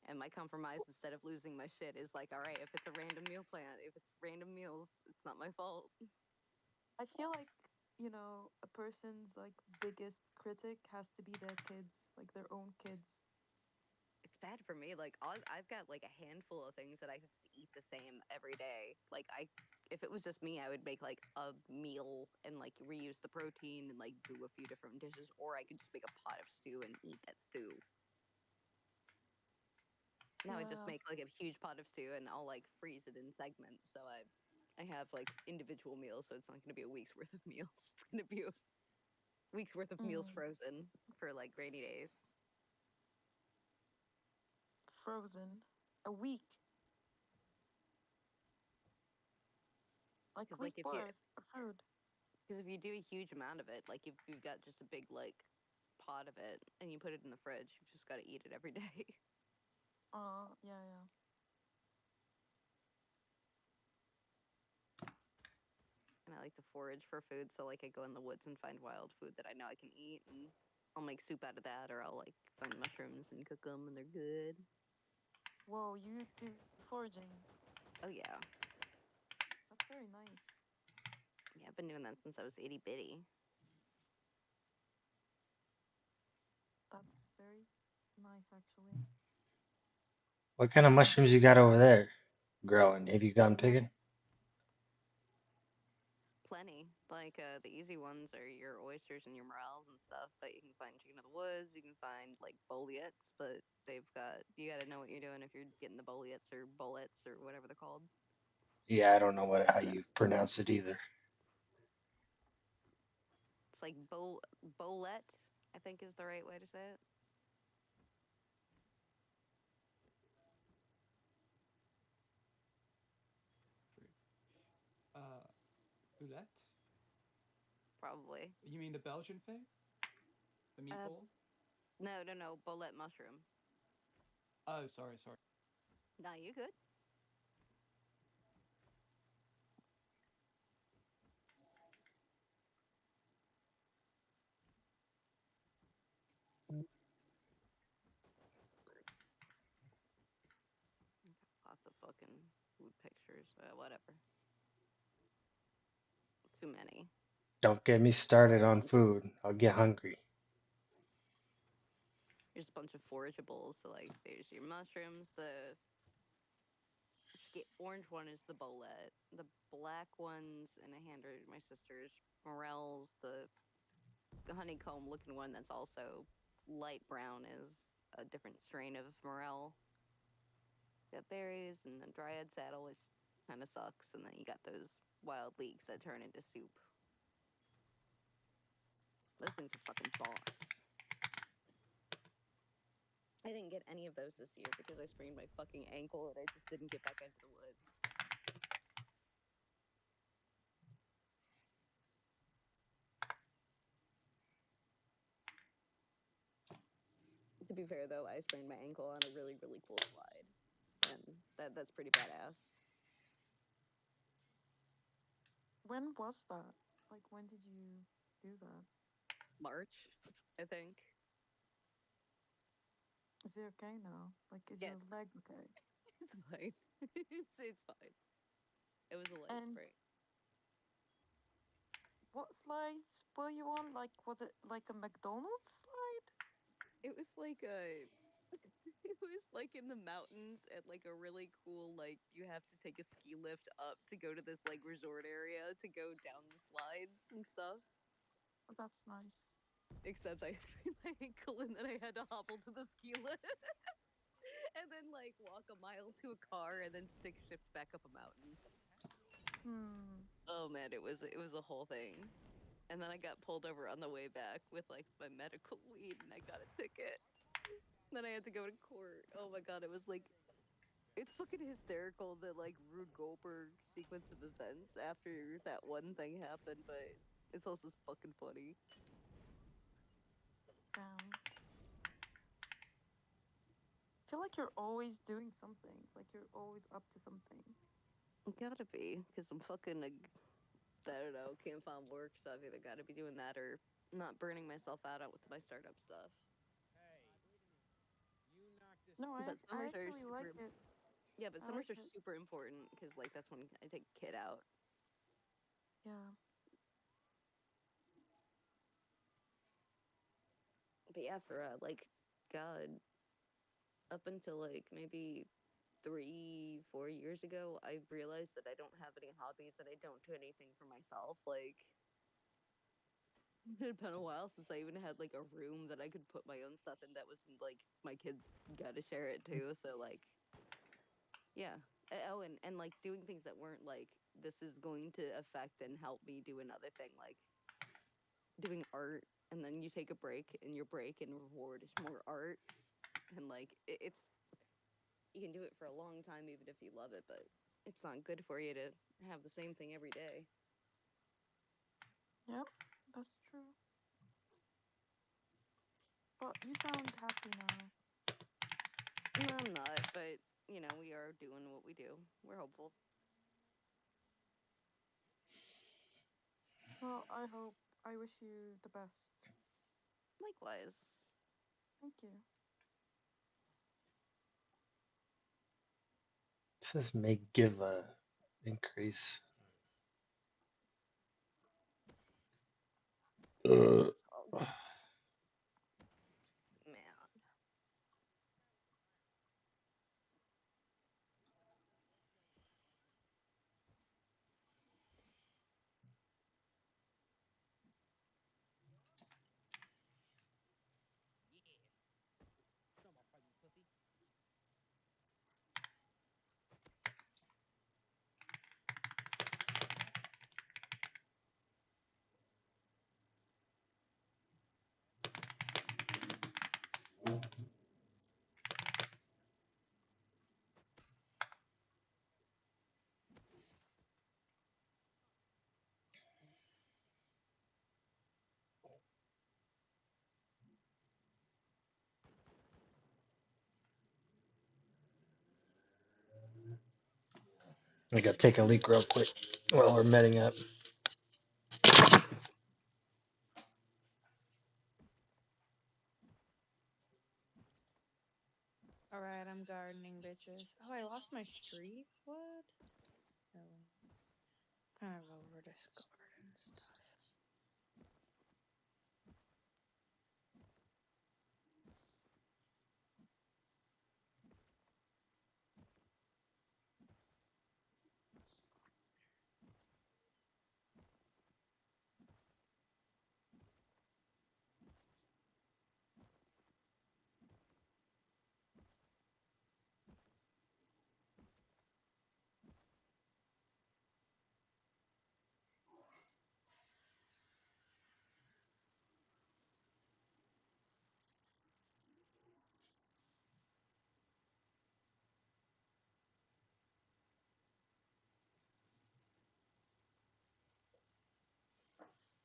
T: And my compromise, instead of losing my shit, is like, all right, if it's a random meal plan, if it's random meals, it's not my fault.
V: I feel like, a person's like biggest critic has to be their kids, like their own kids.
T: It's bad for me. Like I've got like a handful of things that I just eat the same every day. Like if it was just me, I would make like a meal and like reuse the protein and like do a few different dishes, or I could just make a pot of stew and eat that stew. Now I just
V: Yeah.
T: make like a huge pot of stew and I'll like freeze it in segments. So I have like individual meals, so it's not going to be a week's worth of meals. It's going to be a week's worth of meals
V: Mm.
T: frozen for like rainy days.
V: Frozen. A week. Like
T: Because
V: week
T: like if you
V: worth of food.
T: because if you do a huge amount of it, like if you've got just a big like pot of it and you put it in the fridge. You've just got to eat it every day.
V: Yeah, yeah.
T: And I like to forage for food, so like I go in the woods and find wild food that I know I can eat, and I'll make soup out of that, or I'll like find mushrooms and cook them, and they're good.
V: Whoa, you do foraging.
T: Oh yeah,
V: That's very nice.
T: yeah. I've been doing that since I was itty bitty.
V: That's very nice, actually.
M: What kind of mushrooms you got over there growing? Have you gone picking?
T: Plenty. Like the easy ones are your oysters and your morels and stuff, but you can find chicken of the woods. You can find like boleats, but you got to know what you're doing if you're getting the boleats or bullets or whatever they're called.
M: Yeah, I don't know how you pronounce it either.
T: It's like bolet, I think is the right way to say it.
C: Boulette?
T: Probably.
C: You mean the Belgian thing? The meatball?
T: No, bolet mushroom.
C: Oh, sorry.
T: Nah, you good? Lots of fucking food pictures. Whatever. Too many.
M: Don't get me started on food. I'll get hungry.
T: There's a bunch of forageables. So like, there's your mushrooms. The orange one is the bolet. The black ones in a hand are my sister's. Morels. The honeycomb looking one that's also light brown is a different strain of morel. Got berries and then dryad saddle, which kind of sucks, and then you got those wild leeks that turn into soup. Those things are fucking boss. I didn't get any of those this year because I sprained my fucking ankle and I just didn't get back into the woods. To be fair though, I sprained my ankle on a really, really cool slide. And that's pretty badass.
V: When was that? Like, when did you do that?
T: March, I think.
V: Is it okay now? Like, is
T: Yeah,
V: your leg okay?
T: it's fine. It's fine. It was a light
V: And
T: sprain.
V: what slides were you on? Like, was it like a McDonald's slide?
T: It was like a it was like in the mountains at like a really cool, like you have to take a ski lift up to go to this like resort area to go down the slides and stuff.
V: Oh, that's nice.
T: Except I sprained my ankle and then I had to hobble to the ski lift and then like walk a mile to a car and then stick shift back up a mountain. Oh man, it was a whole thing. And then I got pulled over on the way back with like my medical weed and I got a ticket. Then I had to go to court. Oh my god, it was like it's fucking hysterical the like Rube Goldberg sequence of events after that one thing happened, but it's also fucking funny.
V: Damn. I feel like you're always doing something. Like, you're always up to something.
T: Gotta be, because I'm fucking, I don't know, can't find work, so I've either gotta be doing that or not burning myself out with my startup stuff.
V: No,
T: But
V: I
T: summers are
V: actually like
T: super,
V: it.
T: yeah, but
V: I
T: summers
V: like
T: are
V: it.
T: super important because like that's when I take a kid out.
V: Yeah.
T: But yeah, for like, God, up until like maybe 3, 4 years ago, I realized that I don't have any hobbies and I don't do anything for myself. Like, it had been a while since I even had like a room that I could put my own stuff in that wasn't like my kids got to share it too. So like, yeah. Oh, and like doing things that weren't like this is going to affect and help me do another thing, like doing art, and then you take a break, and your break and reward is more art, and like it's you can do it for a long time even if you love it, but it's not good for you to have the same thing every day.
V: Yep, that's true. But you sound happy now.
T: No, I'm not, but you know, we are doing what we do. We're hopeful.
V: Well, I wish you the best.
T: Likewise.
V: Thank you.
M: This may give a increase.
T: Man.
M: I gotta take a leak real quick while we're meeting up.
D: Alright, I'm gardening, bitches. Oh, I lost my streak? What? Oh, kind of over this garden stuff.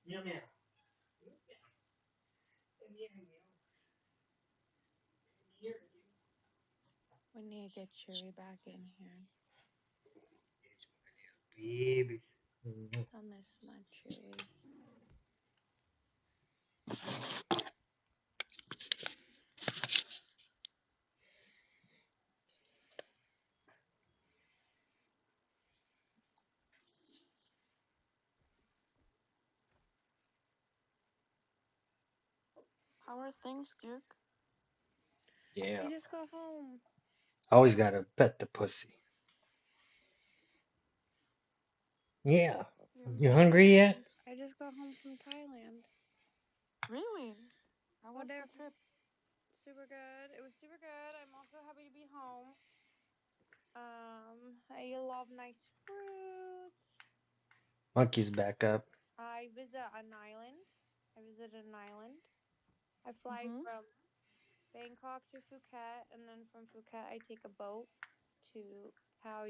M: Yeah, man.
D: We need to get Cherry back in here.
M: Baby.
D: I miss my Cherry.
V: How are things, Duke?
M: Yeah.
D: He just got home.
M: Always gotta pet the pussy. Yeah. You hungry yet?
D: I just got home from Thailand.
V: Really? How was
D: There,
V: the trip?
D: super good. It was super good. I'm also happy to be home. I love nice fruits.
M: Monkey's back up.
D: I visit an island. I visited an island. I fly from Bangkok to Phuket, and then from Phuket I take a boat to Phao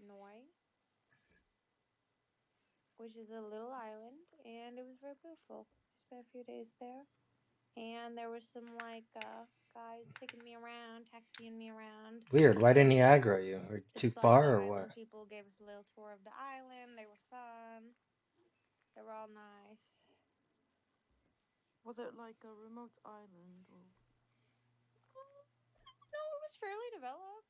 D: Noi, which is a little island, and it was very beautiful. I spent a few days there, and there was some guys taking me around, taxiing me around.
M: Weird. Why didn't he aggro you? Or too
D: Just
M: far
D: the
M: or what?
D: island people gave us a little tour of the island. They were fun. They were all nice.
V: Was it like a remote island or?
D: No, it was fairly developed.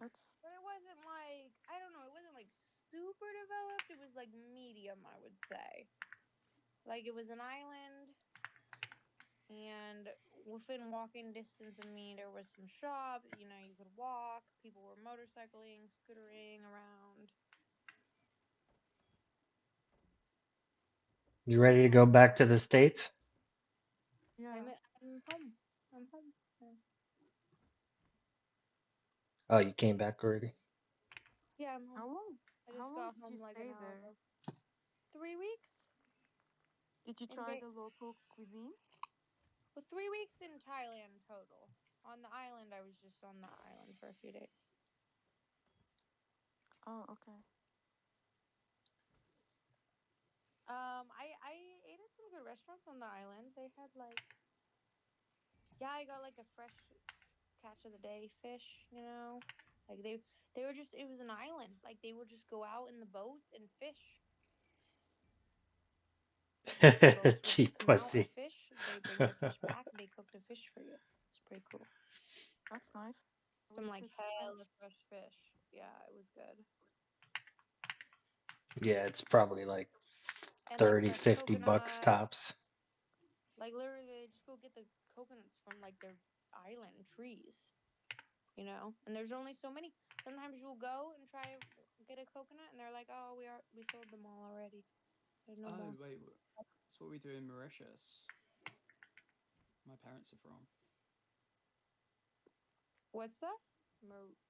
V: That's.
D: But it wasn't I don't know, it wasn't super developed. It was medium, I would say. It was an island, and within walking distance of me, there was some shops. You know, you could walk. People were motorcycling, scootering around.
M: You ready to go back to the States?
V: Yeah.
D: I'm home. I'm home. Yeah.
M: Oh, you came back already?
D: Yeah, I'm home.
V: How long?
D: I just got home an hour ago. 3 weeks.
V: Did you try the local cuisine?
D: Well, 3 weeks in Thailand total. On the island, I was just on the island for a few days.
V: Oh, okay.
D: I ate at some some good restaurants on the island. They had like, yeah, I got like a fresh catch of the day fish, you know? Like they were just it was an island. Like they would just go out in the boats and fish. Like the boats would just
M: Cheap
D: come out and
M: pussy.
D: fish. They bring the fish back. They cook the fish for you. It's pretty cool.
V: That's nice. I
D: Some
V: wish
D: like
V: it's
D: hella
V: fresh.
D: fresh fish. Yeah, it was good.
M: Yeah, it's probably like
D: And like
M: 30,
D: fresh
M: $50
D: coconuts.
M: tops.
D: Like literally, they just go get the coconuts from like their island trees, you know. And there's only so many. Sometimes you'll go and try to get a coconut, and they're like, "Oh, we sold them all already. There's no
C: Oh,
D: more."
C: wait, that's what we do in Mauritius. My parents are from.
D: What's that?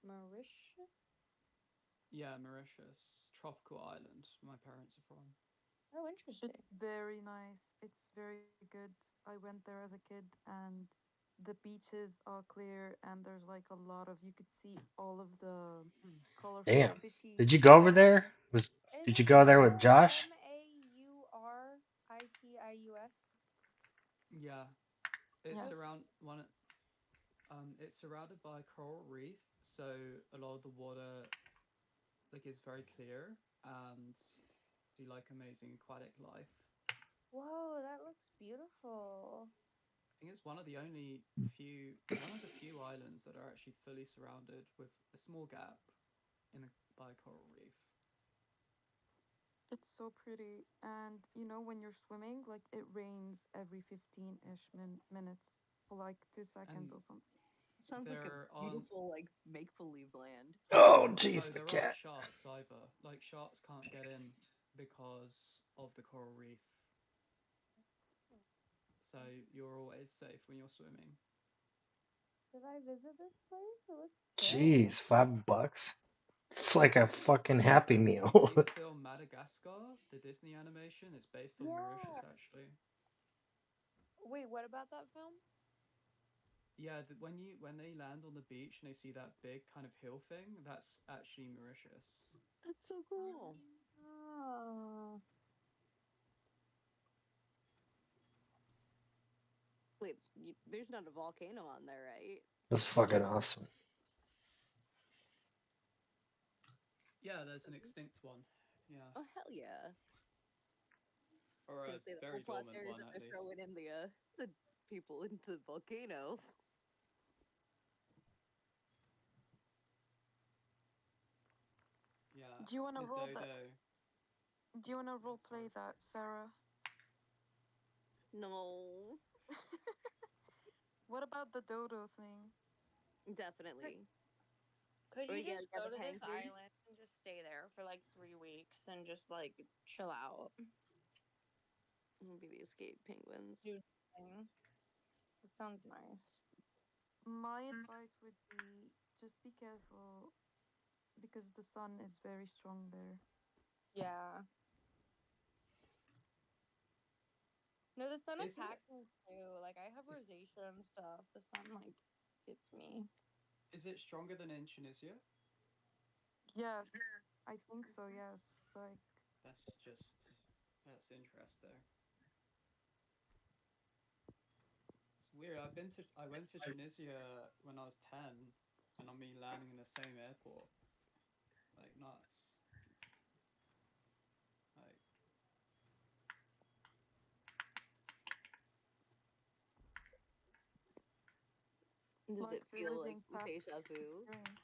D: Mauritius?
C: Yeah, Mauritius, tropical island. My parents are from.
D: Oh,
V: It's
D: interesting.
V: very nice. It's very good. I went there as a kid and the beaches are clear and there's like a lot of you could see all of the
C: Hmm.
V: colorful
M: Damn.
V: fishies.
M: Did you go over there? Did you
D: Isn't
M: go
D: it
M: there with
D: spelled
M: Josh?
D: Mauritius?
C: Yeah, it's
V: Yes.
C: around one. It's surrounded by coral reef, so a lot of the water like is very clear and do like amazing aquatic life.
D: Whoa, that looks beautiful.
C: I think it's one of the few islands that are actually fully surrounded with a small gap by a coral reef.
V: It's so pretty. And when you're swimming, like it rains every 15-ish minutes for like 2 seconds
C: And
V: or something.
T: Sounds like a
C: there aren't
T: beautiful like make believe land.
M: Oh,
C: oh
M: jeez, the
C: there aren't
M: cat.
C: sharks either. Like sharks can't get in because of the coral reef, so you're always safe when you're swimming.
D: Should I visit this place? It looks
M: Jeez,
D: chill.
M: $5. It's like a fucking Happy
C: Have you
M: Meal.
C: seen the film Madagascar, the Disney animation? It's based on Mauritius,
D: Yeah.
C: actually.
D: Wait, what about that film?
C: Yeah, when they land on the beach and they see that big kind of hill thing, that's actually Mauritius.
T: That's so cool.
D: Oh.
T: Wait, there's not a volcano on there, right?
M: That's fucking awesome.
C: Yeah, there's an extinct one. Yeah,
T: Oh hell yeah!
C: or
T: I
C: a
T: was gonna say the whole
C: very
T: plot
C: dormant
T: there is
C: one
T: that
C: at
T: they're
C: least.
T: throwing in the people into the volcano.
C: Yeah,
V: Do you want to
C: the
V: roll that?
C: dodo.
V: Do you want to
C: Yeah,
V: role play
C: sorry.
V: that, Sarah?
T: No,
V: What about the dodo thing?
T: definitely.
D: Could
T: Or
D: you
T: you
D: just
T: get
D: go
T: the
D: to this
T: penguins.
D: island and just stay there for like 3 weeks and just like chill out?
T: It'll be the escape penguins.
D: Do nothing. It sounds nice.
V: My advice would be just be careful because the sun is very strong there.
D: Yeah. No, the sun
C: Is it
D: attacks me too. Like I have
C: is
D: rosacea and stuff. The sun like gets me.
C: is it stronger than in Tunisia?
V: Yes, I think so. Yes, like
C: That's just that's interesting. It's weird. I went to Tunisia when I was 10, and on me landing in the same airport, like nuts. Like
T: Does it feel like
V: reliving past
T: deja vu?
V: experience.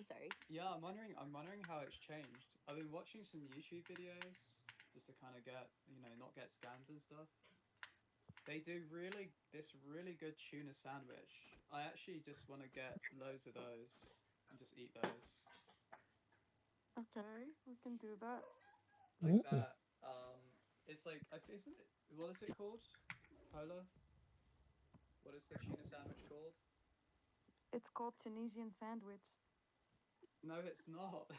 T: Sorry.
C: yeah, I'm wondering how it's changed. I've been watching some YouTube videos just to kind of get not get scammed and stuff. They do really good tuna sandwich. I actually just want to get loads of those and just eat those.
V: Okay, we can do that.
C: Like that. It's like isn't it? What is it called? Polar. What is the tuna sandwich called?
V: It's called Tunisian sandwich.
C: No, it's not.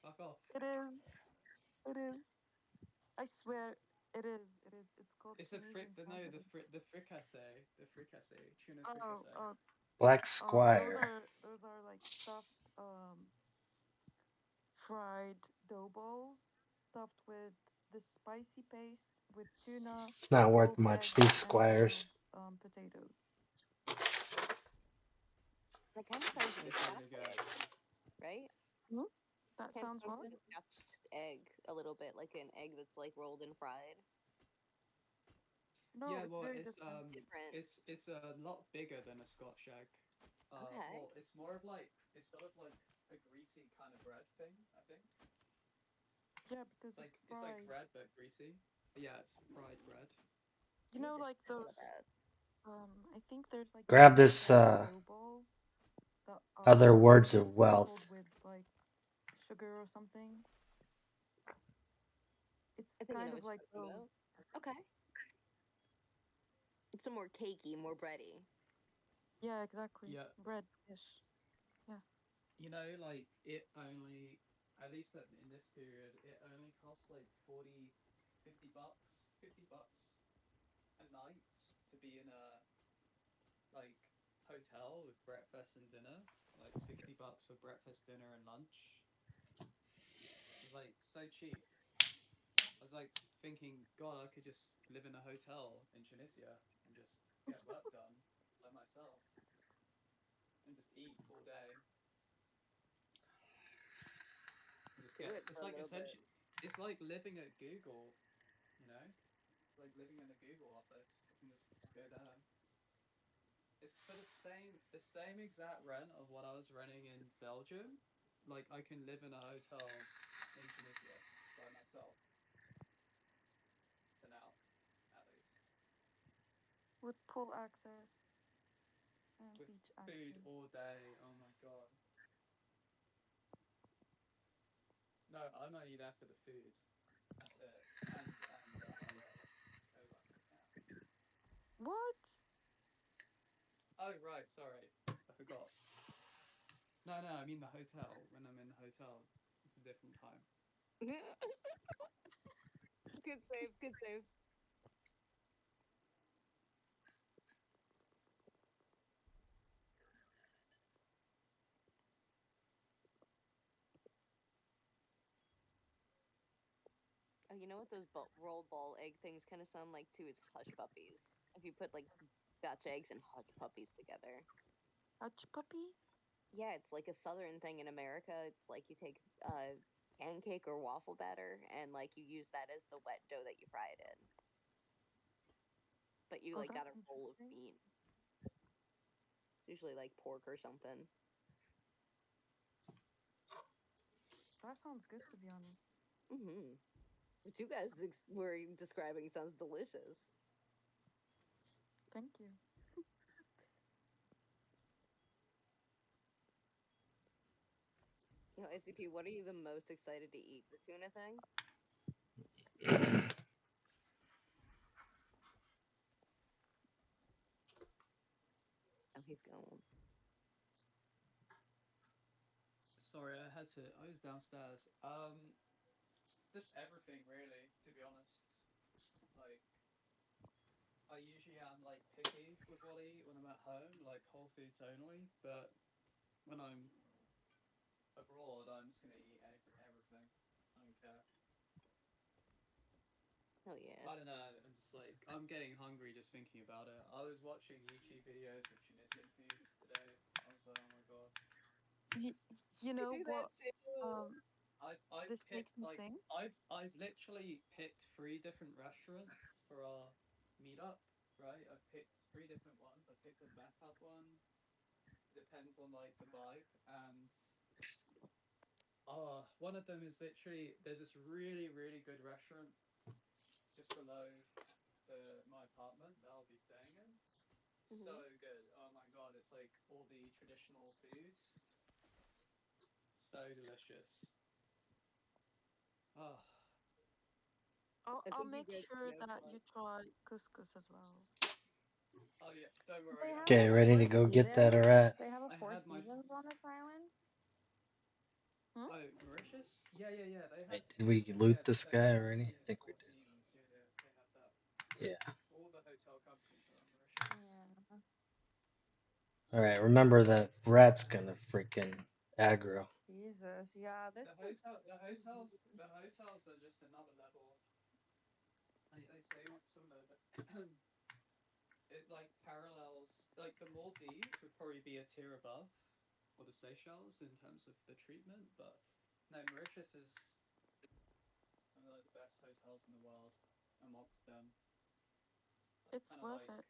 C: Fuck off.
V: It is. It is. I swear, it is. It is. It's called
C: It's a
V: Tunisian
C: no
V: sandwich.
C: the fricassee tuna
V: Oh,
C: fricassee.
V: oh,
M: Black
V: those
M: Squire.
V: are those are like stuffed fried dough balls stuffed with the spicy paste with tuna,
M: It's not worth
V: boiled
M: much.
V: eggs,
M: These
V: and
M: squares.
V: boiled potatoes.
Q: That kind of sounds
C: It's really
Q: Scotch
C: good.
Q: egg, right?
V: Hmm? That
Q: Kind of
V: sounds
Q: sounds
V: what?
Q: like a Scotch egg a little bit, like an egg that's like rolled and fried.
V: No,
C: Yeah,
V: it's
C: well,
V: very different.
Q: Different.
C: it's a lot bigger than a Scotch egg.
Q: Okay.
C: Well, it's more of like it's sort of like a greasy kind of bread thing, I think.
V: Yeah, because it's
C: It's like
V: fried.
C: bread but greasy. Yeah, it's fried bread.
V: You
Q: I need
V: know,
Q: to
V: like
Q: sniff
V: those.
Q: of that.
V: I think there's like
M: Grab
V: those
M: this
V: dough balls that
M: other
V: are
M: words of wealth.
V: sprinkled with like sugar or something. It's
Q: I think I
V: kind
Q: know
V: of
Q: what
V: like
Q: you're talking
V: those.
Q: about. Okay. It's a more cakey, more bready.
V: Yeah, exactly.
C: Yeah,
V: Bread dish. Yeah.
C: you know, like it only, at least in this period, it only costs like 40, 50 bucks, 50 bucks a night to be in a like hotel with breakfast and dinner, like 60 bucks for breakfast, dinner, and lunch. It's like so cheap. I was like thinking, God, I could just live in a hotel in Tunisia and just get work done by myself and just eat all day and just
Q: Do
C: get.
Q: it
C: It's
Q: for a
C: like
Q: little bit.
C: essentially, it's like living at Google, you know? It's like living in the Google office. I can just go there. It's for the same exact rent of what I was renting in Belgium. Like I can live in a hotel in Tunisia by myself for now, at least.
V: With pool access and
C: With
V: beach
C: food
V: access.
C: all day. Oh my god. No, I'm only there for the food. That's it. And Cola. Yeah.
V: What?
C: Oh right, sorry. I forgot. No, no, I mean the hotel. When I'm in the hotel, it's a different time.
Q: Good save, good save. Oh, you know what those rolled ball egg things kind of sound like too is hush puppies. If you put like Dutch eggs and hush puppies together.
V: Hutch puppy?
Q: Yeah, it's like a southern thing in America. It's like you take pancake or waffle batter and like you use that as the wet dough that you fry it in. But you
V: Oh,
Q: like got
V: that's
Q: a roll of
V: interesting.
Q: meat, usually like pork or something.
V: That sounds good, to be honest.
Q: Mm-hmm. What you guys were describing sounds delicious.
V: Thank you.
Q: You know, ACP, what are you the most excited to eat? The tuna thing? Oh, he's gone.
C: Sorry, I had to. I was downstairs. Just everything really, to be honest. Like, I usually am like picky with what I eat when I'm at home, like whole foods only. But when I'm abroad, I'm just gonna eat everything. I don't care.
Q: Hell yeah.
C: I don't know. I'm just like I'm getting hungry just thinking about it. I was watching YouTube videos of Tunisian foods today. I was like, oh my god.
V: You, you
Q: I
V: know
Q: do that
V: what?
Q: too.
C: I've
V: This makes
C: picked
V: me
C: like
V: think.
C: I've literally picked three different restaurants for our meetup. Right, I've picked three different ones. I picked a method one. It depends on like the vibe, and one of them is literally there's this really good restaurant just below my apartment that I'll be staying in. So
Q: Hmm.
C: good. Oh my god, it's like all the traditional foods. So delicious. Oh,
Q: I
V: I'll
Q: think you
V: make
Q: guys
V: sure
Q: know
V: that you
Q: what.
V: try couscous as well.
C: oh yeah. Don't
D: Do
C: worry.
D: they have
M: Okay,
D: a
M: ready to
D: four
M: go get that or
D: seasons?
M: at?
D: They have a
C: I
D: four
C: had my.
D: seasons on this island?
V: Hmm?
C: Oh, Mauritius? Yeah, yeah, yeah. They have.
M: Right, did we loot
C: Yeah,
M: this guy already? I
C: yeah,
M: think we
C: Four Seasons. Yeah, yeah. They have that.
M: did. Yeah.
C: All the hotel companies are on Mauritius.
D: Yeah.
M: All right, remember that rat's gonna freaking aggro.
D: Jesus, yeah, this was crazy.
C: The hotels are just another level.
G: I say some of the it like parallels like the Maldives would probably be a tier above, or the Seychelles in terms of the treatment, but no, Mauritius is one of like the best hotels in the world amongst them.
V: It's
G: Kind of
V: worth
G: like
V: it.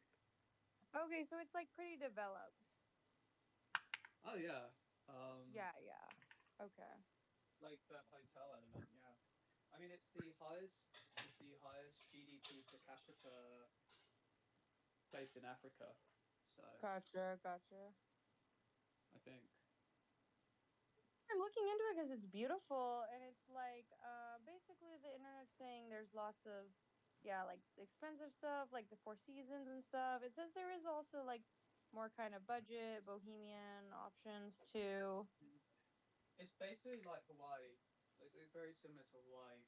E: Okay, so it's like pretty developed.
G: oh yeah,
E: Yeah, yeah. Okay.
G: like that hotel element, yeah. I mean, it's the highest GDP per capita place in Africa, so
E: Gotcha, gotcha.
G: I think.
E: I'm looking into it because it's beautiful and it's like basically the internet's saying there's lots of yeah, like expensive stuff like the Four Seasons and stuff. It says there is also like more kind of budget bohemian options too.
G: It's basically like Hawaii. It's very similar to Hawaii,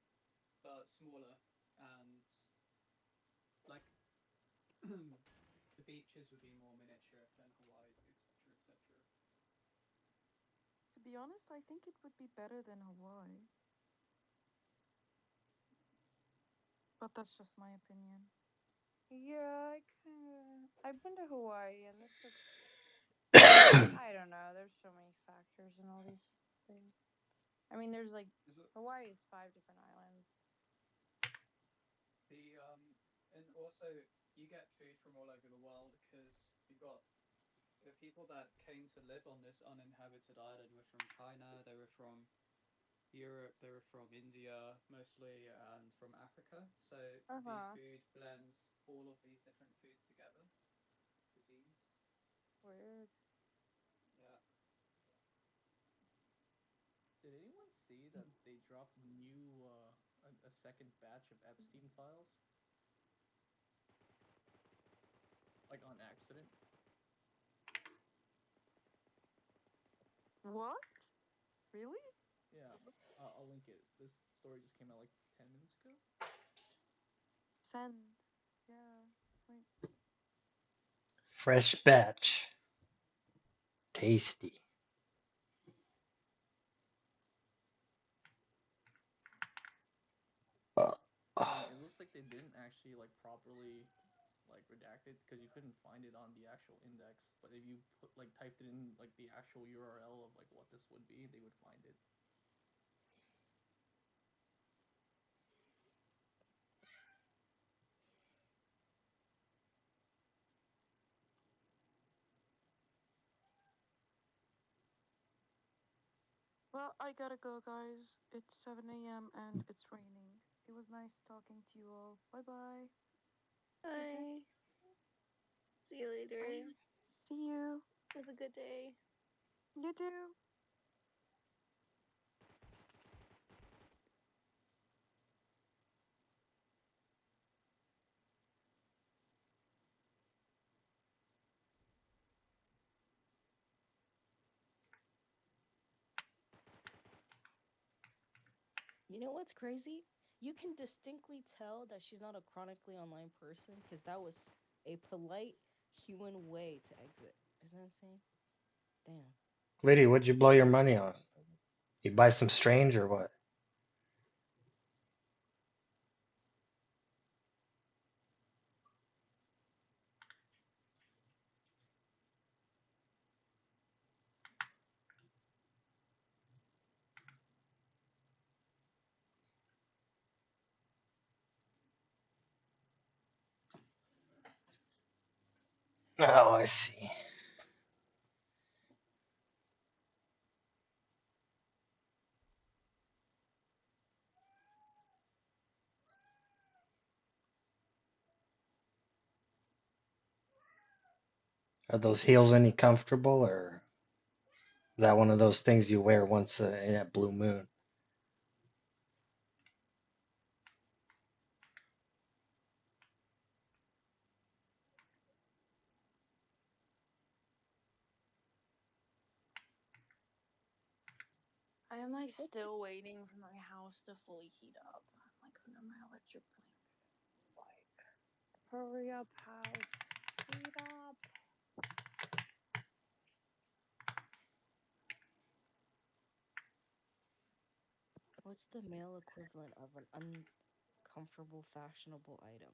G: but smaller, and like the beaches would be more miniature than Hawaii, etc., etc.
V: To be honest, I think it would be better than Hawaii. But that's just my opinion.
E: Yeah, I've been to Hawaii and this looks I don't know, there's so many factors in all these things. I mean, there's like Hawaii is 5 different islands.
G: The and also you get food from all over the world because you've got the people that came to live on this uninhabited island were from China, they were from Europe, they were from India mostly, and from Africa. So the food blends all of these different foods together, cuisines.
E: Weird.
G: Yeah. Did anyone see that they dropped new a second batch of Epstein files? Like on accident?
V: What? Really?
G: Yeah. I'll link it. This story just came out like 10 minutes ago.
V: Send. Yeah. Wait.
M: Fresh batch. Tasty.
G: It looks like they didn't actually like properly like redact it because you couldn't find it on the actual index. But if you put like typed it in like the actual URL of like what this would be, they would find it.
V: Well, I gotta go, guys. It's 7 a.m. and it's raining. It was nice talking to you all. Bye bye.
T: Bye. See you later.
V: Bye. See you.
T: Have a good day.
V: You too.
R: You know what's crazy? You can distinctly tell that she's not a chronically online person because that was a polite human way to exit. Isn't that insane? Damn.
M: Liddy, what'd you blow your money on? You buy some strange or what? Oh, I see. Are those heels any comfortable, or is that one of those things you wear once in a blue moon?
V: I am like still waiting for my house to fully heat up. I'm like under my electric blanket. Like,
E: Hurry up, house. Heat up.
R: What's the male equivalent of an comfortable, fashionable item?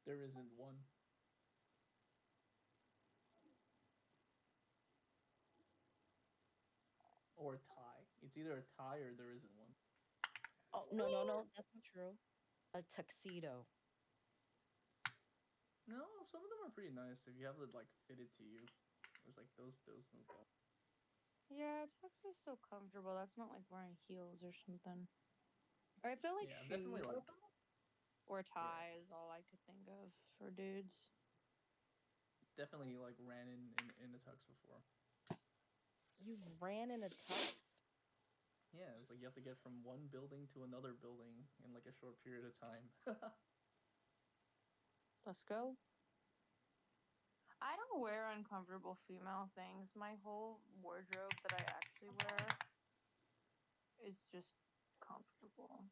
I: There isn't one. Or a tie. It's either a tie or there isn't one.
R: Oh, no, no, no, that's not true. A tuxedo.
I: No, some of them are pretty nice if you have it like fitted to you. It's like those move well.
E: Yeah, tux is so comfortable. That's not like wearing heels or something. Or I feel like
I: Yeah, definitely
E: shoes
I: like
E: or
I: yeah,
E: tie is all I could think of for dudes.
I: definitely like ran in the tux before.
R: You ran in a tux?
I: Yeah, it's like you have to get from one building to another building in like a short period of time.
E: Let's go. I don't wear uncomfortable female things. My whole wardrobe that I actually wear is just comfortable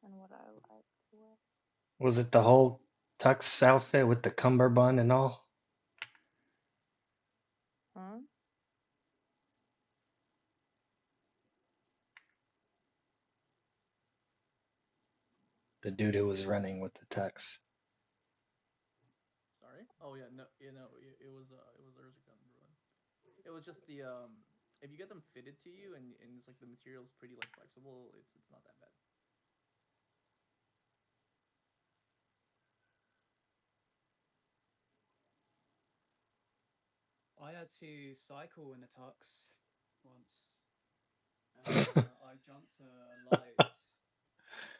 E: and what I like to wear.
M: Was it the whole tux outfit with the cummerbund and all?
E: Huh?
M: The dude who was running with the tux.
I: Sorry. Oh yeah, no, it was Urzuka Bruin. It was just the if you get them fitted to you and it's like the material's pretty like flexible, it's not that bad.
G: I had to cycle in a tux once, and I jumped a light,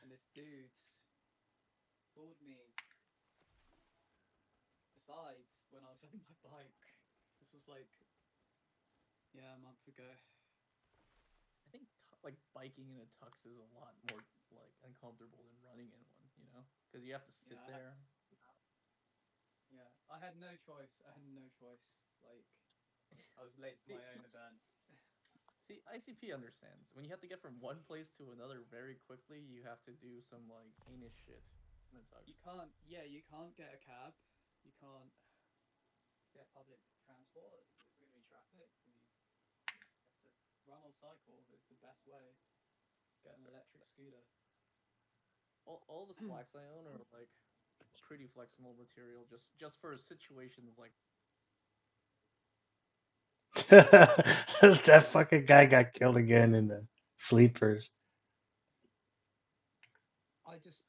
G: and this dude pulled me aside when I was on my bike. This was like, yeah, a month ago.
I: I think like biking in a tux is a lot more like uncomfortable than running in one, you know, because you have to sit
G: Yeah,
I: there.
G: yeah. I had no choice. I had no choice. Like, I was late for
I: See,
G: my own event.
I: see, ICP understands. When you have to get from one place to another very quickly, you have to do some like heinous shit in a tux.
G: You can't, yeah, you can't get a cab. You can't get public transport. There's going to be traffic. It's going to be, you have to run or cycle. It's the best way. Get an electric scooter.
I: All the slacks I own are like pretty flexible material, just for situations like.
M: That fucking guy got killed again in the sleepers.
G: I just,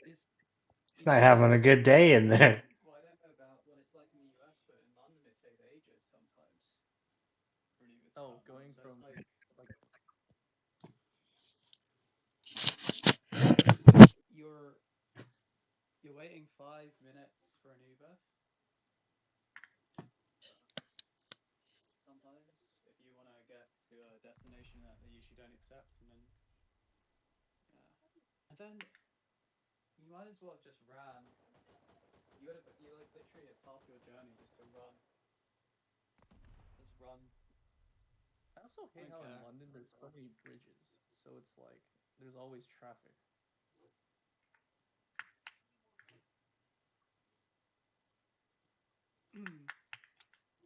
G: it's,
M: He's not having a good day in there.
G: well, I don't know about what it's like in the US, but in London it takes ages sometimes for an Uber to
I: Oh,
G: come.
I: going
G: So
I: from
G: it's like
I: like
G: you're you're waiting 5 minutes for an Uber sometimes if you want to get to a destination that they usually don't accept, and then yeah, and then you might as well have just ran. You would have you like literally it's half your journey just to run, just run.
I: I also
G: I
I: hate
G: don't
I: how in
G: care.
I: London there's so many bridges, so it's like there's always traffic.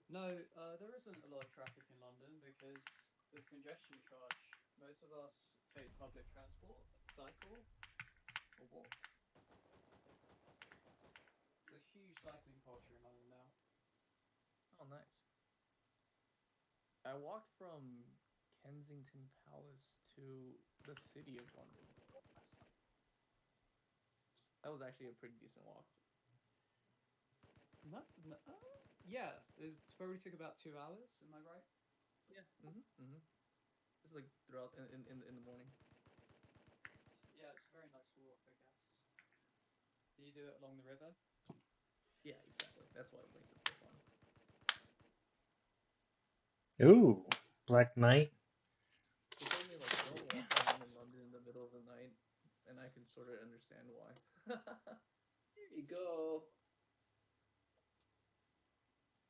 G: No, there isn't a lot of traffic in London because there's congestion charge. Most of us take public transport, cycle, or walk. There's a huge cycling culture in London now.
I: Oh, nice. I walked from Kensington Palace to the city of London. That was actually a pretty decent walk.
G: No, no, yeah, it probably took about 2 hours. Am I right?
I: Yeah. It's like throughout in the morning.
G: Yeah, it's a very nice walk, I guess. Do you do it along the river?
I: Yeah, exactly. That's what makes it so fun.
M: Ooh, Black Knight.
I: They told me like don't walk around in London in the middle of the night, and I can sort of understand why.
G: Here you go.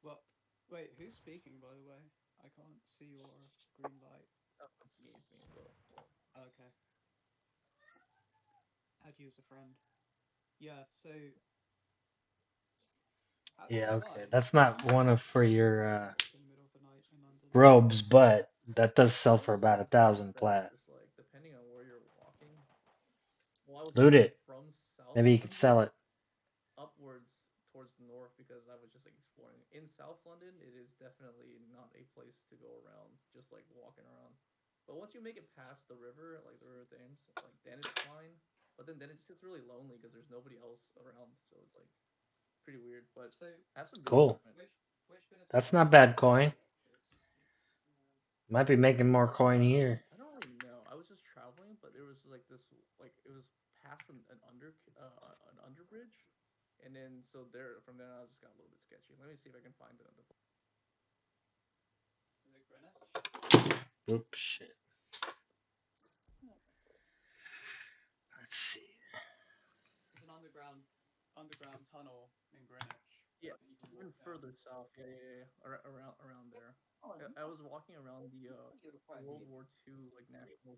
G: Well, wait, who's speaking, by the way? I can't see your green light.
I: Oh, it's me. It's me. Will.
G: Okay. Had you as a friend. Yeah, so how do you
M: Yeah, okay.
G: fly?
M: That's not one of for your
G: In the middle of the night in London.
M: robes, but that does sell for
I: Robes
M: about
I: aren't that
M: 1,000
I: expensive.
M: plat.
I: Just like depending on where I was
M: Loot
I: going
M: it.
I: from South
M: Maybe you could
I: London
M: sell it.
I: upwards towards the north because I was just like exploring. In South London, it is definitely not a place to go around, just like walking around. But once you make it past the river, like the River Thames, like then it's fine. But then it gets really lonely because there's nobody else around, so it's like pretty weird. But
G: So
I: I have some videos
M: Cool.
I: from it.
G: which bit of
M: That's
G: town
M: not
G: are you
M: bad
G: in?
M: coin. Might be making more coin here.
I: I don't really know. I was just traveling, but there was like this, like it was past an under bridge, and then so there from there on, I just got a little bit sketchy. Let me see if I can find it on the.
G: Is it Greenwich?
M: Oops, shit. Let's see.
G: It's an underground tunnel in Greenwich
I: Yeah,
G: that you can
I: even
G: walk down.
I: further south. Yeah. Around there. I was walking around the World War II like national.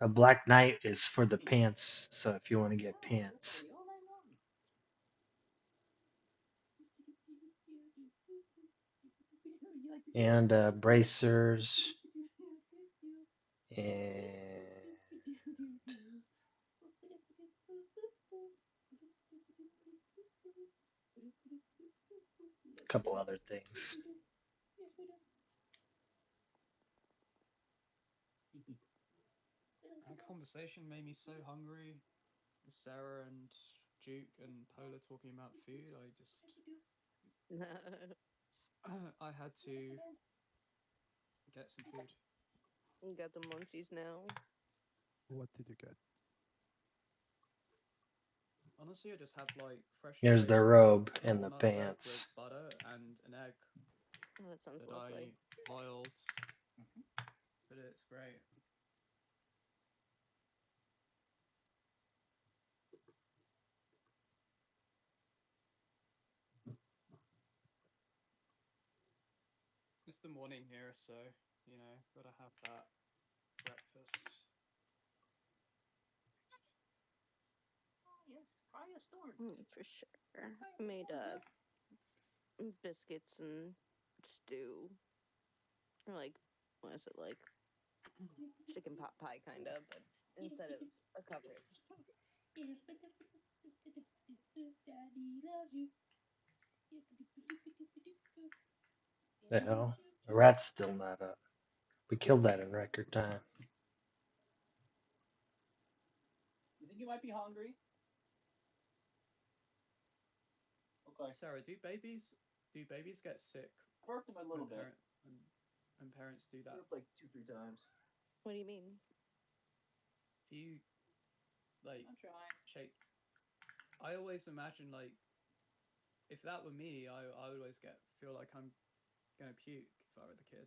M: A black knight is for the pants, so if you want to get pants. And bracers. And a couple other things.
G: That conversation made me so hungry. With Sarah and Duke and Pola talking about food, I had to get some food.
T: You got the munchies now.
L: What did you get?
G: Honestly, I just had like freshly
M: Here's the
G: baked
M: robe and the
G: walnut bread with
M: pants.
G: butter and an egg
T: Oh, that sounds
G: that
T: lovely.
G: I boiled. But it's great. It's the morning here, so gotta have that breakfast.
T: For sure. I made biscuits and stew, or like what is it like chicken pot pie kind of, but instead of a coverage.
M: The hell? The rat's still not up. We killed that in record time.
A: You think you might be hungry? Okay.
G: Sarah, do babies get sick
A: Burped him a little
G: when
A: bit.
G: when parents do that?
A: Burped like 2-3 times.
T: What do you mean?
G: If you like
A: I'm trying.
G: shake, I always imagine like if that were me, I would always feel like I'm gonna puke if I were the kid.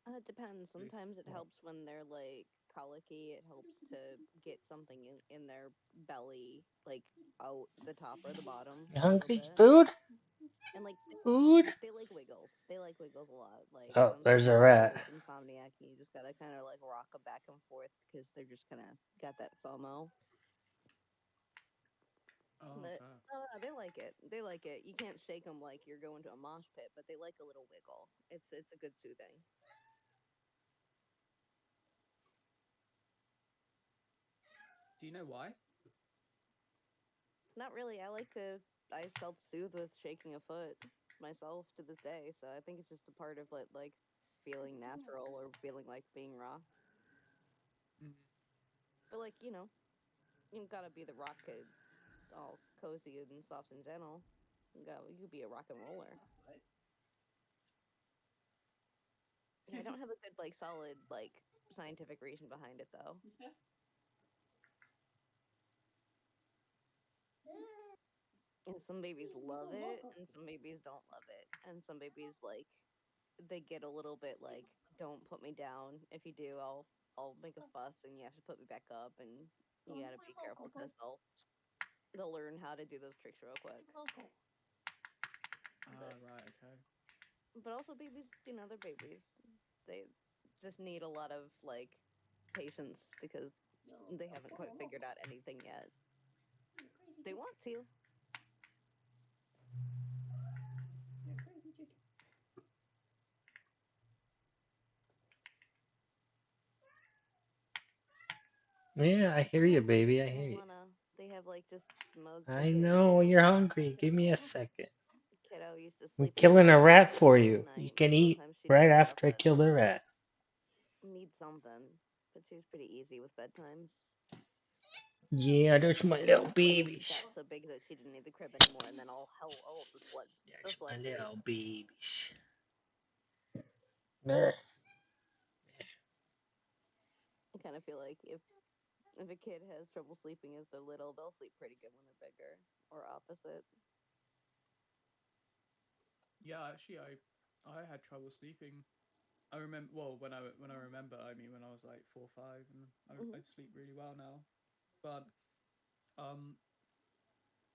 T: It depends.
G: At least,
T: Sometimes it helps when they're like colicky. It helps to get something in their belly, like out the top or the bottom
M: You
T: a little
M: hungry?
T: bit.
M: Food?
T: And like
M: Food?
T: they like wiggles. They like wiggles a lot. Like
M: Oh, there's
T: sometimes
M: a
T: if they're
M: rat.
T: like insomniac, you just gotta kind of like rock them back and forth because they're just kind of got that FOMO.
G: oh,
T: But
G: okay.
T: they like it. They like it. You can't shake them like you're going to a mosh pit, but they like a little wiggle. It's a good soothing.
G: Do you know why?
T: Not really. I self soothe with shaking a foot myself to this day. So I think it's just a part of like feeling natural or feeling like being raw.
G: Mm.
T: But like you gotta be the rock kid, all cozy and soft and gentle. You be a rock and roller. Yeah, I don't have a good like solid like scientific reason behind it though. And some babies love it, and some babies don't love it, and some babies like they get a little bit like, don't put me down. If you do, I'll make a fuss, and you have to put me back up. And You gotta be careful because they'll learn how to do those tricks real quick.
I: Right, okay.
T: But also babies, they're babies. They just need a lot of like patience because they haven't quite figured out anything yet. They want to.
M: Yeah, I hear you, baby. I hear you.
T: They have like just modes.
M: I
T: Like
M: know you're hungry. Give me a second.
T: Kiddo used to
M: I'm
T: sleep in
M: killing a
T: bed
M: rat for
T: at
M: you. You
T: night.
M: can eat
T: Sometimes she'd
M: right
T: wake up
M: after I kill the rat.
T: need something, but she was pretty easy with bedtimes.
M: Yeah, there's my little
T: She
M: babies.
T: got so big that she didn't need the crib anymore, and then all of the
M: There's my little
T: floodgates.
M: babies. There.
T: I kind of feel like if a kid has trouble sleeping as they're little, they'll sleep pretty good when they're bigger, or opposite.
I: Yeah, actually, I had trouble sleeping. I remember, well, when I remember, I mean when I was like 4 or 5, and I'd sleep really well now. But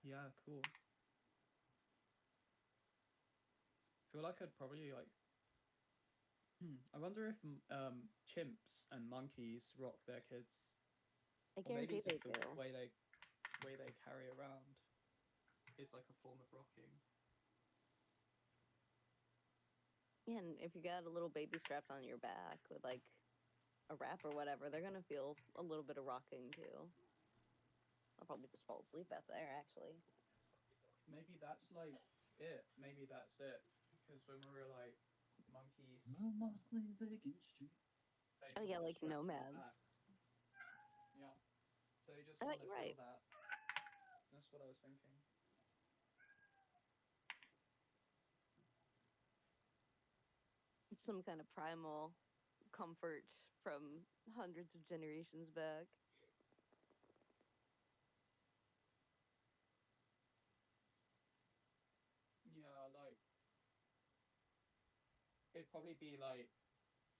I: yeah, cool. I feel like I'd probably like. I wonder if chimps and monkeys rock their kids,
T: I
I: or maybe
T: guarantee they
I: just the
T: do.
I: way they carry around is like a form of rocking.
T: Yeah, and if you got a little baby strapped on your back with like a wrap or whatever, they're gonna feel a little bit of rocking too. I'll probably just fall asleep out there, actually.
I: Maybe that's like it. Maybe that's it. Because when we were like monkeys,
T: Oh yeah, like nomads.
I: Yeah. So you just
T: Oh,
I: want to
T: you're
I: feel
T: right.
I: that. That's what I was thinking.
T: It's some kind of primal comfort from hundreds of generations back.
I: Yeah, like it'd probably be like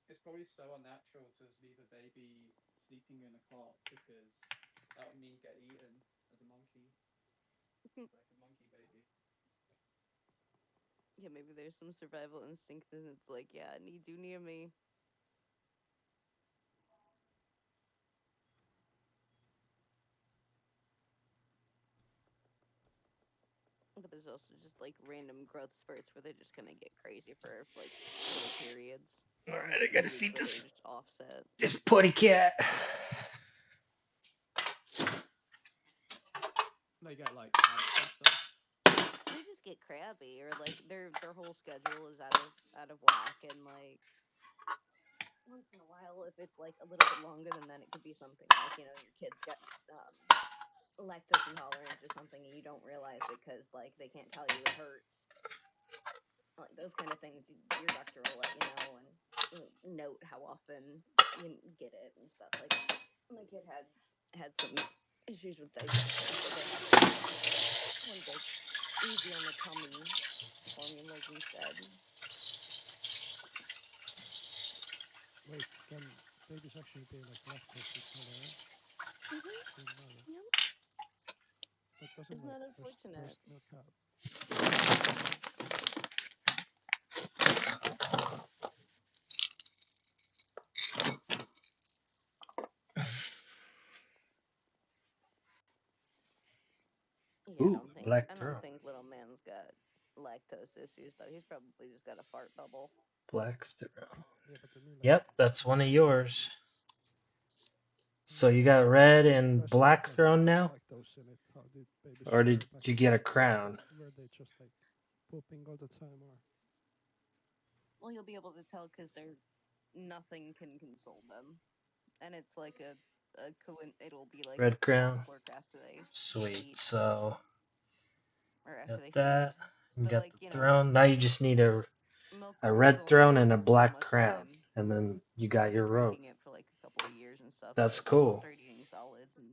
I: it's probably so unnatural to just leave a baby sleeping in a cot because that would mean get eaten as a monkey, like a monkey baby.
T: Yeah, maybe there's some survival instinct, and it's like, yeah, I need you near me. But there's also just like random growth spurts where they're just gonna get crazy for like little periods.
M: All right, I gotta see
T: Where they're
M: this
T: just offset.
M: putty cat.
I: They get like cramps and stuff.
T: They just get crabby, or like their whole schedule is out of whack, and like once in a while, if it's like a little bit longer than that, it could be something like your kid's got lactose intolerance or something, and you don't realize it because like they can't tell you it hurts. Like those kind of things, your doctor will let you know and note how often you get it and stuff. Like my kid had some issues with digestion, so they had to one day easy on the tummy formulas instead.
L: Wait, can babies actually be like lactose intolerant? Didn't know that.
T: Yep.
L: But doesn't
T: Isn't
L: like
T: that unfortunate?
L: breast milk have?
T: Yeah,
M: Ooh, black
T: I don't
M: throne.
T: think little man's got lactose issues though. He's probably just got a fart bubble.
M: Black throne.
L: Yeah, but I mean like
M: Yep, that's one of yours. So
L: yeah,
M: you
L: but
M: got red
L: if
M: and
L: breast milk
M: black
L: doesn't
M: throne
L: have
M: now?
L: lactose in it, how did babies
M: Or
L: grow
M: did
L: back
M: you
L: in
M: get a
L: the day?
M: crown?
L: Were they just like pooping all the time, or
T: Well, you'll be able to tell because they're nothing can console them, and it's like it'll be like
M: Red crown.
T: clockwork after they
M: Sweet.
T: eat
M: So
T: or after
M: got
T: they feed.
M: that. You
T: But
M: got
T: like
M: the throne. Now you just need
T: milk
M: a
T: creams
M: red
T: only
M: throne
T: last
M: and a
T: so
M: black
T: much
M: crown.
T: time.
M: And then you
T: If
M: got
T: you're
M: your robe.
T: drinking it for like a couple of years and stuff,
M: That's
T: but they'll
M: cool.
T: start eating solids and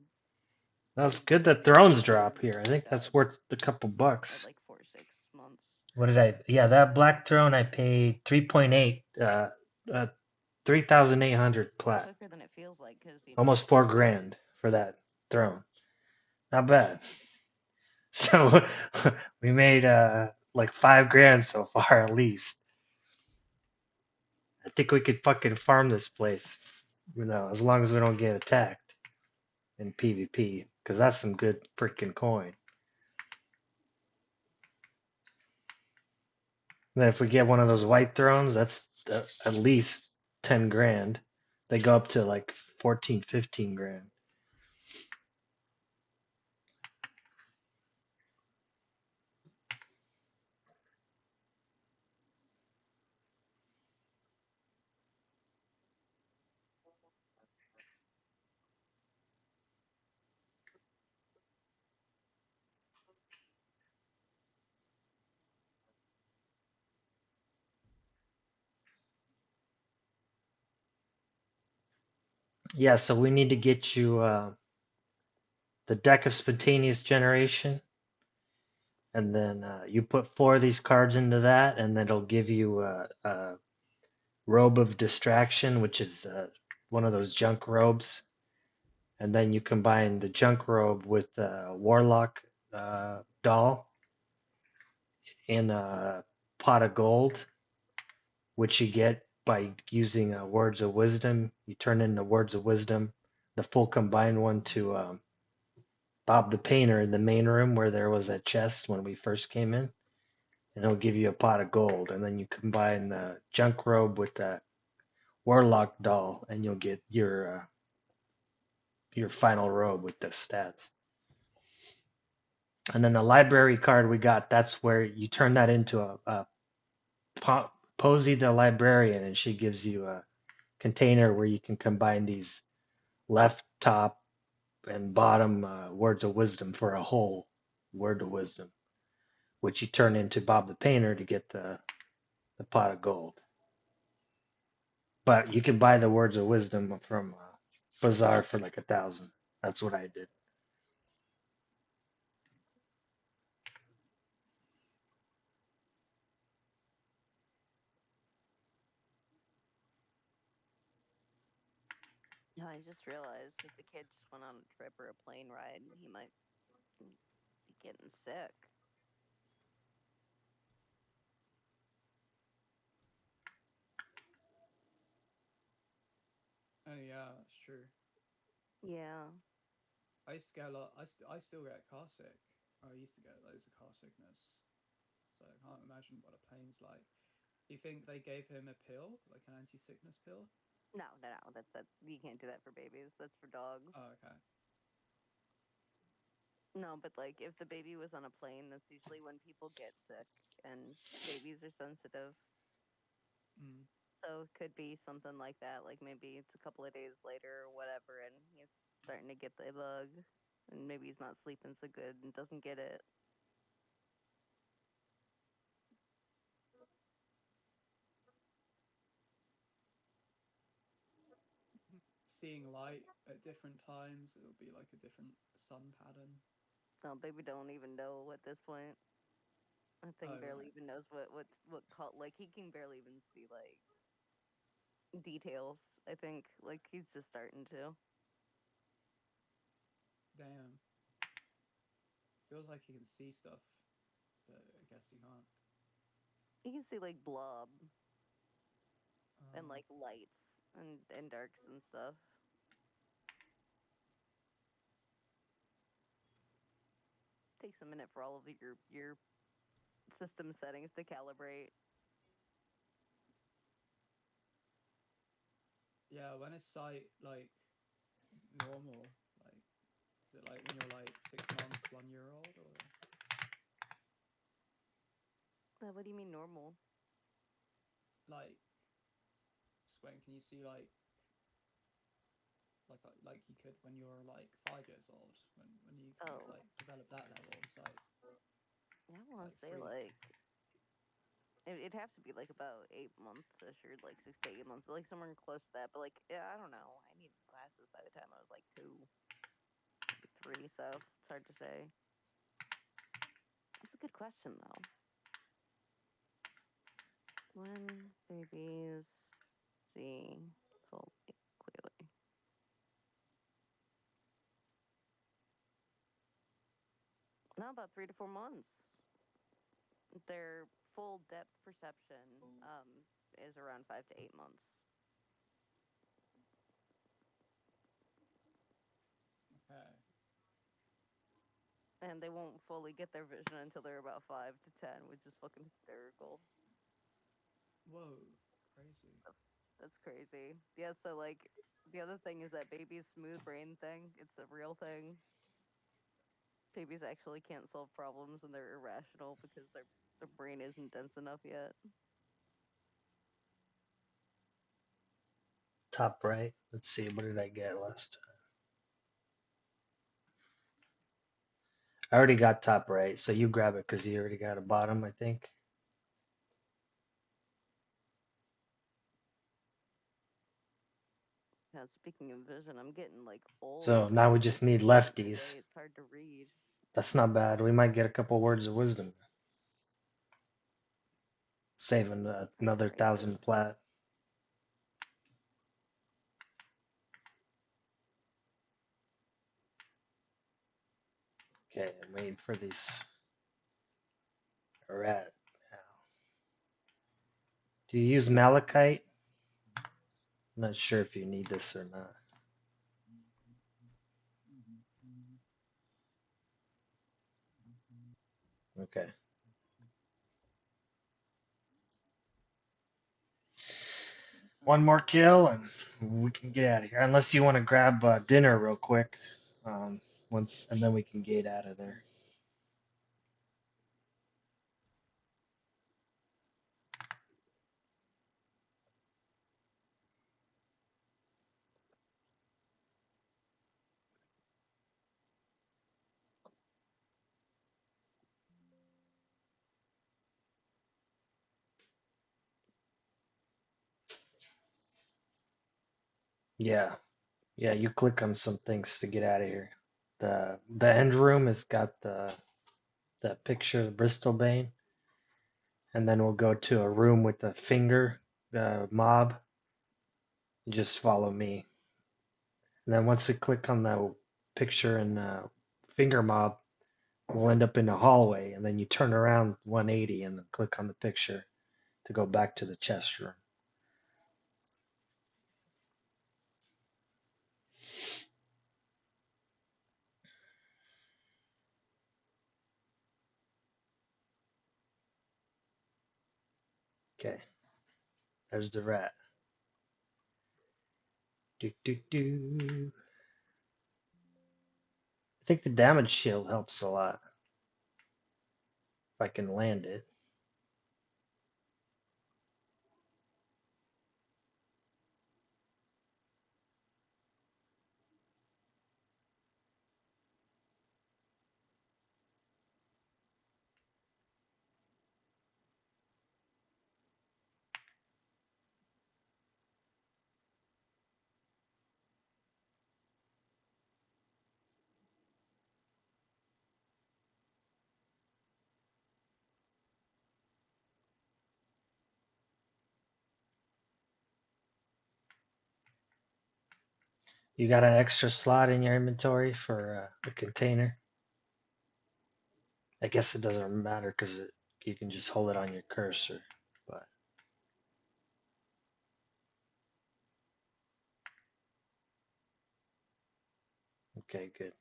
M: That's
T: get
M: good that
T: pretty
M: thrones
T: big
M: drop
T: and
M: here. I
T: like
M: think
T: that
M: that's worth a couple
T: at
M: bucks.
T: like 4 6 months.
M: What did I? Yeah, that black throne I paid 3.8, 3,800 plat.
T: Quicker than it feels like because
M: Almost 4 grand for that. throne. Not bad. So we made like $5,000 so far at least. I think we could fucking farm this place, as long as we don't get attacked in PvP, because that's some good freaking coin. And then if we get one of those white thrones, that's at least 10,000. They go up to like 14, 15,000. Yeah, so we need to get you the deck of spontaneous generation, and then you put 4 of these cards into that, and then it'll give you a robe of distraction, which is one of those junk robes, and then you combine the junk robe with a warlock doll in a pot of gold, which you get by using words of wisdom. You turn into words of wisdom, the full combined one, to Bob the Painter in the main room where there was a chest when we first came in, and it'll give you a pot of gold. And then you combine the junk robe with the warlock doll, and you'll get your final robe with the stats. And then the library card we got, that's where you turn that into a Posey the librarian, and she gives you a container where you can combine these left, top, and bottom words of wisdom for a whole word of wisdom, which you turn into Bob the Painter to get the pot of gold. But you can buy the words of wisdom from Bazaar for like 1,000. That's what I did.
T: No, I just realized if the kid just went on a trip or a plane ride, he might be getting sick.
G: Oh yeah, that's true.
T: Yeah.
G: I used to get a lot. I still get car sick. I used to get loads of car sickness. So I can't imagine what a plane's like. Do you think they gave him a pill, like an anti-sickness pill?
T: No, no, no. That. You can't do that for babies. That's for dogs.
G: Oh, okay.
T: No, but like if the baby was on a plane, that's usually when people get sick, and babies are sensitive.
G: Mm.
T: So it could be something like that. Like maybe it's a couple of days later or whatever, and he's starting to get the bug, and maybe he's not sleeping so good and doesn't get it.
G: Seeing light at different times, it'll be like a different sun pattern.
T: No, baby don't even know at this point. I
G: Oh,
T: think barely
G: right.
T: even knows what call, like he can barely even see like details. I think like he's just starting to.
G: Damn. Feels like you can see stuff, but I guess you can't.
T: He can see like blob and
G: Oh.
T: like lights and darks and stuff. Takes a minute for all of your system settings to calibrate.
G: Yeah, when is sight like normal? Like, is it like when you're like 6 months, 1 year old, or
T: What do you mean normal?
G: like, when can you see like you could when you're like 5 years old, when you can
T: Oh,
G: like develop that level of sight,
T: I want to
G: like
T: say
G: three.
T: like it'd have to be like about 8 months ish, or like 6 to 8 months, like somewhere close to that. But like, yeah, I don't know. I needed glasses by the time I was like 2, maybe 3, so it's hard to say. That's a good question though. When babies see fully clearly. No, about 3 to 4 months. Their full depth perception is around 5 to 8 months.
G: Okay.
T: And they won't fully get their vision until they're about 5 to 10, which is fucking hysterical.
G: Whoa, crazy.
T: That's crazy. Yeah, so like the other thing is that baby's smooth brain thing. It's a real thing. Babies actually can't solve problems and they're irrational because their brain isn't dense enough yet.
M: Top right. Let's see. What did I get last time? I already got top right, so you grab it because you already got a bottom, I think.
T: Yeah, speaking of vision, I'm getting like old.
M: So now we just need lefties.
T: It's hard to read.
M: That's not bad. We might get a couple words of wisdom. Saving another 1,000 plat. Okay, I'm waiting for these. Rat. Do you use malachite? I'm not sure if you need this or not. Okay. One more kill and we can get out of here. Unless you want to grab dinner real quick, once and then we can get out of there. Yeah, yeah. You click on some things to get out of here. The end room has got the picture of Bristol Bane, and then we'll go to a room with the finger mob. You just follow me. And then once we click on the picture and finger mob, we'll end up in a hallway. And then you turn around 180 and then click on the picture to go back to the chest room. Okay. There's the rat. Do, do, do. I think the damage shield helps a lot. If I can land it. You got an extra slot in your inventory for a container? I guess it doesn't matter because you can just hold it on your cursor. But okay, good.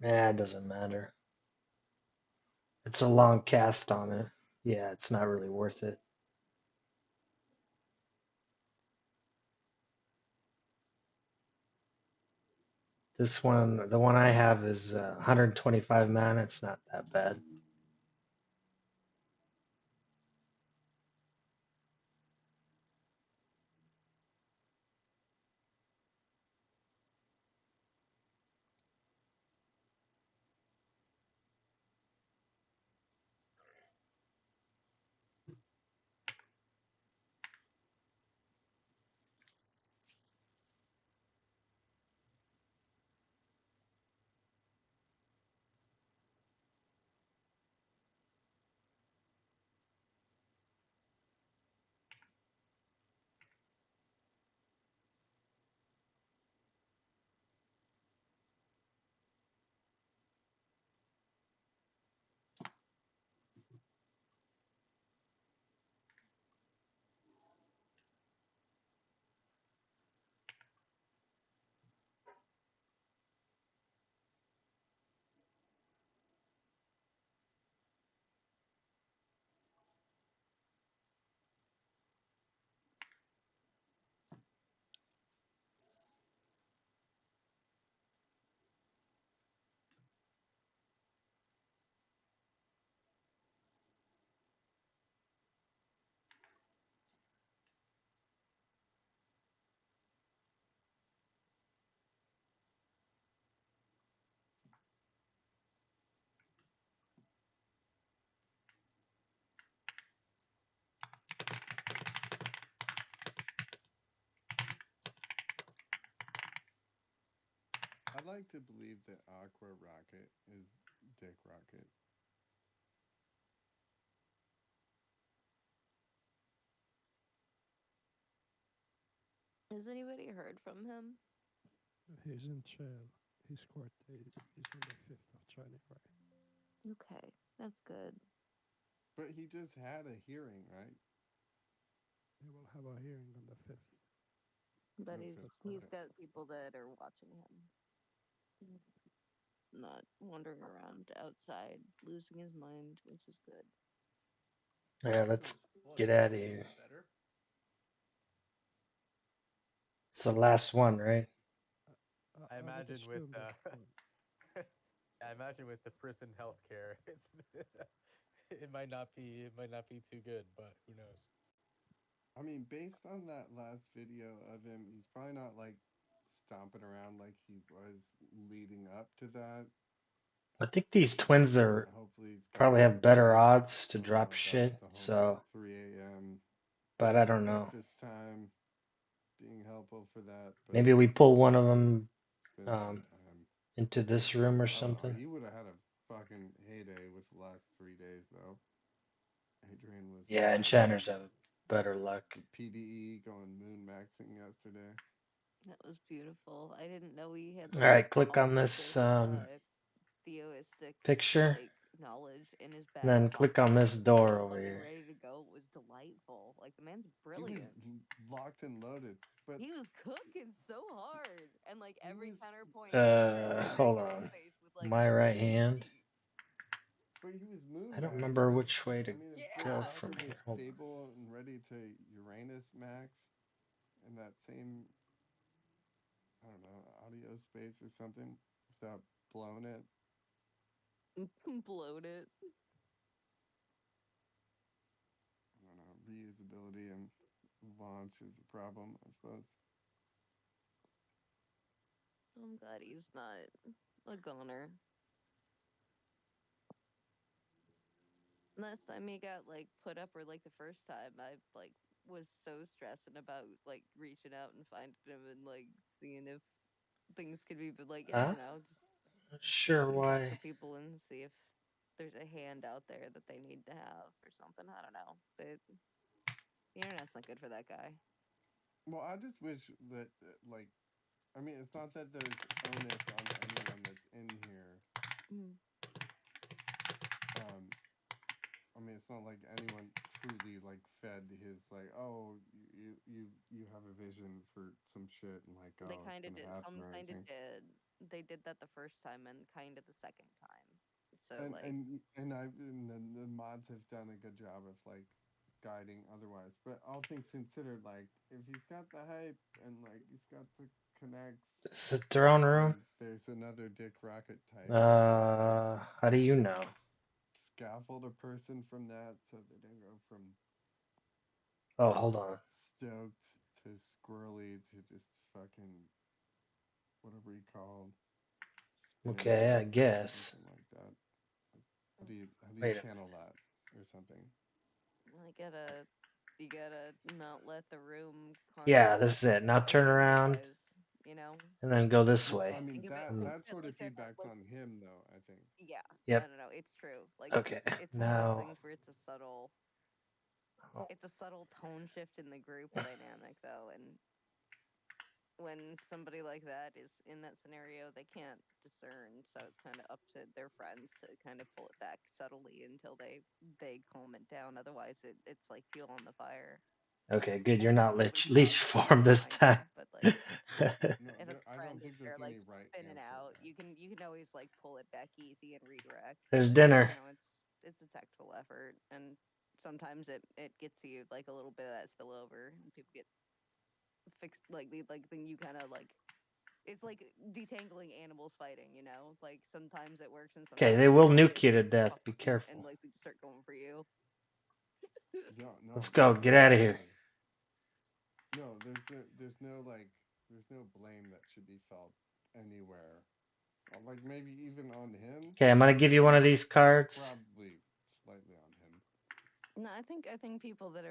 M: Yeah, it doesn't matter. It's a long cast on it. Yeah, it's not really worth it. This one, the one I have is 125 mana. It's not that bad.
B: I like to believe that Aqua Rocket is Dick Rocket.
T: Has anybody heard from him?
S: He's in jail. His court date is on the 5th of January.
T: Okay, that's good.
B: But he just had a hearing, right?
S: He will have a hearing on the 5th.
T: But
B: Oh,
T: he's
B: okay.
T: got people that are watching him, not wandering around outside, losing his mind, which is good.
M: Yeah, let's get out of here.
I: Better.
M: It's the last one, right?
W: I
S: would
W: imagine with
S: assume that's fine.
W: I imagine with the prison healthcare, it's it might not be too good, but who knows?
B: I mean, based on that last video of him, he's probably not like stomping around like he was leading up to that.
M: I think these twins
B: And
M: are
B: hopefully he's got
M: probably have
B: like
M: better
B: the,
M: odds to
B: I don't
M: drop
B: know about
M: shit.
B: the whole
M: So,
B: 3 a.m.
M: but I don't know.
B: breakfast time being helpful for that, but
M: Maybe we pull one of them
B: it's been some time.
M: into this room or
B: I don't know.
M: something.
B: He would have had a fucking heyday with the last 3 days, though. Adrian was
M: Yeah, enchanters have better luck.
B: the PDE going moon maxing yesterday.
T: That was beautiful. I didn't know he had
M: All
T: like
M: right, click
T: all
M: on
T: of
M: this
T: theistic
M: picture,
T: like knowledge in his
M: and then
T: back.
M: click on this door over
T: Fucking
M: here.
T: ready to go. It was delightful. Like the man's
B: He was
T: brilliant.
B: locked and loaded, but
T: He was cooking so hard, and like every counterpoint,
M: Hold
T: ghost
M: on.
T: face with like
M: My right
T: hilarious
M: hand.
T: beats.
B: but he was moon
M: I don't
B: maxed.
M: remember which way to
B: I mean, if
M: go
B: Dick
M: from
B: Rocket was
M: here. Hold on.
B: stable and ready to Uranus max in that same, I don't know, audio space or something without blowing it.
T: Bloat it.
B: I don't know, reusability and launch is a problem, I suppose.
T: I'm glad he's not a goner. Last time he got like put up, or like the first time, I like was so stressing about like reaching out and finding him and like seeing if things could be, but like I
M: Huh?
T: don't know, just
M: Not sure
T: talk to
M: why.
T: people and see if there's a hand out there that they need to have or something. I don't know, but the internet's not good for that guy.
B: Well, I just wish that, like, I mean, it's not that there's onus on anyone that's in here.
T: Mm.
B: I mean, it's not like anyone truly like fed his like, oh, you have a vision for some shit and like,
T: They
B: oh, it's
T: kind of
B: gonna
T: did.
B: happen
T: Some
B: or
T: kind of
B: anything.
T: did. They did that the first time and kind of the second time. So
B: And
T: like,
B: the mods have done a good job of like guiding otherwise. But all things considered, like if he's got the hype and like he's got the connects,
M: Is it throne room?
B: and there's another Dick Rocket type.
M: How do you know?
B: Scaffold a person from that so they don't go from
M: Oh, hold on.
B: stoked to squirrely to just fucking whatever you called.
M: Okay, I guess.
B: Something like that. How do you
M: Wait a
B: channel that or something?
T: you gotta not let the room
M: Yeah,
T: constantly
M: this is it. Now
T: like
M: turn around
T: visualize, you know.
M: and then go this
B: Well,
M: way.
B: I mean
T: Think of it,
M: And,
B: that sort of
T: like
B: feedback's on him though, I think.
T: yeah.
M: yep.
T: No, it's true. Like
M: Okay.
T: it's one of those
M: Now.
T: things where it's a subtle tone shift in the group dynamic though, and when somebody like that is in that scenario, they can't discern, so it's kind of up to their friends to kind of pull it back subtly until they calm it down. Otherwise, it's like fuel on the fire.
M: Okay, good. You're
T: Unless
M: not
T: somebody's
M: leech
T: constantly
M: form this
T: behind
M: time.
T: you, but like
B: No,
T: if a
B: I
T: friend
B: don't
T: is
B: think
T: there
B: there's
T: like
B: any right
T: spinning
B: answer
T: out,
B: there.
T: you can always like pull it back easy and redirect.
M: There's
T: But
M: dinner.
T: you know, it's a tactical effort, and sometimes it gets you like a little bit of that spillover, and people get fixed like then you kind of like it's like detangling animals fighting, you know? Like sometimes it works and
M: Okay,
T: sometimes
M: they
T: it
M: will
T: doesn't.
M: nuke
T: They
M: you to
T: just
M: death.
T: fuck
M: Be
T: with it and
M: careful.
T: like they just start going for you.
B: No,
M: Let's
B: no,
M: go. Get out of here.
B: definitely. No, there's no like there's no blame that should be felt anywhere. Like maybe even on him.
M: Okay, I'm gonna give you one of these cards.
B: Probably slightly on him.
T: No, I think people that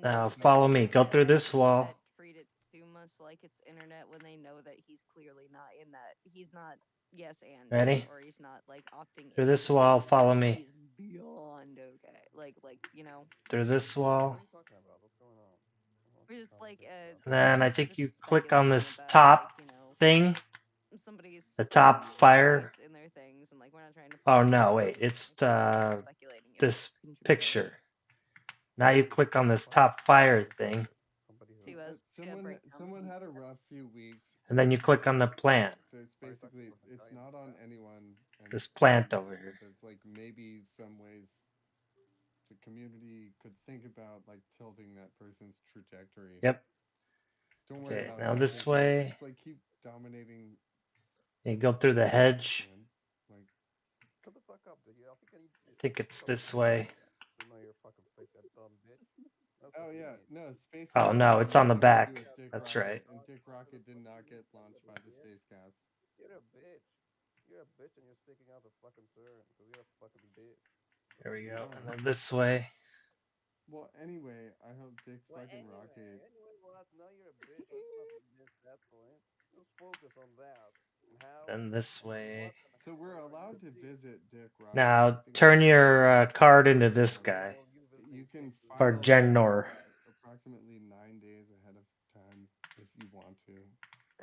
M: Now
T: know
M: follow me.
T: that
M: Go through this wall.
T: treat it too much like it's internet when they know that he's clearly not in that. He's not yes and
M: Ready?
T: or he's not like opting
M: Through
T: into
M: this
T: it.
M: wall, follow me.
T: He's beyond okay. Like you know,
M: Through this wall.
P: What are you talking about? What's going on? What's
T: we're
P: the
T: just like
P: conversation about?
M: Then I think
T: just
M: you click on
T: speculating
M: this
T: about like
M: top
T: you know
M: thing,
T: somebody's
M: the top
T: choice
M: fire.
T: in their things, and like we're not trying to
M: Oh
T: push
M: no,
T: anything.
M: wait, it's
T: We're just speculating if
M: this
T: it contributes
M: picture. Now you click on this top fire thing,
P: Somebody
T: to
P: who
T: us to break down
B: Someone
T: some
B: had a rough few weeks.
M: and then you click on the plant.
B: So it's
P: are you talking
B: basically
P: about the
B: it's
P: guy in the
B: not on
P: chat?
B: anyone and
M: This plant over here.
B: so it's like maybe some ways the community could think about like tilting that person's trajectory.
M: Yep.
B: Don't worry
M: Okay,
B: about
M: now
B: that.
M: this way.
B: Just like keep dominating.
M: You go through the hedge.
B: Man. Like,
P: shut the fuck up, dude. I think I need
M: I think it's
P: somebody
M: this
P: to know
M: way.
P: to know your fucking face, you dumb bitch. That's
B: oh
P: what you
B: yeah,
P: need.
B: no, Space
M: Oh
B: Cast
M: no,
B: had
M: it's on the
B: nothing to do
M: back.
B: with Dick
M: That's
B: Rocket,
M: right.
B: and Dick Rocket did not get launched by the Space Cast.
P: You're a bitch. You're a bitch, and you're speaking out of fucking turn because you're a fucking bitch.
M: There we go.
B: No.
M: And then this way.
B: Well, anyway, I hope Dick
P: Well,
B: fucking
P: anyway,
B: Rocket.
P: anyway, what? Now you're a bitch. Let's not miss that point. Let's focus on that. And how
M: Then this
P: and
M: way.
P: what and
B: So we're
P: how are you
B: allowed
P: gonna
B: to
P: do it?
B: visit Dick Rocket. I
M: Now
B: think
M: turn
B: that's
M: your card into this
P: What's the
M: guy.
P: point of you visiting
B: you can
P: Dick?
M: For
B: file
M: Genor.
B: approximately 9 days ahead of time if you want to.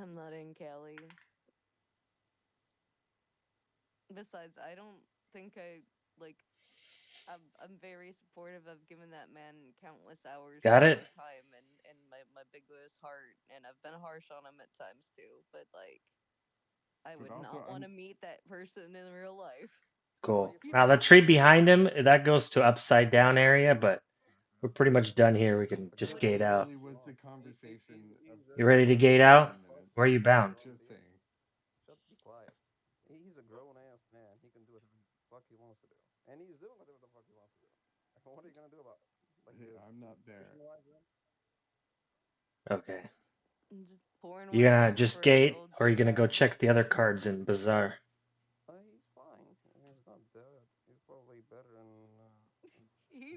T: I'm not in Cali. Besides, I don't think I like. I'm very supportive of giving that man countless hours
M: Got
T: of
M: it?
T: my time and my biggest heart, and I've been harsh on him at times too. But like, I
B: But
T: would
B: also,
T: not want to meet that person in real life.
M: Cool.
T: You
M: Now
T: know?
M: the tree behind him, that goes to upside down area, but we're pretty much done here. We can just
B: that
M: gate out.
B: literally was the conversation of
M: You ready to
B: the
M: gate
B: last
M: out?
B: 20 minutes.
M: Where are you bound?
B: Just saying.
P: Shut, be quiet. He's a grown ass man. He can do whatever the fuck he wants to do, and he's doing whatever the fuck he wants to do. What are you gonna do about it? Like
B: Hey,
P: the
B: I'm not there.
P: fictionalize him?
M: Okay.
T: I'm just pouring
M: You
T: one
M: gonna
T: out
M: just
T: for the
M: gate,
T: old
M: or are you gonna go
T: Goofing.
M: check the other cards in Bazaar?
P: He's fine. He's not dead. He's probably better in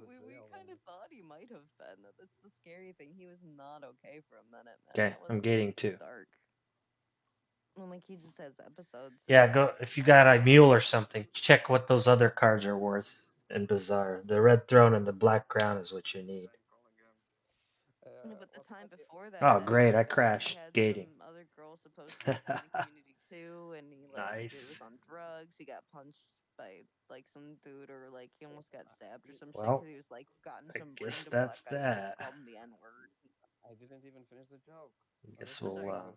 P: the
T: We
P: jail than.
T: kind of thought he might have been. That's the scary thing. He was not okay for a minute, man.
M: Okay,
T: That was
M: I'm gating too.
T: dark. And like he just has episodes.
M: Yeah, go if you got a mule or something, check what those other cards are worth in Bazaar. The red throne and the black crown is what you need.
T: But the time before that,
M: Oh
T: that
M: great, I
T: man
M: crashed
T: had
M: gating.
T: some other girl supposedly from the community too, and he like he was
M: Nice.
T: on drugs. He got punched by like some dude, or like he almost got stabbed or some shit
M: Well,
T: because he was like gotten
M: I
T: some
M: guess
T: random black
M: that's
T: guy pissed and
M: that.
T: called him the N word.
P: I didn't even finish the joke.
M: I
P: I
M: guess
P: just said
M: we'll
T: Sorry.
P: something